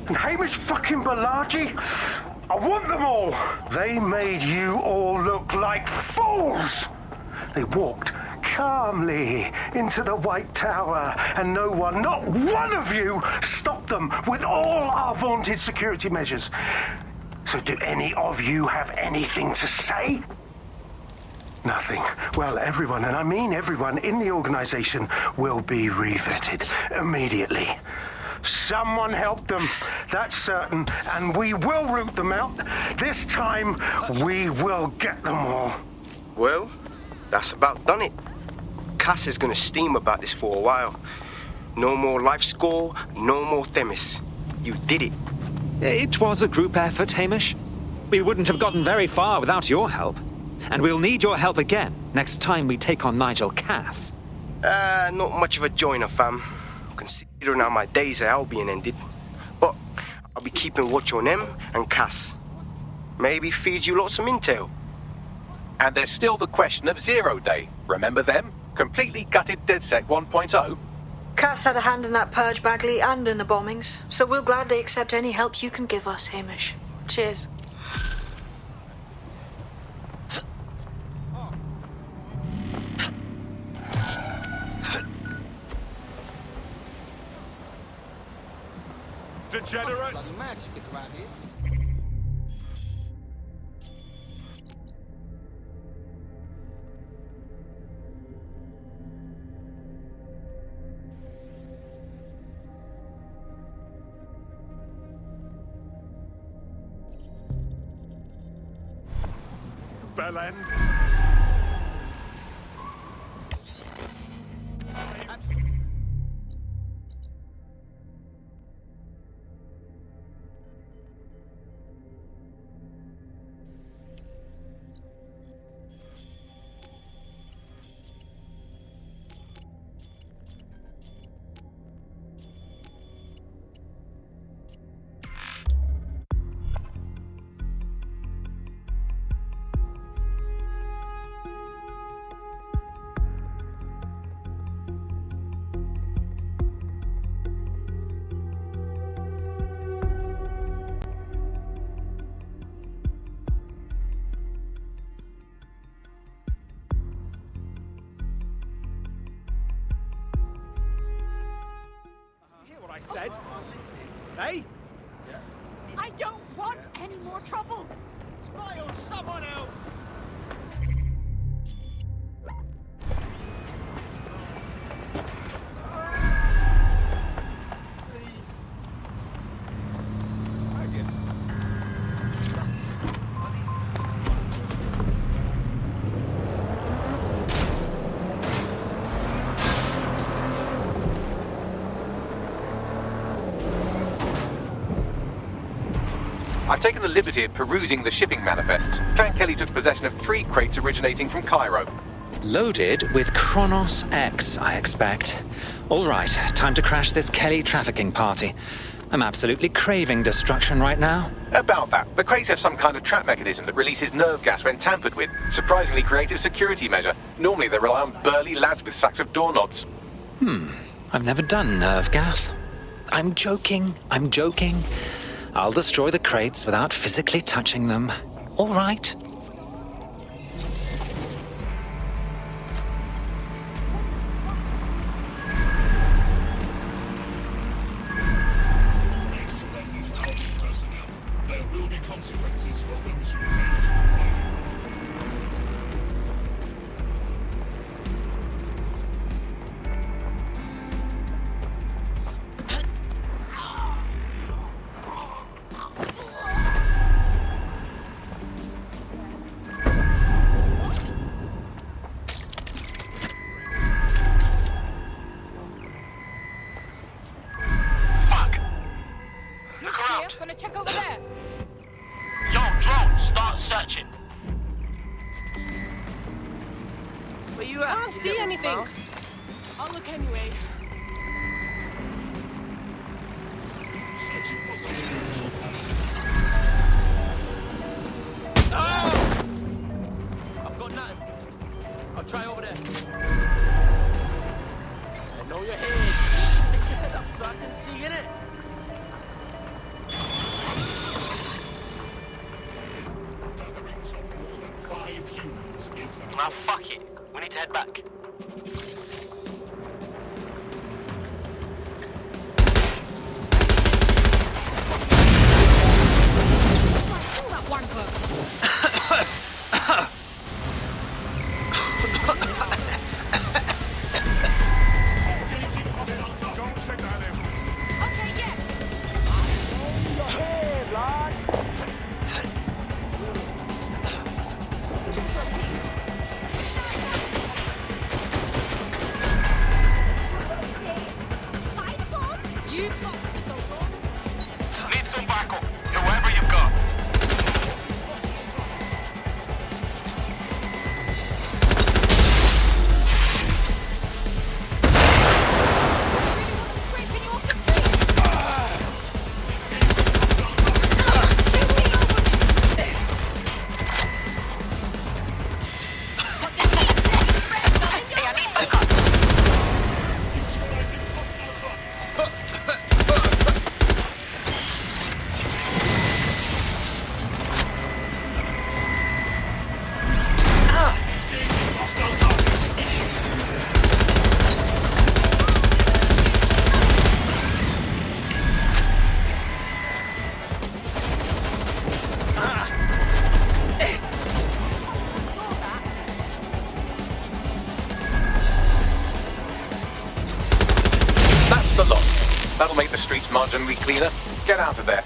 And Hamish fucking Balaji? I want them all. They made you all look like fools. They walked calmly into the White Tower, and no one, not one of you, stopped them with all our vaunted security measures. So do any of you have anything to say? Nothing. Well, everyone, and I mean everyone in the organization, will be revetted immediately. Someone help them, that's certain, and we will root them out. This time, we will get them all. Well, that's about done it. Cass is gonna steam about this for a while. No more life score, no more Themis. You did it. It was a group effort, Hamish. We wouldn't have gotten very far without your help. And we'll need your help again next time we take on Nigel Cass. Not much of a joiner, fam. Considering how my days at Albion ended. But I'll be keeping watch on them and Cass. Maybe feed you lots of intel. And there's still the question of Zero Day. Remember them? Completely gutted DedSec 1.0? Cass had a hand in that purge, Bagley, and in the bombings, so we'll gladly accept any help you can give us, Hamish. Cheers. Degenerates! Bell end. Said. Hey? I don't want any more trouble. Spy on someone else. Please. I guess. I've taken the liberty of perusing the shipping manifests. Clan Kelly took possession of 3 crates originating from Cairo. Loaded with Kronos X, I expect. All right, time to crash this Kelly trafficking party. I'm absolutely craving destruction right now. About that, the crates have some kind of trap mechanism that releases nerve gas when tampered with. Surprisingly creative security measure. Normally they rely on burly lads with sacks of doorknobs. I've never done nerve gas. I'm joking. I'll destroy the crates without physically touching them. All right. Personnel. There will be consequences for those who fail to comply. Gonna check over there. Yo, drone, start searching. Where you I at? can't see anything. I'll look anyway. I've got nothing. I'll try over there. I know your head. Stick your head up so I can see in it. Gatherings of more than 5 humans is Now fuck it. We need to head back. Need some backup, whoever you've got. That's the lot. That'll make the streets marginally cleaner. Get out of there.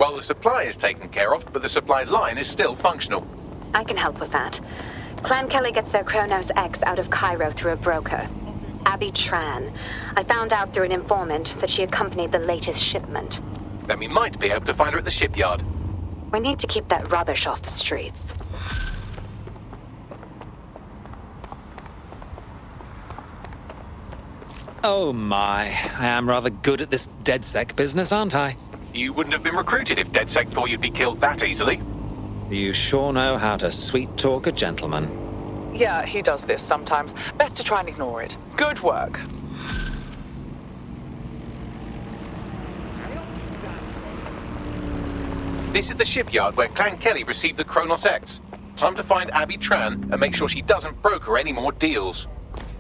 Well, the supply is taken care of, but the supply line is still functional. I can help with that. Clan Kelly gets their Kronos X out of Cairo through a broker. Abby Tran. I found out through an informant that she accompanied the latest shipment. Then we might be able to find her at the shipyard. We need to keep that rubbish off the streets. Oh my, I am rather good at this DedSec business, aren't I? You wouldn't have been recruited if DedSec thought you'd be killed that easily. You sure know how to sweet-talk a gentleman. Yeah, he does this sometimes. Best to try and ignore it. Good work. This is the shipyard where Clan Kelly received the Kronos X. Time to find Abby Tran and make sure she doesn't broker any more deals.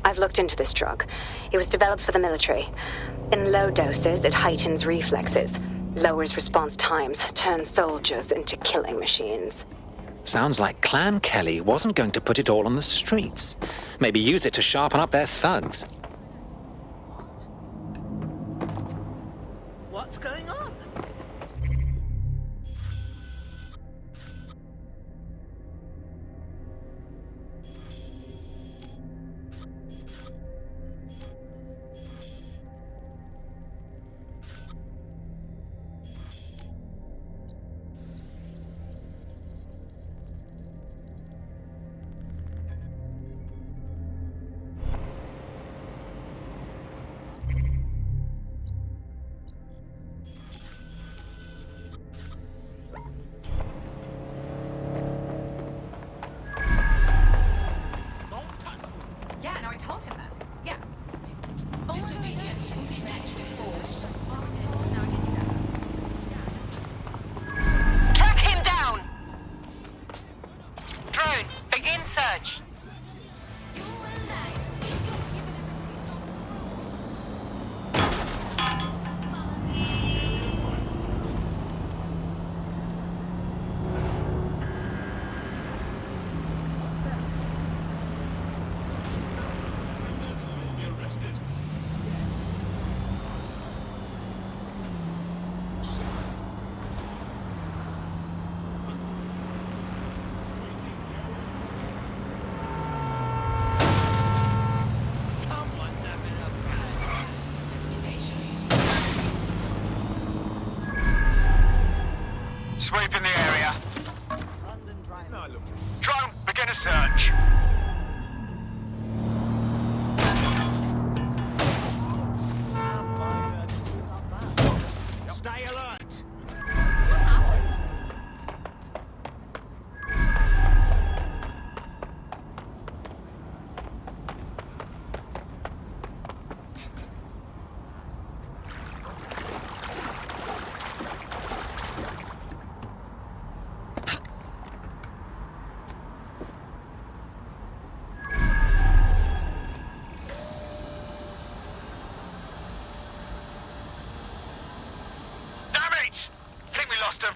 I've looked into this drug. It was developed for the military. In low doses, it heightens reflexes, lowers response times, turns soldiers into killing machines. Sounds like Clan Kelly wasn't going to put it all on the streets. Maybe use it to sharpen up their thugs. What's going on? Yeah, no, I told him that. Yeah. Disobedience will be met with force. Track him down! Drone, begin search. Sweep in the area. Drone, begin a search. Stay alert! Damn it! Think we lost him.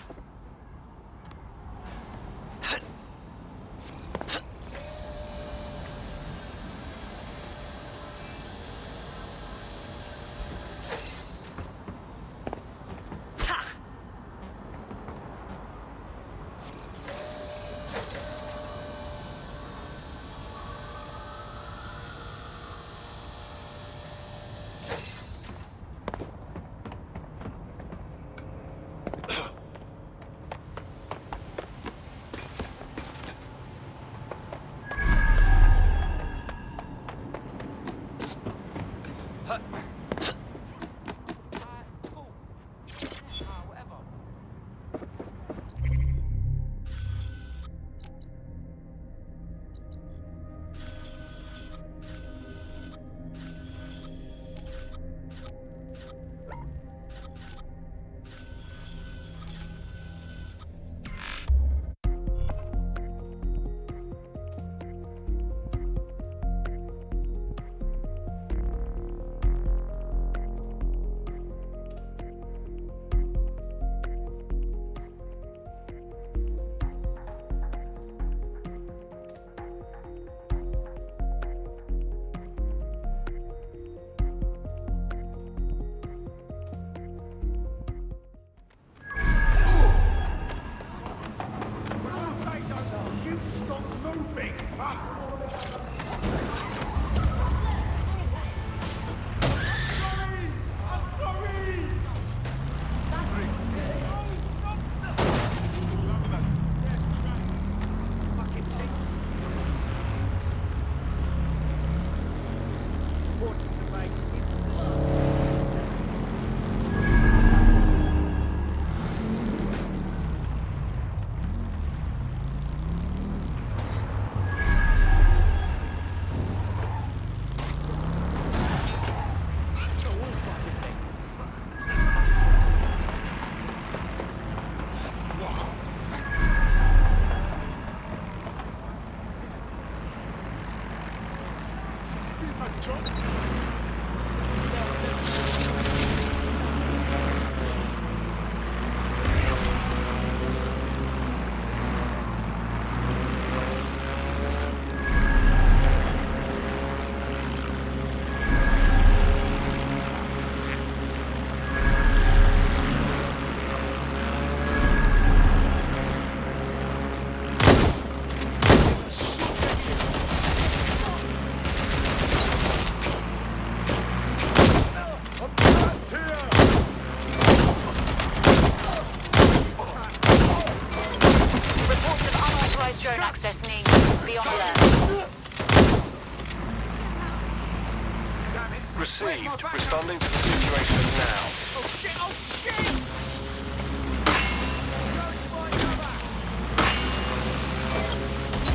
Received. Responding to the situation now. Oh shit! Oh shit!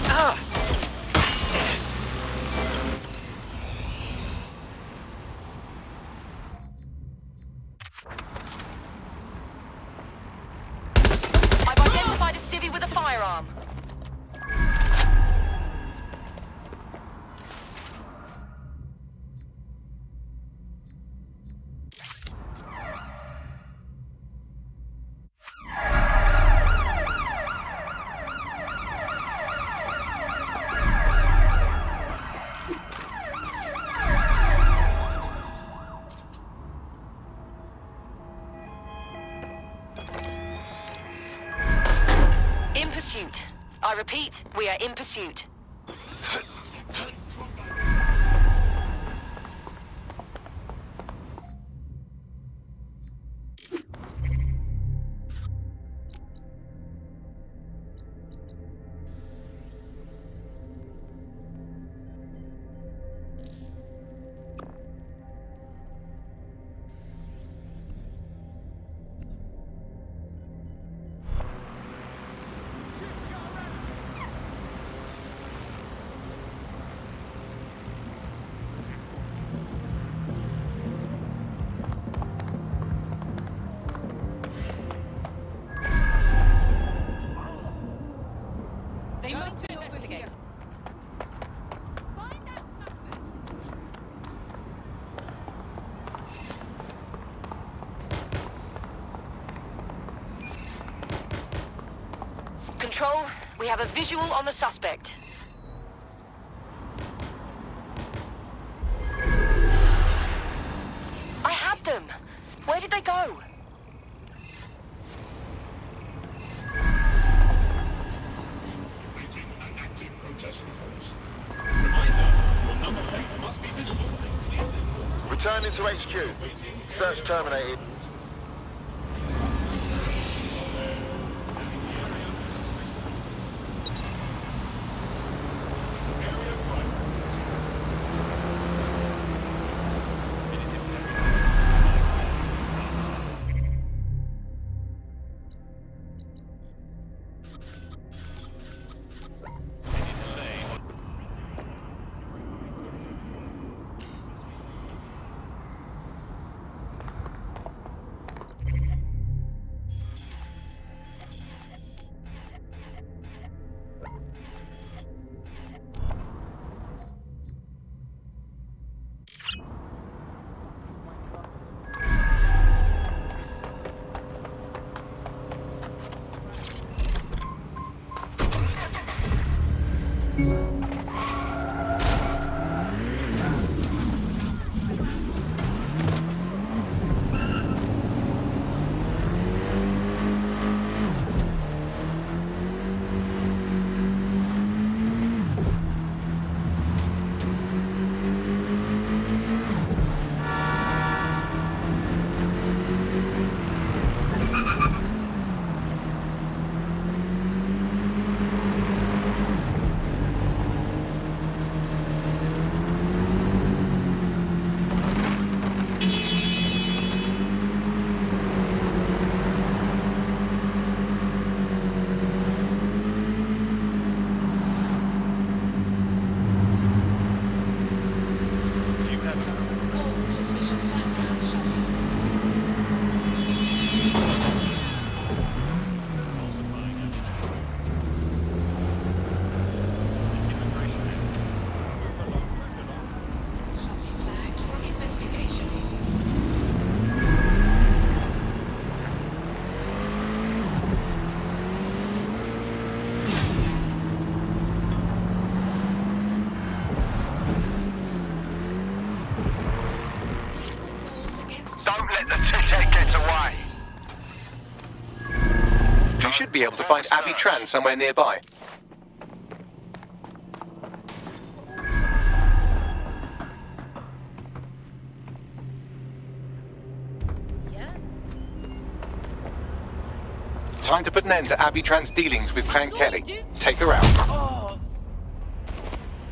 Ah! I've identified a civvy with a firearm. In pursuit. I repeat, we are in pursuit. They must be over here. Find that suspect. Control, we have a visual on the suspect. I had them. Where did they go? Waiting an active protest report. Reminder, your number plate must be visible and clearly. Returning to HQ. Search terminated. You should be able to find Abby Tran somewhere nearby. Time to put an end to Abby Tran's dealings with Clan Kelly. Take her out. Oh.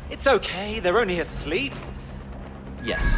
It's okay, they're only asleep. Yes.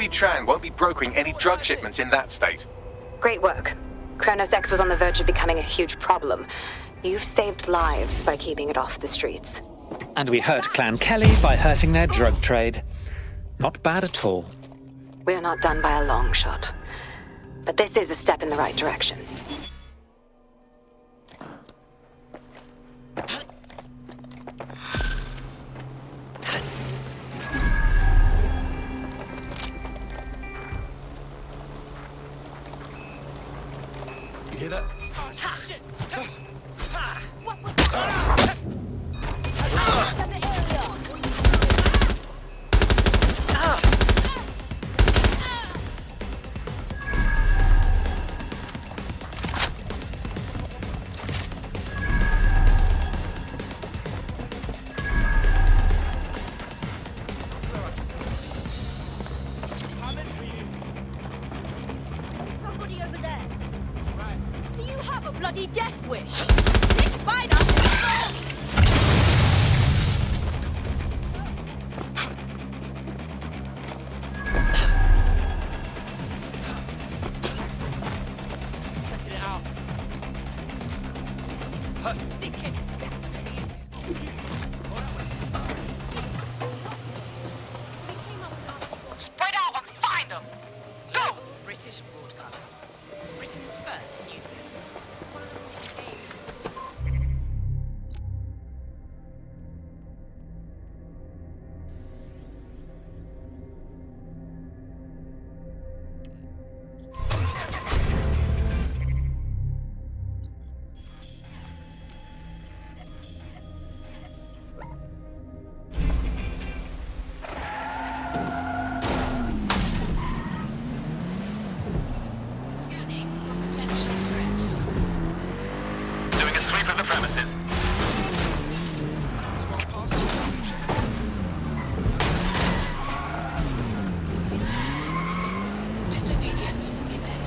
Abby Tran won't be brokering any drug shipments in that state. Great work. Kronos X was on the verge of becoming a huge problem. You've saved lives by keeping it off the streets. And we hurt Clan Kelly by hurting their drug trade. Not bad at all. We're not done by a long shot. But this is a step in the right direction. You hear that? Somebody over there. Do you have a bloody death wish? It's fine, Checking it out. Spread out and find them! Go! British broadcaster. Britain's first news. Doing a sweep of the premises. Disobedience event.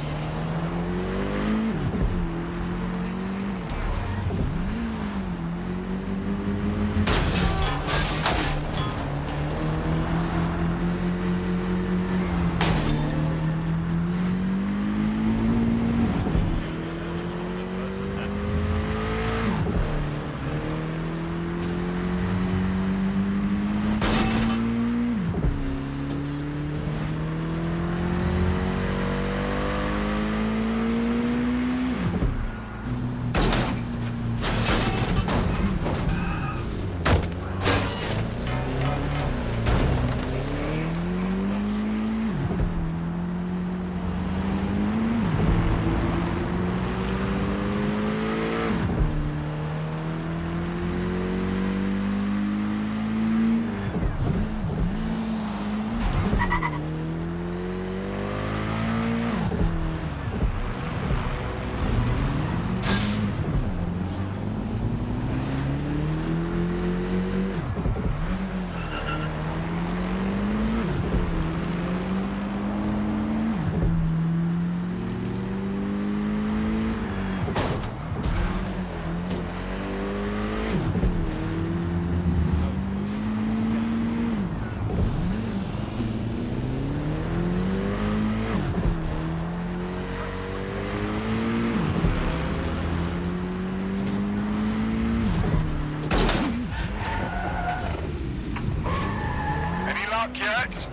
Any luck yet?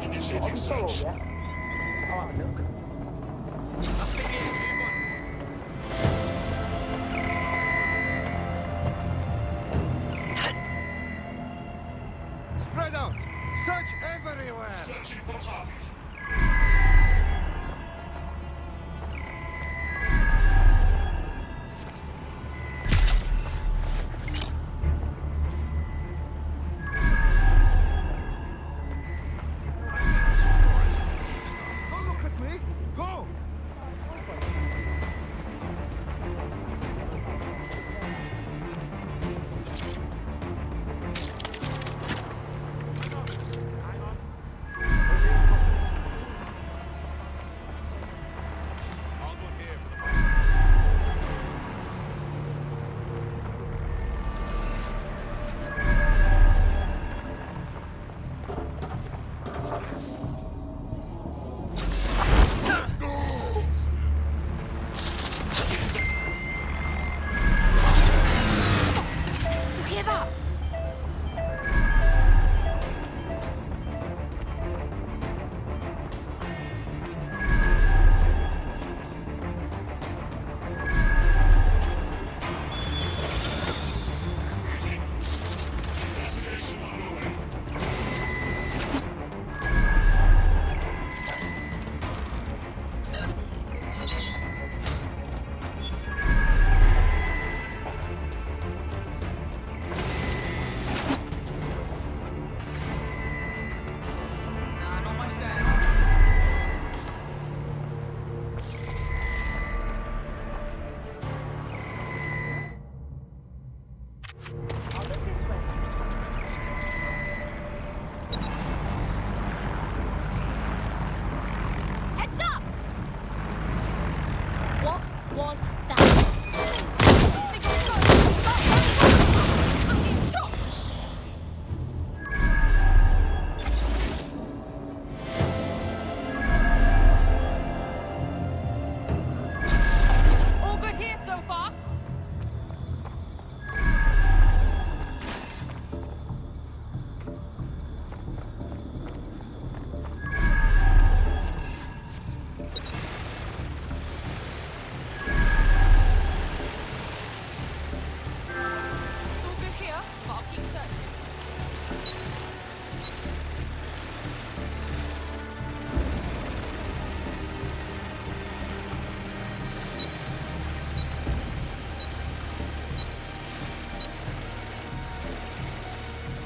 Initiating search. Spread out! Search everywhere! Searching for target.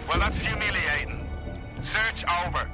Well, that's humiliating. Search over.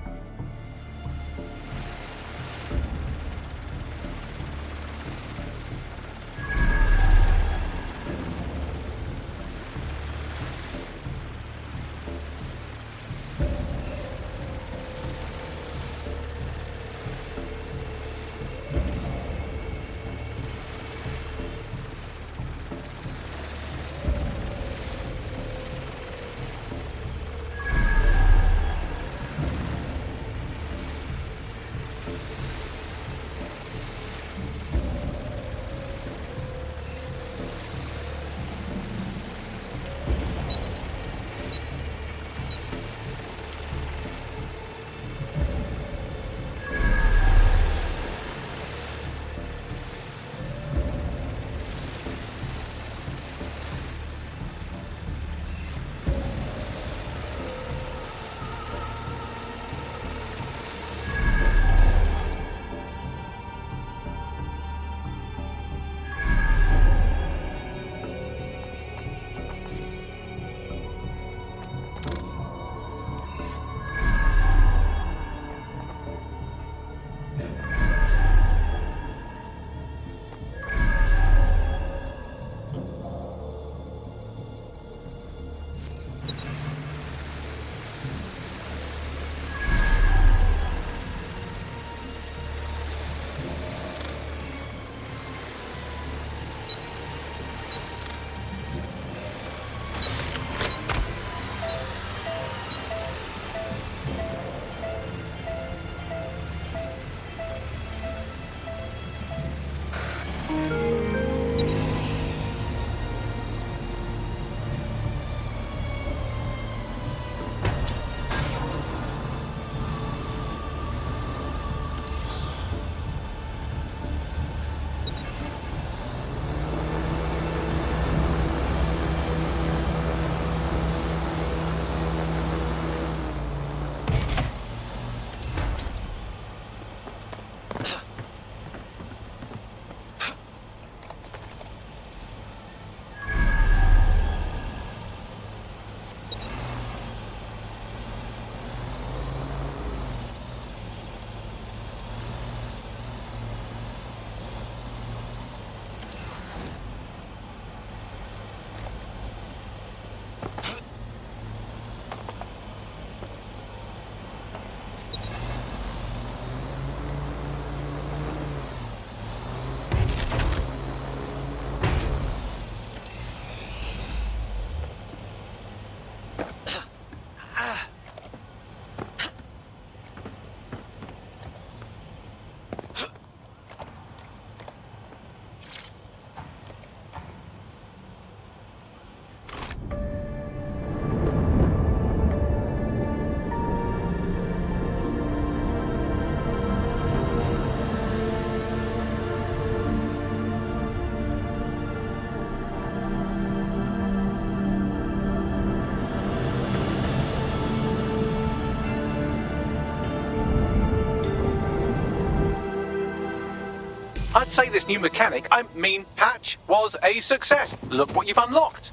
I'd say this new mechanic, I mean patch, was a success. Look what you've unlocked.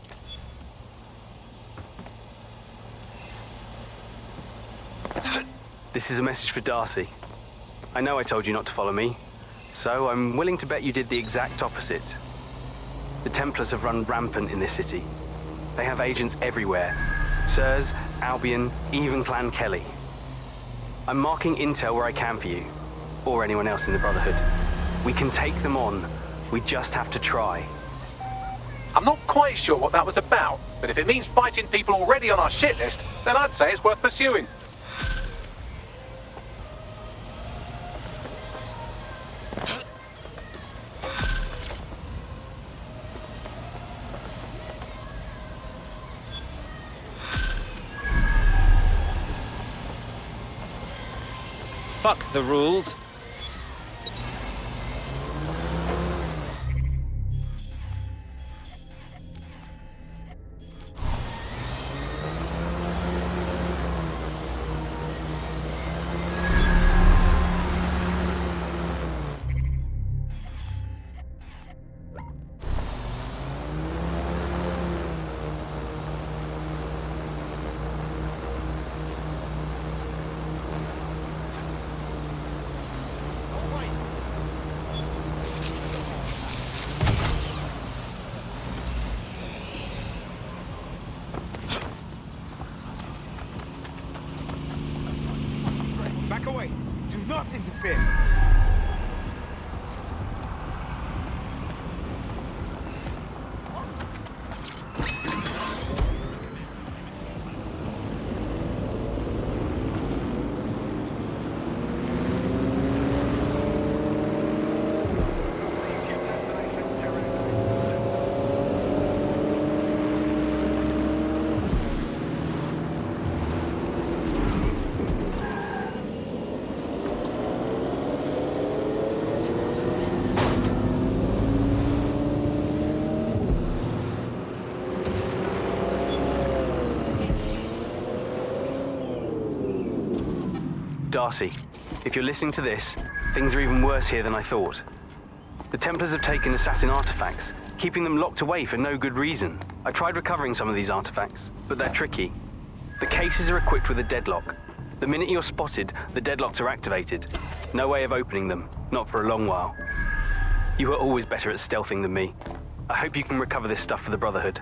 This is a message for Darcy. I know I told you not to follow me, so I'm willing to bet you did the exact opposite. The Templars have run rampant in this city. They have agents everywhere. Sirs, Albion, even Clan Kelly. I'm marking intel where I can for you, or anyone else in the Brotherhood. We can take them on. We just have to try. I'm not quite sure what that was about, but if it means fighting people already on our shit list, then I'd say it's worth pursuing. Fuck the rules. away. Do not interfere. Darcy, if you're listening to this, things are even worse here than I thought. The Templars have taken assassin artifacts, keeping them locked away for no good reason. I tried recovering some of these artifacts, but they're tricky. The cases are equipped with a deadlock. The minute you're spotted, the deadlocks are activated. No way of opening them, not for a long while. You were always better at stealthing than me. I hope you can recover this stuff for the Brotherhood.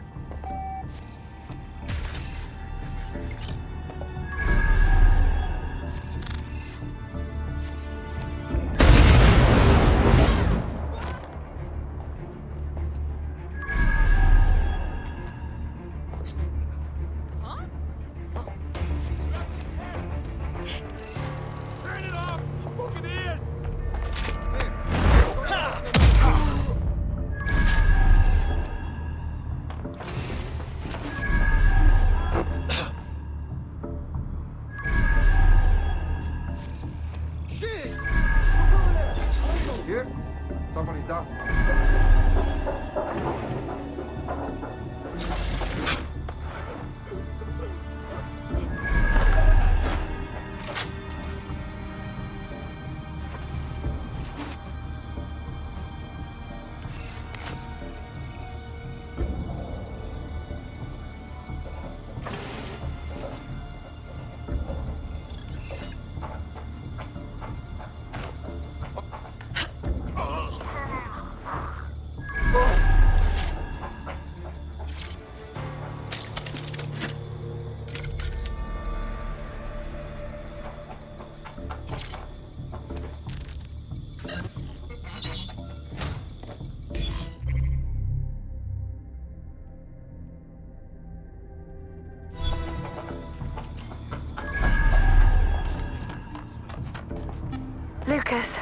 Lucas,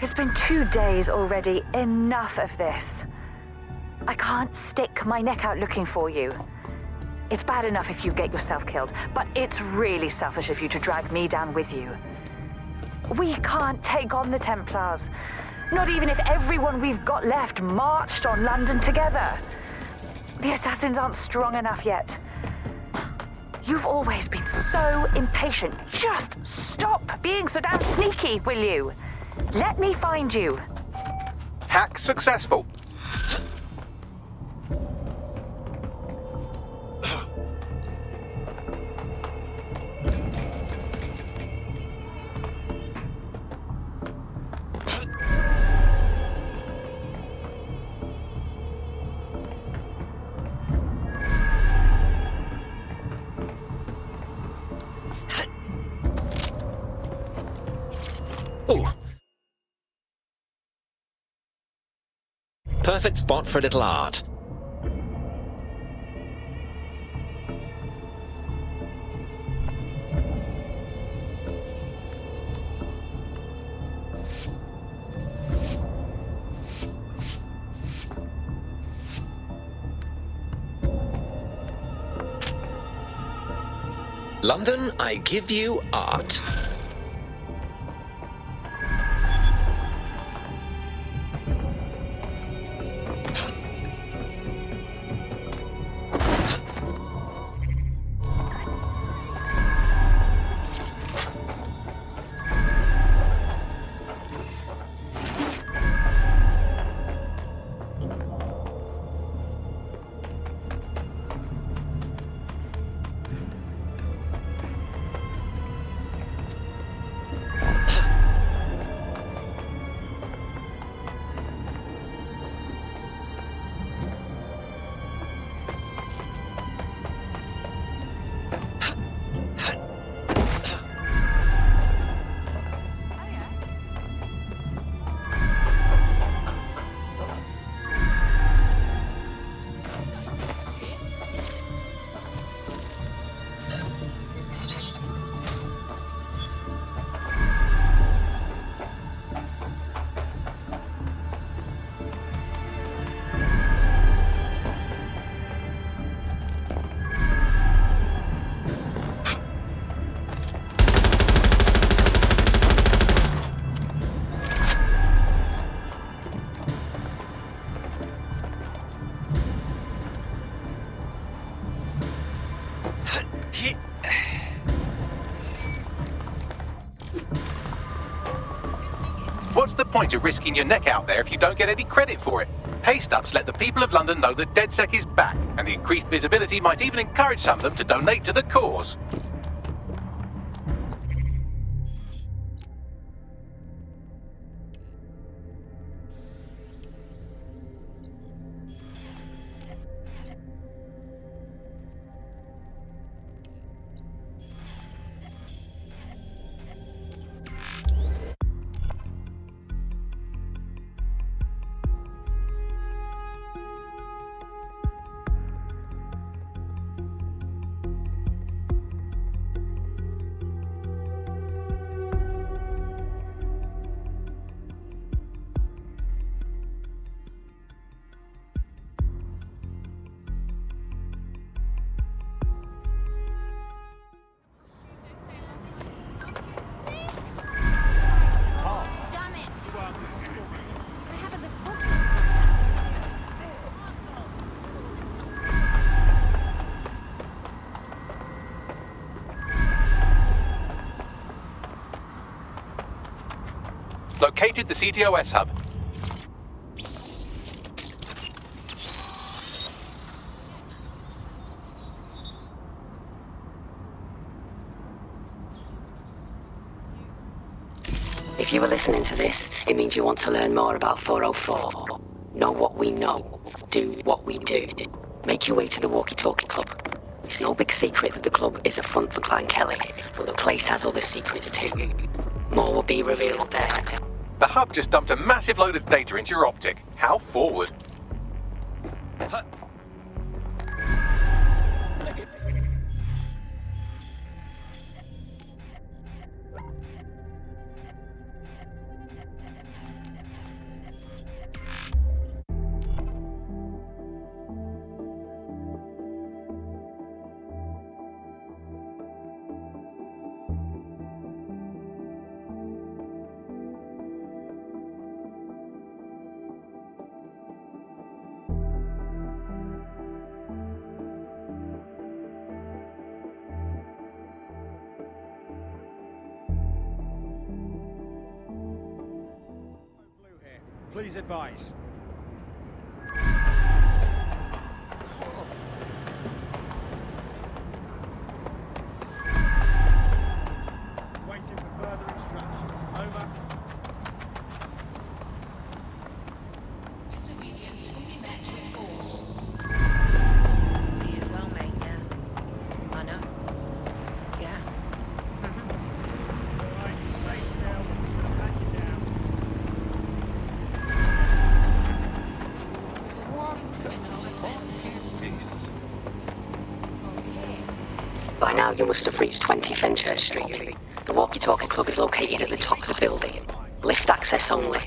it's been 2 days already. Enough of this. I can't stick my neck out looking for you. It's bad enough if you get yourself killed, but it's really selfish of you to drag me down with you. We can't take on the Templars. Not even if everyone we've got left marched on London together. The assassins aren't strong enough yet. You've always been so impatient. Just stop being so damn sneaky, will you? Let me find you. Hack successful. Perfect spot for a little art. London, I give you art. shit. What's the point of risking your neck out there if you don't get any credit for it? Pay stubs let the people of London know that DedSec is back, and the increased visibility might even encourage some of them to donate to the cause. Located the CTOS hub. If you were listening to this, it means you want to learn more about 404. Know what we know. Do what we do. Make your way to the Walkie Talkie Club. It's no big secret that the club is a front for Clan Kelly, but the place has other secrets too. More will be revealed there. The hub just dumped a massive load of data into your optic. How forward? Please advise. Waiting for further instructions. Over. Disobedience will be met with force. Me as well, mate, yeah. I know. Yeah. Right, stay still. Back you down. By now you must have reached 20 Fenchurch Street. The Walkie Talkie Club is located at the top of the building. Lift access only.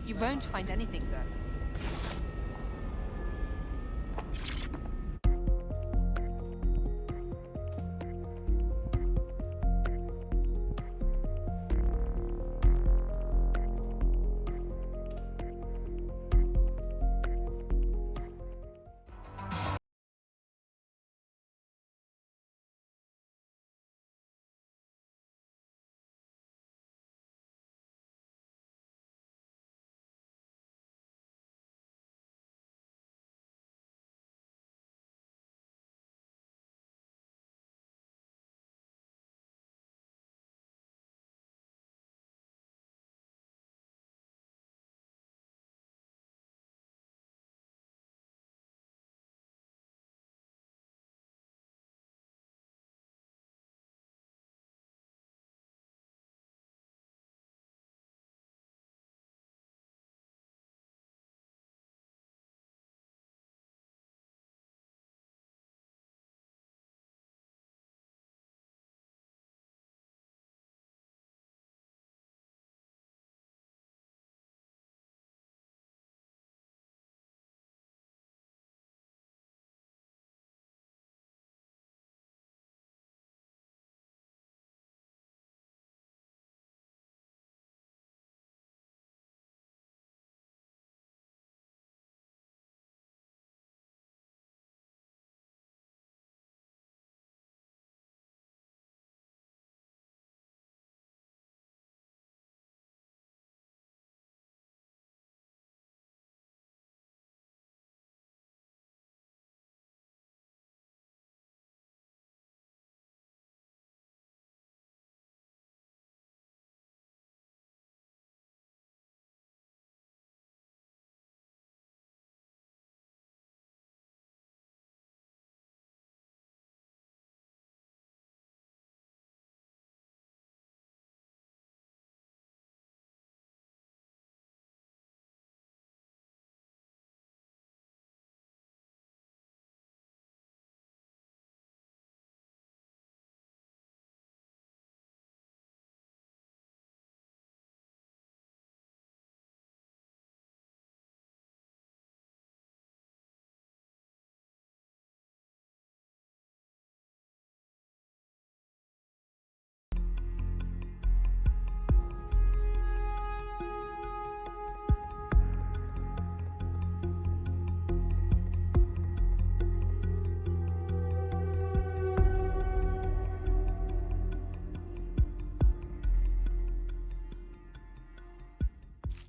You won't find anything, though.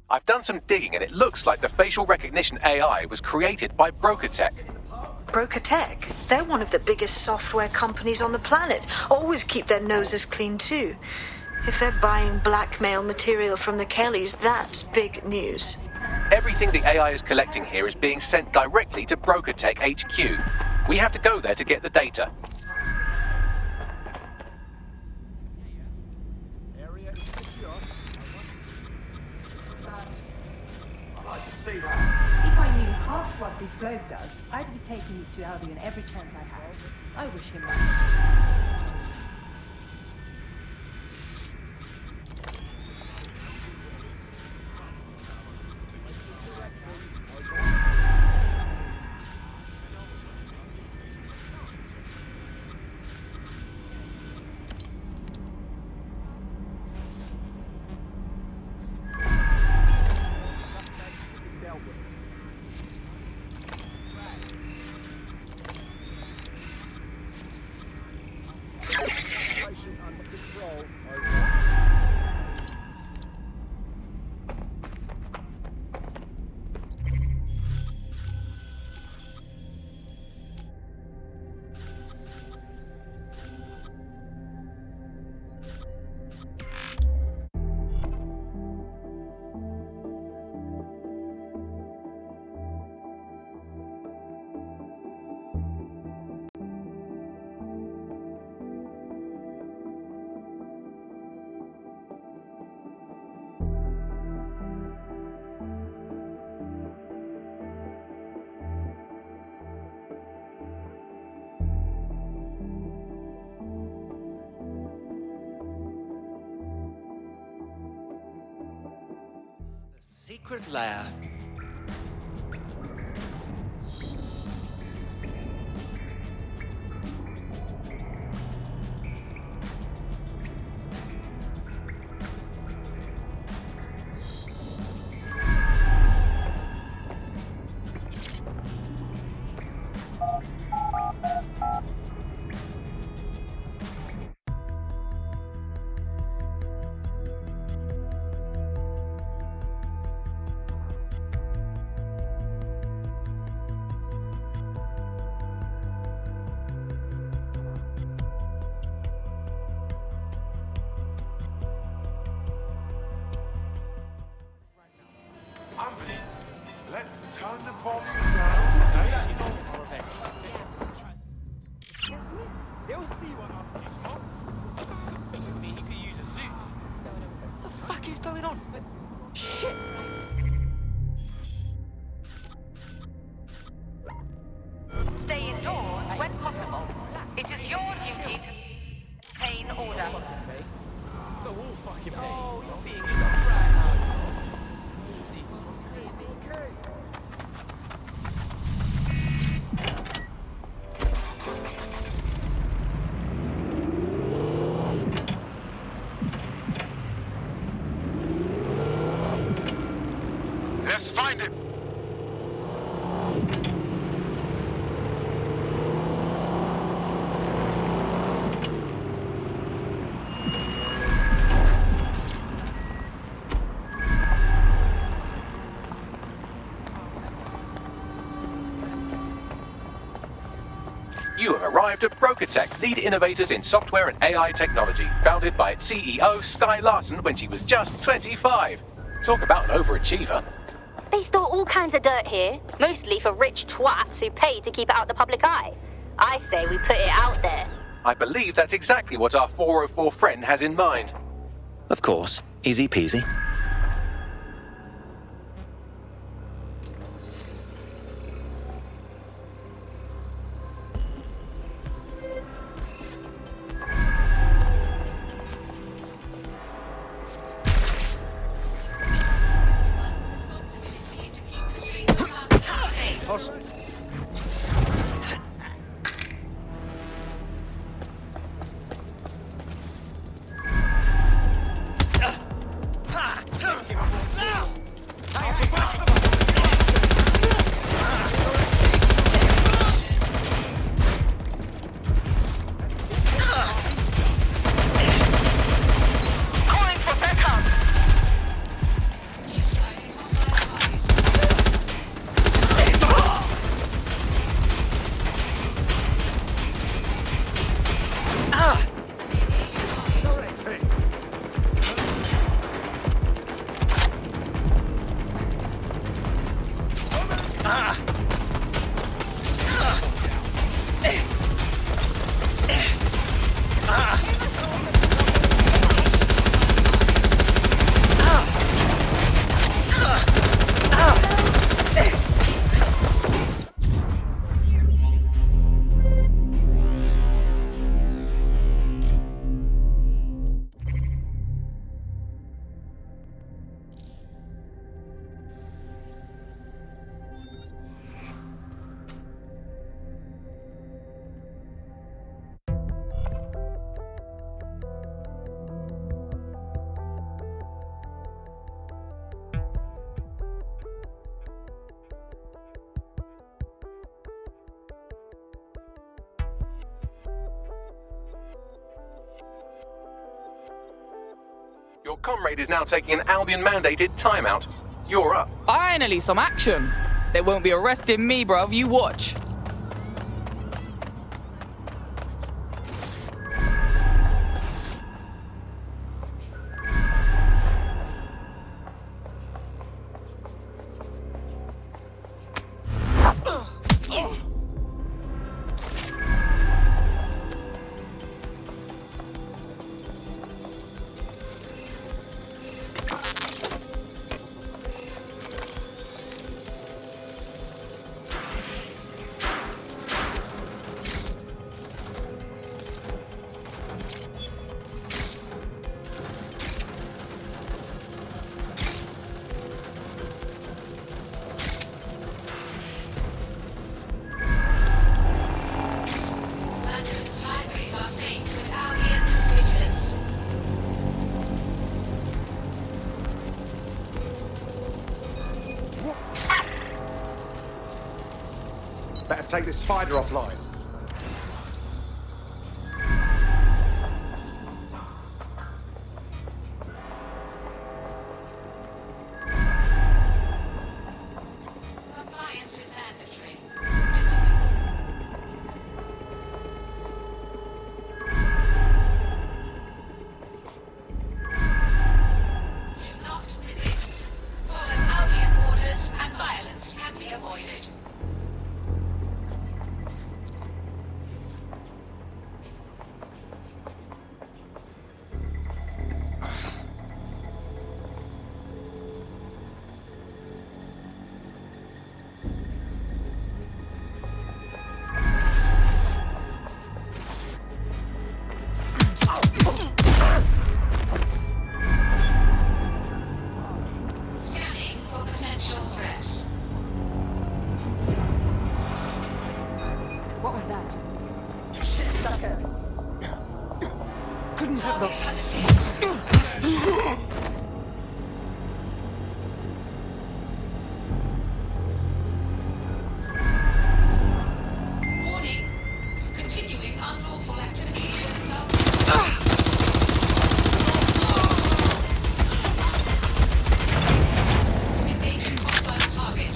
I've done some digging and it looks like the facial recognition AI was created by Broker Tech. Broker Tech? They're one of the biggest software companies on the planet. Always keep their noses clean too. If they're buying blackmail material from the Kellys, that's big news. Everything the AI is collecting here is being sent directly to Broker Tech HQ. We have to go there to get the data. If I knew half what this bloke does, I'd be taking it to Albion every chance I had. I wish him luck. Secret lair. Let's turn the volume down. Yes, me. They'll see what I'm this month. I mean, he could use a suit. What the fuck is going on? Shit! Stay indoors when possible. It is your duty to maintain order. The whole fucking pay. Oh, you're being easy. Okay. Let's find him. You have arrived at Broker Tech, lead innovators in software and AI technology, founded by its CEO, Sky Larson, when she was just 25. Talk about an overachiever. They store all kinds of dirt here, mostly for rich twats who pay to keep it out the public eye. I say we put it out there. I believe that's exactly what our 404 friend has in mind. Of course. Easy peasy. Ha! Your comrade is now taking an Albion-mandated timeout. You're up. Finally, some action. They won't be arresting me, bruv. You watch. Better take this spider offline. Compliance is mandatory. Do not resist. Follow Albion orders and violence can be avoided. Scanning for potential threats. What was that? Couldn't have the... Warning. Continuing unlawful activities to the south. Engaging hostile target.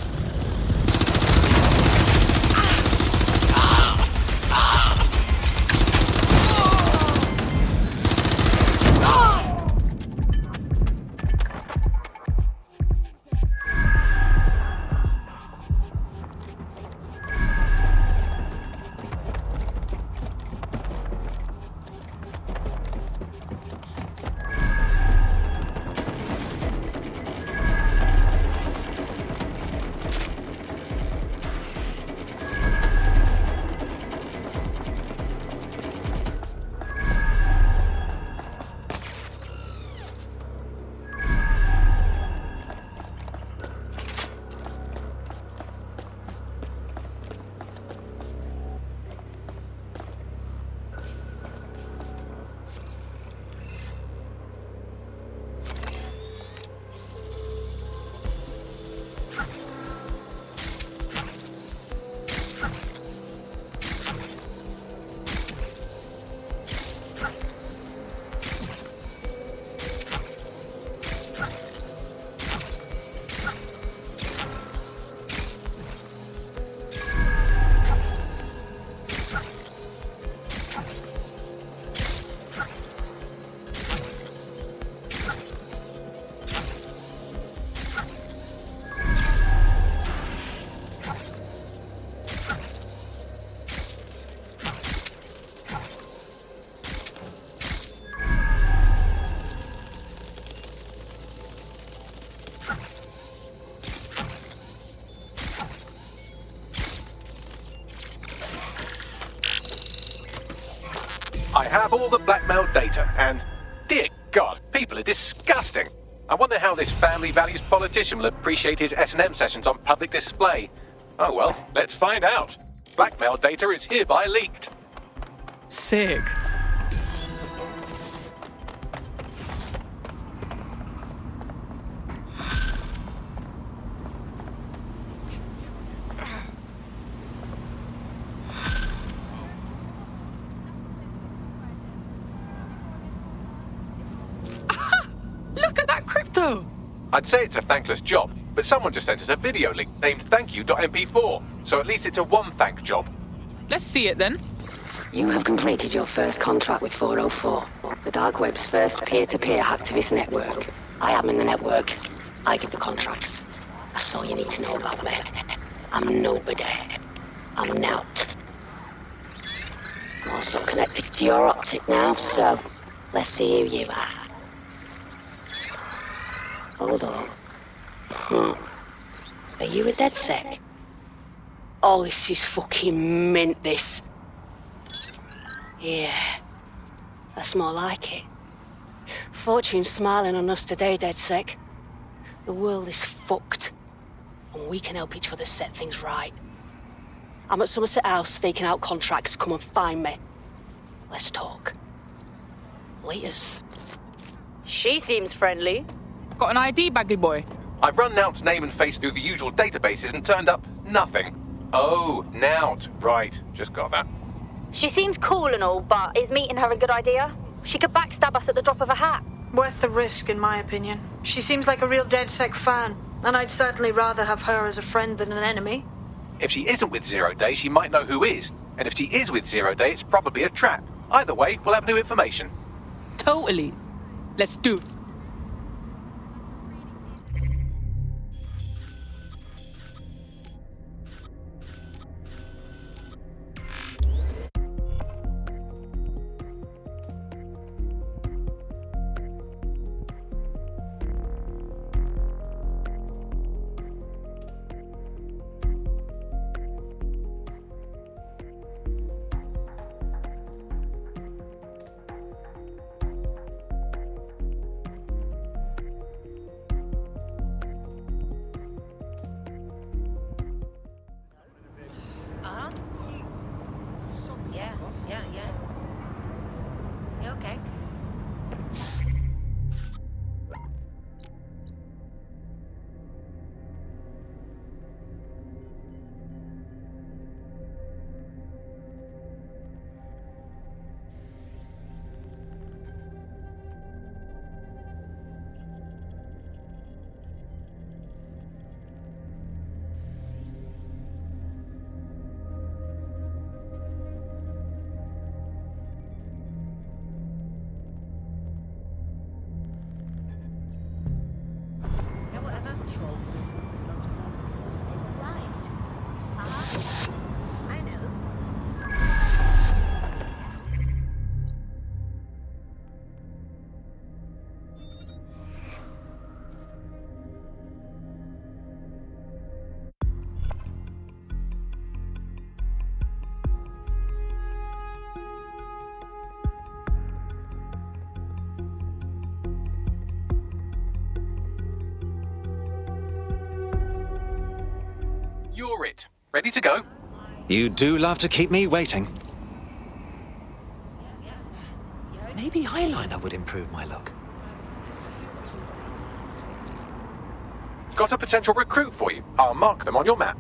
I have all the blackmail data, and dear God, people are disgusting. I wonder how this family values politician will appreciate his S&M sessions on public display. Oh well, let's find out. Blackmail data is hereby leaked. Sick. So? I'd say it's a thankless job, but someone just sent us a video link named thankyou.mp4, so at least it's a one-thank job. Let's see it then. You have completed your first contract with 404, the dark web's first peer-to-peer hacktivist network. I am in the network. I give the contracts. That's all you need to know about me. I'm nobody. I'm Nout. I'm also connected to your optic now, so let's see who you are. Hold on. Are you a DedSec? Oh, this is fucking mint, this. Yeah, that's more like it. Fortune's smiling on us today, DedSec. The world is fucked, and we can help each other set things right. I'm at Somerset House staking out contracts. Come and find me. Let's talk. Laters. She seems friendly. Got an ID, Bagley boy? I've run Nout's name and face through the usual databases and turned up nothing. Oh, Nout. Right, just got that. She seems cool and all, but is meeting her a good idea? She could backstab us at the drop of a hat. Worth the risk, in my opinion. She seems like a real DedSec fan, and I'd certainly rather have her as a friend than an enemy. If she isn't with Zero Day, she might know who is. And if she is with Zero Day, it's probably a trap. Either way, we'll have new information. Totally. Let's do it. Yeah. You okay? You're it. Ready to go? You do love to keep me waiting. Maybe eyeliner would improve my look. Got a potential recruit for you. I'll mark them on your map.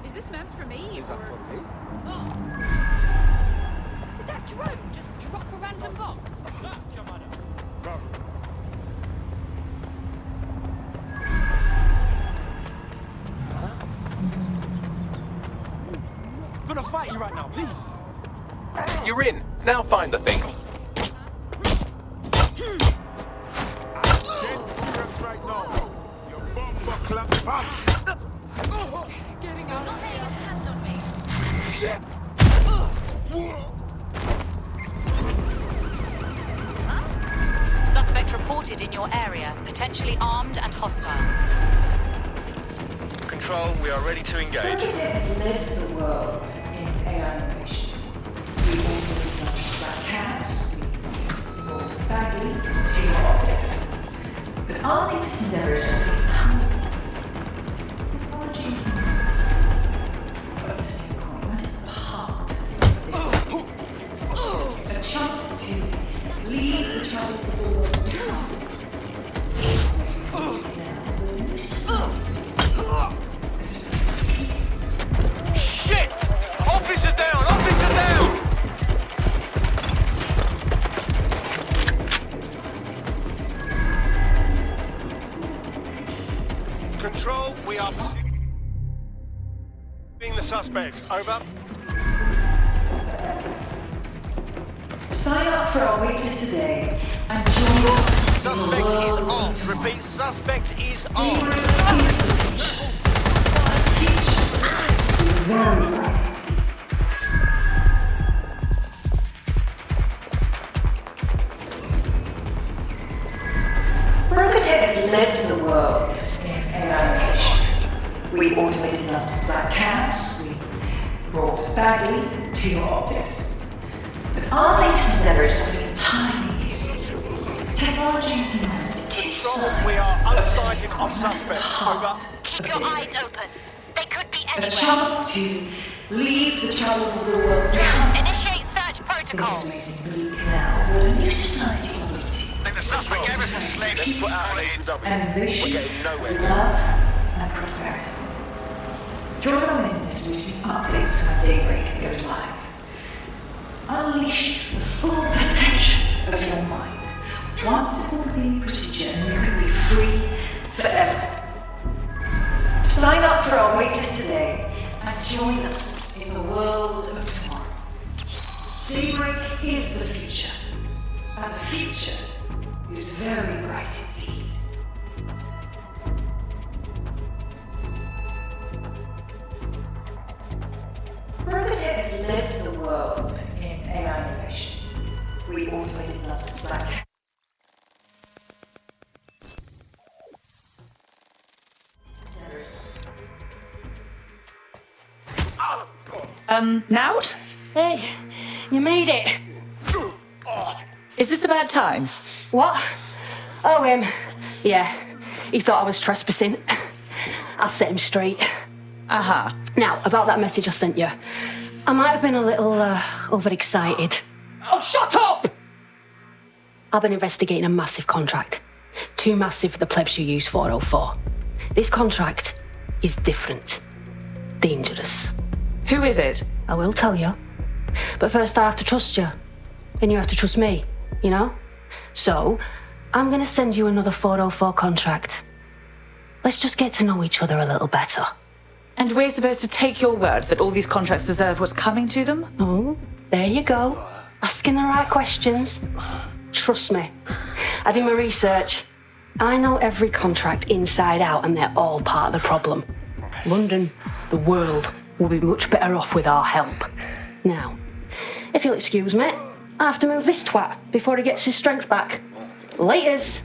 Is this meant for me? Is that for me? Did that drone just drop a random box? I'm gonna fight you right now, please. You're in. Now find the thing. Getting out of here. Hand on me. Shit. Suspect reported in your area, potentially armed and hostile. Control, we are ready to engage. Architects lived the world in AI innovation. We also become black cats, we evolved badly to your optics. But our latest endeavors have been technology. What is the coin? What is the heart? A chance to leave the troubles of the world behind. Shit! Officer down! Officer down! Control, we are pursuing the suspects. Over. Sign up for our waitlist today and join us. Suspect is armed. Repeat, suspect is armed. Architects lived the world in AI innovation. We automated London's black cabs, we brought badly to your optics. But our latest endeavors have been tiny. Technology and humanity. Control, we are unsighted of suspects. Over. Keep your eyes open. They could be A anywhere. chance to leave the troubles of the world behind. Initiate search protocol. Things may seem bleak now, but a new society awaits you. I think the suspect gave us his name. Let's put out an AEW. Ambition, We're getting nowhere. love, and prosperity. Join our members to receive updates when Daybreak goes live. Unleash the full potential of your mind. One simple cleaning procedure and you can be free forever. Sign up for our waitlist today and join us in the world of tomorrow. Daybreak is the future, and the future is very bright indeed. Architect has lived the world in AI innovation. We automated London's black. Nout? Hey, you made it. Is this a bad time? What? Oh, yeah. He thought I was trespassing. I'll set him straight. Uh-huh. Now, about that message I sent you. I might have been a little, overexcited. Oh, shut up! I've been investigating a massive contract. Too massive for the plebs who use 404. This contract is different. Dangerous. Who is it? I will tell you. But first I have to trust you. And you have to trust me, you know? So, I'm gonna send you another 404 contract. Let's just get to know each other a little better. And we're supposed to take your word that all these contracts deserve what's coming to them? Oh, there you go. Asking the right questions. Trust me. I do my research. I know every contract inside out and they're all part of the problem. London, the world, will be much better off with our help. Now, if you'll excuse me, I have to move this twat before he gets his strength back. Laters.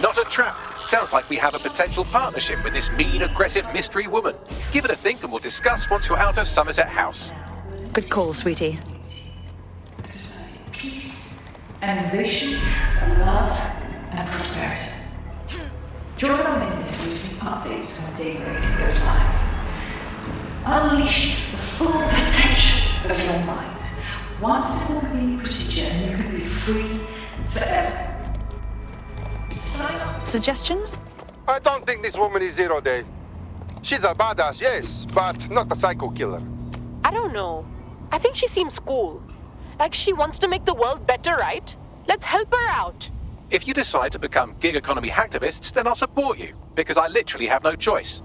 Not a trap. Sounds like we have a potential partnership with this mean, aggressive mystery woman. Give it a think and we'll discuss once you're out of Somerset House. Good call, sweetie. Peace, ambition, love, and prosperity. Join our members to receive updates when Daybreak goes live. Unleash the full potential of your mind. One simple cleaning procedure and you can be free forever. Sign up. Suggestions? I don't think this woman is Zero Day. She's a badass, yes, but not a psycho killer. I don't know. I think she seems cool. Like she wants to make the world better, right? Let's help her out. If you decide to become gig economy hacktivists, then I'll support you, because I literally have no choice.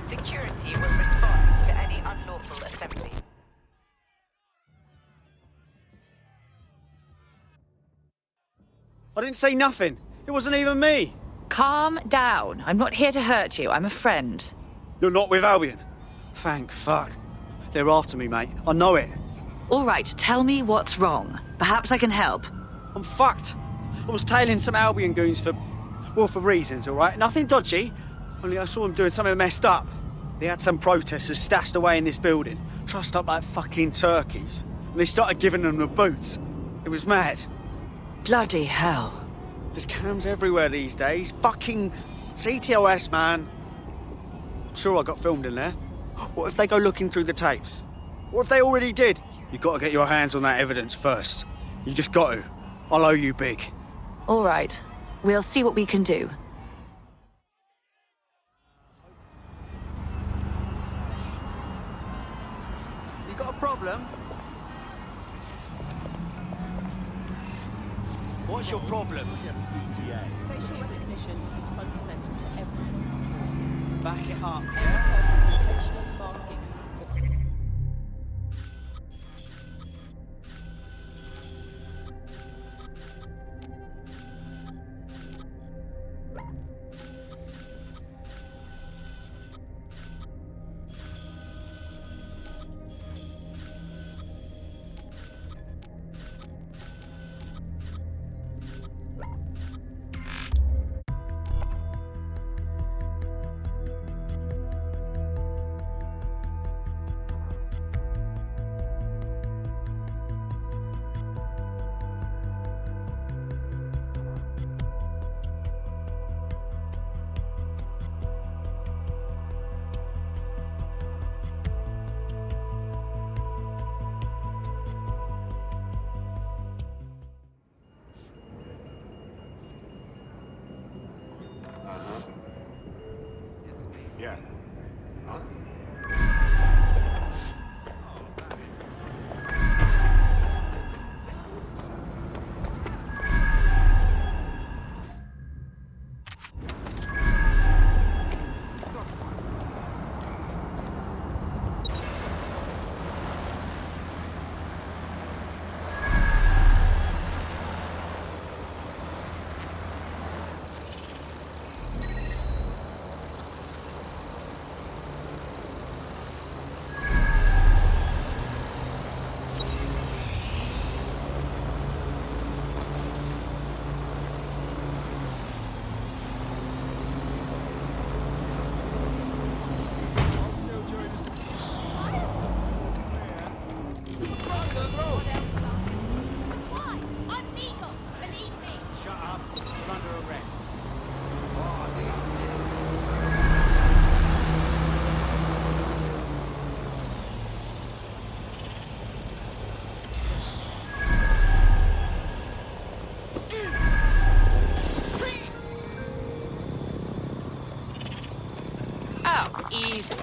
Security will respond to any unlawful assembly. I didn't say nothing. It wasn't even me. Calm down. I'm not here to hurt you. I'm a friend. You're not with Albion? Thank fuck. They're after me, mate. I know it. All right, tell me what's wrong. Perhaps I can help. I'm fucked. I was tailing some Albion goons for reasons, all right? Nothing dodgy. Only I saw them doing something messed up. They had some protesters stashed away in this building, trussed up like fucking turkeys. And they started giving them the boots. It was mad. Bloody hell. There's cams everywhere these days. Fucking CTOS, man. I'm sure I got filmed in there. What if they go looking through the tapes? What if they already did? You've got to get your hands on that evidence first. You just got to. I'll owe you big. All right. We'll see what we can do. You got a problem? What's your problem? Facial recognition is fundamental to every security. Back it up. Intentional masking. Yeah. Huh? Easy.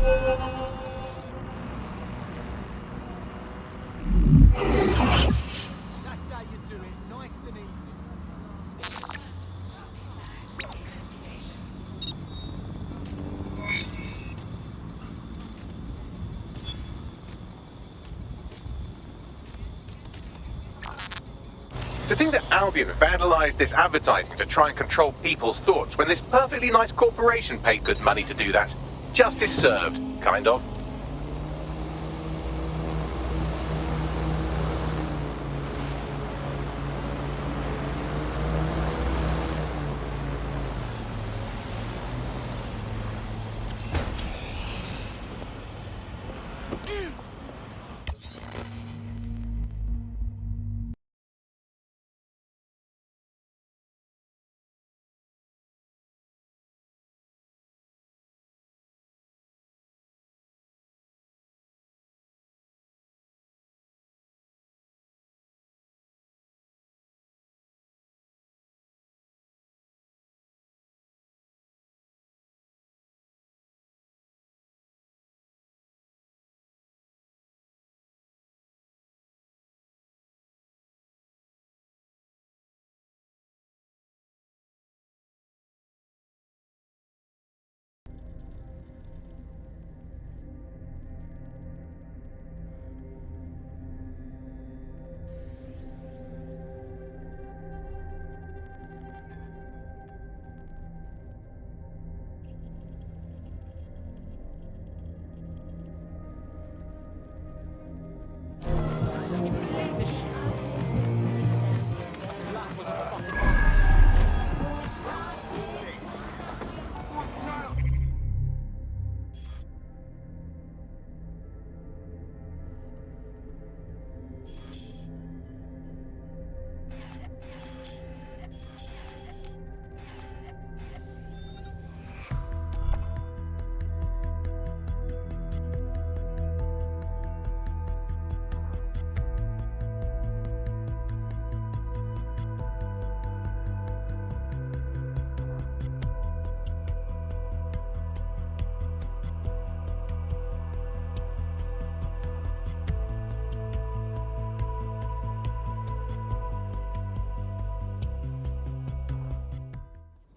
That's how you do it, nice and easy. To think that Albion vandalized this advertising to try and control people's thoughts when this perfectly nice corporation paid good money to do that. Justice served, kind of.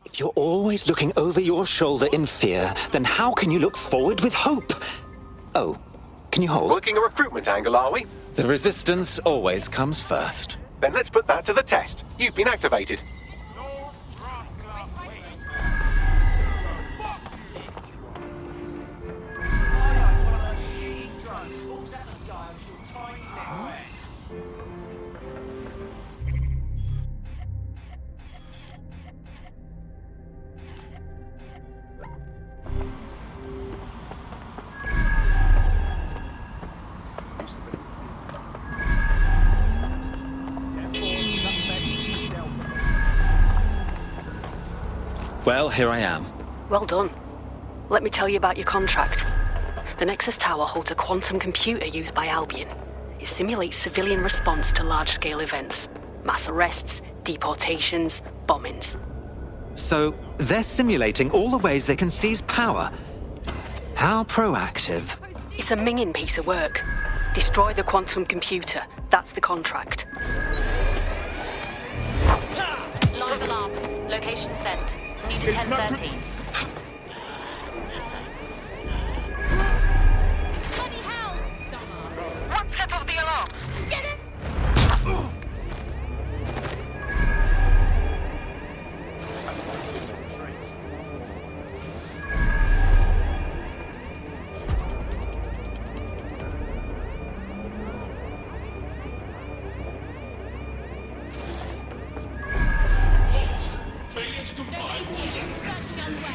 If you're always looking over your shoulder in fear, then how can you look forward with hope? Oh, can you hold? Working a recruitment angle, are we? The resistance always comes first. Then let's put that to the test. You've been activated. Well, here I am. Well done. Let me tell you about your contract. The Nexus Tower holds a quantum computer used by Albion. It simulates civilian response to large-scale events. Mass arrests, deportations, bombings. So, they're simulating all the ways they can seize power. How proactive. It's a minging piece of work. Destroy the quantum computer. That's the contract. Live alarm. Location sent. Need a 1013. Bloody hell! Dumbass. What set off the alarm? Get it? Searching elsewhere.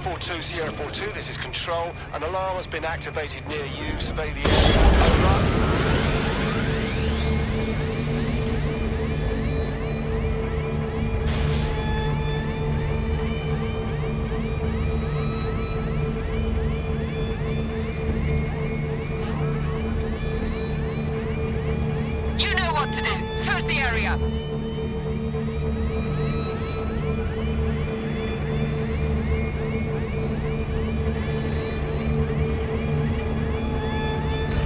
42 Sierra 42, this is Control. An alarm has been activated near you. Survey the area. Over. You know what to do. Search the area.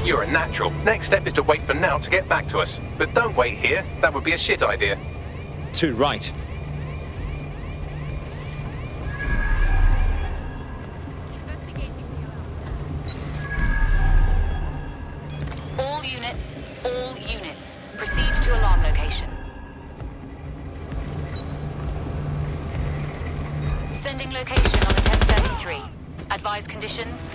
You're a natural. Next step is to wait for Now to get back to us. But don't wait here. That would be a shit idea. Too right. All units, proceed to alarm location. Sending location on the 1033. Advise conditions.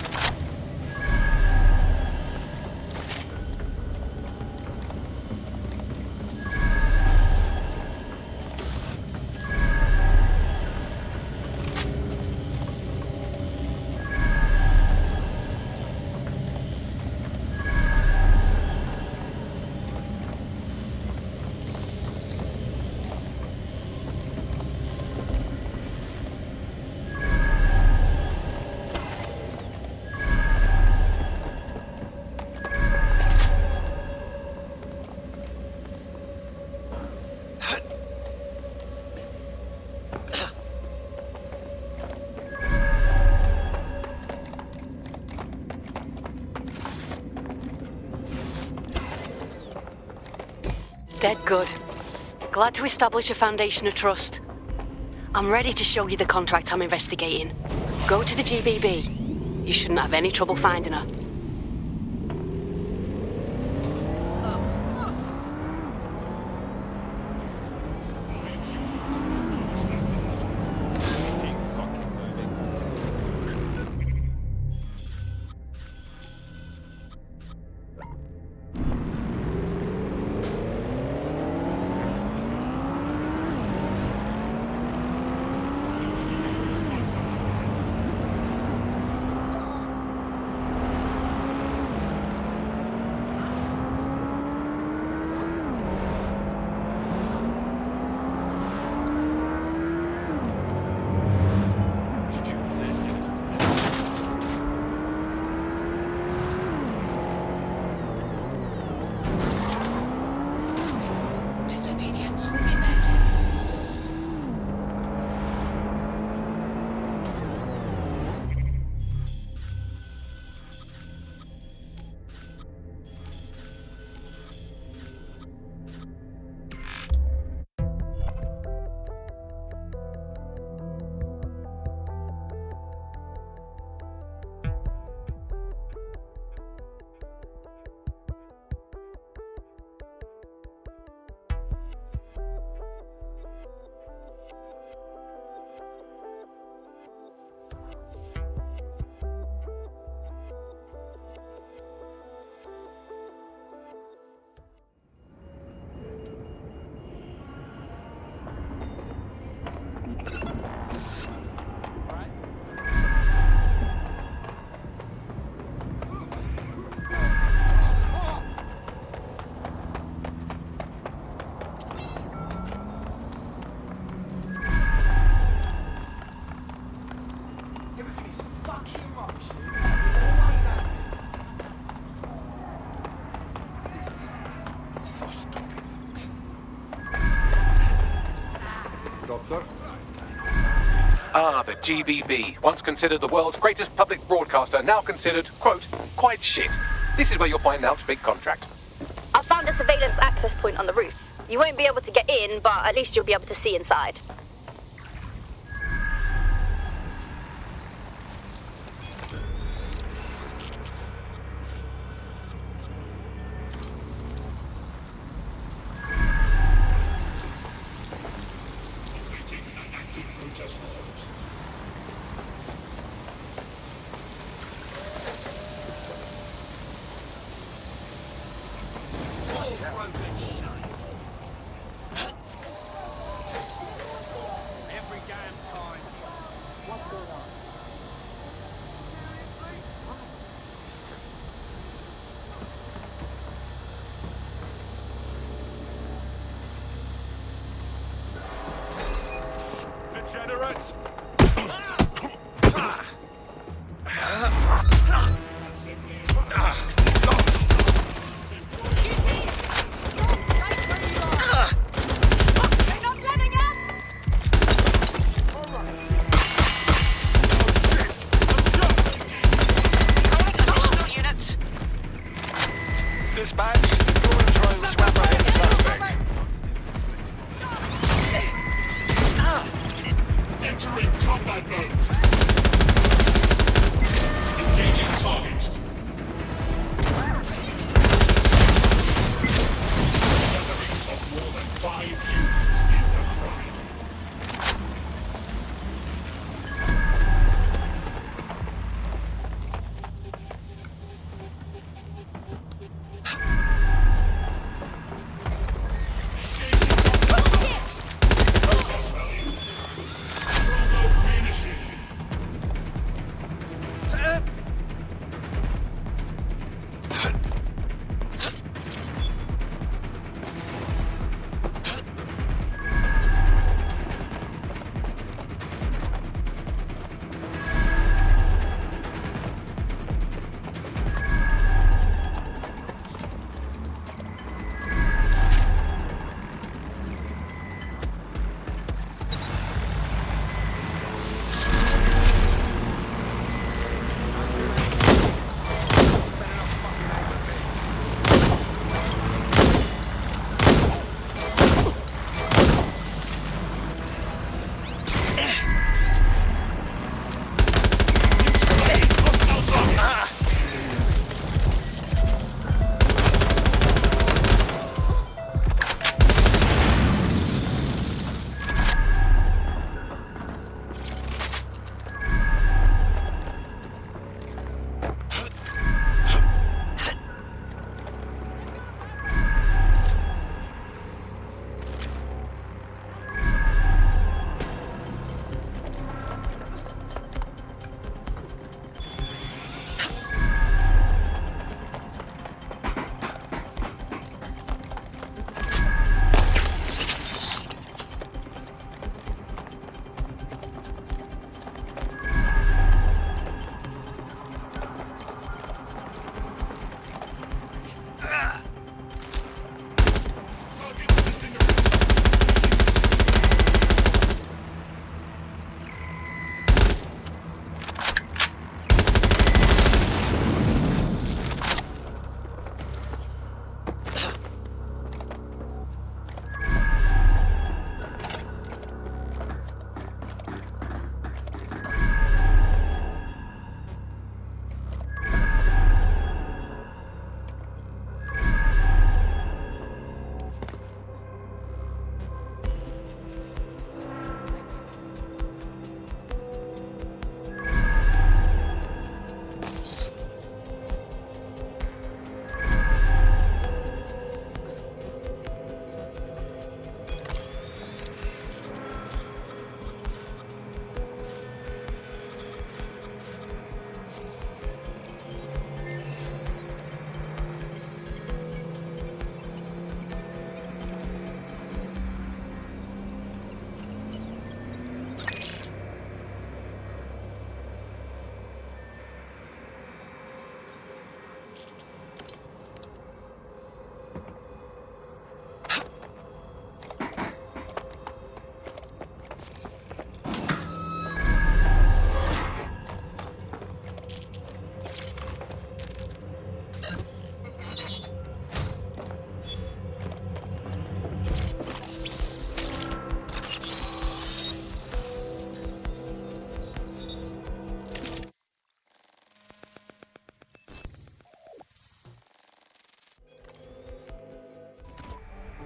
Dead good. Glad to establish a foundation of trust. I'm ready to show you the contract I'm investigating. Go to the GBB. You shouldn't have any trouble finding her. Ah, the GBB, once considered the world's greatest public broadcaster, now considered, quote, quite shit. This is where you'll find Now's big contract. I found a surveillance access point on the roof. You won't be able to get in, but at least you'll be able to see inside.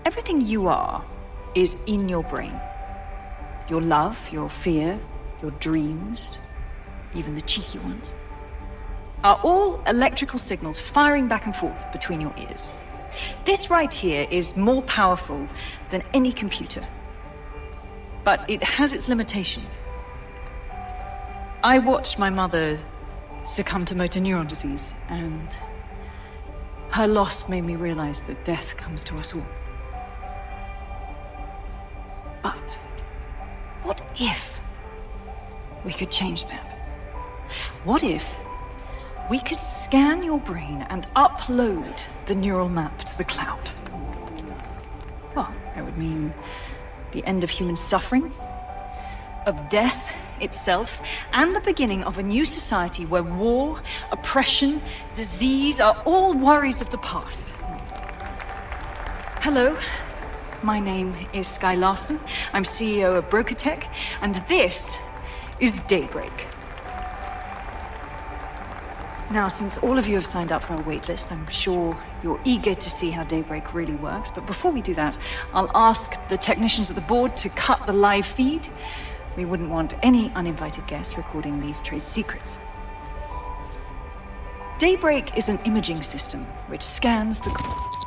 Everything you are is in your brain. Your love, your fear, your dreams, even the cheeky ones, are all electrical signals firing back and forth between your ears. This right here is more powerful than any computer, but it has its limitations. I watched my mother succumb to motor neuron disease, and her loss made me realize that death comes to us all. But what if we could change that? What if we could scan your brain and upload the neural map to the cloud? Well, that would mean the end of human suffering, of death itself, and the beginning of a new society where war, oppression, disease are all worries of the past. Hello, my name is Sky Larson. I'm CEO of Brokertech, and this is Daybreak. Now, since all of you have signed up for our waitlist, I'm sure you're eager to see how Daybreak really works. But before we do that, I'll ask the technicians at the board to cut the live feed. We wouldn't want any uninvited guests recording these trade secrets. Daybreak is an imaging system which scans the...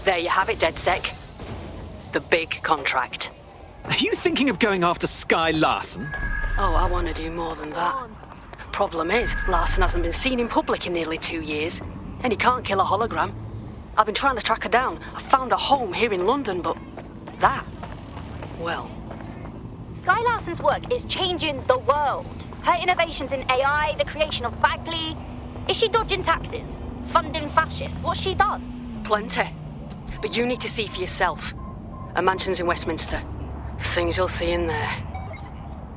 There you have it, DedSec. The big contract. Are you thinking of going after Sky Larson? Oh, I want to do more than that. Problem is, Larson hasn't been seen in public in nearly 2 years, and he can't kill a hologram. I've been trying to track her down. I found a home here in London, but that, well... Sky Larson's work is changing the world. Her innovations in AI, the creation of Bagley. Is she dodging taxes? Funding fascists? What's she done? Plenty. But you need to see for yourself. Her mansion's in Westminster. The things you'll see in there.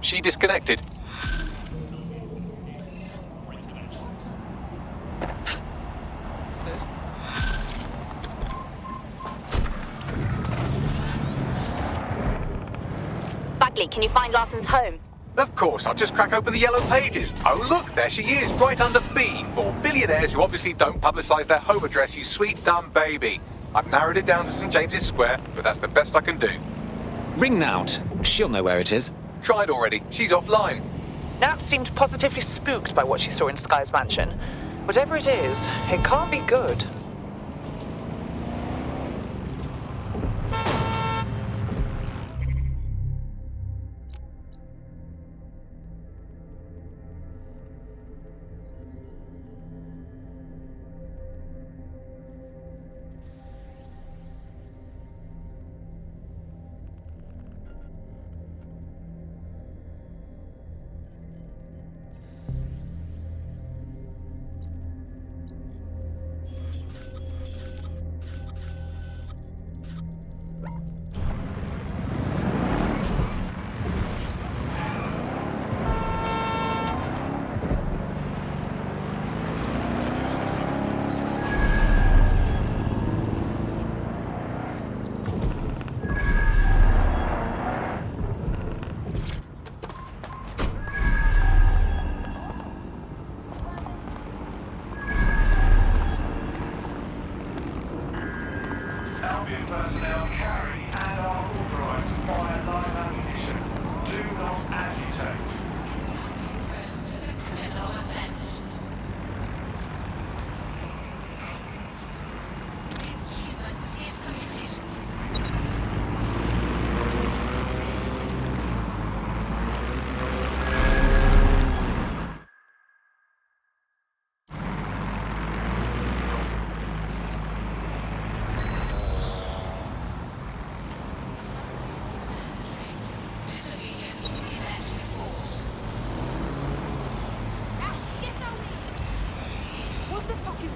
She disconnected. Bagley, can you find Larson's home? Of course, I'll just crack open the yellow pages. Oh, look, there she is, right under B, for billionaires who obviously don't publicise their home address, you sweet dumb baby. I've narrowed it down to St. James's Square, but that's the best I can do. Ring Nout. She'll know where it is. Tried already. She's offline. Nat seemed positively spooked by what she saw in Sky's mansion. Whatever it is, it can't be good.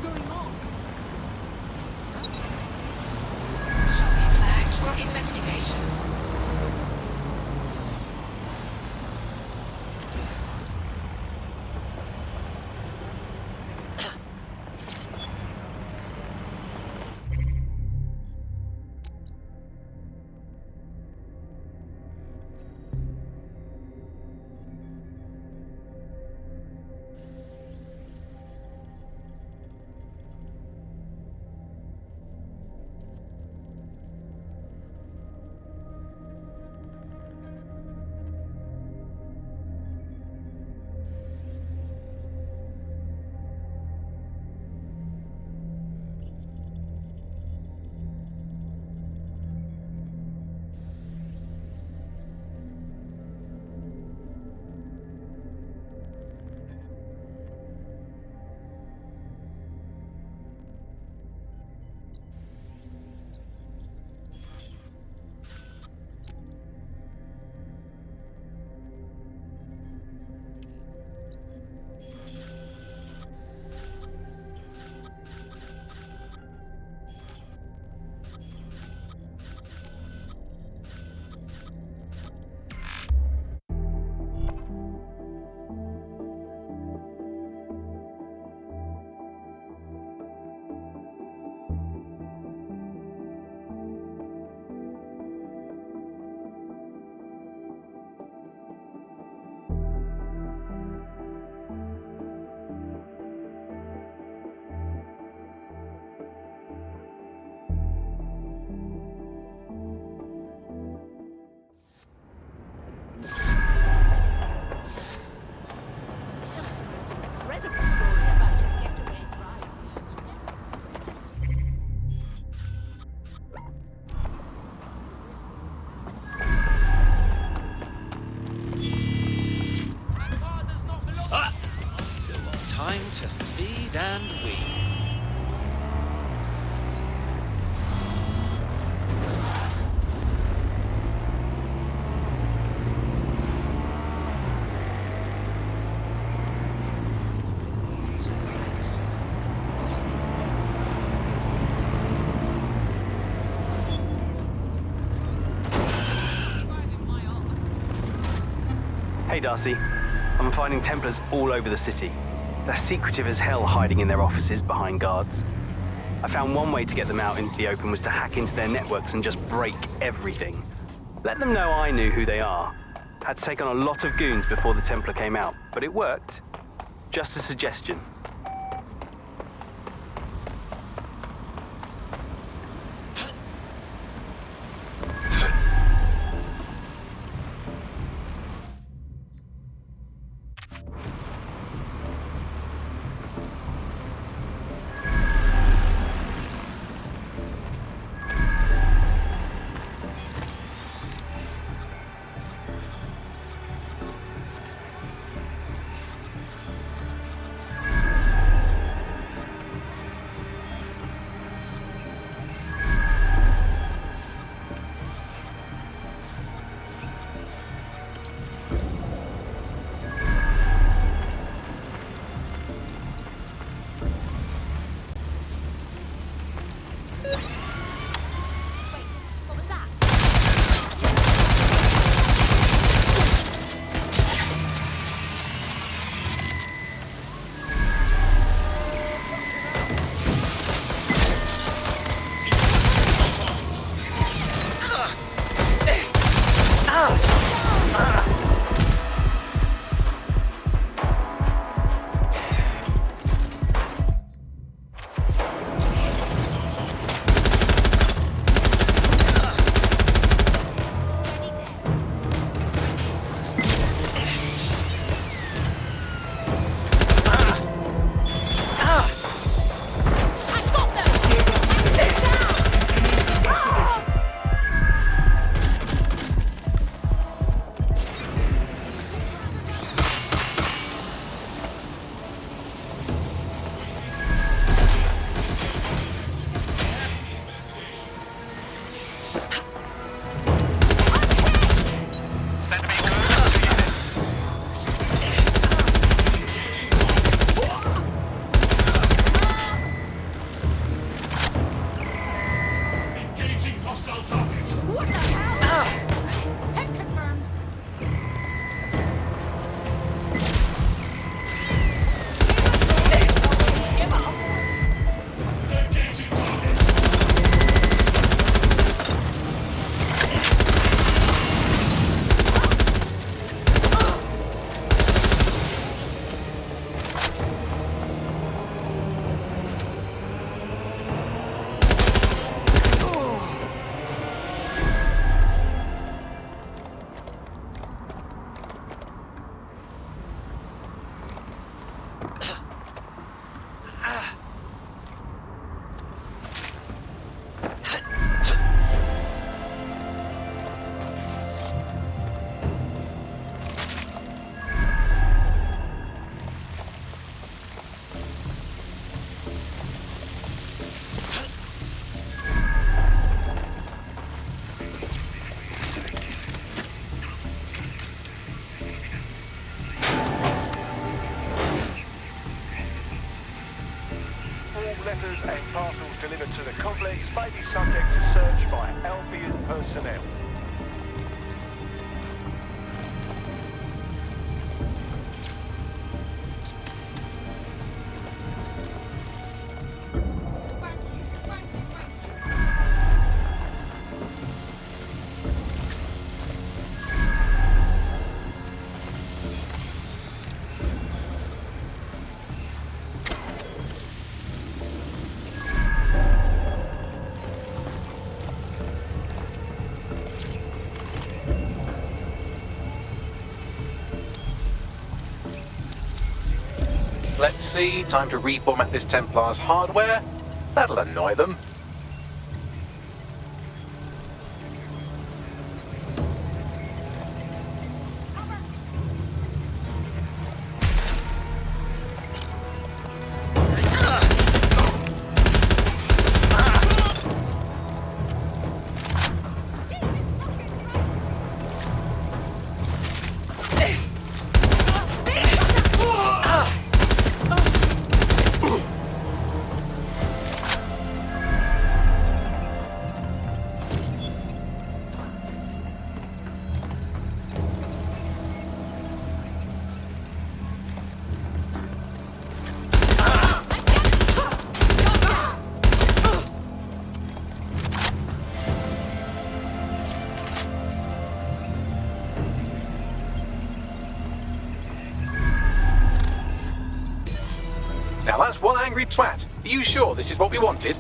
going on? Flagged for investigation. Time to speed and weave. Hey Darcy, I'm finding Templars all over the city. They're secretive as hell, hiding in their offices behind guards. I found one way to get them out into the open was to hack into their networks and just break everything. Let them know I knew who they are. Had to take on a lot of goons before the Templar came out, but it worked. Just a suggestion. Letters and parcels delivered to the complex may be subject to search by Albion personnel. Let's see, time to reformat this Templar's hardware. That'll annoy them. Now that's one angry twat. Are you sure this is what we wanted?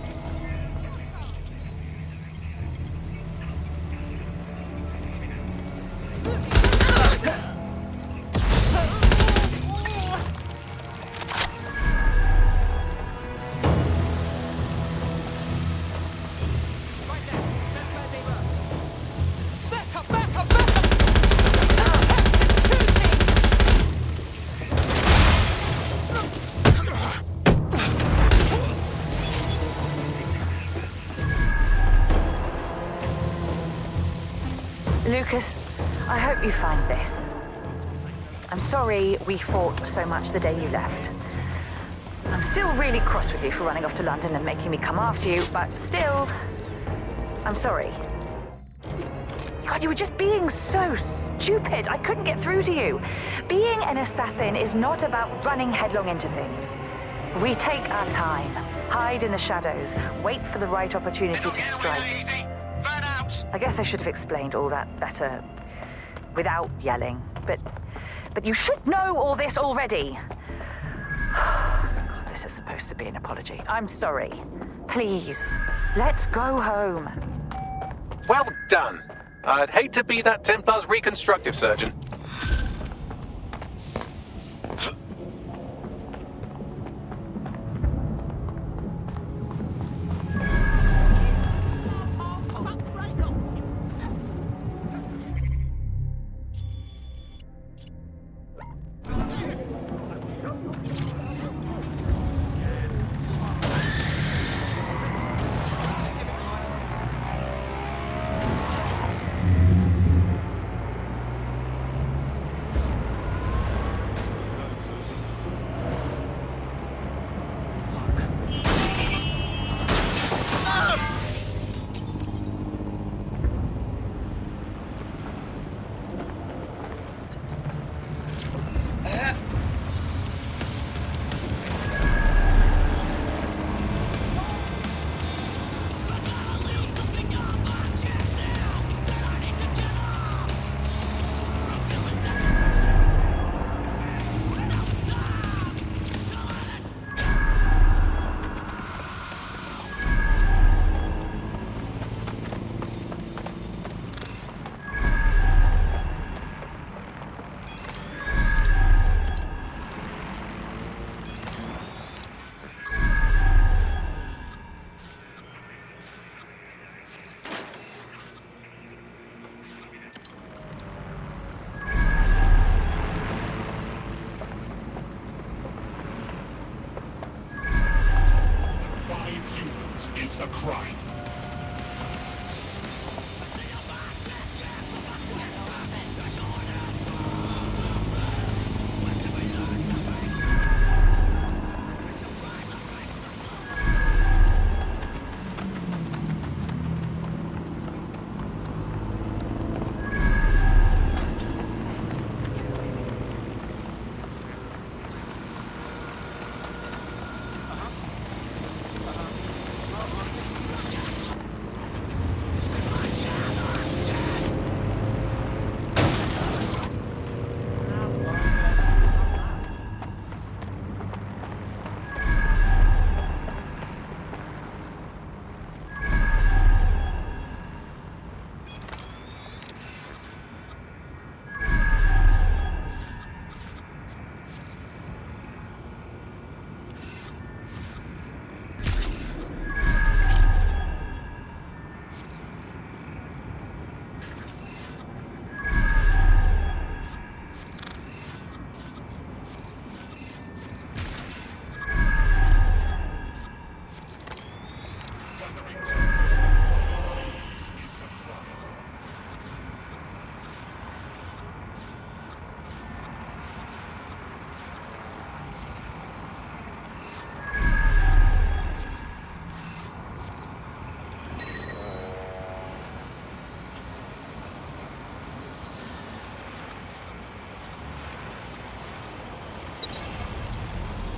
Lucas, I hope you find this. I'm sorry we fought so much the day you left. I'm still really cross with you for running off to London and making me come after you, but still, I'm sorry. God, you were just being so stupid. I couldn't get through to you. Being an assassin is not about running headlong into things. We take our time, hide in the shadows, wait for the right opportunity to strike. I guess I should have explained all that better without yelling, but you should know all this already. God, this is supposed to be an apology. I'm sorry. Please, let's go home. Well done. I'd hate to be that Templar's reconstructive surgeon. is a crime.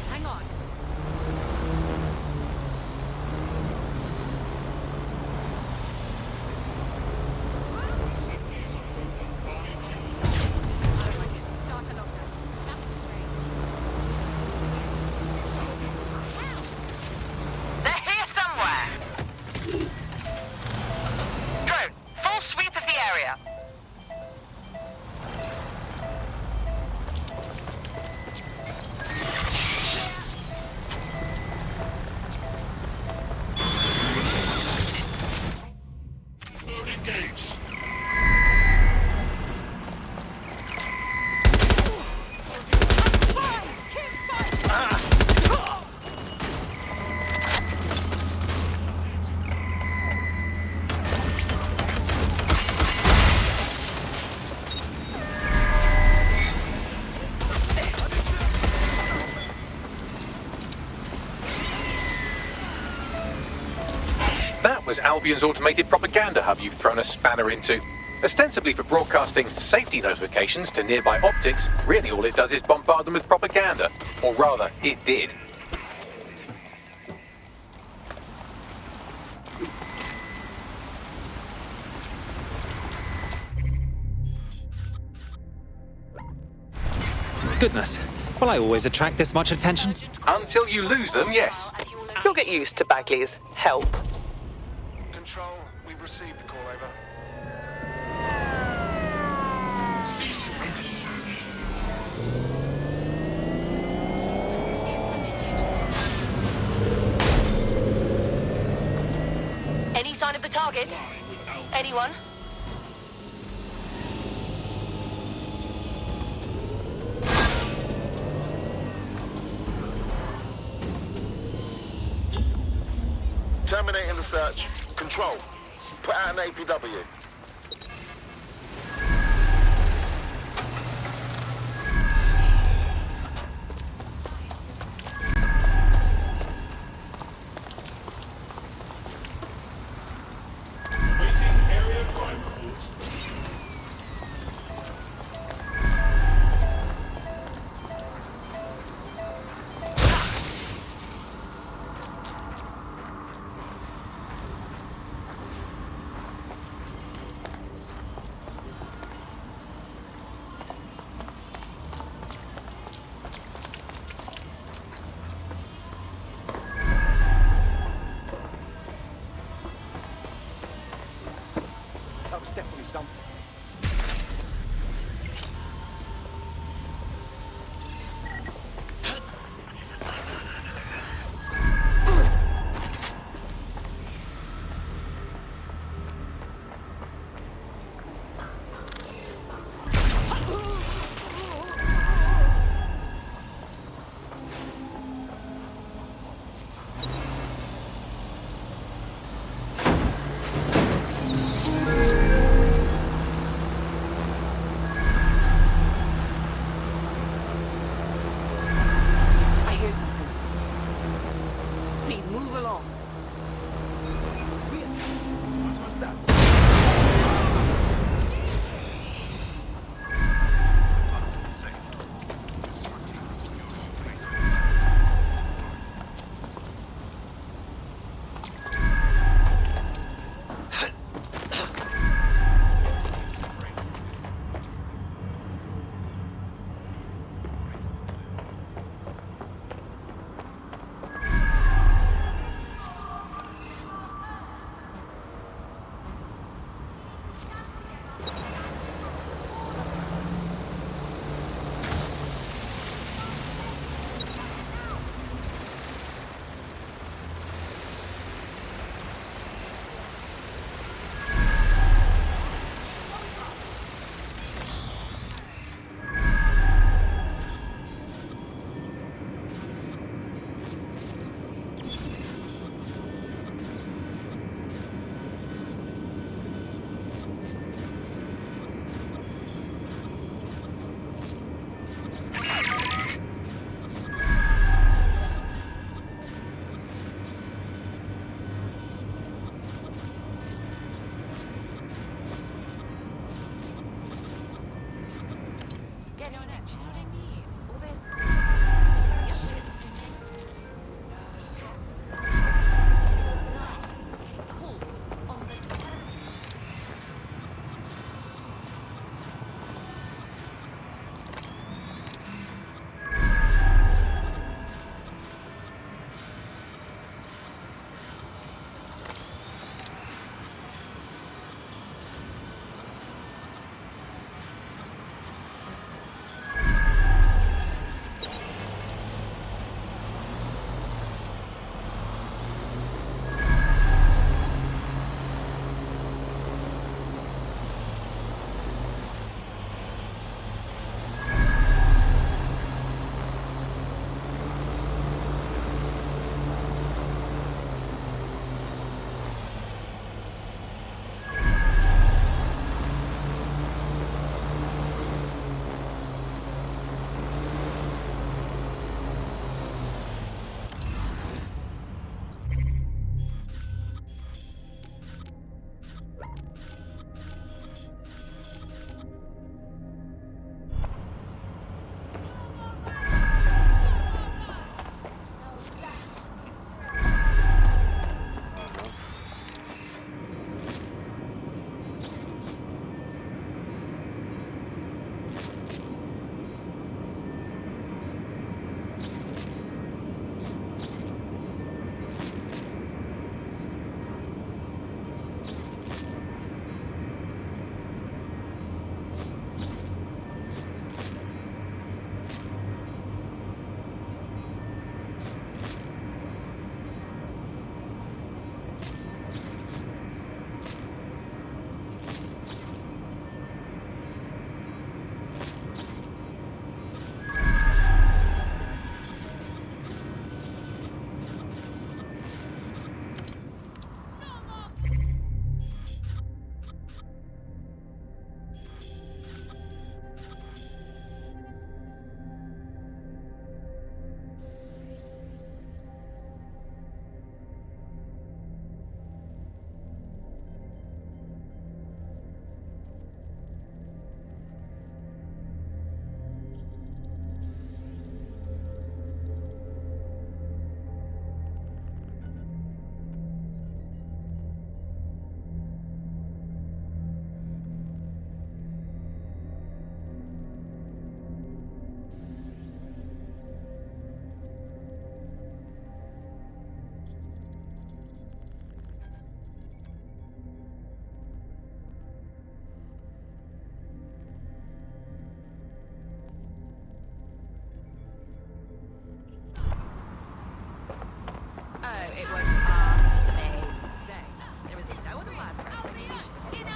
Hang on. Starter locker. That was strange. They're here somewhere. Drone, full sweep of the area. Engaged. That was Albion's automated propaganda hub you've thrown a spanner into. Ostensibly for broadcasting safety notifications to nearby optics, really all it does is bombard them with propaganda. Or rather, it did. Goodness. Will I always attract this much attention? Until you lose them, yes. You'll get used to Bagley's help. Control, we've received the call, over. Any sign of the target? Anyone? Terminating the search. Control, put out an APW. That was definitely something. it was amazing. There is no other word for it. I mean, you should have seen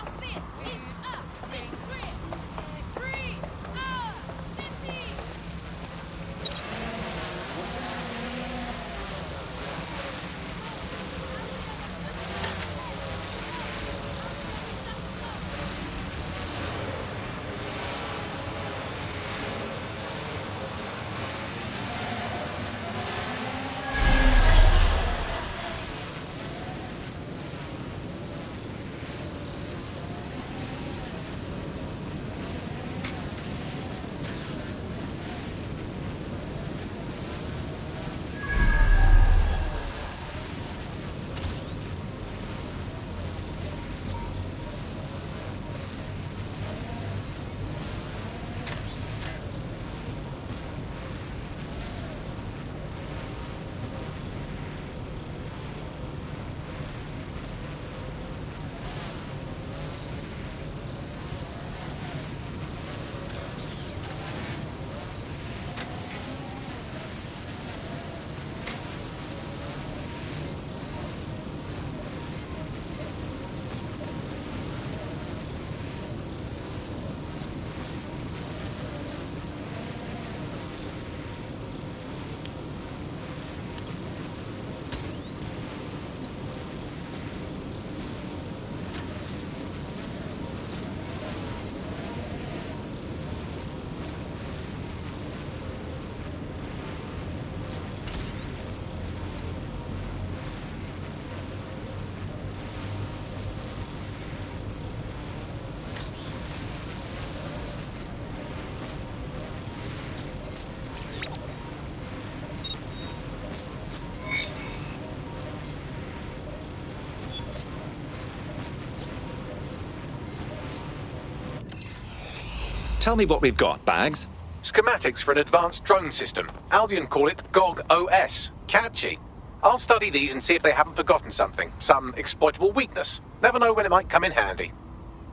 Tell me what we've got, Bags. Schematics for an advanced drone system. Albion call it GOG OS. Catchy. I'll study these and see if they haven't forgotten something. Some exploitable weakness. Never know when it might come in handy.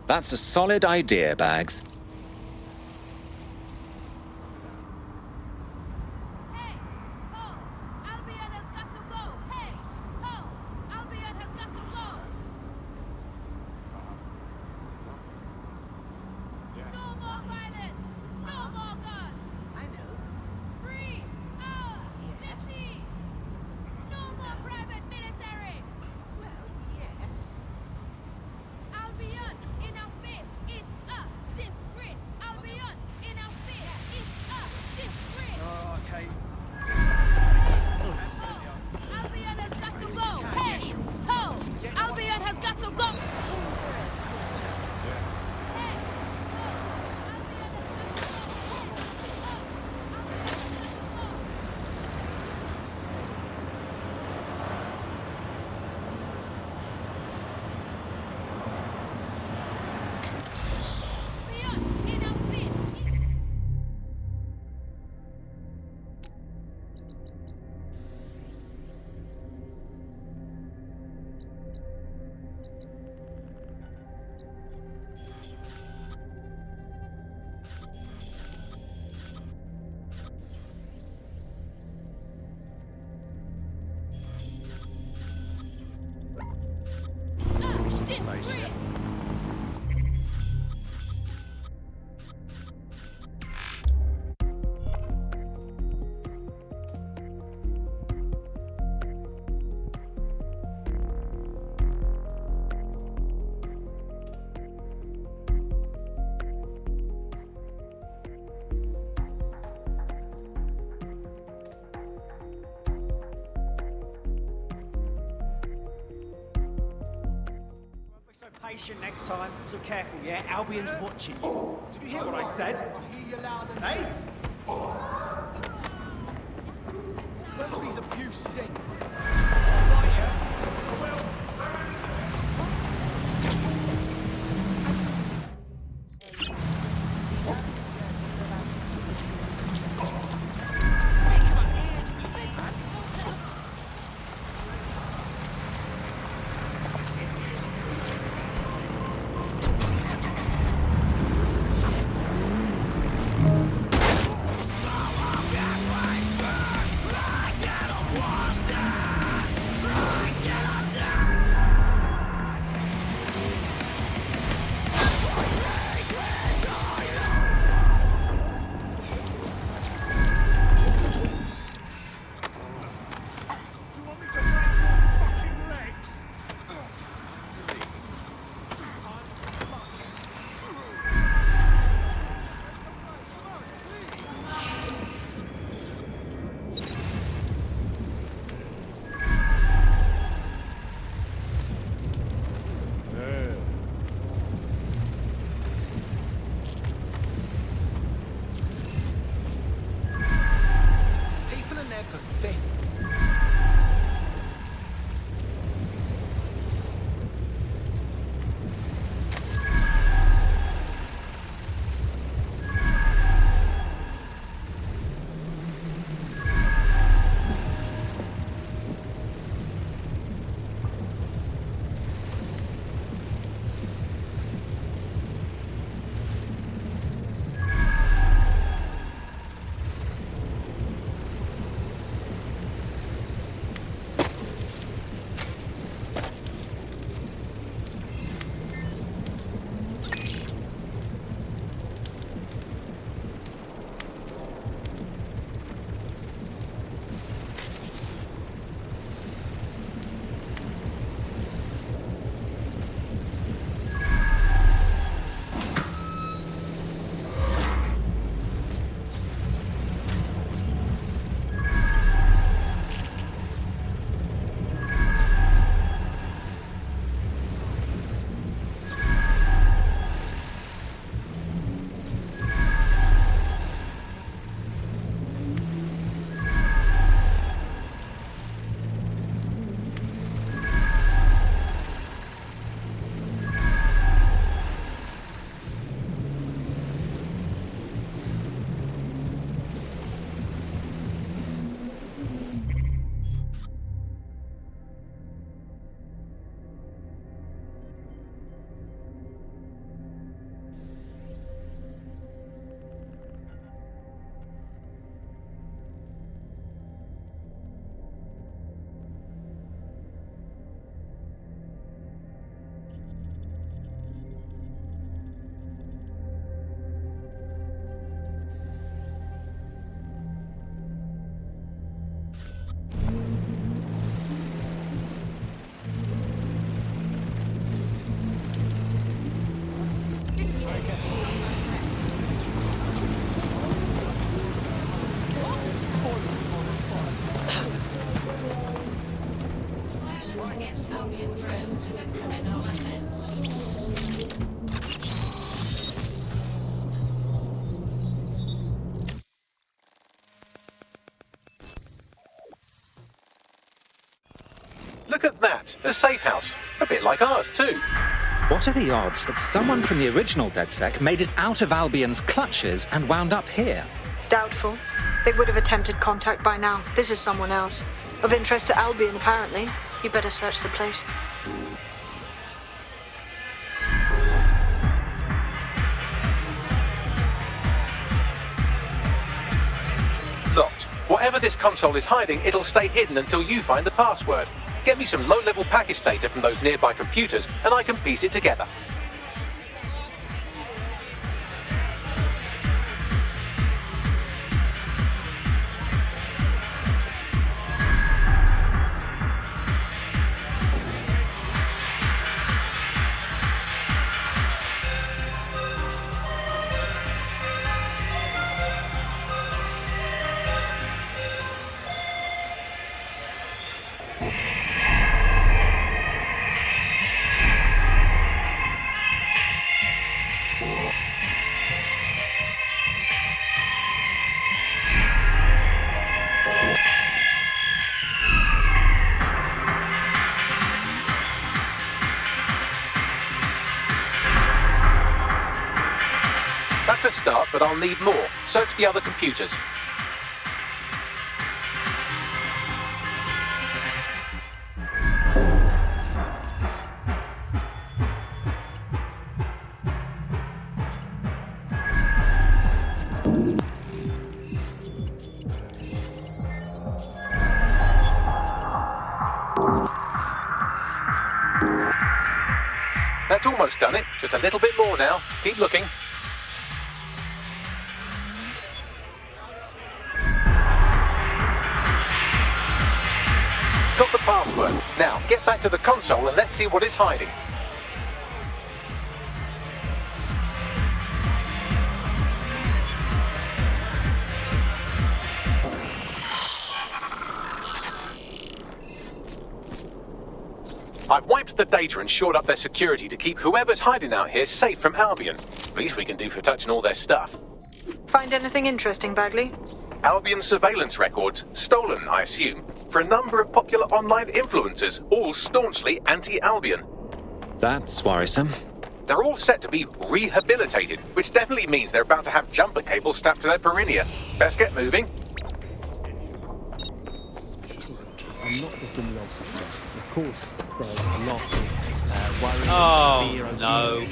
That's a solid idea, Bags. Patient next time, so careful, yeah? Albion's watching you. Did you hear what I said? I hear you loud and hey! Where are these abuses in? Get 'em one down! pathetic. Look at that, a safe house. A bit like ours, too. What are the odds that someone from the original DedSec made it out of Albion's clutches and wound up here? Doubtful. They would have attempted contact by now. This is someone else. Of interest to Albion, apparently. You better search the place. Locked. Whatever this console is hiding, it'll stay hidden until you find the password. Get me some low-level package data from those nearby computers, and I can piece it together. That's a start, but I'll need more. Search the other computers. That's almost done it. Just a little bit more now. Keep looking. Got the password. Now, get back to the console and let's see what it's hiding. I've wiped the data and shored up their security to keep whoever's hiding out here safe from Albion. Least we can do for touching all their stuff. Find anything interesting, Bagley? Albion surveillance records, stolen, I assume, for a number of popular online influencers, all staunchly anti-Albion. That's worrisome. They're all set to be rehabilitated, which definitely means they're about to have jumper cables strapped to their perineum. Best get moving. I'm not just in love with them. Of course, there's a lot of worry. Oh, fear of no. you.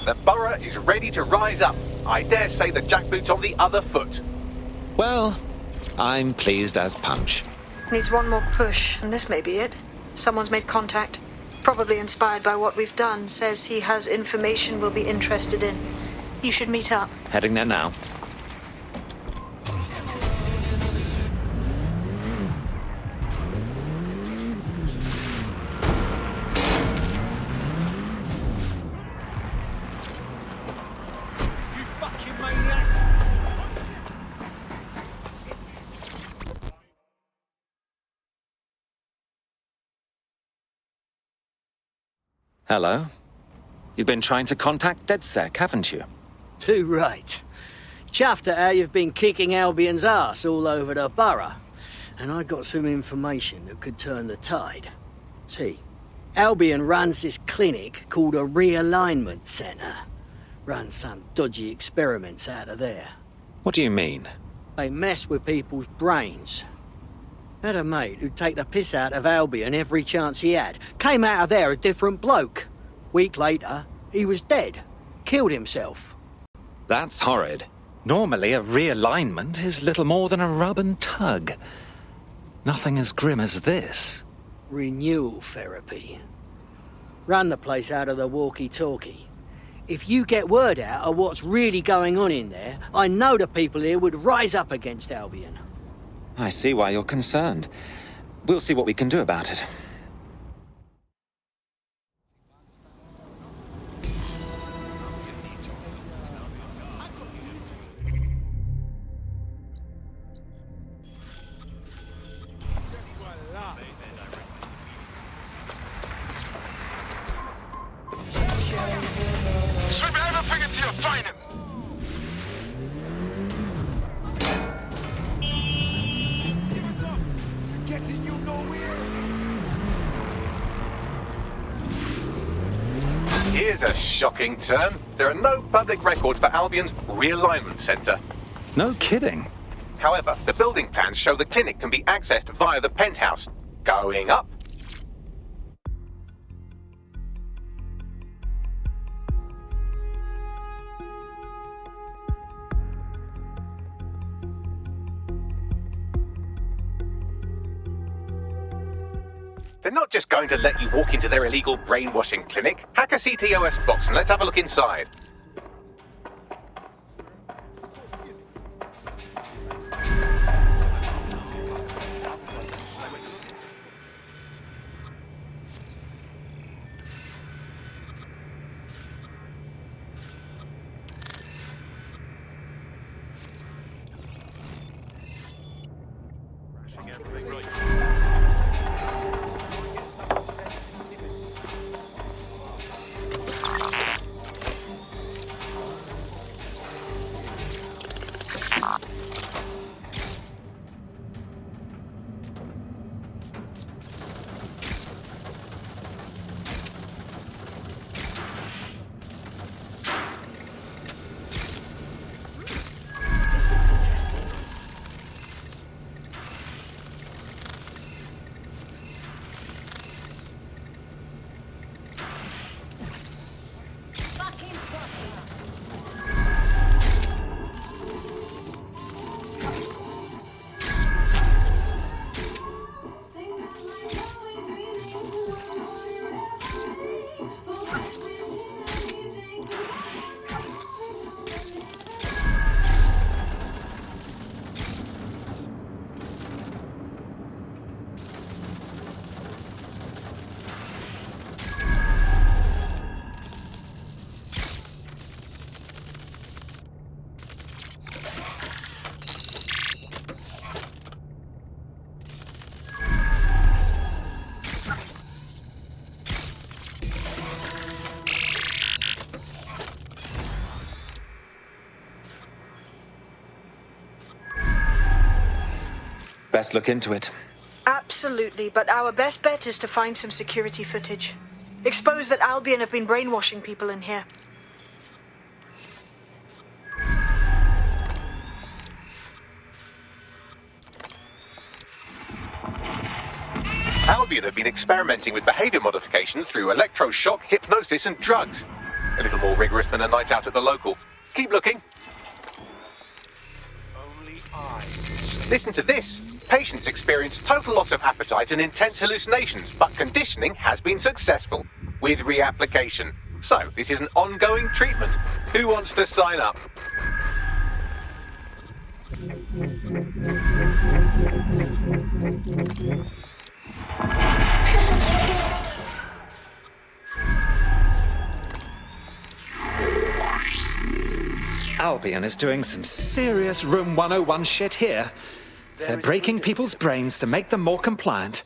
The borough is ready to rise up. I dare say the jackboot's on the other foot. Well, I'm pleased as punch. Needs one more push, and this may be it. Someone's made contact. Probably inspired by what we've done. Says he has information we'll be interested in. You should meet up. Heading there now. Hello. You've been trying to contact DedSec, haven't you? Too right. Chuffed at how you've been kicking Albion's ass all over the borough. And I got some information that could turn the tide. See, Albion runs this clinic called a realignment centre. Runs some dodgy experiments out of there. What do you mean? They mess with people's brains. Had a mate who'd take the piss out of Albion every chance he had. Came out of there a different bloke. Week later, he was dead. Killed himself. That's horrid. Normally, a realignment is little more than a rub and tug. Nothing as grim as this. Renewal therapy. Run the place out of the walkie-talkie. If you get word out of what's really going on in there, I know the people here would rise up against Albion. I see why you're concerned. We'll see what we can do about it. Sweep everything until you find him! Getting you nowhere. Here's a shocking turn. There are no public records for Albion's realignment centre. No kidding. However, the building plans show the clinic can be accessed via the penthouse. Going up. They're not just going to let you walk into their illegal brainwashing clinic. Hack a CTOS box and let's have a look inside. Best look into it. Absolutely, but our best bet is to find some security footage. Expose that Albion have been brainwashing people in here. Albion have been experimenting with behavior modification through electroshock, hypnosis, and drugs. A little more rigorous than a night out at the local. Keep looking. Only I. Listen to this. Patients experience total loss of appetite and intense hallucinations, but conditioning has been successful with reapplication. So, this is an ongoing treatment. Who wants to sign up? Albion is doing some serious Room 101 shit here. They're breaking people's brains to make them more compliant.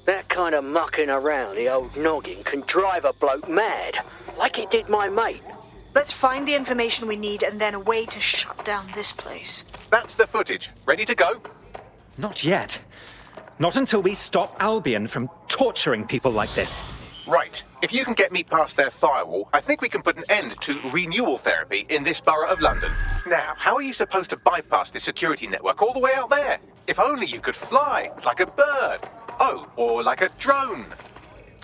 That kind of mucking around the old noggin can drive a bloke mad, like it did my mate. Let's find the information we need and then a way to shut down this place. That's the footage. Ready to go? Not yet. Not until we stop Albion from torturing people like this. Right. If you can get me past their firewall, I think we can put an end to renewal therapy in this borough of London. Now, how are you supposed to bypass this security network all the way out there? If only you could fly, like a bird. Oh, or like a drone.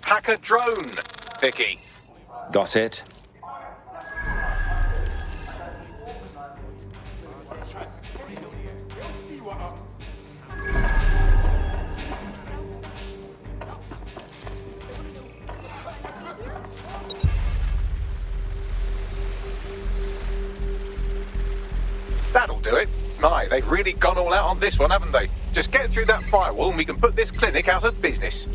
Hack a drone, Vicky. Got it. That'll do it. My, they've really gone all out on this one, haven't they? Just get through that firewall and we can put this clinic out of business.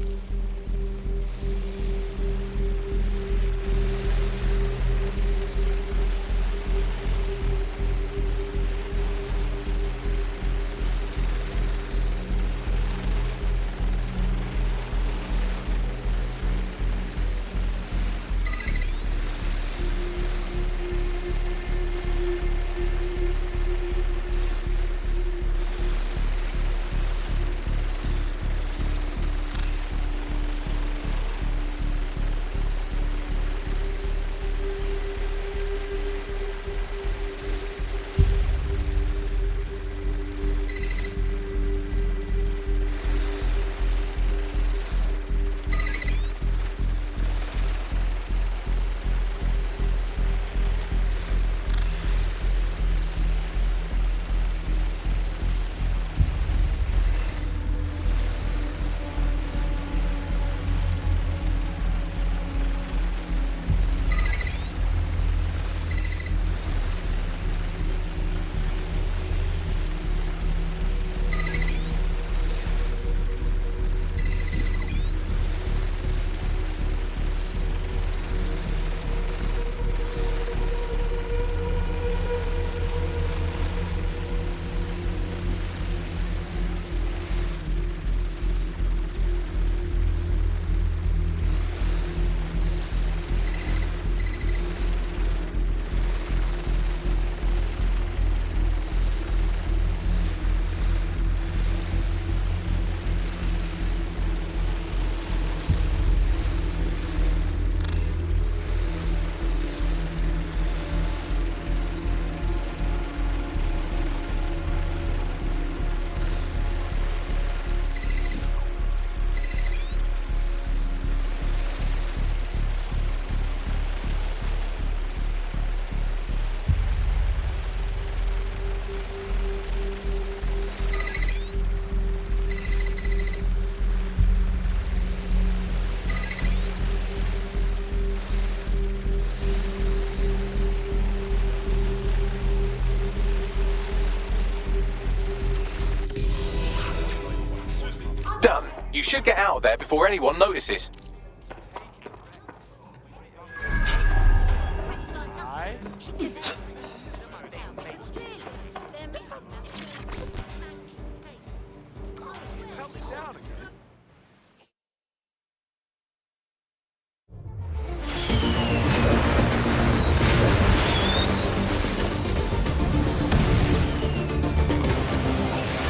Done. You should get out of there before anyone notices.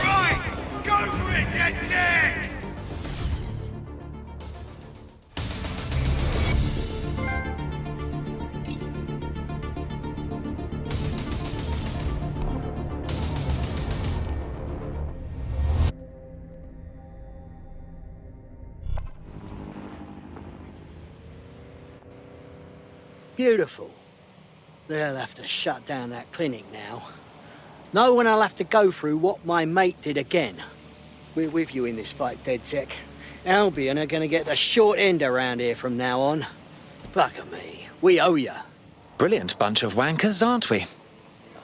Right! Go for it! Beautiful. They'll have to shut down that clinic now. No one will have to go through what my mate did again. We're with you in this fight, DedSec. Albion are gonna get the short end around here from now on. Bugger me, we owe ya. Brilliant bunch of wankers, aren't we?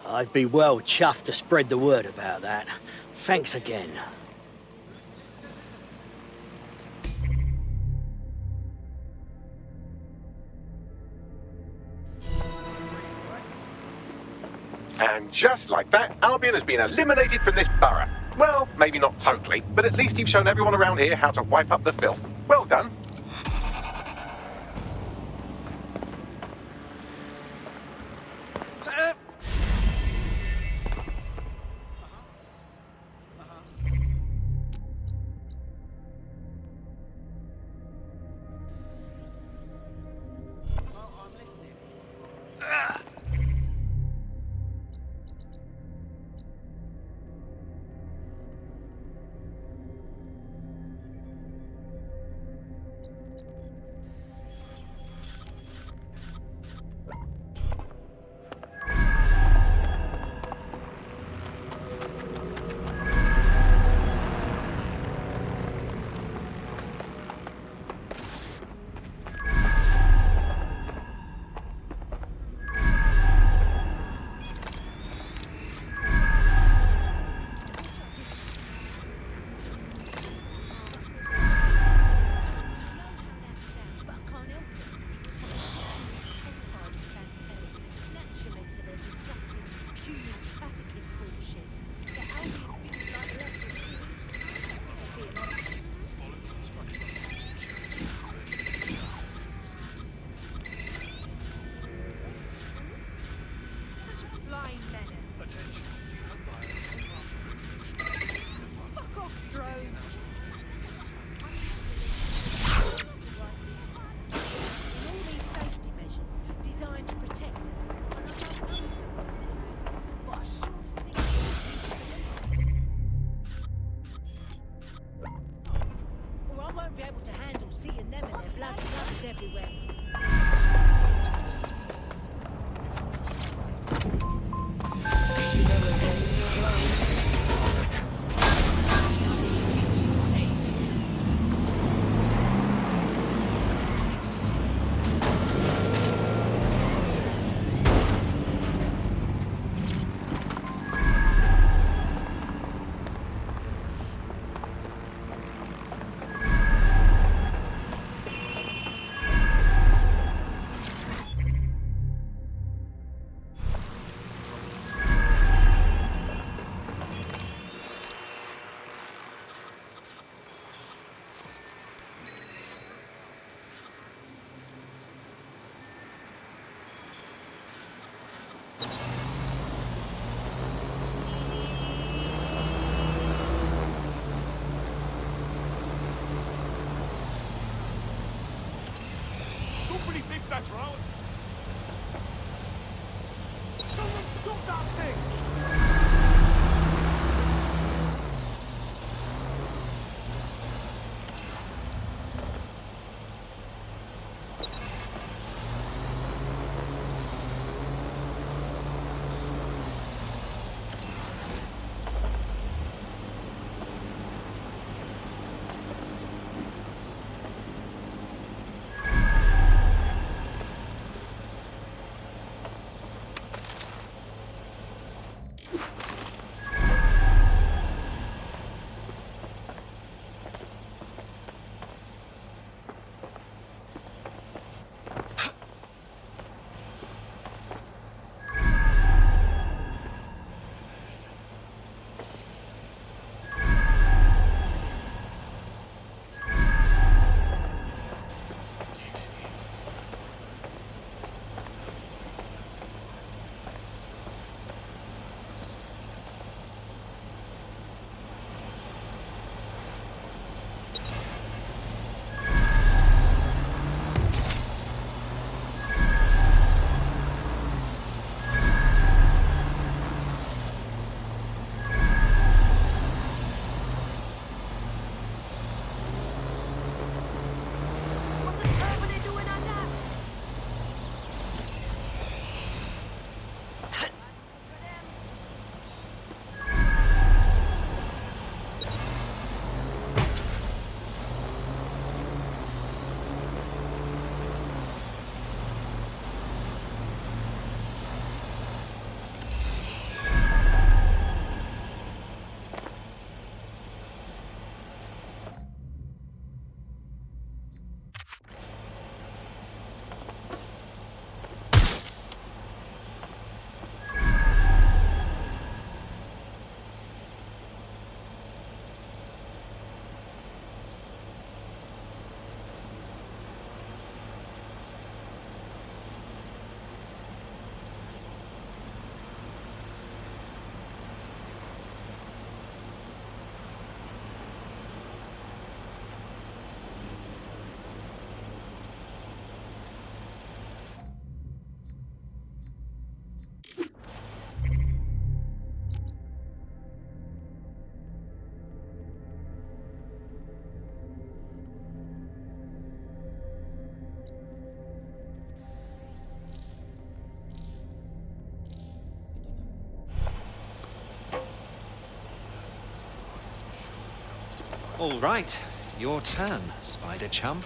I'd be well chuffed to spread the word about that. Thanks again. And just like that, Albion has been eliminated from this borough. Well, maybe not totally, but at least you've shown everyone around here how to wipe up the filth. Well done. Somebody fix that drone! Someone stop that thing! All right, your turn, spider chum.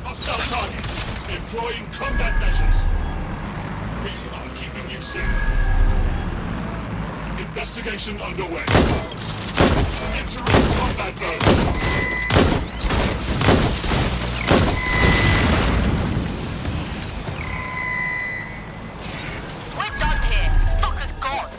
Hostile target. Employing combat measures. We are keeping you safe. Investigation underway. Entering combat mode. We're done here. Fucker's gone.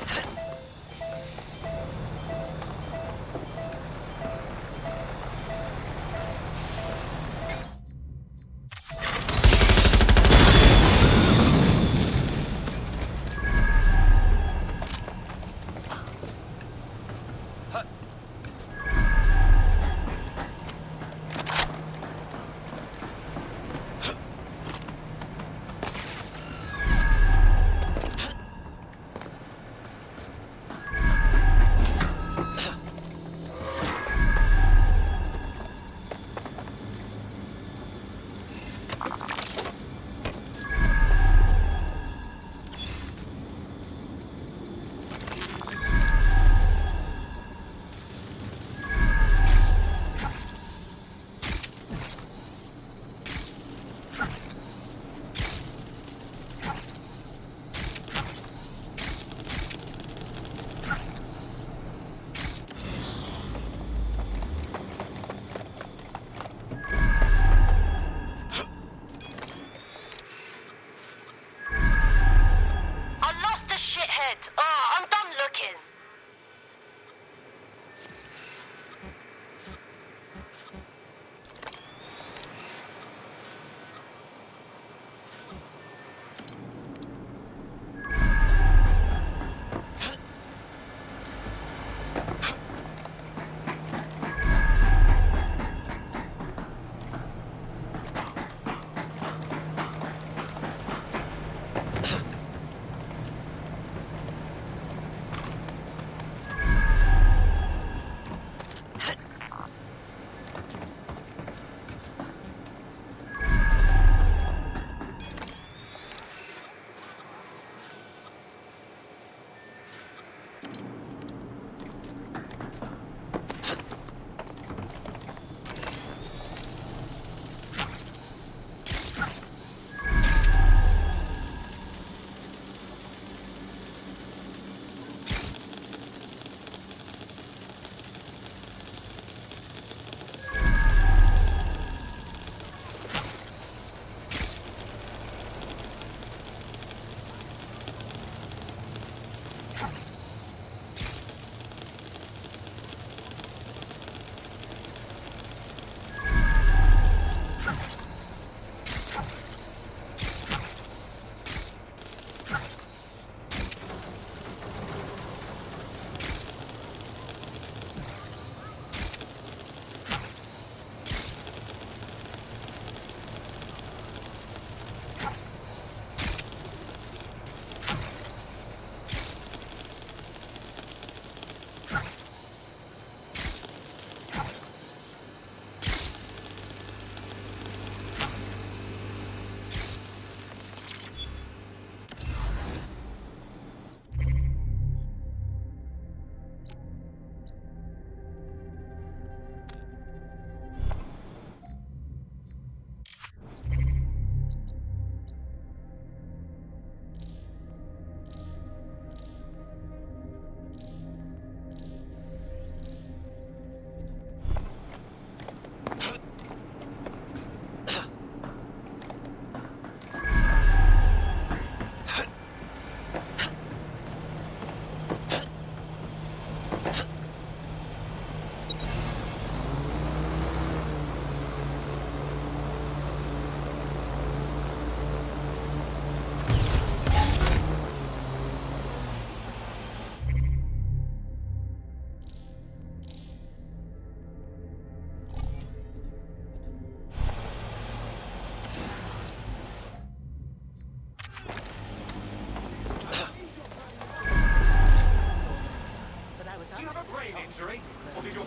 Do you have a brain injury? Or did your...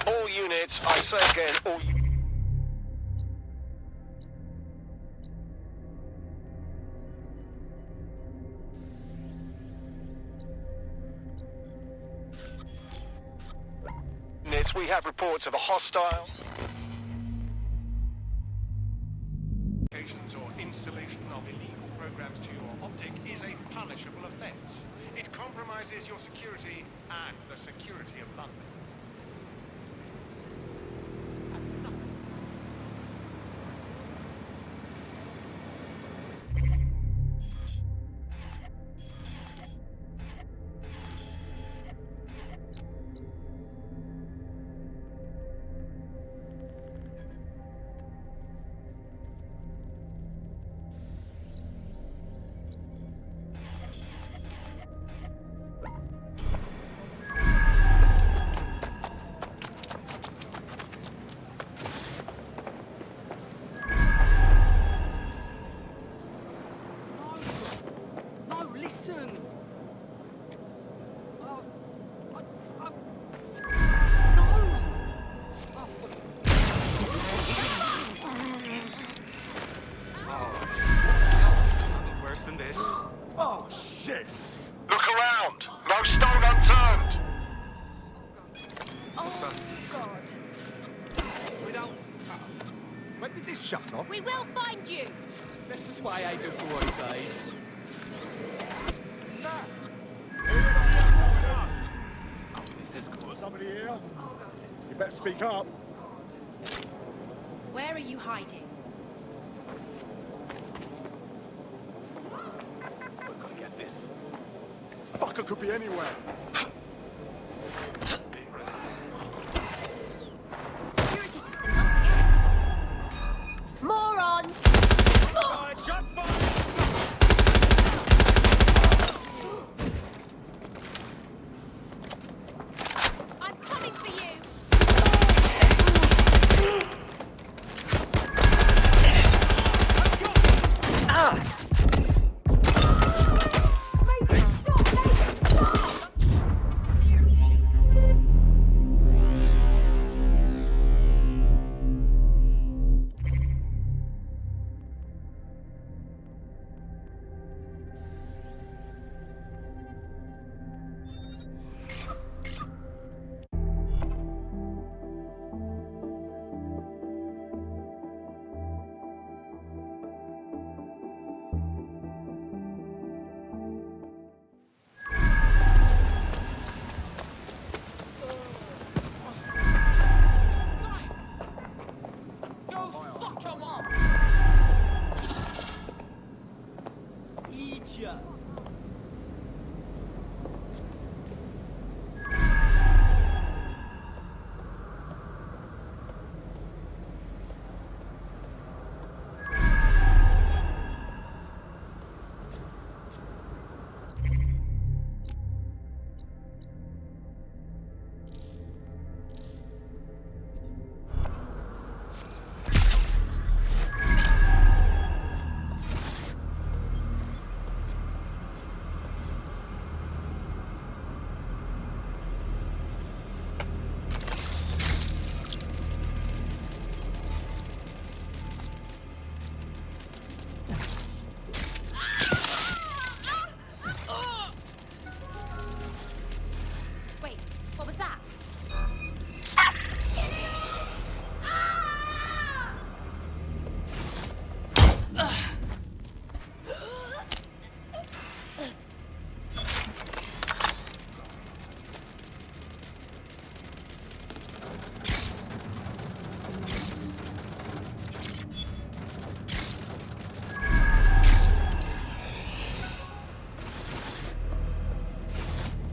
All units, I say again, all units, we have reports of a hostile... or installation of illegal programs to your optic is a punishable offence. It compromises your security and the security of London. Shut off. We will find you! This is why I do what This is good. Somebody here? Oh, God. You better speak up. Where are you hiding? We're gonna get this. Fucker could be anywhere. Moron! Shots fired! I'm coming for you!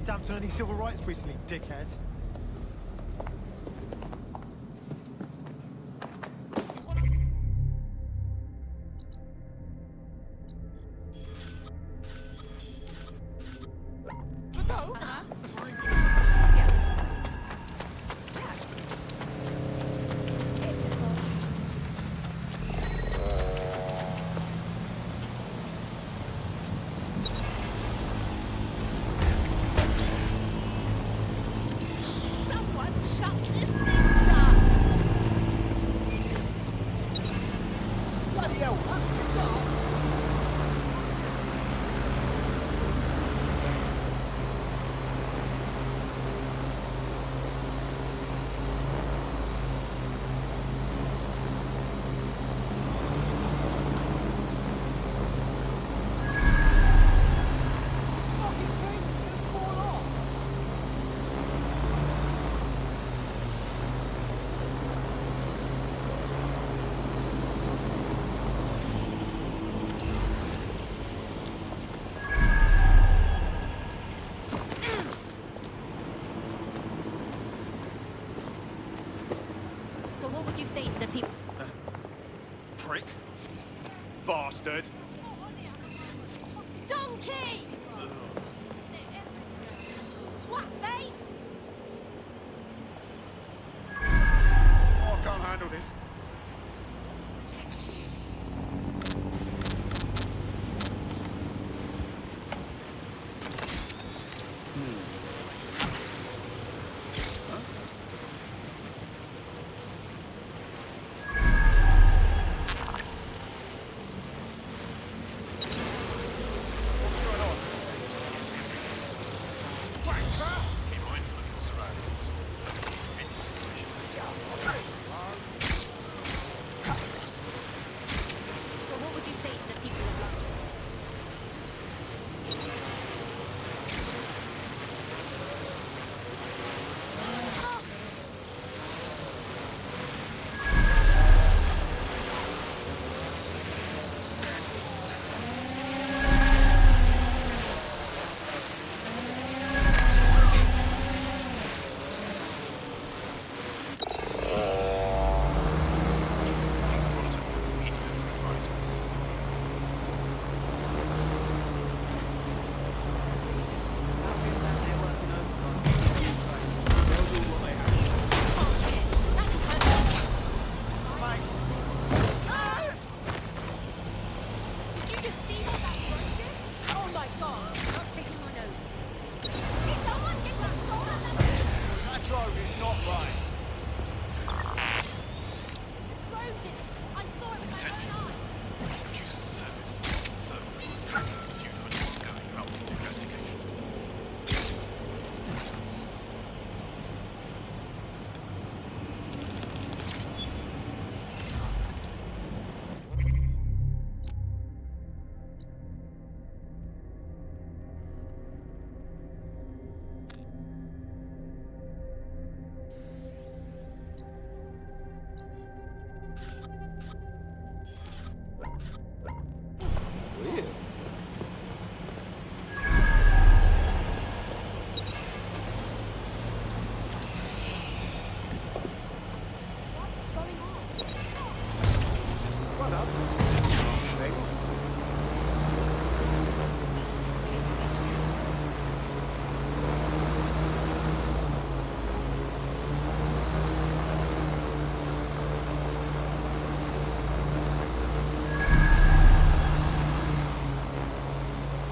Stamped on any civil rights recently, dickhead. Be mindful of your surroundings. Any suspicious So what would you say to the people of London?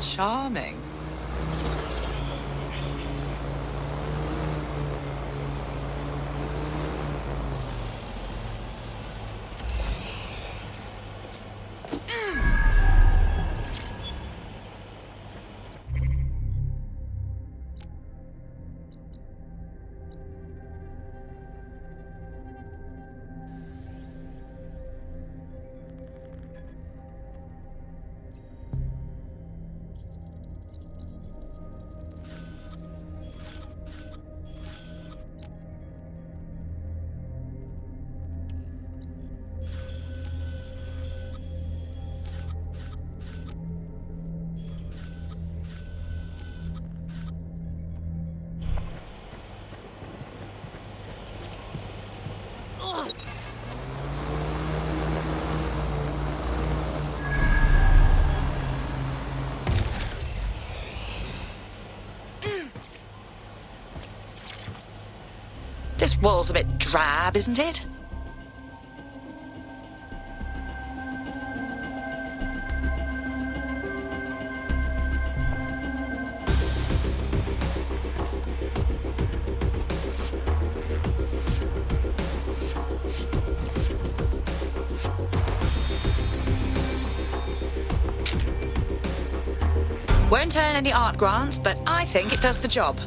Charming. This wall's a bit drab, isn't it? Won't earn any art grants, but I think it does the job.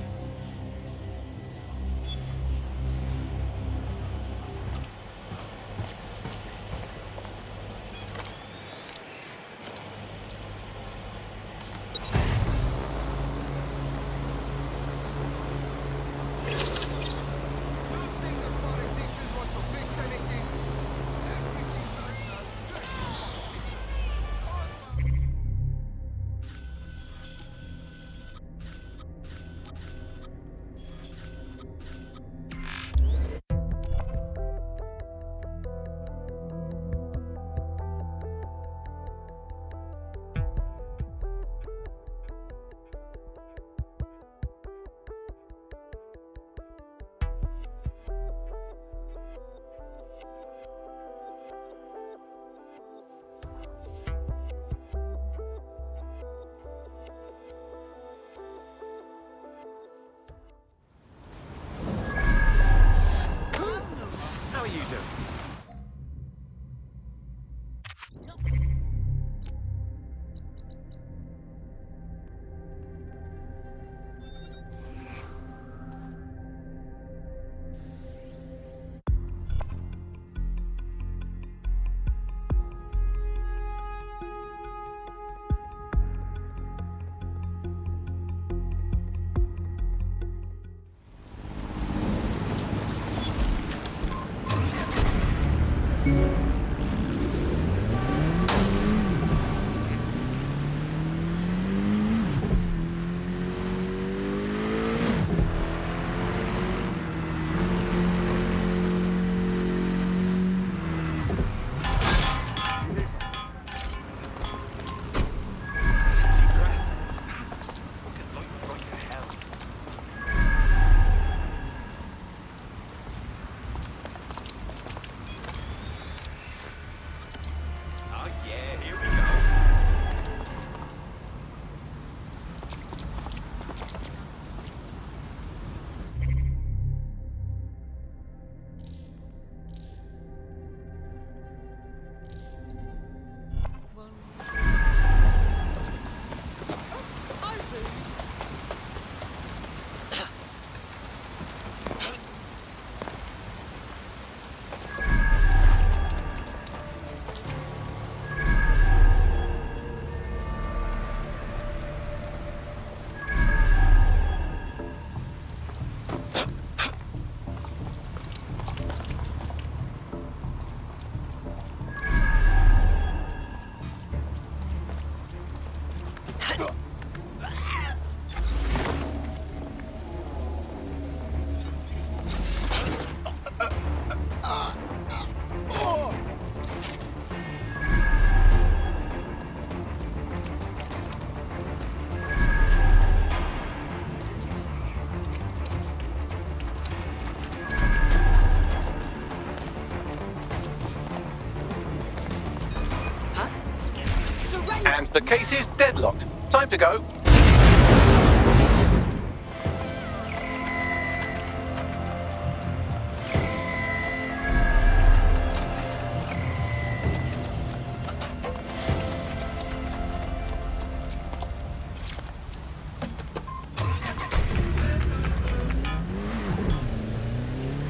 The case is deadlocked. Time to go.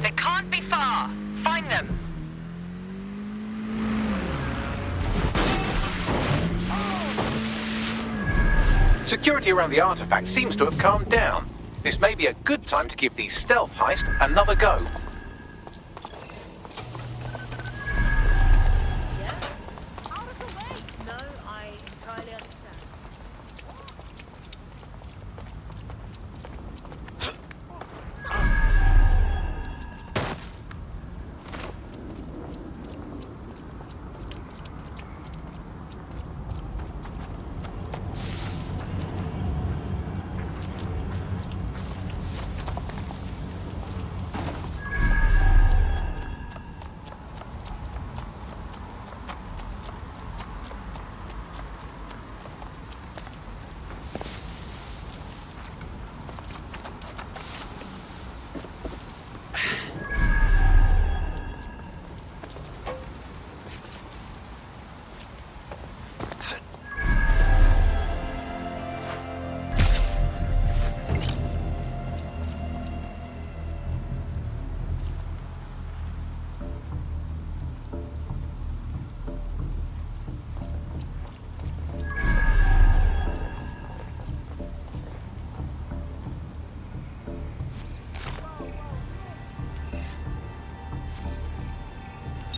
They can't be far. Find them. Security around the artifact seems to have calmed down. This may be a good time to give the stealth heist another go.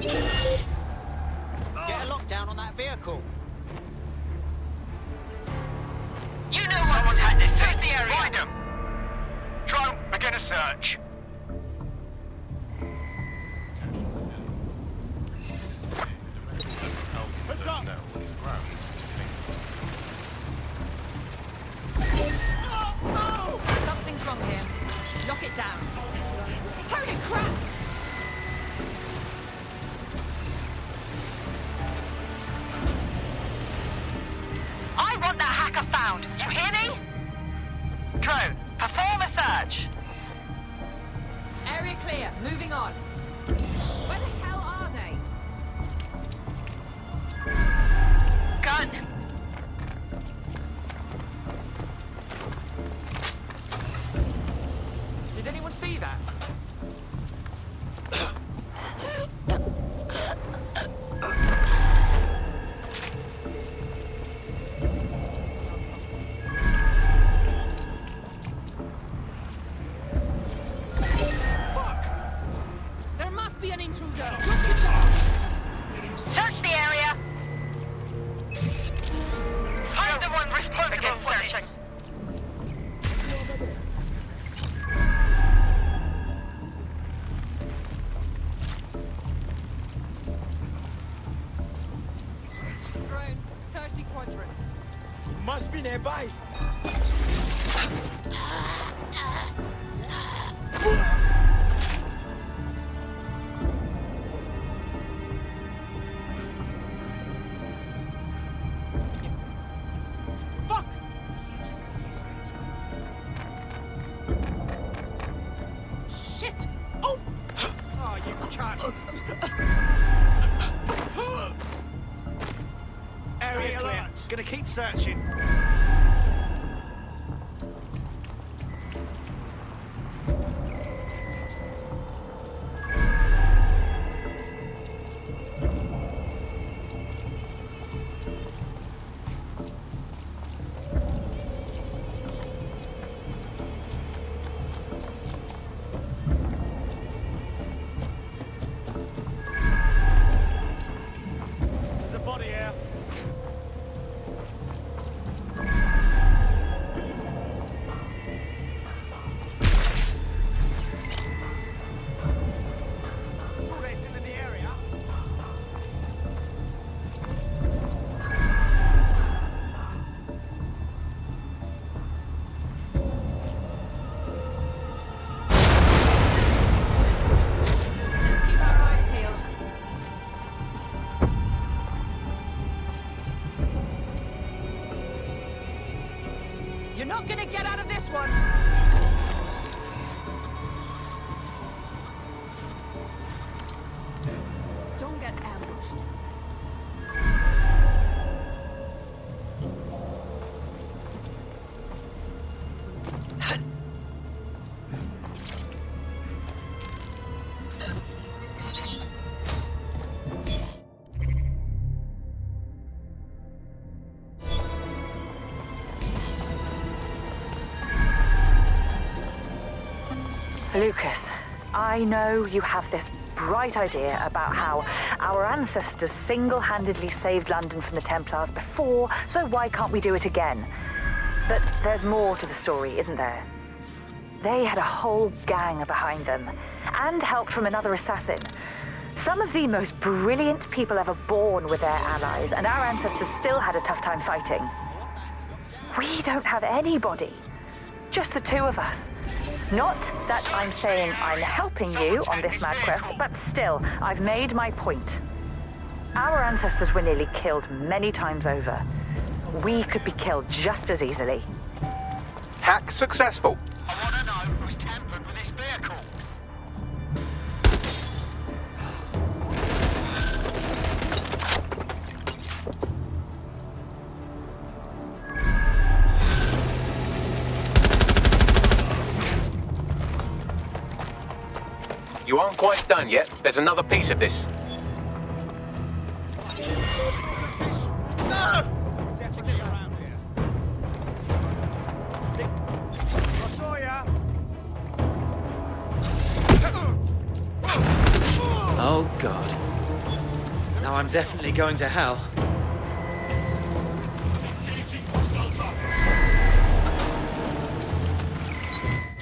Get a lockdown on that vehicle. You know someone's had this. Search the area. Find them! Drone, begin a search. Heads up! Something's wrong here. Lock it down. Holy crap! I want that hacker found. You hear me? Drone, perform a search. Area clear. Moving on. Where the hell are they? Gun. Did anyone see that? There must be an intruder. Search the area. Find the one responsible for searching. Drone, search the quadrant. Must be nearby. Fuck! Shit! Oh! Oh, you cunt! Area clear. Gonna keep searching. There's a body here. gonna get out of this one. Don't get ambushed. Lucas, I know you have this bright idea about how our ancestors single-handedly saved London from the Templars before, so why can't we do it again? But there's more to the story, isn't there? They had a whole gang behind them, and help from another assassin. Some of the most brilliant people ever born were their allies, and our ancestors still had a tough time fighting. We don't have anybody. Just the two of us. Not that I'm saying I'm helping you on this mad quest, but still, I've made my point. Our ancestors were nearly killed many times over. We could be killed just as easily. Hack successful. I want to know who's tampered with this vehicle. You aren't quite done yet. There's another piece of this. Oh, God. Now I'm definitely going to hell.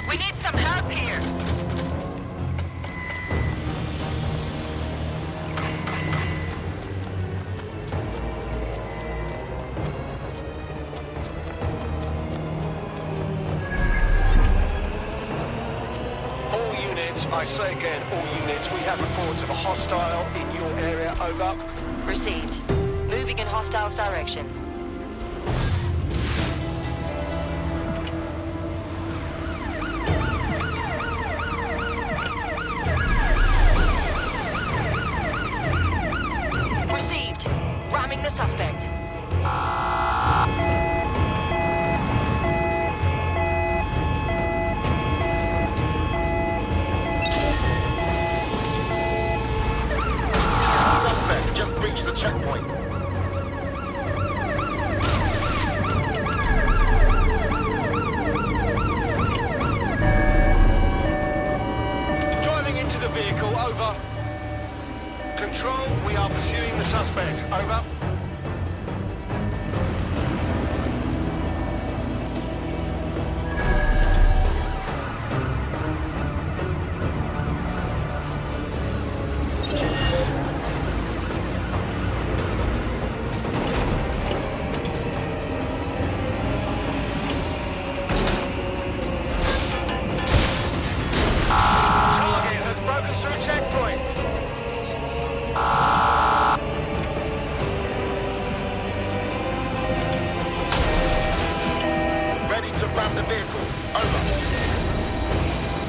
We need some help here. All units, I say again, all units, we have reports of a hostile in your area, over. Received. Moving in hostiles direction. Received. Ramming the suspect. Suspect just breached the checkpoint. Driving into the vehicle, over. Control, we are pursuing the suspect, over. Target has broken through checkpoint. Ready to ram the vehicle. Over.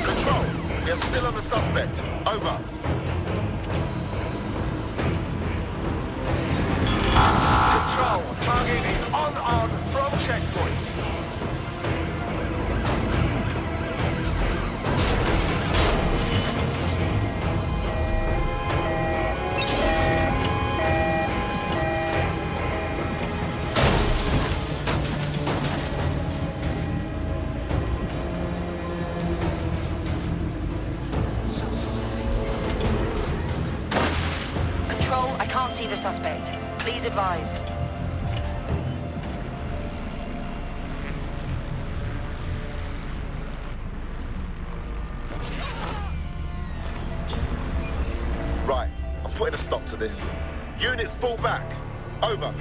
Control, we are still on the suspect. Over. Control, target is on from checkpoint. Control, I can't see the suspect. Please advise. Right, I'm putting a stop to this. Units fall back. Over.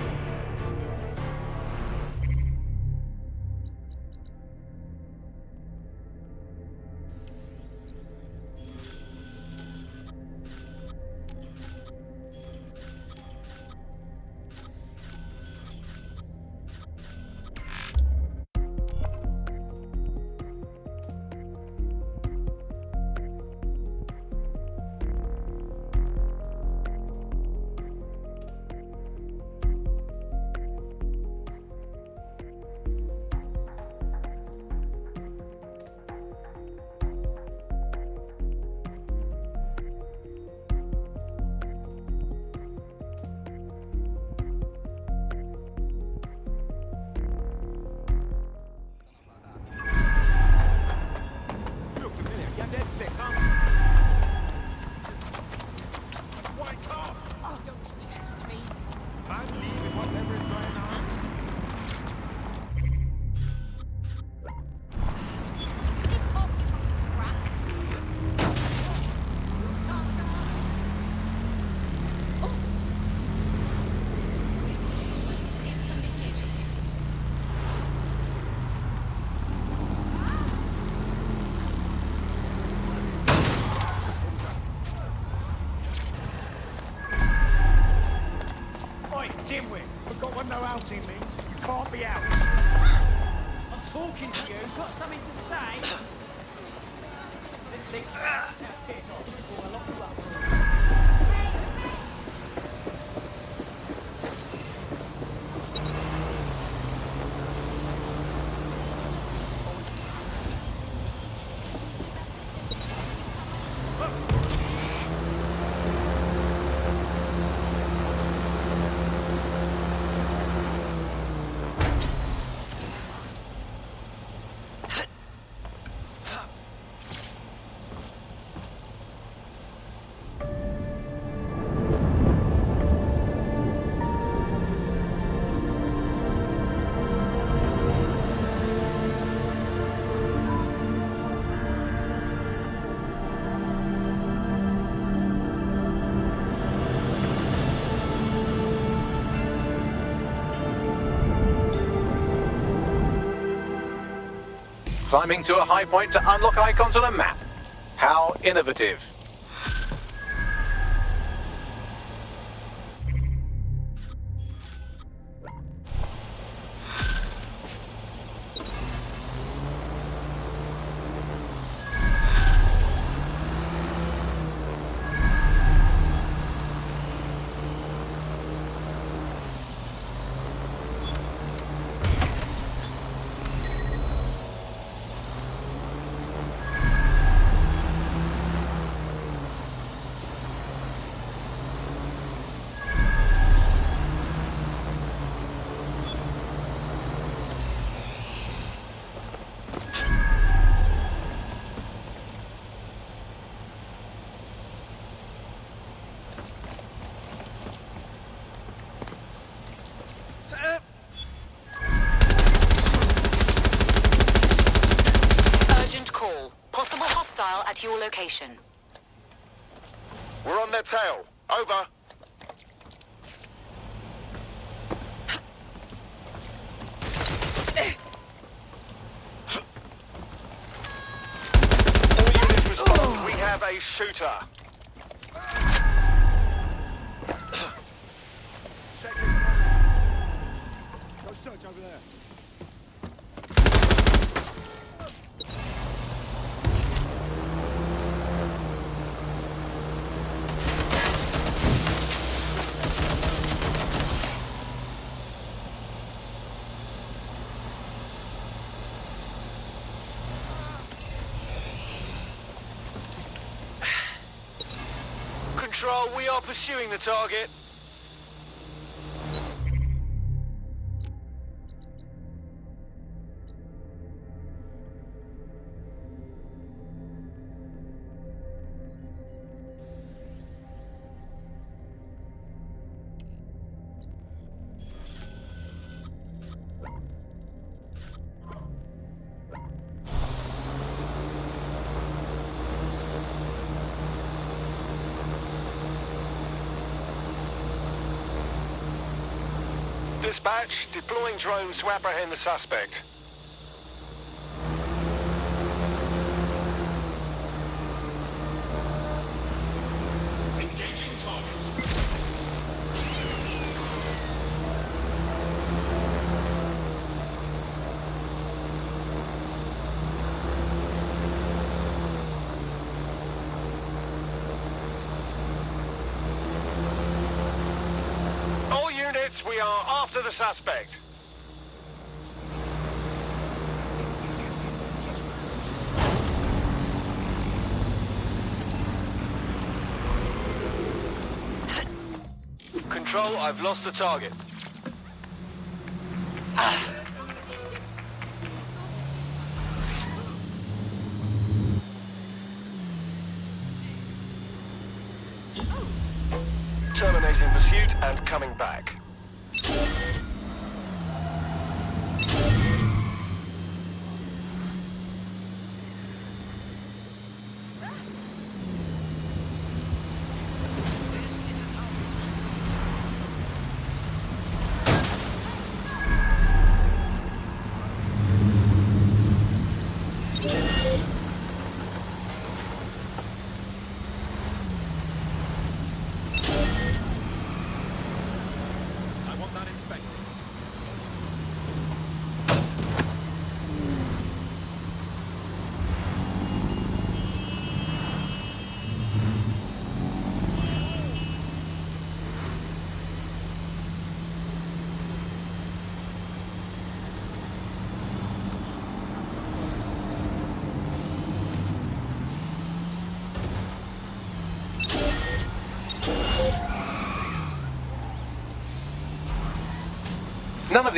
got something to say? Piss off before I lock you up. Climbing to a high point to unlock icons on a map. How innovative. Possible hostile at your location. We're on their tail. Over. All units respond. We have a shooter. Go search over there. Control, we are pursuing the target. Dispatch, deploying drones to apprehend the suspect. Engaging target. All units, we are after the suspect. Control, I've lost the target. Terminating pursuit and coming back. I want that inspected.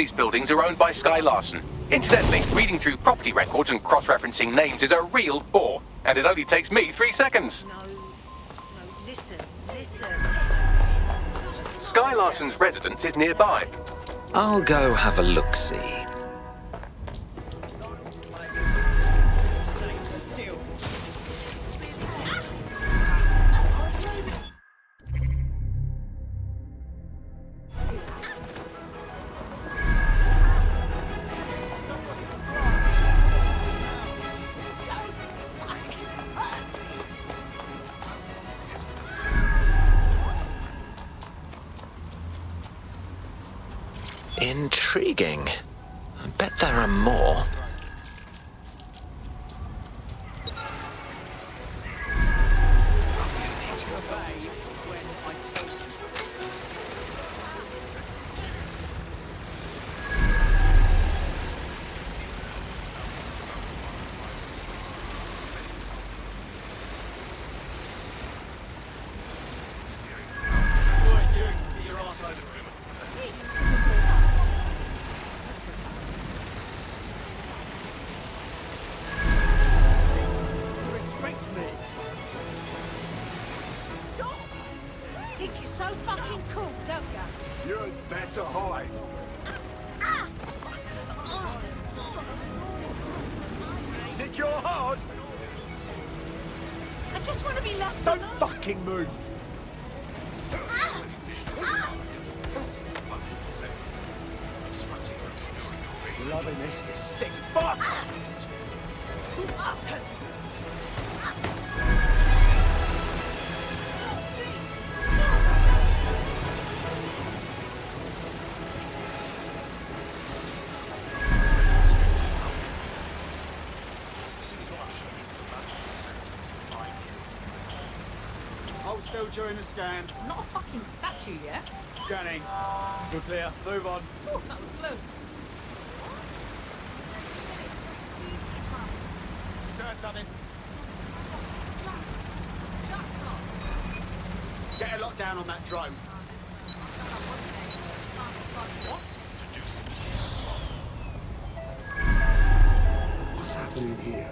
these buildings are owned by Sky Larson. Incidentally, reading through property records and cross-referencing names is a real bore, and it only takes me 3 seconds. Sky Larson's residence is nearby. I'll go have a look-see. Intriguing. I bet there are more. Think you're so fucking cool, don't you? You'd better hide. Think you're hard? I just want to be left Don't alone. fucking move. Loving this, you sick fuck! Hold still during the scan. I'm not a fucking statue yet. Scanning. We're clear. Move on. Oh, that was close. Start something. Get a lockdown on that drone. What's happening here?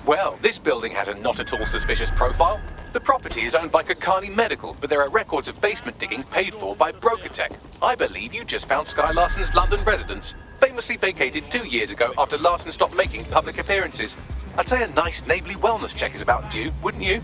Well, this building has a not at all suspicious profile. The property is owned by Kakani Medical, but there are records of basement digging paid for by Brokertech. I believe you just found Sky Larson's London residence, famously vacated 2 years ago after Larson stopped making public appearances. I'd say a nice neighbourly wellness check is about due, wouldn't you?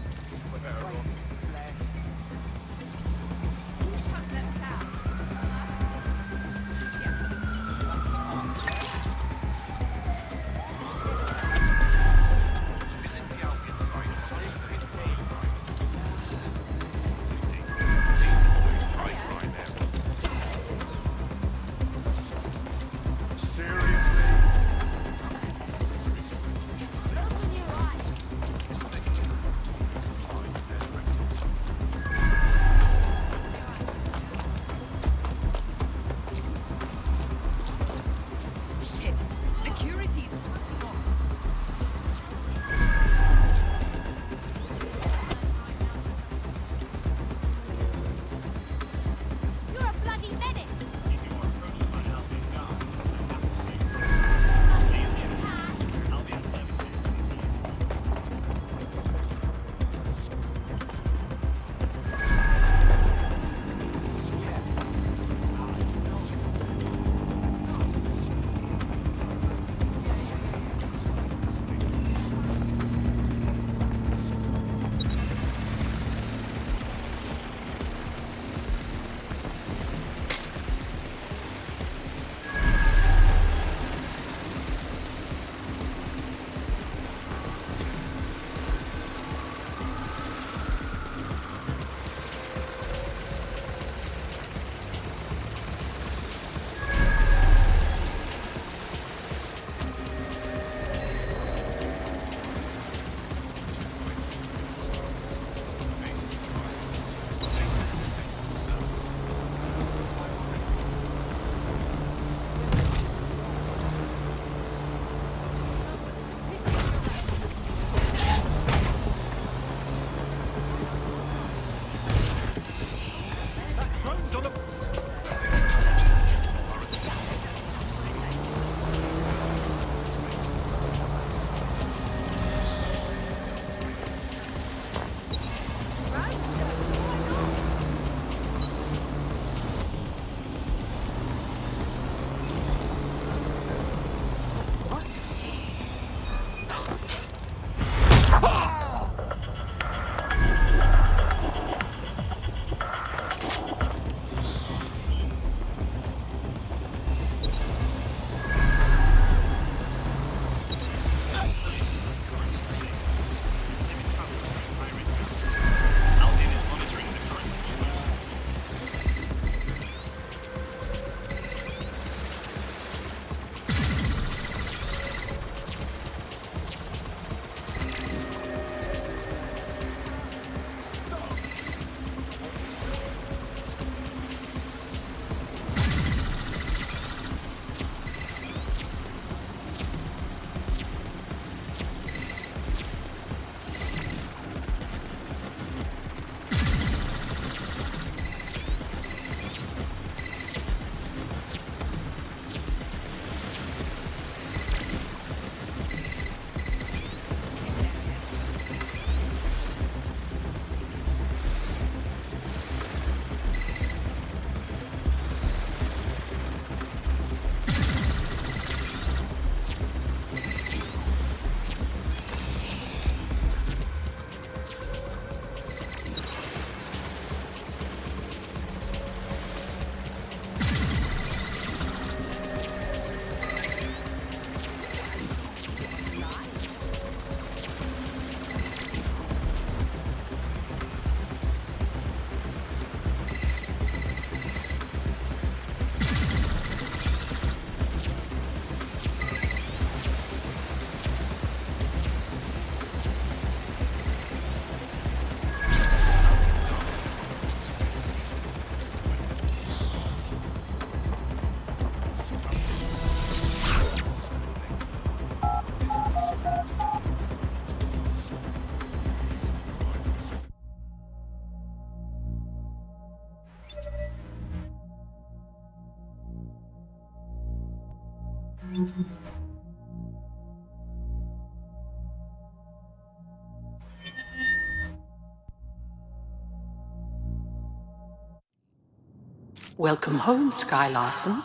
Welcome home, Sky Larson.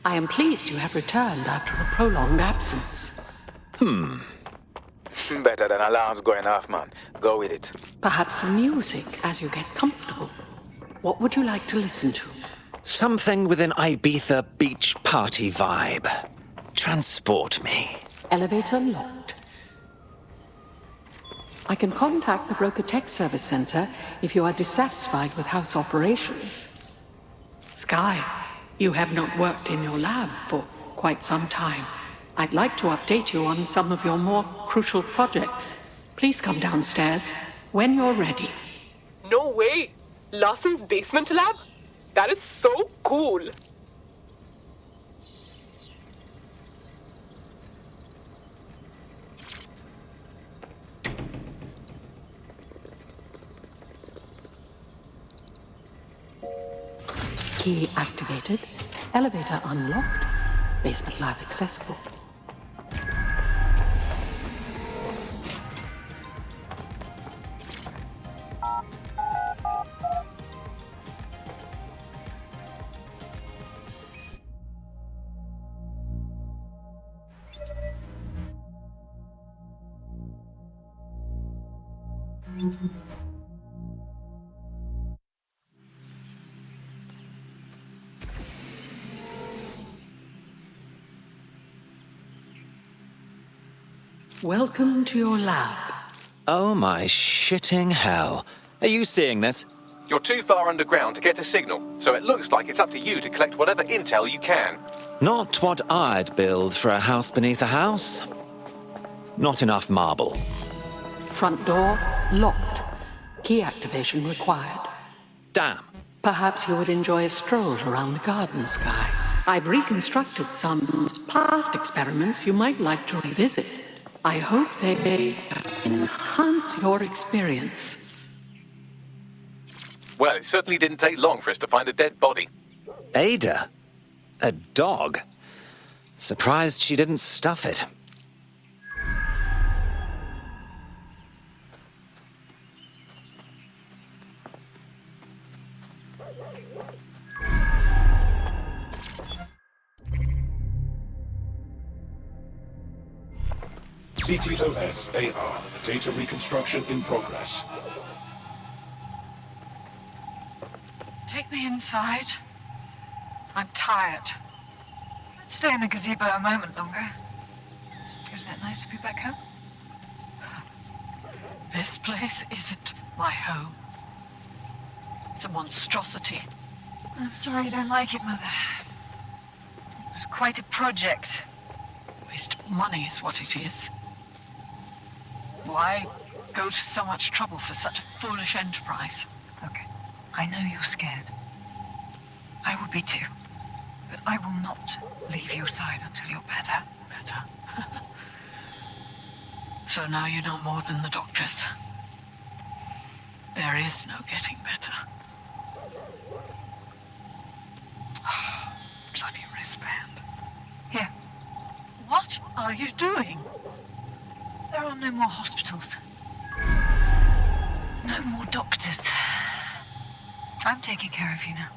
I am pleased you have returned after a prolonged absence. Better than alarms going off, man. Go with it. Perhaps some music as you get comfortable. What would you like to listen to? Something with an Ibiza beach party vibe. Transport me. Elevator locked. I can contact the Broker Tech Service Center if you are dissatisfied with house operations. Sky, you have not worked in your lab for quite some time. I'd like to update you on some of your more crucial projects. Please come downstairs when you're ready. No way! Larson's basement lab? That is so cool! Key activated. Elevator unlocked. Basement lab accessible. Welcome to your lab. Oh my shitting hell. Are you seeing this? You're too far underground to get a signal, so it looks like it's up to you to collect whatever intel you can. Not what I'd build for a house beneath a house. Not enough marble. Front door locked. Key activation required. Damn. Perhaps you would enjoy a stroll around the garden, Sky. I've reconstructed some past experiments you might like to revisit. I hope they enhance your experience. Well, it certainly didn't take long for us to find a dead body. Ada? A dog? Surprised she didn't stuff it. CTOS-AR. Data reconstruction in progress. Take me inside. I'm tired. Let's stay in the gazebo a moment longer. Isn't it nice to be back home? This place isn't my home. It's a monstrosity. I'm sorry you don't like it, Mother. It was quite a project. Waste of money is what it is. Why go to so much trouble for such a foolish enterprise? Okay, I know you're scared. I would be too. But I will not leave your side until you're better. So now you know more than the doctors. There is no getting better. Bloody wristband. Here. What are you doing? There are no more hospitals. No more doctors. I'm taking care of you now.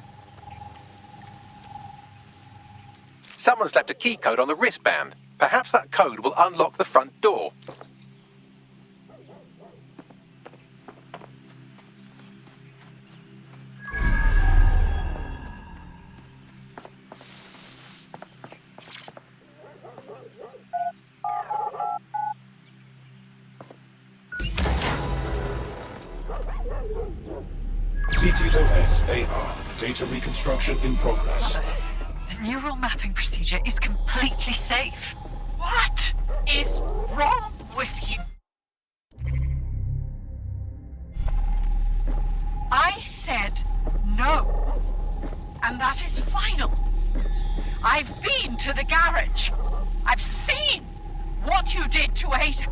Someone's left a key code on the wristband. Perhaps that code will unlock the front door. CTOS-AR. Data reconstruction in progress. The neural mapping procedure is completely safe. What is wrong with you? I said no. And that is final. I've been to the garage. I've seen what you did to Ada.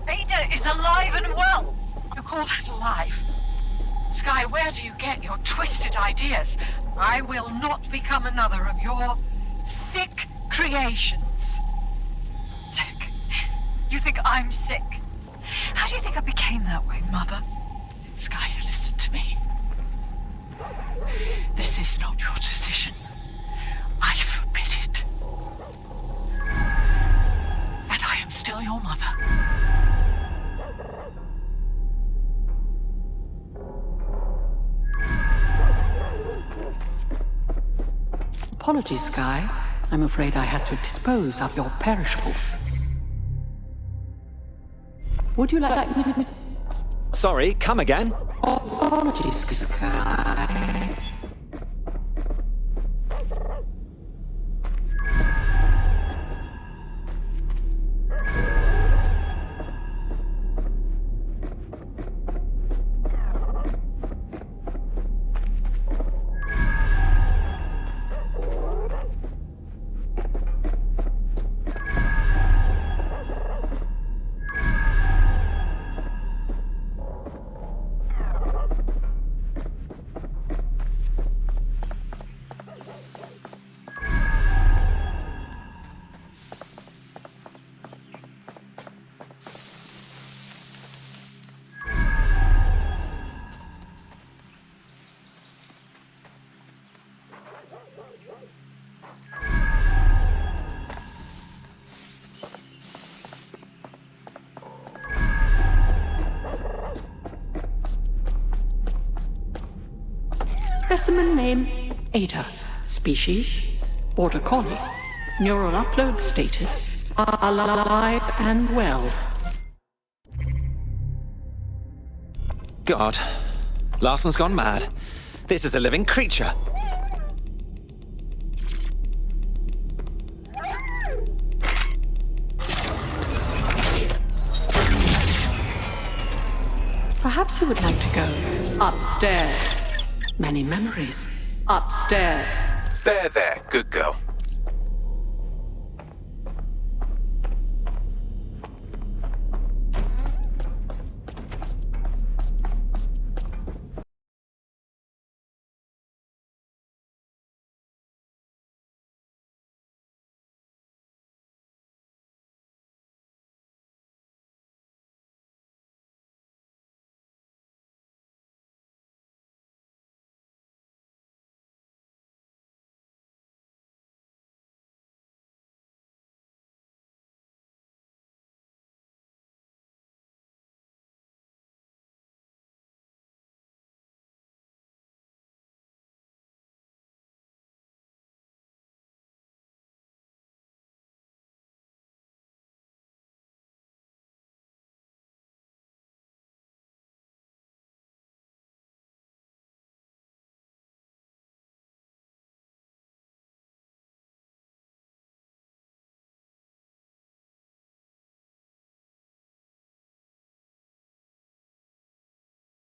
Ada is alive and well. You call that alive? Sky, where do you get your twisted ideas? I will not become another of your sick creations. Sick. You think I'm sick? How do you think I became that way, Mother? Sky, listen to me. This is not your decision. I forbid it. And I am still your mother. Apologies, Sky. I'm afraid I had to dispose of your perishables. Would you like me? Sorry, come again? Apologies, Sky. Specimen name, Ada. Species, Border Collie. Neural upload status, alive and well. God, Larson's gone mad. This is a living creature. Perhaps you would like to go upstairs. Many memories. Upstairs. There, good girl.